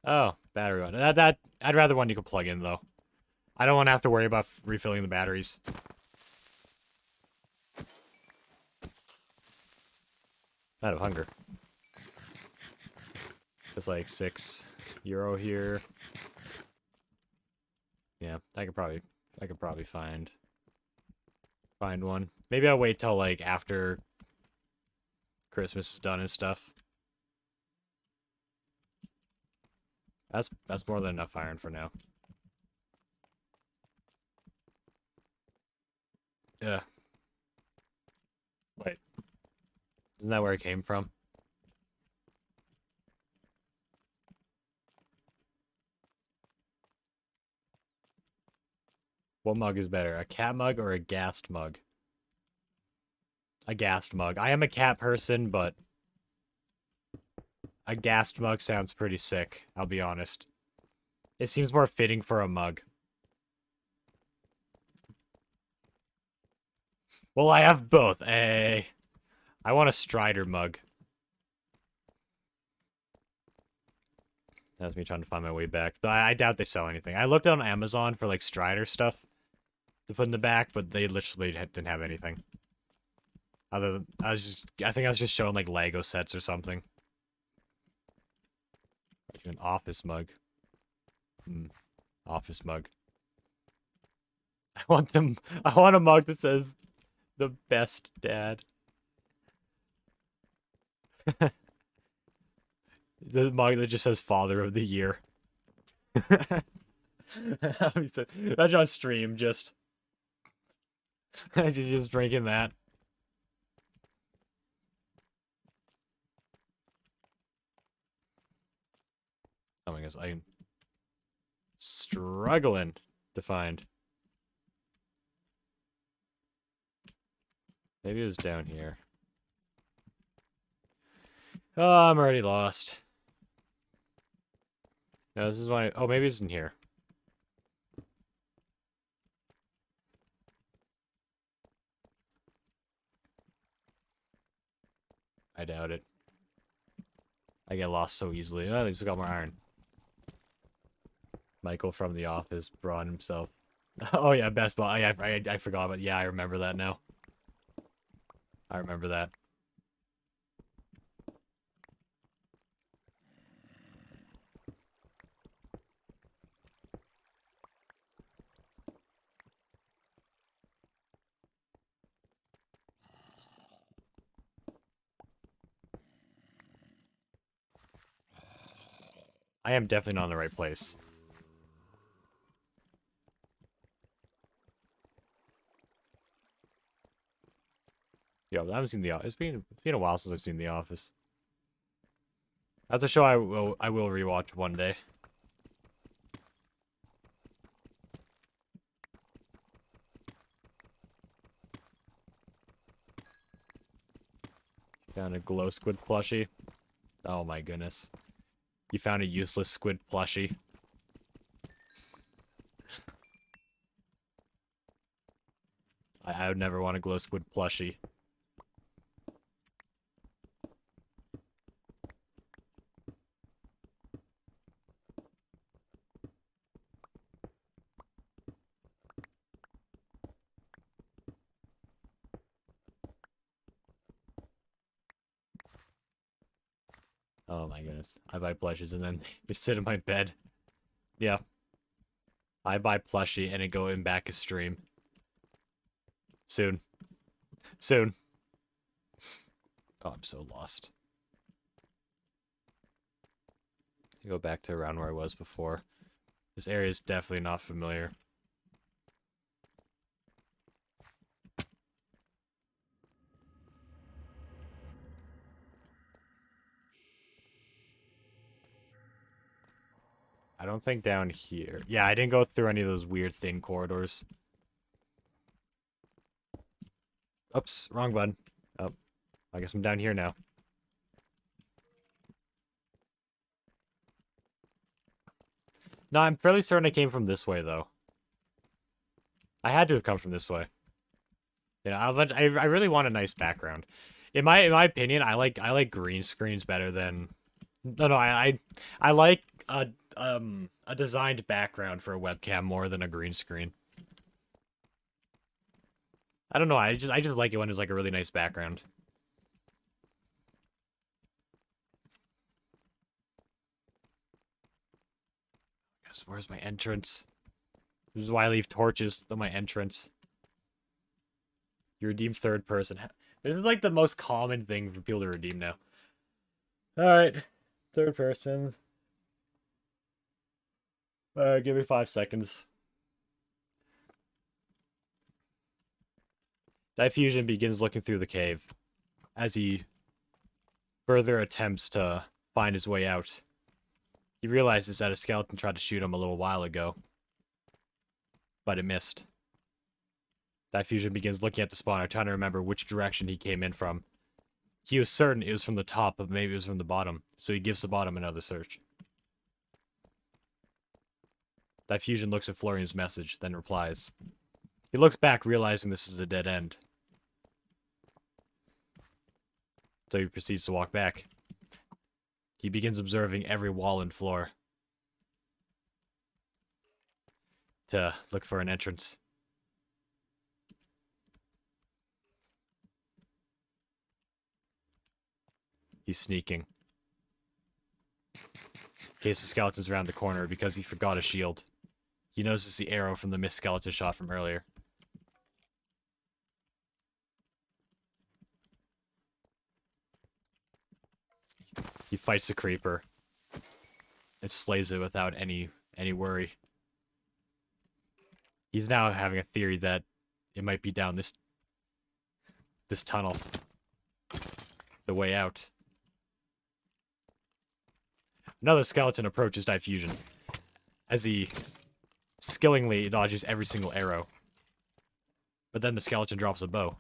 Oh, battery one. I'd rather one you can plug in though. I don't want to have to worry about refilling the batteries. Out of hunger. It's like €6 here. Yeah, I could probably find one. Maybe I'll wait till like after Christmas is done and stuff. That's more than enough iron for now. Yeah. Wait. Isn't that where it came from? What mug is better, a cat mug or a ghast mug? A ghast mug. I am a cat person, but a ghast mug sounds pretty sick, I'll be honest. It seems more fitting for a mug. Well, I have both. I want a Strider mug. That's me trying to find my way back. I doubt they sell anything. I looked on Amazon for, like, Strider stuff to put in the back, but they literally didn't have anything. Other than, I think I was just showing, like, Lego sets or something. An office mug. Office mug. I want a mug that says, the best dad. The mug that just says Father of the Year. Imagine on stream, just drinking that. Oh my gosh, I'm struggling to find. Maybe it was down here. Oh, I'm already lost. No, this is why. Oh, maybe it's in here. I doubt it. I get lost so easily. Oh, at least we got more iron. Michael from The Office brought himself. Oh yeah, best ball. I forgot, but yeah, I remember that now. I remember that. I am definitely not in the right place. Yo, I haven't seen The Office. It's been a while since I've seen The Office. That's a show I will rewatch one day. Found a glow squid plushie. Oh my goodness. You found a useless squid plushie. I would never want a glow squid plushie. Oh my goodness. I buy plushies and then they sit in my bed. Yeah. I buy plushie and it go in back a stream. Soon. Soon. Oh, I'm so lost. Go back to around where I was before. This area is definitely not familiar. I don't think down here. Yeah, I didn't go through any of those weird thin corridors. Oops, wrong button. Oh, I guess I'm down here now. No, I'm fairly certain I came from this way, though. I had to have come from this way. You know, I really want a nice background. In my opinion, I like green screens better than. No, I like a designed background for a webcam more than a green screen. I don't know. I just like it when it's like a really nice background. Guess where's my entrance? This is why I leave torches on my entrance. You redeem third person. This is like the most common thing for people to redeem now. Alright. Third person. Give me 5 seconds. Diffusion begins looking through the cave. As he further attempts to find his way out, he realizes that a skeleton tried to shoot him a little while ago, but it missed. Diffusion begins looking at the spawner, trying to remember which direction he came in from. He was certain it was from the top, but maybe it was from the bottom, so he gives the bottom another search. Diffusion looks at Florian's message, then replies. He looks back, realizing this is a dead end. So he proceeds to walk back. He begins observing every wall and floor to look for an entrance. He's sneaking. In case the skeleton's around the corner because he forgot a shield. He notices the arrow from the missed skeleton shot from earlier. He fights the creeper and slays it without any worry. He's now having a theory that it might be down this tunnel. The way out. Another skeleton approaches Diffusion as he skillingly dodges every single arrow. But then the skeleton drops a bow,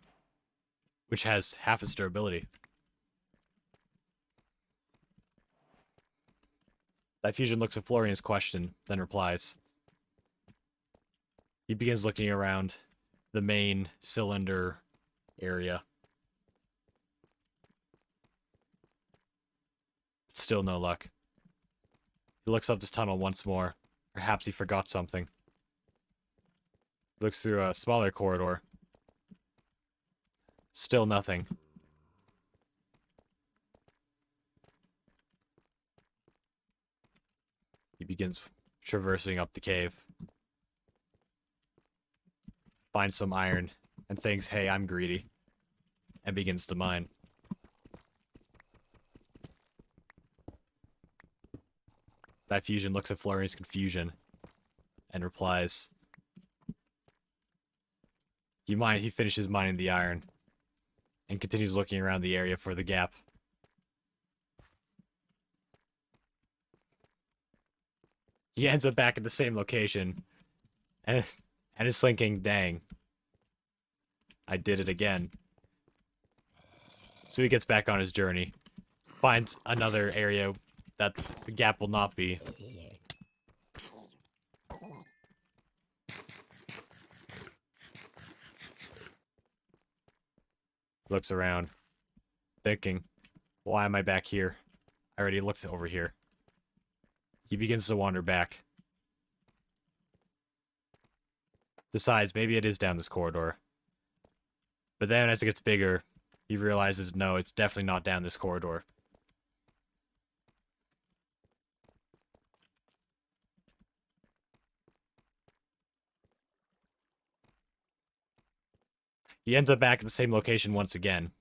which has half its durability. Diffusion looks at Florian's question, then replies. He begins looking around the main cylinder area. Still no luck. He looks up this tunnel once more. Perhaps he forgot something. He looks through a smaller corridor. Still nothing. He begins traversing up the cave. Finds some iron and thinks, hey, I'm greedy. And begins to mine. Diffusion looks at Florian's confusion and replies. He finishes mining the iron and continues looking around the area for the gap. He ends up back at the same location and is thinking, dang, I did it again. So he gets back on his journey, finds another area that the gap will not be. Looks around, thinking, why am I back here? I already looked over here. He begins to wander back. Decides maybe it is down this corridor. But then as it gets bigger, he realizes, no, it's definitely not down this corridor. He ends up back at the same location once again.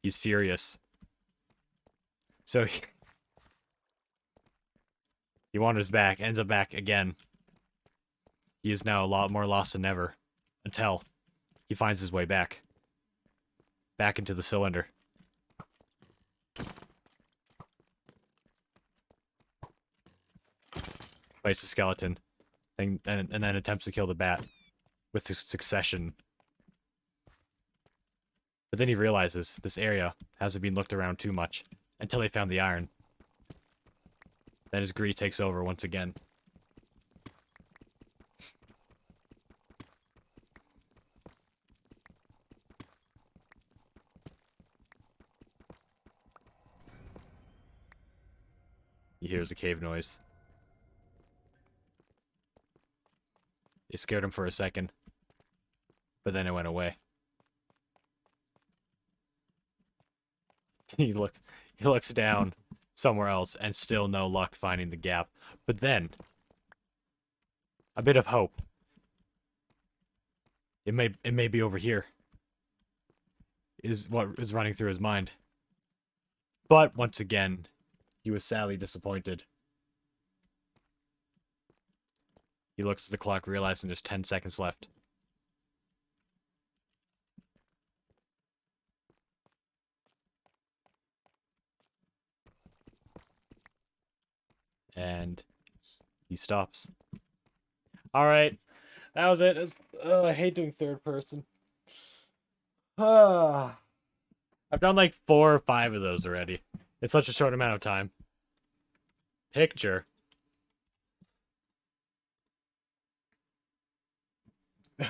He's furious. So he wanders back, ends up back again. He is now a lot more lost than ever. Until he finds his way back. Back into the cylinder. Fights the skeleton. And then attempts to kill the bat. With this succession. But then he realizes this area hasn't been looked around too much. Until they found the iron. Then his greed takes over once again. He hears a cave noise. It scared him for a second. But then it went away. He looks down somewhere else and still no luck finding the gap. But then a bit of hope. It may be over here. Is what is running through his mind. But once again, he was sadly disappointed. He looks at the clock, realizing there's 10 seconds left. And he stops. Alright. That was it. I hate doing third person. I've done like 4 or 5 of those already. In such a short amount of time. Picture.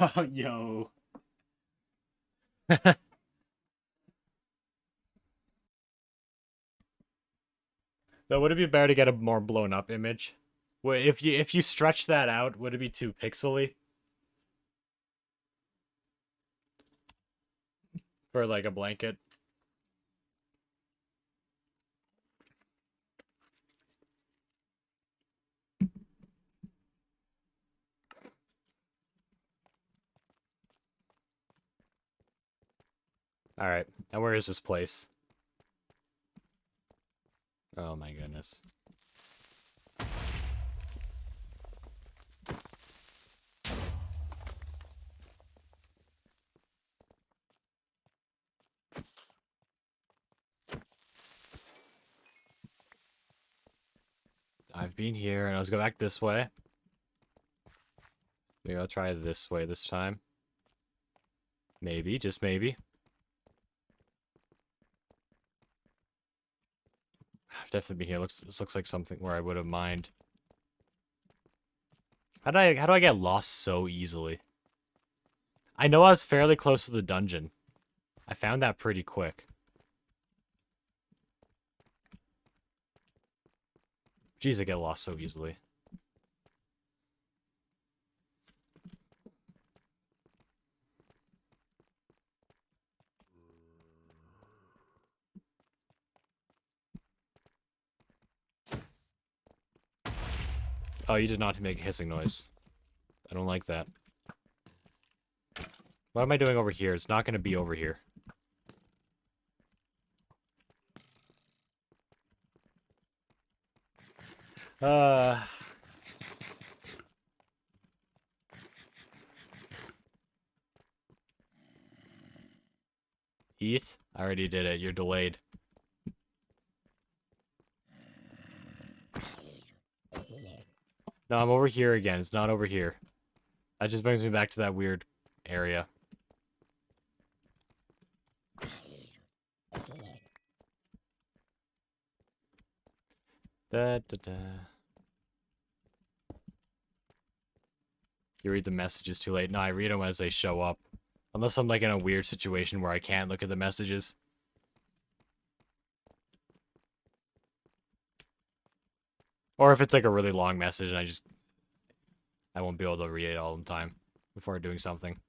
Oh, yo. Though, would it be better to get a more blown up image? If you stretch that out, would it be too pixely? For like a blanket? Alright, and where is this place? Oh my goodness. I've been here, and let's go back this way. Maybe I'll try this way this time. Maybe, just maybe. I've definitely been here. This looks like something where I would have mind. How do I get lost so easily? I know I was fairly close to the dungeon. I found that pretty quick. Jeez, I get lost so easily. Oh, you did not make a hissing noise. I don't like that. What am I doing over here? It's not going to be over here. Eat? I already did it. You're delayed. No, I'm over here again. It's not over here. That just brings me back to that weird area. Da, da, da. You read the messages too late. No, I read them as they show up. Unless I'm like in a weird situation where I can't look at the messages. Or if it's like a really long message and I won't be able to read it all the time before doing something.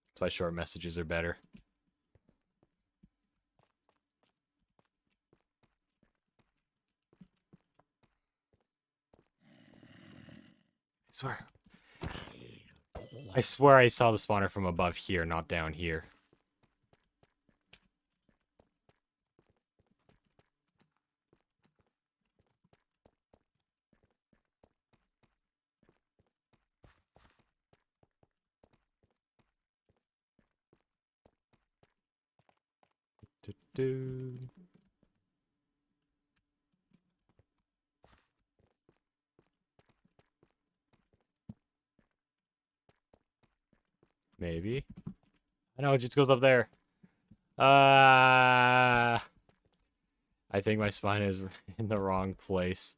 That's why short messages are better. I swear I saw the spawner from above here, not down here. Do. Maybe. I know, it just goes up there. I think my spine is in the wrong place.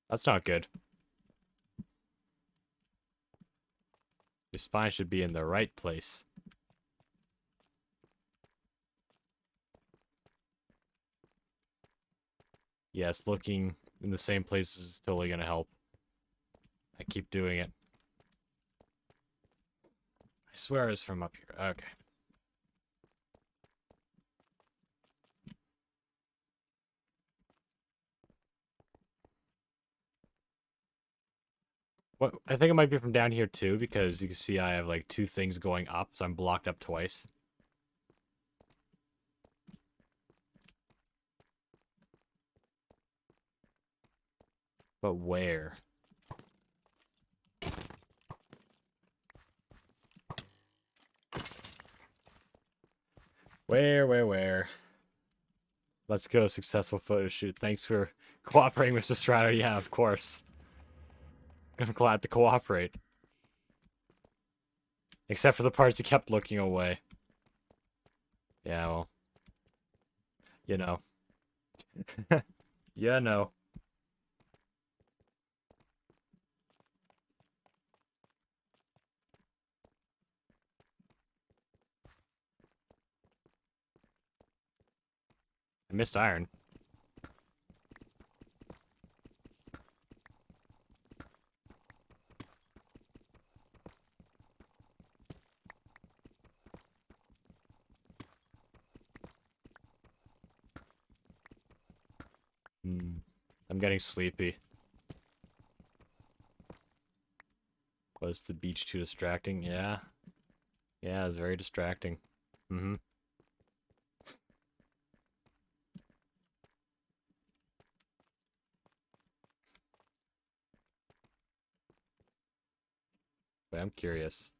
That's not good. Your spine should be in the right place. Yes, looking in the same place is totally gonna help. I keep doing it. I swear it's from up here. Okay. What? I think it might be from down here too, because you can see I have like 2 things going up, so I'm blocked up twice. But where? Where? Let's go, successful photo shoot. Thanks for cooperating, Mr. Strider. Yeah, of course. I'm glad to cooperate. Except for the parts he kept looking away. Yeah, well. You know. Yeah, no. I missed iron. I'm getting sleepy. Was the beach too distracting? Yeah. Yeah, it was very distracting. Mm-hmm. But I'm curious.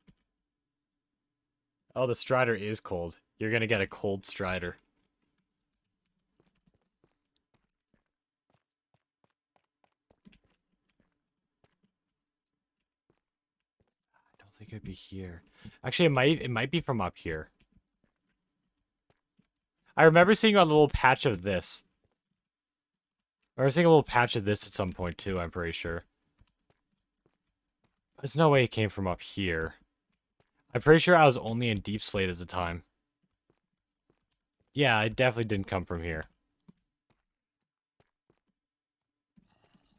Oh, the Strider is cold. You're gonna get a cold Strider. I don't think it'd be here. Actually, it might be from up here. I remember seeing a little patch of this. I remember seeing a little patch of this at some point too, I'm pretty sure. There's no way it came from up here. I'm pretty sure I was only in Deep Slate at the time. Yeah, it definitely didn't come from here.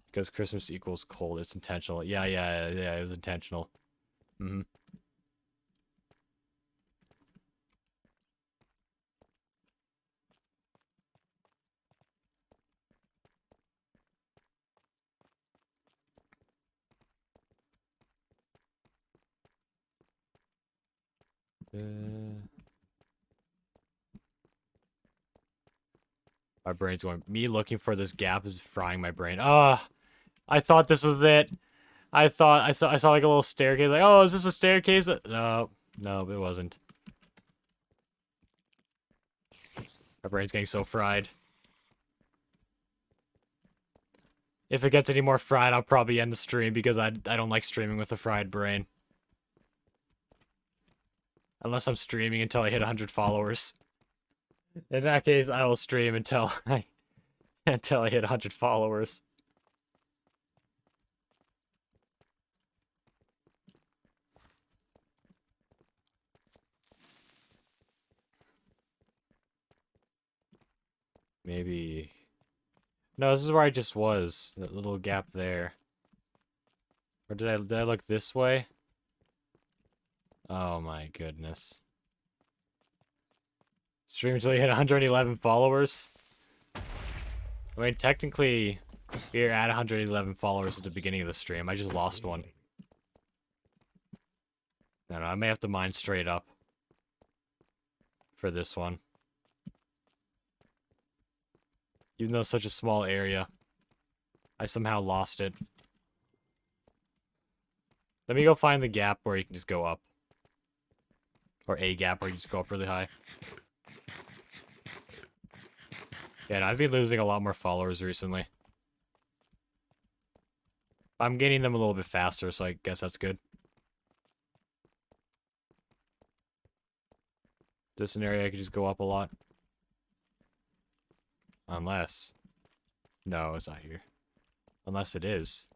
Because Christmas equals cold. It's intentional. Yeah, it was intentional. Mm-hmm. My brain's going. Me looking for this gap is frying my brain. Ah, I thought this was it. I thought I saw like a little staircase. Like, oh, is this a staircase? No, no, it wasn't. My brain's getting so fried. If it gets any more fried, I'll probably end the stream because I don't like streaming with a fried brain. Unless I'm streaming until I hit 100 followers. In that case, I will stream until I hit 100 followers. Maybe. No, this is where I just was. That little gap there. Or did I look this way? Oh my goodness. Stream until you hit 111 followers? I mean, technically, we are at 111 followers at the beginning of the stream. I just lost one. No, I may have to mine straight up for this one. Even though it's such a small area, I somehow lost it. Let me go find the gap where you can just go up. Or a gap where you just go up really high. Yeah, and I've been losing a lot more followers recently. I'm gaining them a little bit faster, so I guess that's good. This an area I could just go up a lot. Unless... No, it's not here. Unless it is.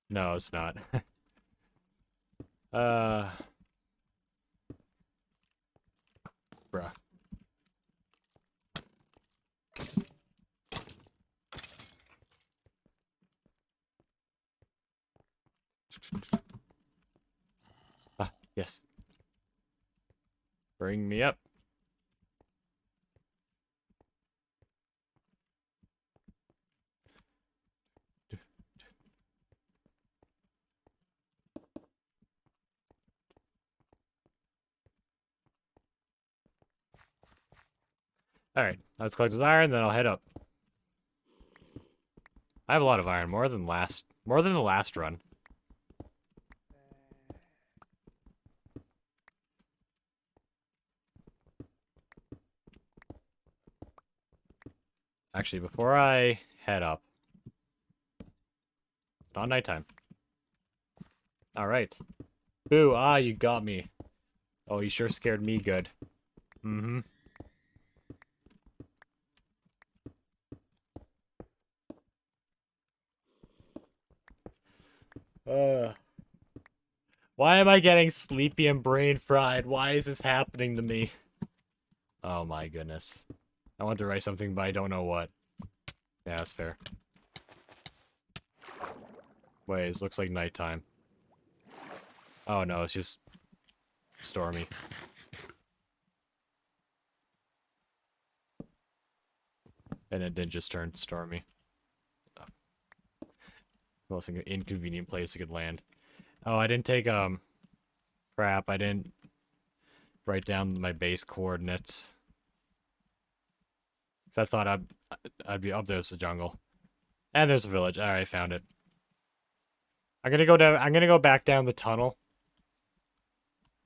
No, it's not. Bruh. Ah, yes. Bring me up. Alright, let's collect this iron, then I'll head up. I have a lot of iron, more than the last run. Actually, before I head up, it's not nighttime. Alright. Boo, you got me. Oh, you sure scared me good. Mm-hmm. Why am I getting sleepy and brain fried? Why is this happening to me? Oh my goodness. I want to write something, but I don't know what. Yeah, that's fair. Wait, it looks like nighttime. Oh no, it's just stormy. And it did just turn stormy. Most inconvenient place it could land. Oh, I didn't take, crap, I didn't write down my base coordinates. So I thought I'd be up there's the jungle. And there's a village. Alright, found it. I'm gonna go back down the tunnel.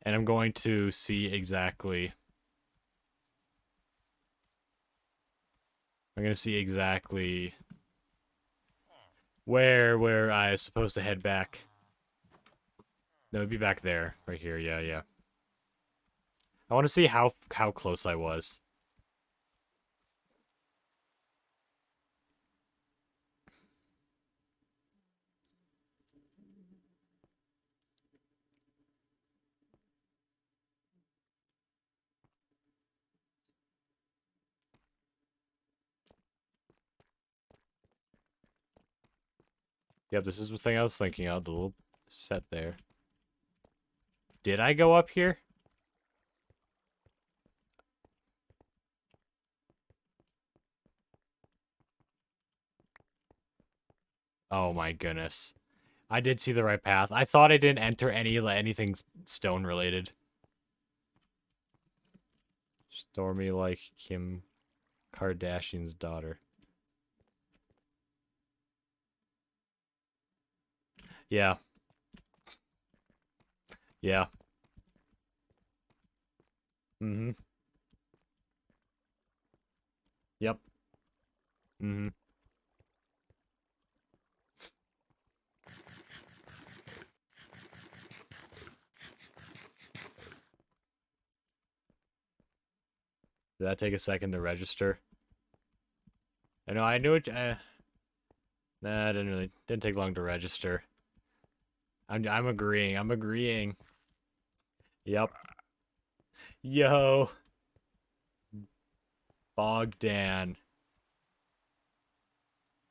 And I'm going to see exactly. I'm gonna see exactly where I was supposed to head back. No, it'd be back there. Right here, yeah. I want to see how close I was. Yep, this is the thing I was thinking of, the little set there. Did I go up here? Oh my goodness. I did see the right path. I thought I didn't enter anything stone related. Stormy like Kim Kardashian's daughter. Yeah. Yeah. Mm-hmm. Yep. Mm-hmm. Did that take a second to register? I know, I knew it. Nah, didn't take long to register. I'm agreeing. I'm agreeing. Yep. Yo, Bogdan.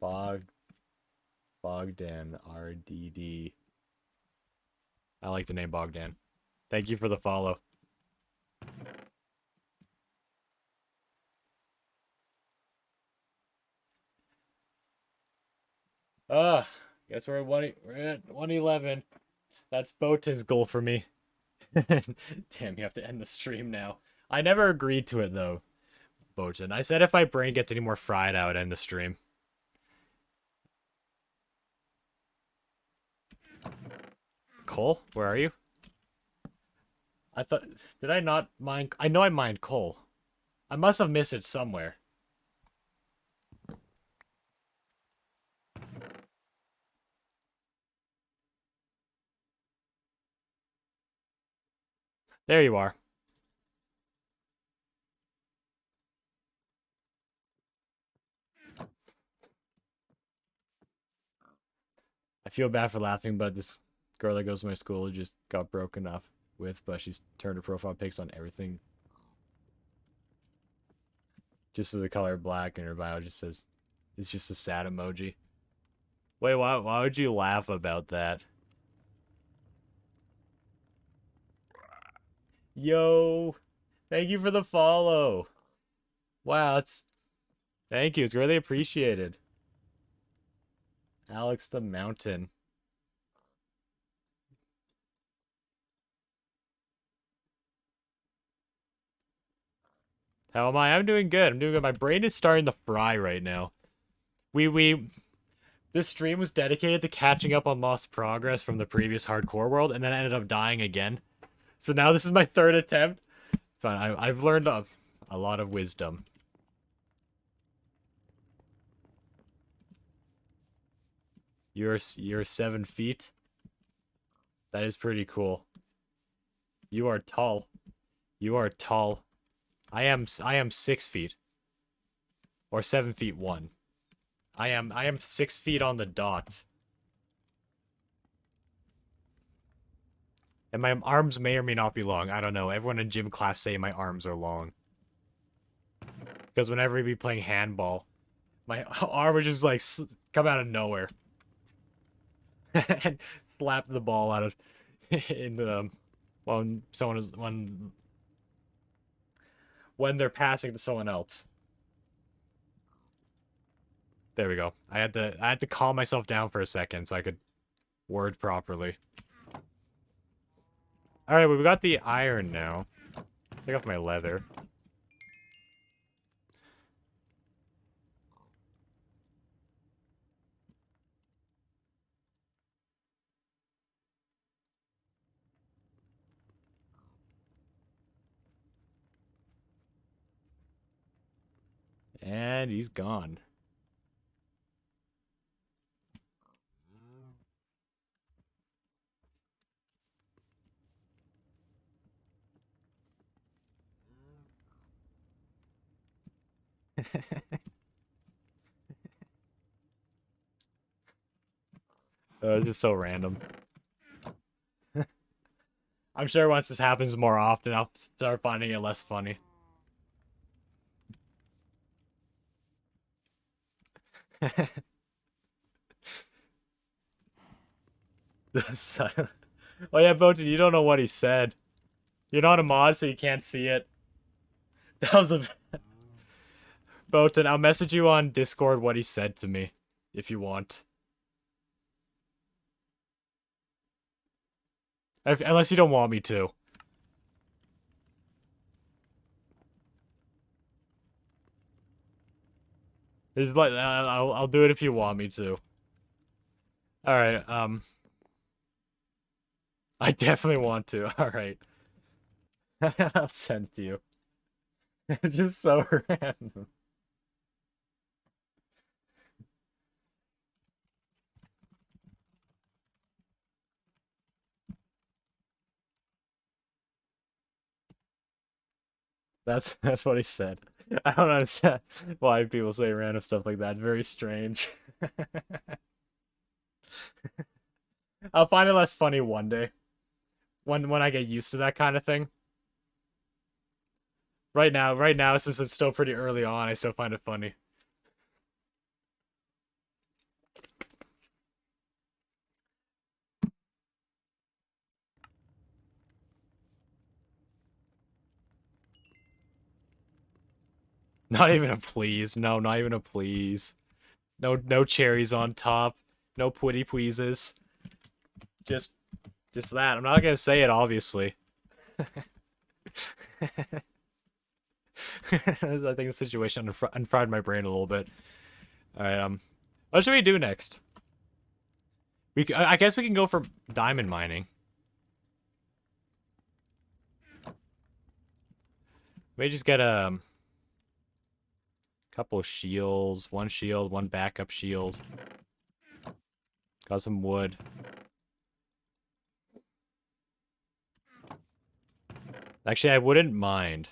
Bogdan RDD. I like the name Bogdan. Thank you for the follow. Guess we're at 111. That's Bota's goal for me. Damn, you have to end the stream now. I never agreed to it though, Botan. I said if my brain gets any more fried, I would end the stream. Cole, where are you? I thought, did I not mine? I know I mined coal. I must have missed it somewhere. There you are. I feel bad for laughing, but this girl that goes to my school just got broken up with, but she's turned her profile pics on everything. Just as the color black, and her bio just says, it's just a sad emoji. Wait, why would you laugh about that? Yo, thank you for the follow. Wow, thank you. It's greatly appreciated. Alex the Mountain. How am I? I'm doing good. I'm doing good. My brain is starting to fry right now. This stream was dedicated to catching up on lost progress from the previous hardcore world, and then I ended up dying again. So now this is my third attempt. It's fine. I've learned a lot of wisdom. You're 7 feet. That is pretty cool. You are tall. You are tall. I am 6 feet. Or 7 feet 1. I am 6 feet on the dot. And my arms may or may not be long. I don't know. Everyone in gym class say my arms are long. Because whenever we be playing handball, my arm would just like come out of nowhere. And slap the ball out of in the when someone is when they're passing to someone else. There we go. I had to calm myself down for a second so I could word properly. All right, well, we got the iron now. Take off my leather. And he's gone. It's just so random. I'm sure once this happens more often, I'll start finding it less funny. Oh yeah, Boatin, you don't know what he said. You're not a mod, so you can't see it. That was a... Boatin, I'll message you on Discord what he said to me, if you want. Unless you don't want me to. It's like I'll do it if you want me to. All right. I definitely want to. All right. I'll send it to you. It's just so random. That's what he said. I don't understand why people say random stuff like that. Very strange. I'll find it less funny one day. When I get used to that kind of thing. Right now, since it's still pretty early on, I still find it funny. Not even a please. No, not even a please. No cherries on top. No pretty pleases. Just that. I'm not gonna say it, obviously. I think the situation unfried my brain a little bit. All right. What should we do next? I guess we can go for diamond mining. Maybe just get a couple of shields, one backup shield. Got some wood. Actually, I wouldn't mind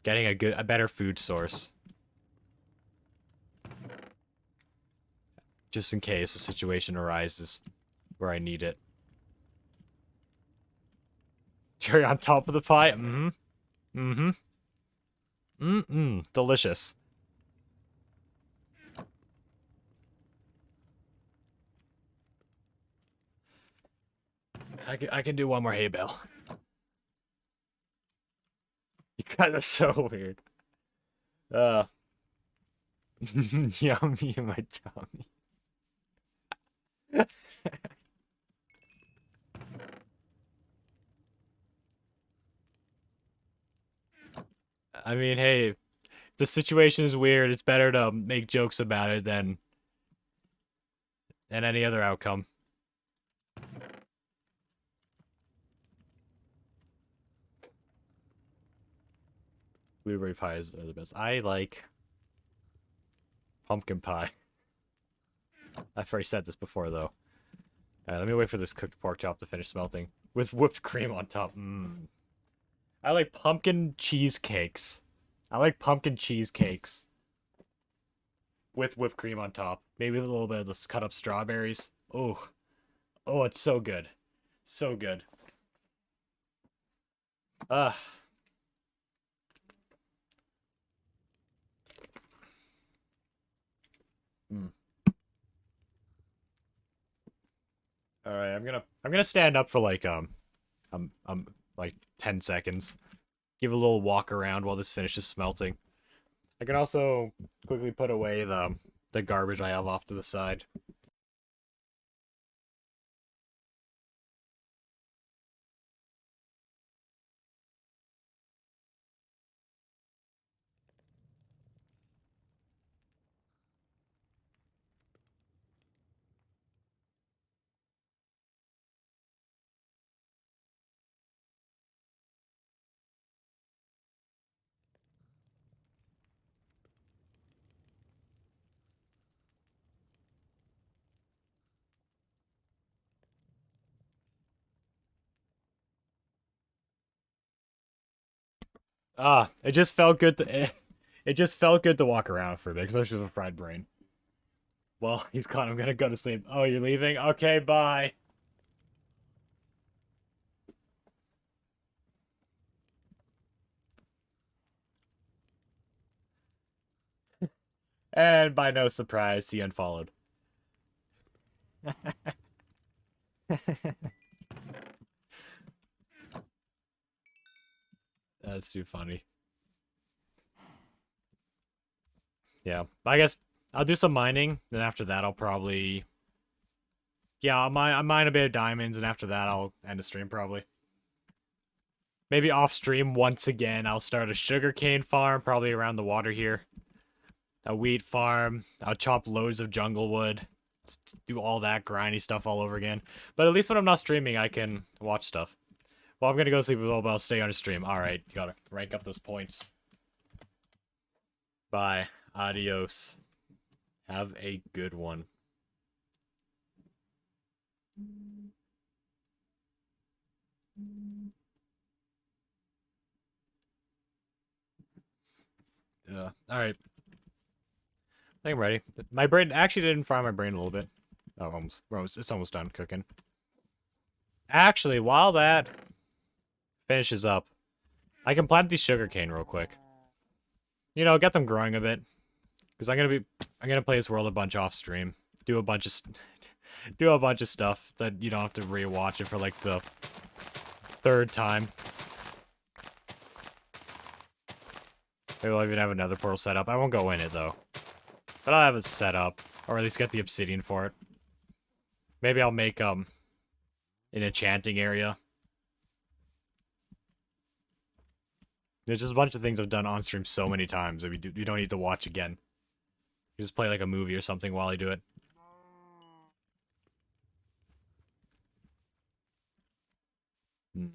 getting a better food source. Just in case a situation arises where I need it. Cherry on top of the pie? Mm-hmm. Mm-hmm. Mm-mm. Delicious. I can do one more hay bale. You guys are so weird. Yummy in my tummy. I mean, hey, if the situation is weird, it's better to make jokes about it than any other outcome. Blueberry pies are the best. I like pumpkin pie. I've already said this before, though. Alright, let me wait for this cooked pork chop to finish smelting. With whipped cream on top. Mmm. I like pumpkin cheesecakes. I like pumpkin cheesecakes. With whipped cream on top. Maybe with a little bit of this cut up strawberries. Oh. Oh, it's so good. So good. Ah. Mm. Alright, I'm gonna stand up for like 10 seconds. Give a little walk around while this finishes smelting. I can also quickly put away the garbage I have off to the side. Ah, it just felt good to it just felt good to walk around for a bit, especially with a fried brain. Well, he's gone. I'm gonna go to sleep. Oh, you're leaving? Okay, bye. And by no surprise, he unfollowed. That's too funny. Yeah, I guess I'll do some mining, then after that I'll probably... Yeah, I'll mine a bit of diamonds, and after that I'll end the stream probably. Maybe off stream once again, I'll start a sugarcane farm, probably around the water here. A wheat farm. I'll chop loads of jungle wood. Do all that grindy stuff all over again. But at least when I'm not streaming, I can watch stuff. Well, I'm gonna go sleep as well, but I'll stay on the stream. Alright, gotta rank up those points. Bye. Adios. Have a good one. Alright. I think I'm ready. My brain actually didn't fry my brain a little bit. Oh, almost. It's almost done cooking. Actually, while that finishes up, I can plant these sugarcane real quick. You know, get them growing a bit. Because I'm gonna play this world a bunch off stream. Do a bunch of do a bunch of stuff that you don't have to rewatch it for like the third time. Maybe I'll even have another portal set up. I won't go in it though. But I'll have it set up. Or at least get the obsidian for it. Maybe I'll make an enchanting area. There's just a bunch of things I've done on stream so many times that you don't need to watch again. You just play like a movie or something while you do it. Hmm.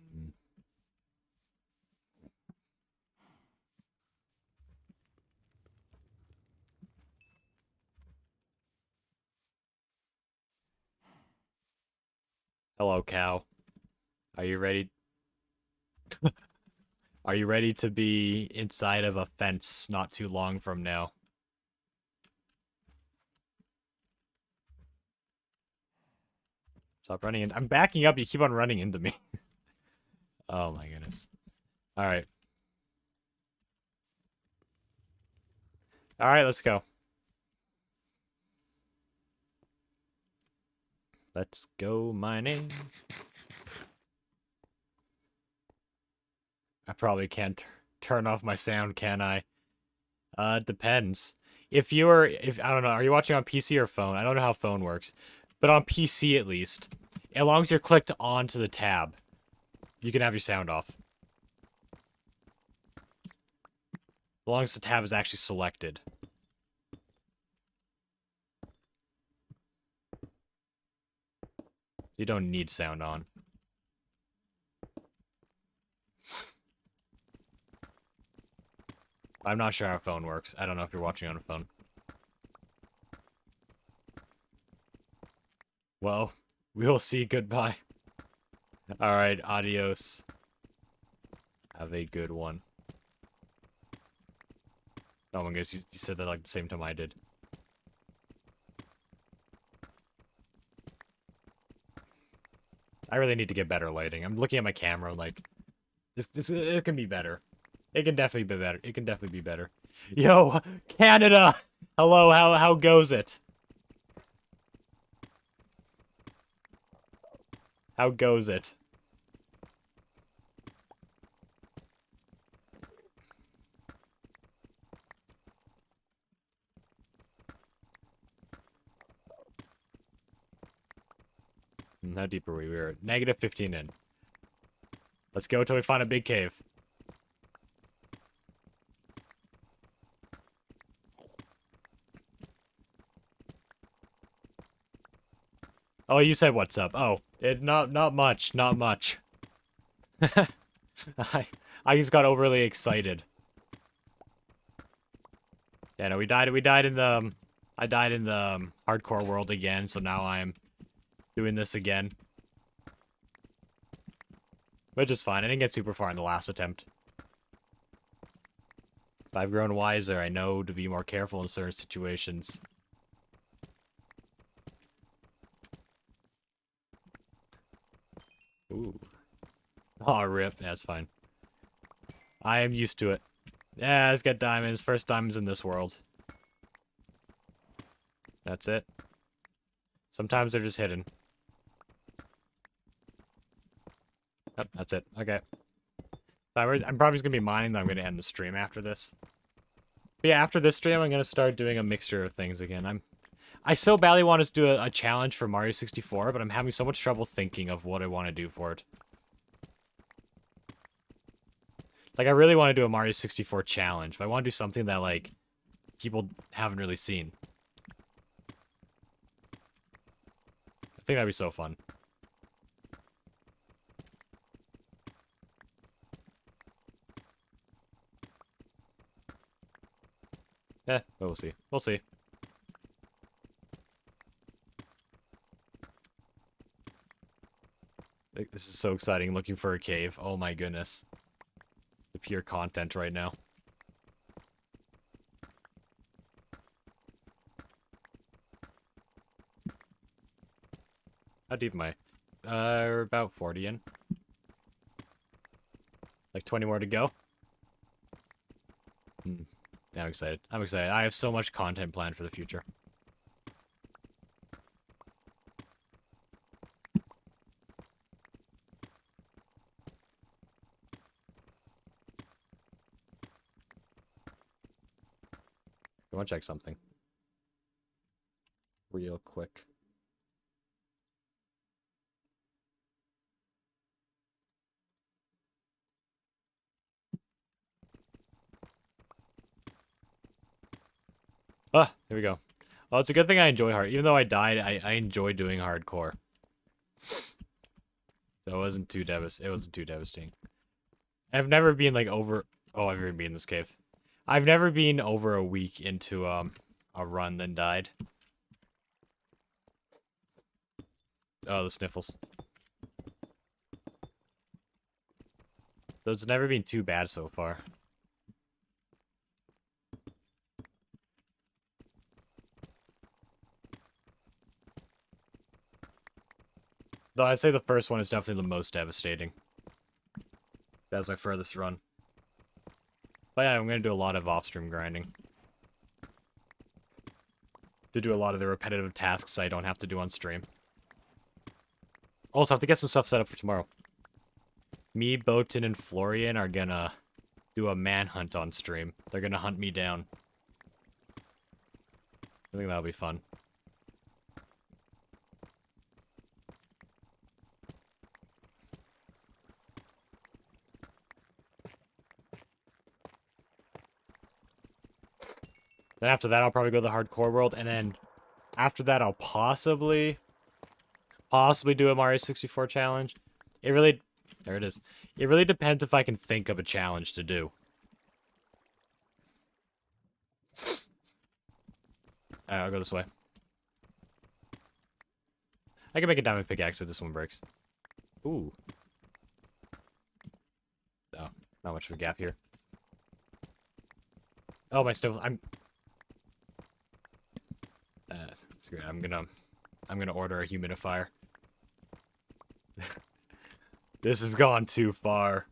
Hello, cow. Are you ready? Are you ready to be inside of a fence not too long from now? Stop running in. I'm backing up. You keep on running into me. Oh my goodness. All right. All right, let's go. Let's go mining. I probably can't turn off my sound, can I? It depends. If I don't know, are you watching on PC or phone? I don't know how phone works. But on PC at least, as long as you're clicked onto the tab, you can have your sound off. long as the tab is actually selected. You don't need sound on. I'm not sure how a phone works. I don't know if you're watching on a phone. Well, we'll see. Goodbye. Alright, adios. Have a good one. Oh my goodness, you said that like the same time I did. I really need to get better lighting. I'm looking at my camera like, it can be better. It can definitely be better. It can definitely be better. Yo, Canada! Hello, how goes it? How goes it? How deep are we? We were negative 15 in. Let's go till we find a big cave. Oh, you said what's up. Oh, not much, not much. I just got overly excited. Yeah, no, we died in the I died in the hardcore world again, so now I'm doing this again. Which is fine. I didn't get super far in the last attempt. But I've grown wiser. I know to be more careful in certain situations. Ooh. Aw, rip. That's fine. I am used to it. Yeah, let's get diamonds. First diamonds in this world. That's it. Sometimes they're just hidden. Yep, that's it. Okay. I'm probably just gonna be mining, then I'm gonna end the stream after this. But yeah, after this stream, I'm gonna start doing a mixture of things again. I so badly want to do a challenge for Mario 64, but I'm having so much trouble thinking of what I want to do for it. Like, I really want to do a Mario 64 challenge, but I want to do something that, like, people haven't really seen. I think that'd be so fun. But we'll see. We'll see. This is so exciting, looking for a cave. Oh my goodness. The pure content right now. How deep am I? We're about 40 in. Like 20 more to go. Yeah, I'm excited. I'm excited. I have so much content planned for the future. I want to check something. Real quick. Ah, here we go. Well, it's a good thing I enjoy hard. Even though I died, I enjoy doing hardcore. So it wasn't too devastating. I've never been like over. Oh, I've never been in this cave. I've never been over a week into a run then died. Oh, the sniffles. So it's never been too bad so far. Though I'd say the first one is definitely the most devastating. That was my furthest run. But yeah, I'm going to do a lot of off-stream grinding. To do a lot of the repetitive tasks I don't have to do on stream. Also, I have to get some stuff set up for tomorrow. Me, Botan, and Florian are gonna do a manhunt on stream. They're gonna hunt me down. I think that'll be fun. Then after that, I'll probably go to the hardcore world, and then after that, I'll possibly do a Mario 64 challenge. It really, there it is. It really depends if I can think of a challenge to do. Alright, I'll go this way. I can make a diamond pickaxe if this one breaks. Ooh. Oh, not much of a gap here. Oh, my stove. That's great. I'm gonna order a humidifier. This has gone too far.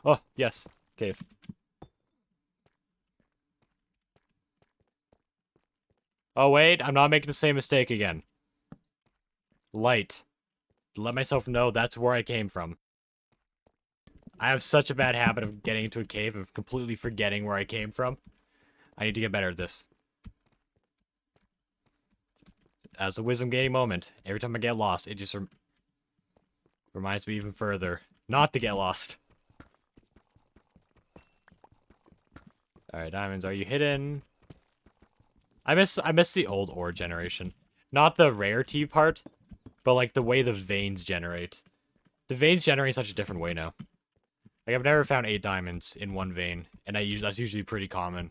Oh, yes. Cave. Oh, wait. I'm not making the same mistake again. Light. Let myself know that's where I came from. I have such a bad habit of getting into a cave and completely forgetting where I came from. I need to get better at this. As a wisdom gaining moment, every time I get lost, it just reminds me even further not to get lost. Alright, diamonds, are you hidden? I miss the old ore generation. Not the rarity part, but like the way the veins generate. The veins generate such a different way now. Like, I've never found 8 diamonds in one vein, and that's usually pretty common.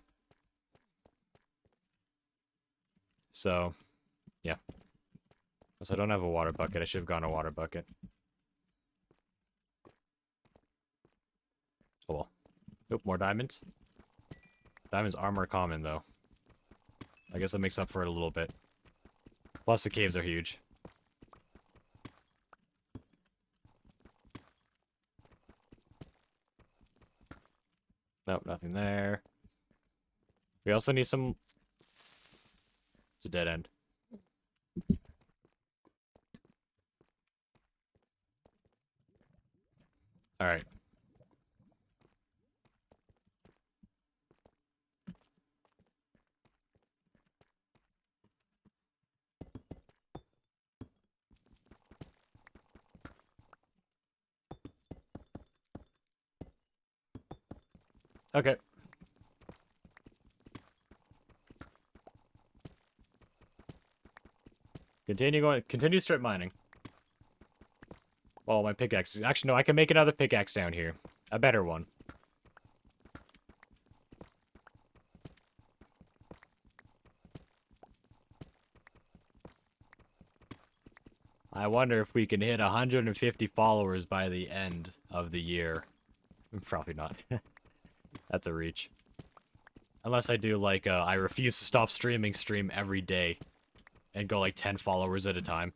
So, yeah. So I don't have a water bucket. I should have gone a water bucket. Oh well. Nope, more diamonds. Diamonds are more common, though. I guess that makes up for it a little bit. Plus, the caves are huge. Nope, nothing there. We also need some... It's a dead end. Alright. Okay. Continue strip mining. Oh, my pickaxe. Actually, no, I can make another pickaxe down here. A better one. I wonder if we can hit 150 followers by the end of the year. Probably not. That's a reach. Unless I do, like, I refuse to stop streaming stream every day. And go, like, 10 followers at a time.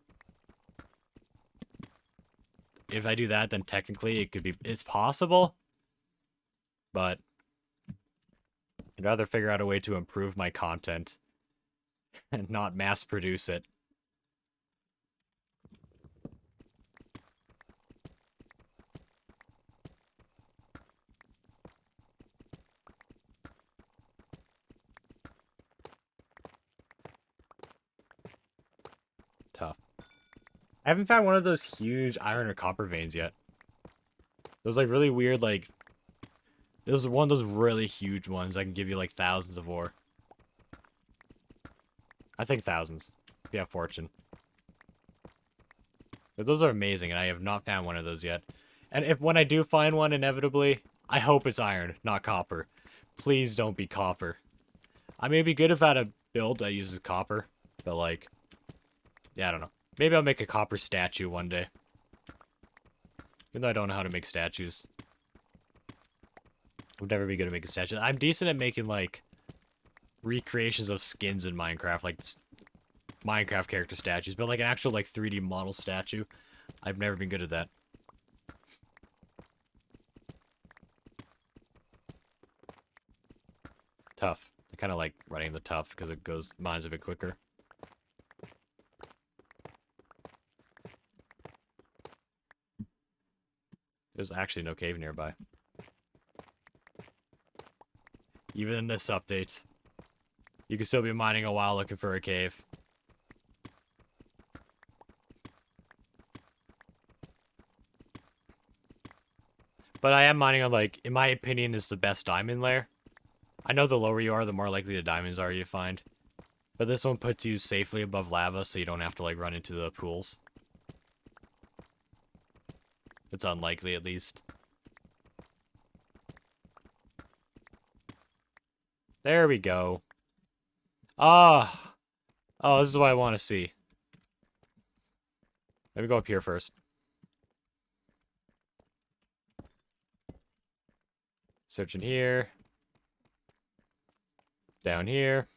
If I do that, then technically it's possible. But I'd rather figure out a way to improve my content. And not mass produce it. Tough. I haven't found one of those huge iron or copper veins yet. Those, like, really weird, like... Those are one of those really huge ones that can give you, like, thousands of ore. I think thousands. If you have fortune. But those are amazing, and I have not found one of those yet. And when I do find one, inevitably, I hope it's iron, not copper. Please don't be copper. I may be good if I had a build that uses copper, but, like... Yeah, I don't know. Maybe I'll make a copper statue one day. Even though I don't know how to make statues. I would never be good at making statues. I'm decent at making, like, recreations of skins in Minecraft, like Minecraft character statues, but like an actual, like, 3D model statue, I've never been good at that. Tough. I kind of like running the tough because it goes mines a bit quicker. There's actually no cave nearby. Even in this update. You can still be mining a while looking for a cave. But I am mining on, like, in my opinion, is the best diamond layer. I know the lower you are, the more likely the diamonds are you find. But this one puts you safely above lava, so you don't have to, like, run into the pools. It's unlikely, at least. There we go. Ah! Oh, this is what I want to see. Let me go up here first. Searching here. Down here.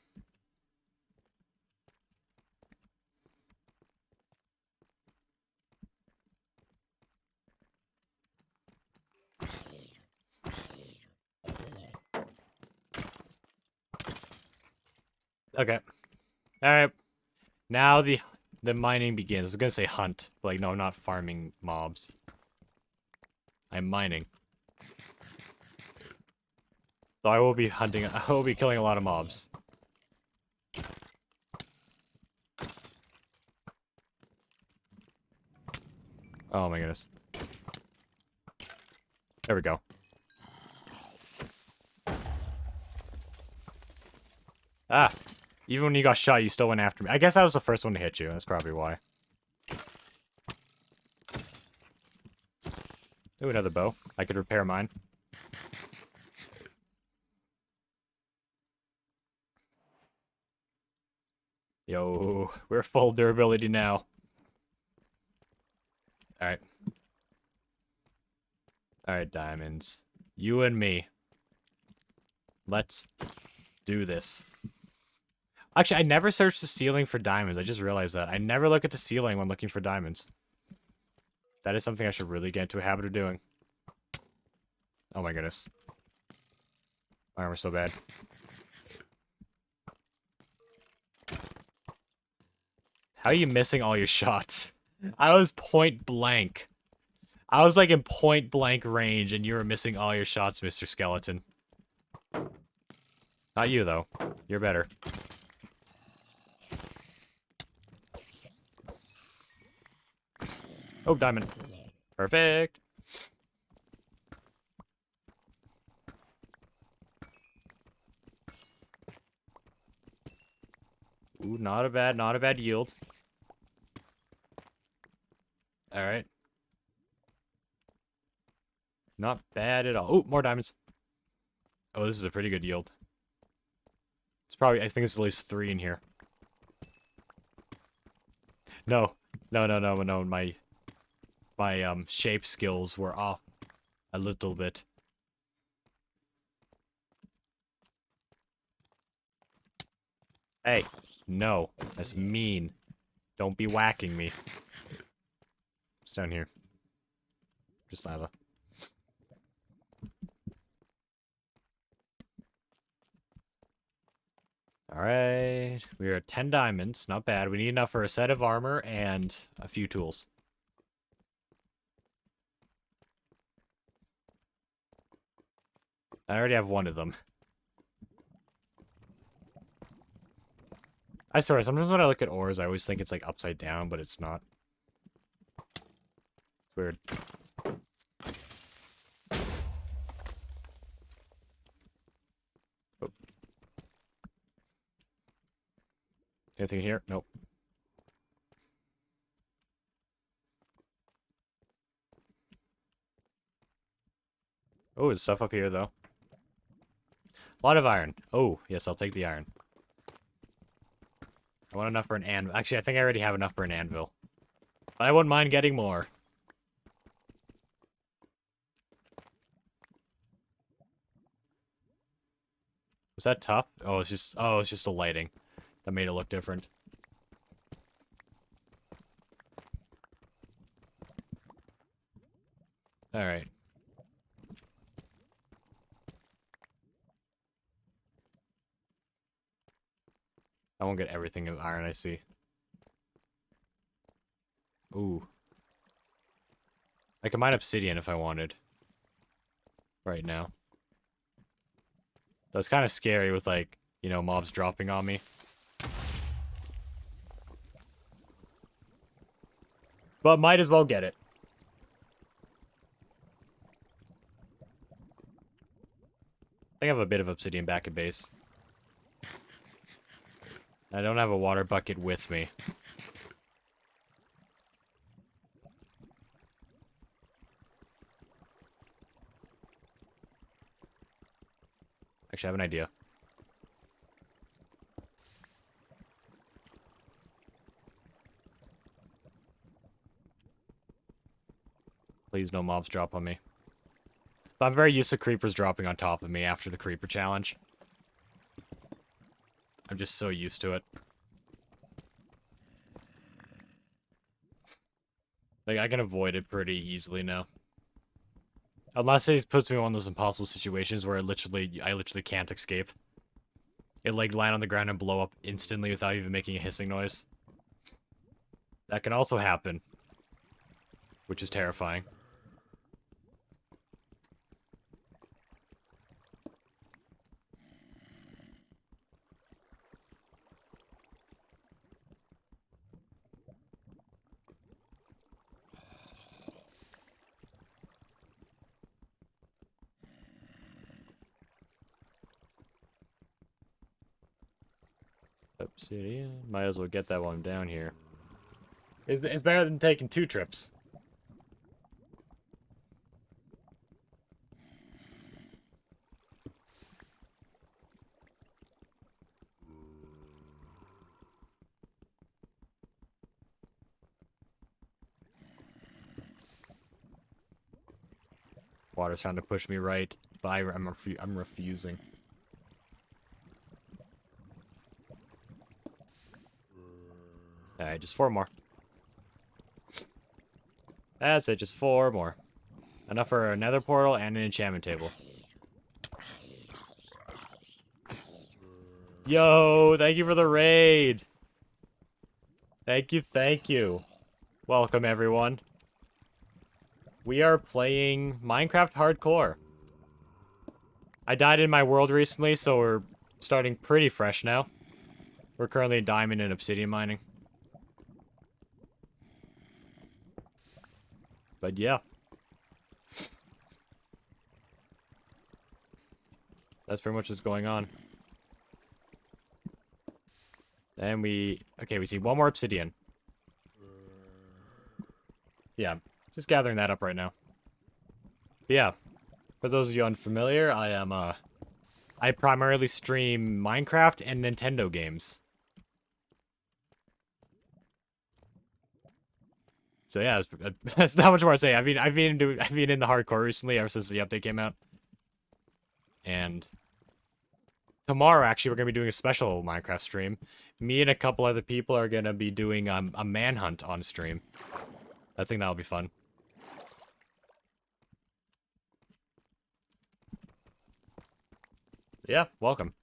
Okay. Alright. Now the mining begins. I was gonna say hunt. But, like, no, I'm not farming mobs. I'm mining. So I will be hunting. I will be killing a lot of mobs. Oh my goodness. There we go. Ah! Even when you got shot, you still went after me. I guess I was the first one to hit you. That's probably why. Ooh, another bow. I could repair mine. Yo, we're full durability now. Alright. Alright, diamonds. You and me. Let's do this. Actually, I never searched the ceiling for diamonds. I just realized that. I never look at the ceiling when looking for diamonds. That is something I should really get into a habit of doing. Oh my goodness. My armor's so bad. How are you missing all your shots? I was point blank. I was like in point blank range and you were missing all your shots, Mr. Skeleton. Not you, though. You're better. Oh, diamond. Perfect. Ooh, not a bad yield. Alright. Not bad at all. Ooh, more diamonds. Oh, this is a pretty good yield. It's probably, I think it's at least 3 in here. No. No. My shape skills were off a little bit. Hey, no. That's mean. Don't be whacking me. It's down here. Just lava. Alright. We are at 10 diamonds. Not bad. We need enough for a set of armor and a few tools. I already have one of them. I swear, sometimes when I look at ores, I always think it's like upside down, but it's not. It's weird. Oh. Anything here? Nope. Oh, there's stuff up here, though. A lot of iron. Oh, yes, I'll take the iron. I want enough for an anvil. Actually, I think I already have enough for an anvil. But I wouldn't mind getting more. Was that tough? Oh, it's just the lighting that made it look different. Alright. I won't get everything of iron I see. Ooh. I can mine obsidian if I wanted. Right now. That's kind of scary with, like, you know, mobs dropping on me. But might as well get it. I have a bit of obsidian back at base. I don't have a water bucket with me. Actually, I have an idea. Please no mobs drop on me. I'm very used to creepers dropping on top of me after the creeper challenge. I'm just so used to it. Like, I can avoid it pretty easily now. Unless it puts me in one of those impossible situations where I literally can't escape. It, like, land on the ground and blow up instantly without even making a hissing noise. That can also happen. Which is terrifying. Obsidian. Might as well get that while I'm down here. It's better than taking 2 trips. Water's trying to push me right, but I'm refusing. Alright, just 4 more. That's it, just 4 more. Enough for a nether portal and an enchantment table. Yo, thank you for the raid. Thank you, thank you. Welcome, everyone. We are playing Minecraft Hardcore. I died in my world recently, so we're starting pretty fresh now. We're currently diamond and obsidian mining. But yeah. That's pretty much what's going on. And we see 1 more obsidian. Yeah, just gathering that up right now. But yeah, for those of you unfamiliar, I primarily stream Minecraft and Nintendo games. So yeah, that's not much more to say. I've been in the hardcore recently ever since the update came out. And tomorrow, actually, we're gonna be doing a special Minecraft stream. Me and a couple other people are gonna be doing a manhunt on stream. I think that'll be fun. Yeah, welcome.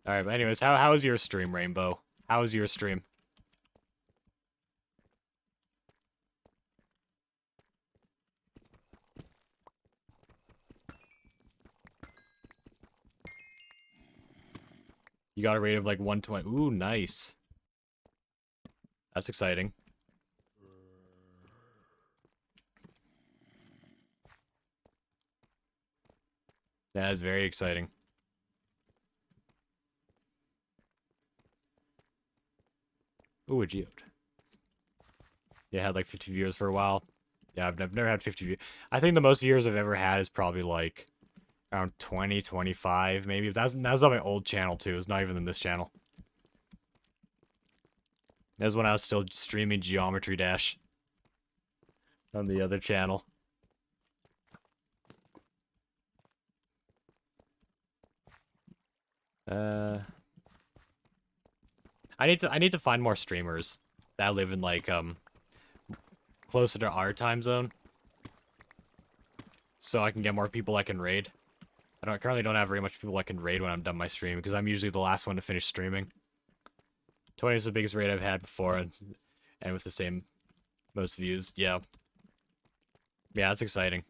Alright, but anyways, how was your stream, Rainbow? How was your stream? You got a rate of like 120. Ooh, nice. That's exciting. That is very exciting. Ooh, a geode. Yeah, I had like 50 viewers for a while. Yeah, I've never had 50 views. I think the most viewers I've ever had is probably like around 20, 25, maybe. That was on my old channel too. It's not even in this channel. That was when I was still streaming Geometry Dash on the other channel. I need to find more streamers that live in like closer to our time zone, so I can get more people I can raid. I currently don't have very much people I can raid when I'm done my stream because I'm usually the last one to finish streaming. 20 is the biggest rate I've had before, and with the same most views. Yeah. Yeah, that's exciting.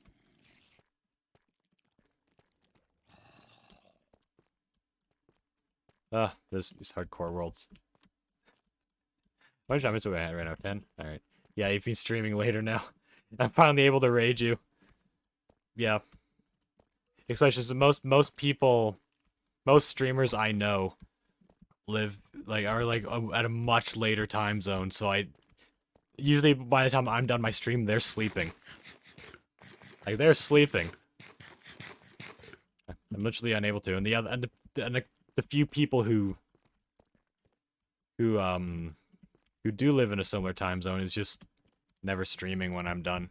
These hardcore worlds. How much time is it at right now? 10? Alright. Yeah, you've been streaming later now. I'm finally able to raid you. Yeah. Especially since most people, most streamers I know live, are at a much later time zone, so usually by the time I'm done my stream, they're sleeping. Like, they're sleeping. I'm literally unable to. And the few people who do live in a similar time zone is just never streaming when I'm done.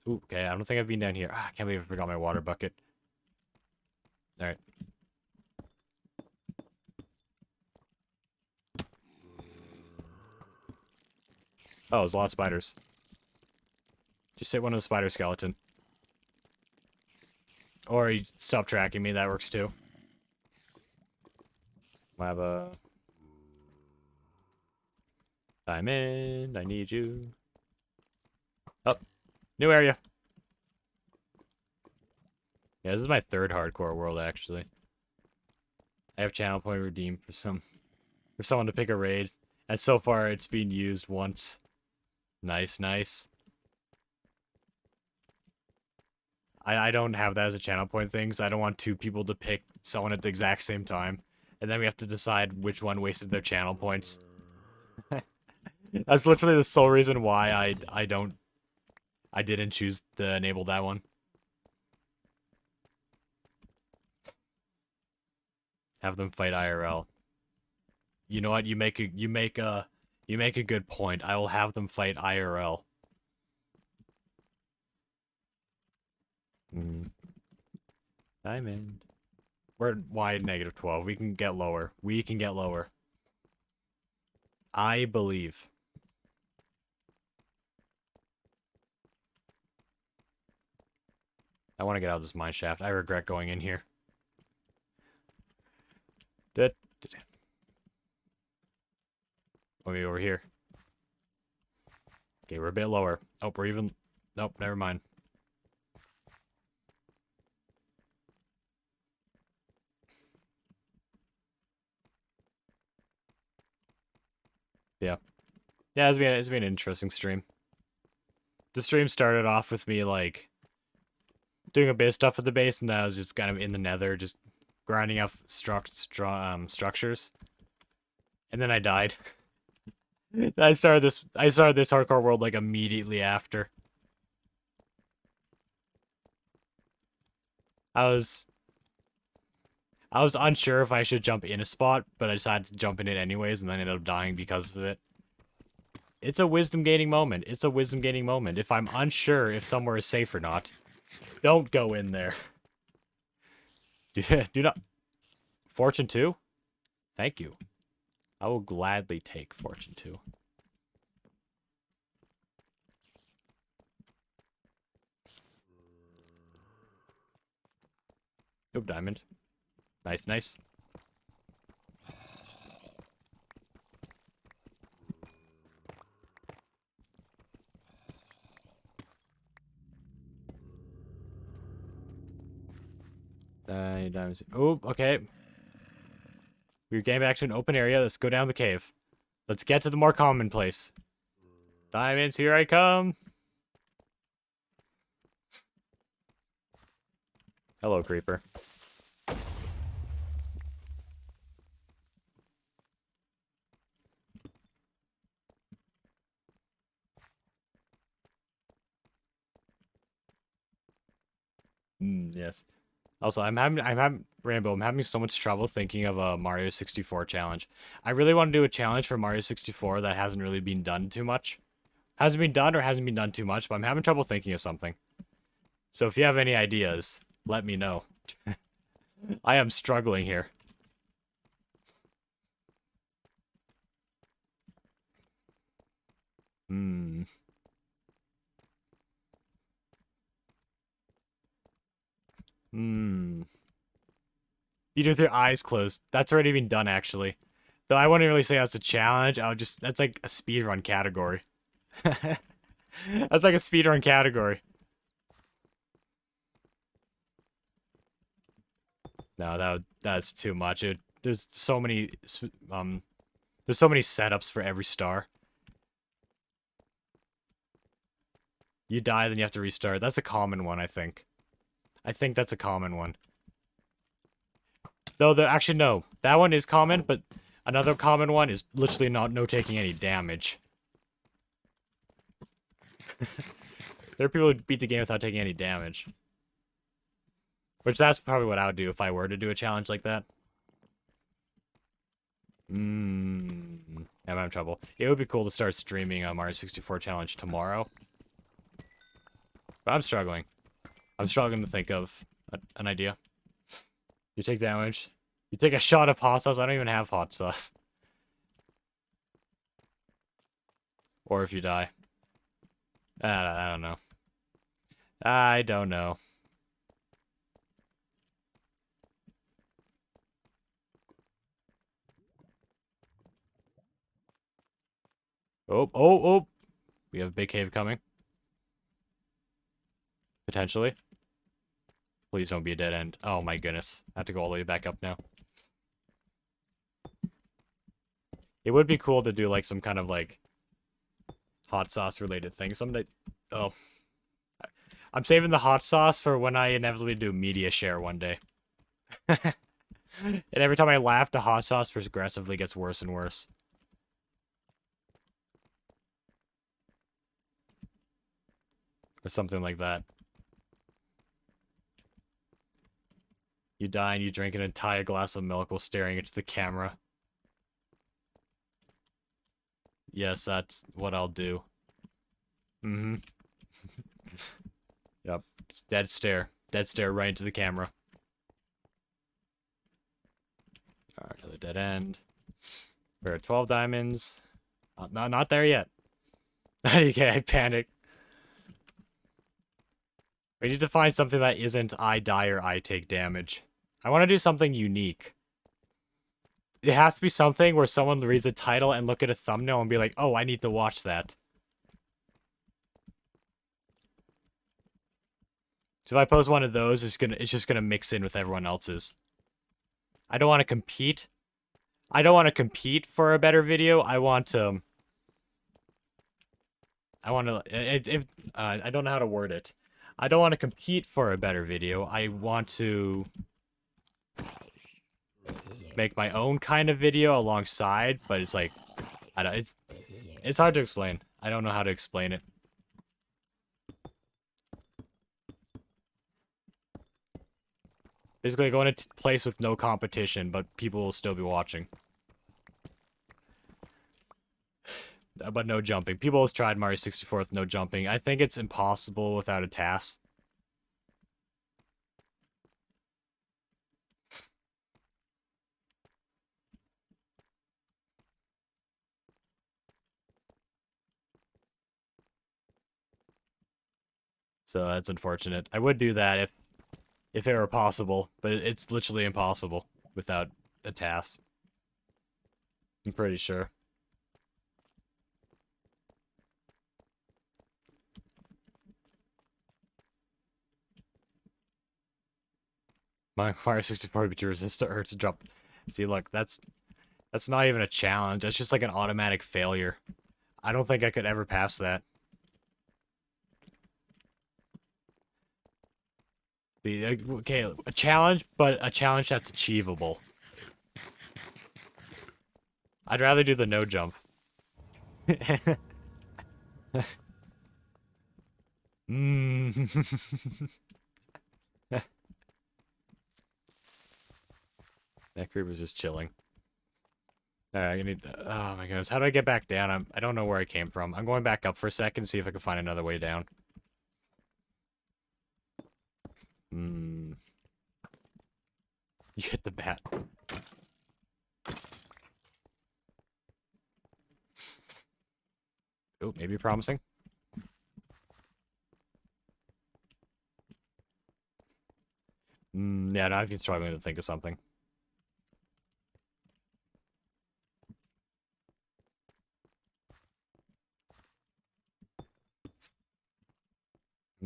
Ooh, okay, I don't think I've been down here. I can't believe I forgot my water bucket. Alright. Oh, there's a lot of spiders. Just hit one of the spider skeleton. Or you stop tracking me, that works too. I have a diamond, I need you. Oh, new area. Yeah, this is my third hardcore world, actually. I have channel point redeemed for someone to pick a raid. And so far, it's been used once. Nice, nice. I don't have that as a channel point thing, so I don't want two people to pick someone at the exact same time. And then we have to decide which one wasted their channel points. That's literally the sole reason why I didn't choose to enable that one. Have them fight IRL. You know what? You make a good point. I will have them fight IRL. Diamond. We're at Y -12. We can get lower. We can get lower. I believe. I want to get out of this mine shaft. I regret going in here. Maybe over here. Okay, we're a bit lower. Oh, we're even... Nope, never mind. Yeah. Yeah, it's been an interesting stream. The stream started off with me, like, doing a bit of stuff at the base, and then I was just kind of in the nether, just grinding up structures. And then I died. I started this hardcore world, like, immediately after. I was unsure if I should jump in a spot, but I decided to jump in it anyways, and then ended up dying because of it. It's a wisdom gaining moment. It's a wisdom gaining moment. If I'm unsure if somewhere is safe or not, don't go in there. Do not... Fortune 2? Thank you. I will gladly take Fortune 2. Oh, diamond. Nice, nice. Diamonds. Oh, okay. We're getting back to an open area. Let's go down the cave. Let's get to the more commonplace. Diamonds, here I come. Hello, creeper. Yes. Also, Rambo, I'm having so much trouble thinking of a Mario 64 challenge. I really want to do a challenge for Mario 64 that hasn't really been done too much. Hasn't been done or hasn't been done too much, but I'm having trouble thinking of something. So if you have any ideas, let me know. I am struggling here. Hmm. Hmm. You do it with your eyes closed. That's already been done, actually. Though I wouldn't really say that's a challenge. I would just... That's like a speedrun category. That's like a speedrun category. No, that's too much. There's so many... There's so many setups for every star. You die, then you have to restart. That's a common one, I think. I think that's a common one. Though, actually, no. That one is common, but another common one is literally no taking any damage. There are people who beat the game without taking any damage. Which that's probably what I would do if I were to do a challenge like that. I'm having trouble. It would be cool to start streaming a Mario 64 challenge tomorrow. But I'm struggling. I'm struggling to think of an idea. You take damage. You take a shot of hot sauce. I don't even have hot sauce. Or if you die. I don't know. I don't know. Oh. We have a big cave coming. Potentially. Please don't be a dead end. Oh my goodness. I have to go all the way back up now. It would be cool to do like some kind of like hot sauce related thing someday. Oh. I'm saving the hot sauce for when I inevitably do media share one day. And every time I laugh, the hot sauce progressively gets worse and worse. Or something like that. You die and you drink an entire glass of milk while staring into the camera. Yes, that's what I'll do. Mm-hmm. Yep. It's dead stare. Dead stare right into the camera. Alright, another dead end. We're at 12 diamonds. Not there yet. Okay, I panicked. We need to find something that isn't I die or I take damage. I want to do something unique. It has to be something where someone reads a title and look at a thumbnail and be like, oh, I need to watch that. So if I post one of those, it's just gonna mix in with everyone else's. I don't want to compete. I don't want to compete for a better video. I want to... I don't know how to word it. I don't want to compete for a better video. I want to make my own kind of video alongside, but it's like, it's hard to explain. I don't know how to explain it. Basically, go in a place with no competition, but people will still be watching. But no jumping. People always tried Mario 64 with no jumping. I think it's impossible without a task. So that's unfortunate. I would do that if it were possible, but it's literally impossible without a task. I'm pretty sure. Mario 64 would be to resist the urge to drop. See, look, that's not even a challenge. That's just like an automatic failure. I don't think I could ever pass that. Okay, a challenge, but a challenge that's achievable. I'd rather do the no jump. That creep was just chilling. Alright, I need... Oh my goodness, how do I get back down? I don't know where I came from. I'm going back up for a second, see if I can find another way down. You hit the bat. Oh, maybe promising. Yeah, now I've been struggling to think of something.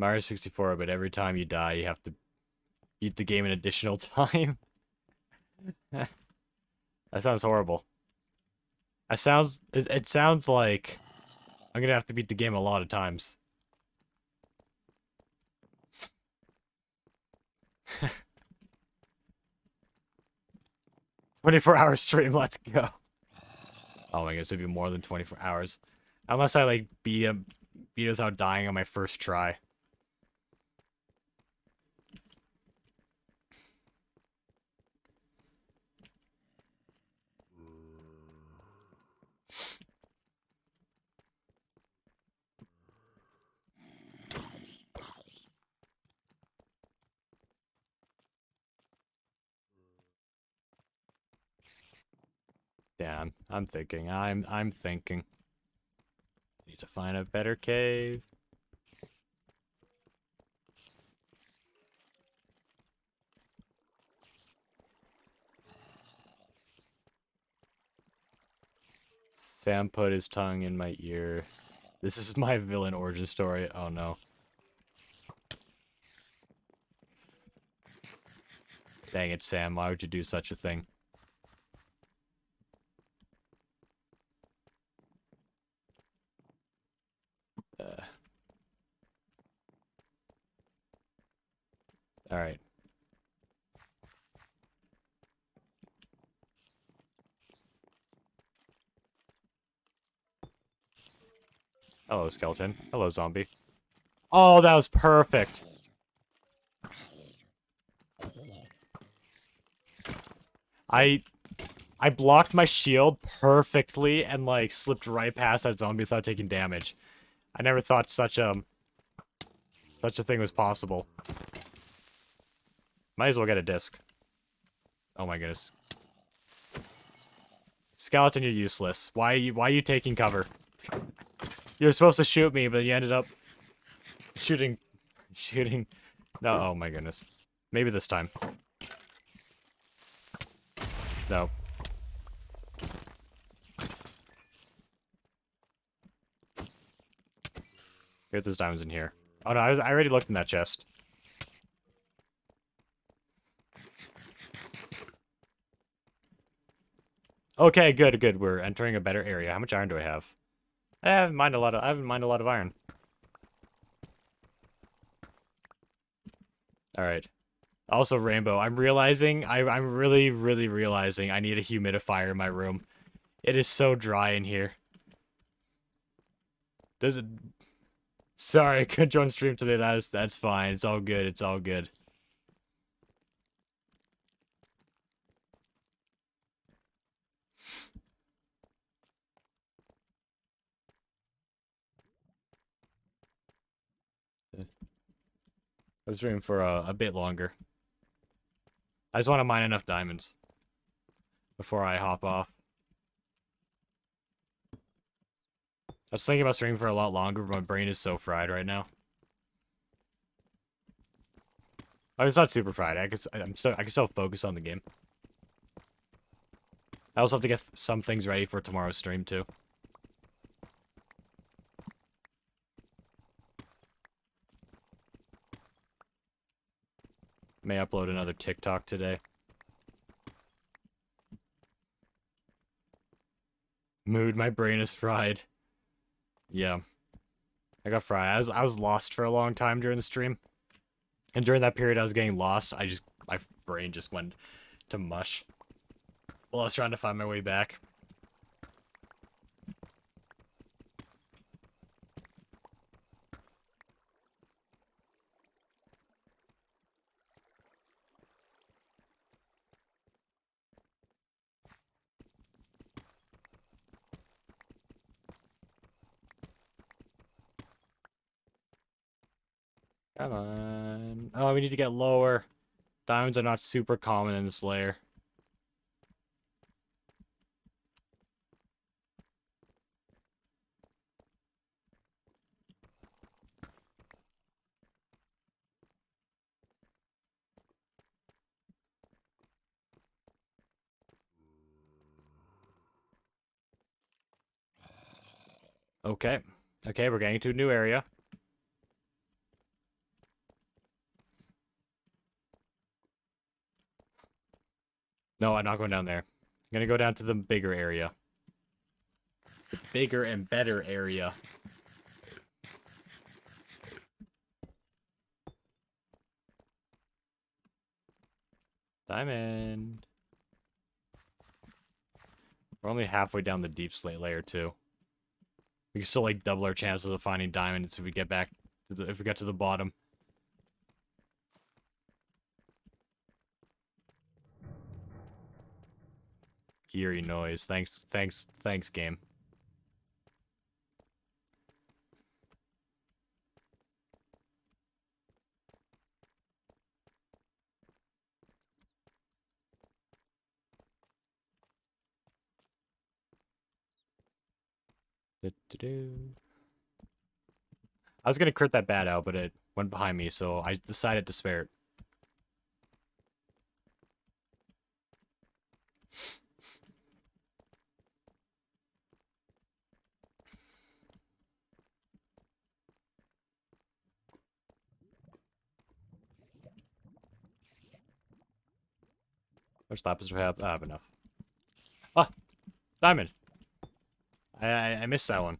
Mario 64, but every time you die, you have to beat the game an additional time. That sounds horrible. It sounds like I'm gonna have to beat the game a lot of times. 24-hour stream, let's go. Oh my goodness, it'd be more than 24 hours. Unless I like beat it without dying on my first try. Yeah, I'm thinking. I'm thinking. Need to find a better cave. Sam put his tongue in my ear. This is my villain origin story. Oh no. Dang it, Sam. Why would you do such a thing? Alright. Hello, skeleton. Hello, zombie. Oh, that was perfect. I blocked my shield perfectly and like slipped right past that zombie without taking damage. I never thought such a thing was possible. Might as well get a disc. Oh my goodness. Skeleton, you're useless. Why are you taking cover? You were supposed to shoot me, but you ended up shooting no, oh my goodness. Maybe this time. No. Here's those diamonds in here. Oh no, I already looked in that chest. Okay, good. We're entering a better area. How much iron do I have? I haven't mined a lot of iron. Alright. Also, Rainbow, I'm realizing, I'm really realizing I need a humidifier in my room. It is so dry in here. Does it... Sorry, I couldn't join stream today. That's fine. It's all good. It's all good. I was streaming for a bit longer. I just want to mine enough diamonds before I hop off. I was thinking about streaming for a lot longer, but my brain is so fried right now. Oh, it's not super fried. I can still focus on the game. I also have to get some things ready for tomorrow's stream too. May upload another TikTok today. Mood, my brain is fried. Yeah. I got fried. I was lost for a long time during the stream. And during that period I was getting lost, my brain just went to mush. While I was trying to find my way back. Come on. Oh, we need to get lower. Diamonds are not super common in this layer. Okay. Okay, we're getting to a new area. No, I'm not going down there. I'm gonna go down to the bigger area. The bigger and better area. Diamond. We're only halfway down the deep slate layer too. We can still like double our chances of finding diamonds if we get back to the if we get to the bottom. Eerie noise. Thanks, game. I was gonna crit that bat out, but it went behind me, so I decided to spare it. Which lapis do we have? I have enough. Ah, diamond. I missed that one.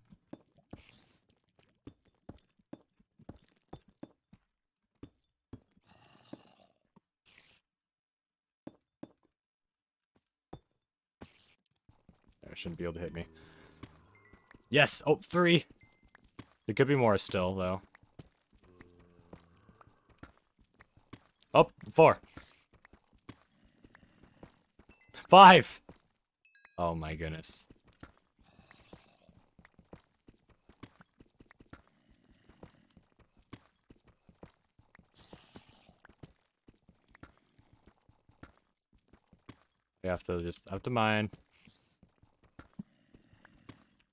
That shouldn't be able to hit me. Yes! Oh, 3! There could be more still, though. Oh, 4. 5! Oh my goodness. We have to mine.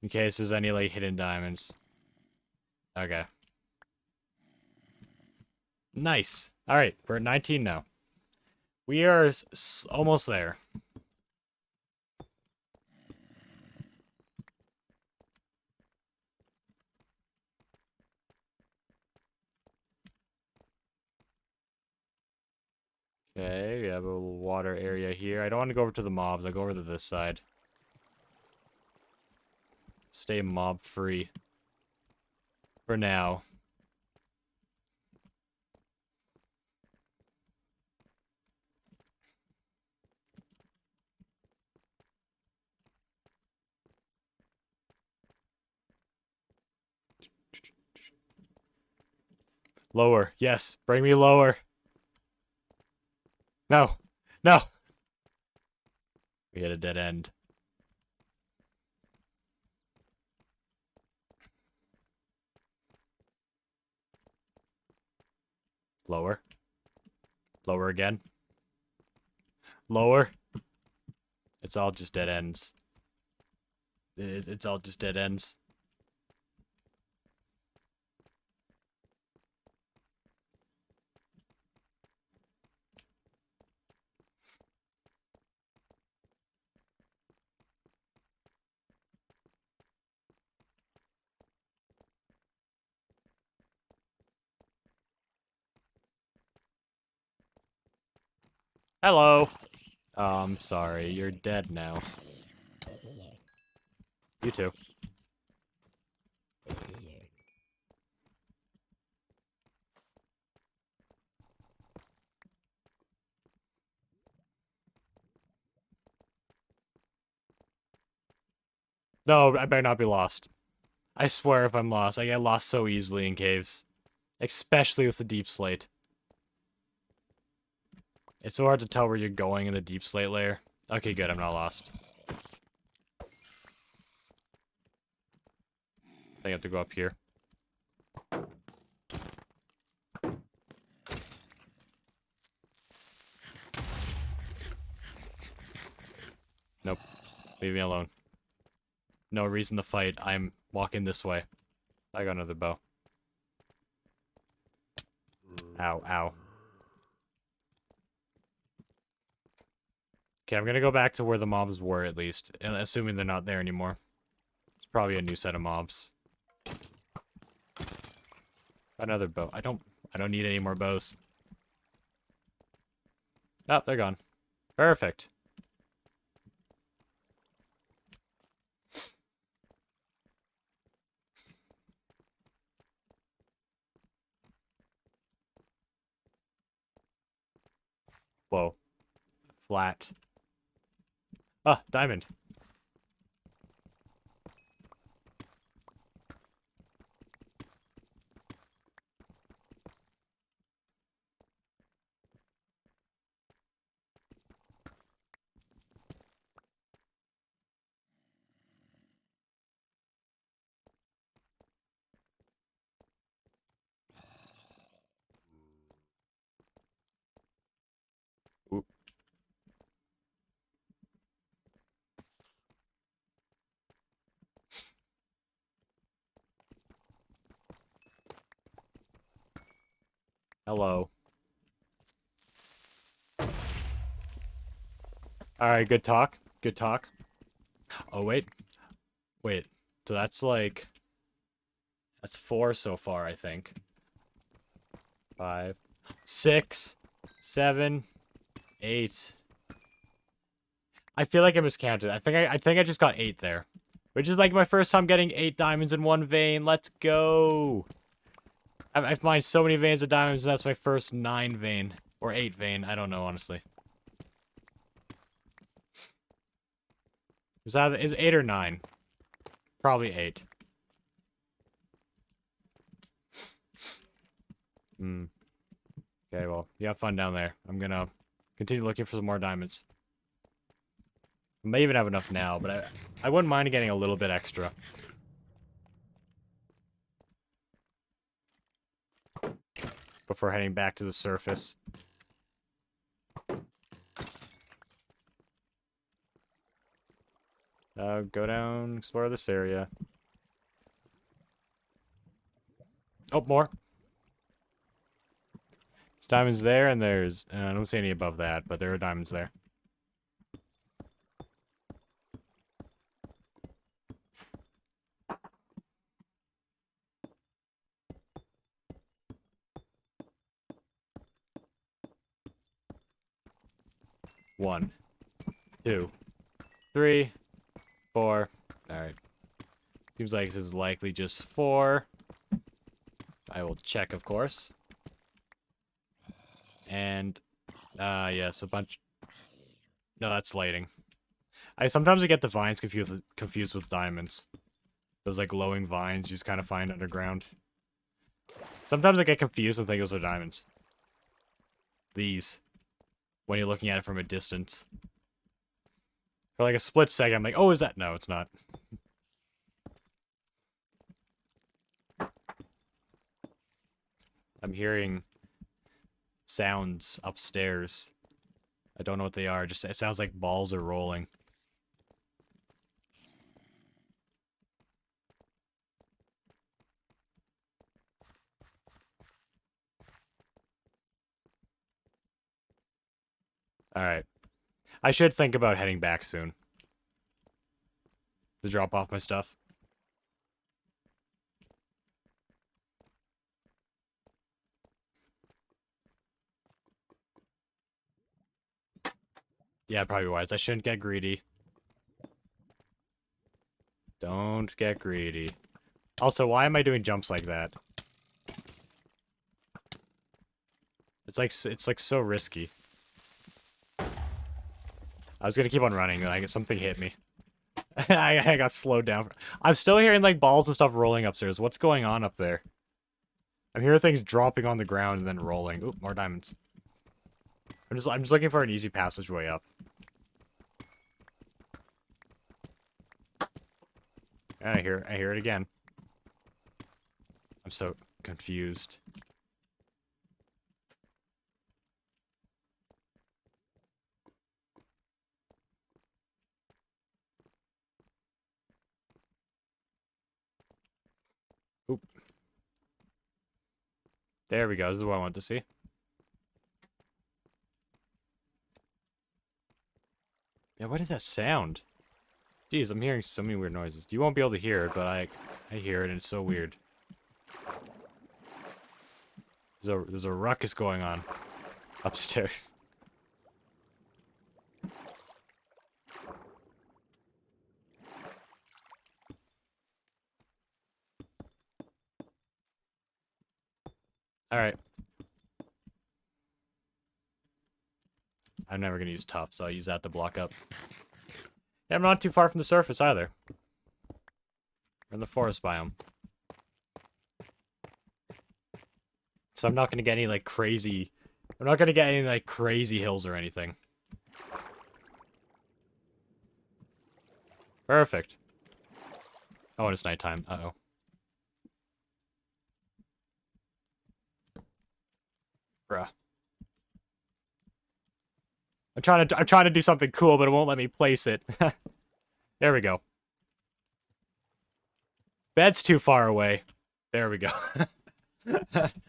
In case there's any, like, hidden diamonds. Okay. Nice. Alright, we're at 19 now. We are almost there. Okay, we have a little water area here. I don't want to go over to the mobs. I'll go over to this side. Stay mob free. For now. Lower. Yes, bring me lower. No. No. We hit a dead end. Lower. Lower again. Lower. It's all just dead ends. It's all just dead ends. Hello. Sorry, you're dead now. You too. No, I better not be lost. I swear if I'm lost, I get lost so easily in caves. Especially with the deep slate. It's so hard to tell where you're going in the deep slate layer. Okay, good, I'm not lost. I have to go up here. Nope. Leave me alone. No reason to fight. I'm walking this way. I got another bow. Ow, ow. Okay, I'm gonna go back to where the mobs were, at least. Assuming they're not there anymore. It's probably a new set of mobs. Another bow. I don't need any more bows. Oh, they're gone. Perfect. Whoa. Flat. Ah, diamond. Oop. Hello. Alright, good talk. Good talk. Oh, wait. Wait. So that's like... That's 4 so far, I think. 5, 6, 7, 8. I feel like I miscounted. I think I just got 8 there. Which is like my first time getting 8 diamonds in one vein. Let's go. I've mined so many veins of diamonds, and that's my first 9 vein. Or 8 vein. I don't know, honestly. Is 8 or 9? Probably 8. Hmm. Okay, well, you have fun down there. I'm gonna continue looking for some more diamonds. I may even have enough now, but I wouldn't mind getting a little bit extra. Before heading back to the surface. Go down, explore this area. Oh, more. There's diamonds there, and there's... I don't see any above that, but there are diamonds there. One, 2, 3, 4. Alright. Seems like this is likely just 4. I will check, of course. And, yes, a bunch... No, that's lighting. Sometimes I get the vines confused with diamonds. Those, like, glowing vines you just kind of find underground. Sometimes I get confused and think those are diamonds. These. When you're looking at it from a distance. For like a split second, I'm like, oh, is that? No, it's not. I'm hearing sounds upstairs. I don't know what they are. Just it sounds like balls are rolling. Alright. I should think about heading back soon. To drop off my stuff. Yeah, probably wise. I shouldn't get greedy. Don't get greedy. Also, why am I doing jumps like that? It's like so risky. I was gonna keep on running, like something hit me. I got slowed down. I'm still hearing like balls and stuff rolling upstairs. What's going on up there? I'm hearing things dropping on the ground and then rolling. Oop, more diamonds. I'm just looking for an easy passageway up. And I hear it again. I'm so confused. Oop. There we go. This is what I want to see. Yeah, what is that sound? Jeez, I'm hearing so many weird noises. You won't be able to hear it, but I hear it and it's so weird. There's a ruckus going on upstairs. Alright. I'm never gonna use tough, so I'll use that to block up. Yeah, I'm not too far from the surface either. We're in the forest biome. So I'm not gonna get any like crazy. I'm not gonna get any like crazy hills or anything. Perfect. Oh, and it's nighttime. Uh-oh. Bruh. I'm trying to do something cool, but it won't let me place it. There we go. Bed's too far away. There we go.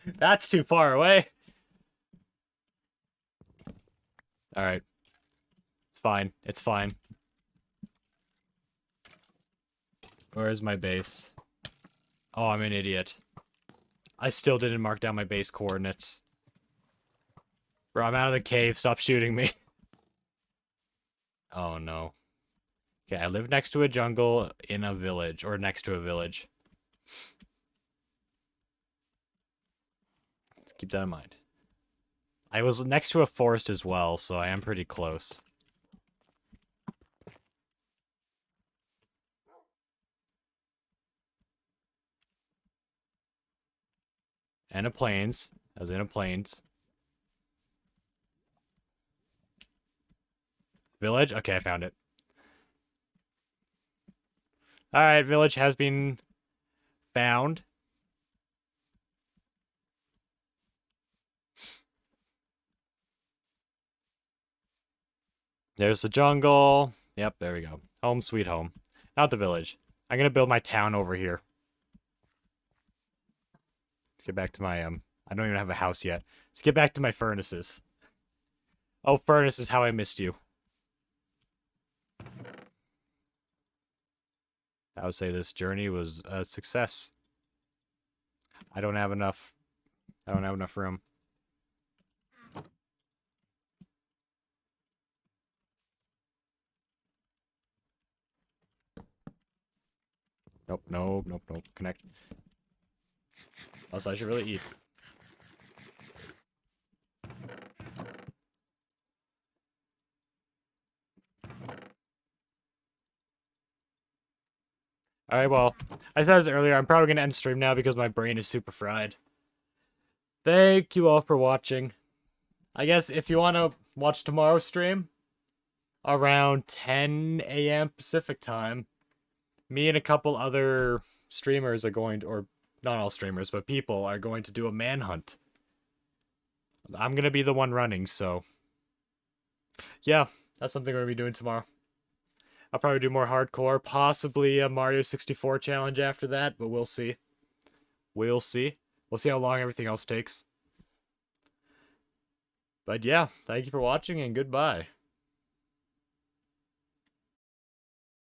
That's too far away. Alright. It's fine. It's fine. Where is my base? Oh, I'm an idiot. I still didn't mark down my base coordinates. Bro, I'm out of the cave. Stop shooting me. Oh, no. Okay, I live next to a jungle in a village. Or next to a village. Let's keep that in mind. I was next to a forest as well, so I am pretty close. And a plains. I was in a plains. Village? Okay, I found it. Alright, village has been found. There's the jungle. Yep, there we go. Home sweet home. Not the village. I'm gonna build my town over here. Let's get back to my, I don't even have a house yet. Let's get back to my furnaces. Oh, furnace is how I missed you. I would say this journey was a success. I don't have enough room. Nope, nope, nope, nope. Connect. Also, I should really eat. Alright, well, I said this earlier, I'm probably going to end stream now because my brain is super fried. Thank you all for watching. I guess if you want to watch tomorrow's stream, around 10 a.m. Pacific time, me and a couple other streamers are going to, or not all streamers, but people are going to do a manhunt. I'm going to be the one running, so yeah, that's something we're going to be doing tomorrow. I'll probably do more hardcore, possibly a Mario 64 challenge after that, but we'll see. We'll see. We'll see how long everything else takes. But yeah, thank you for watching and goodbye.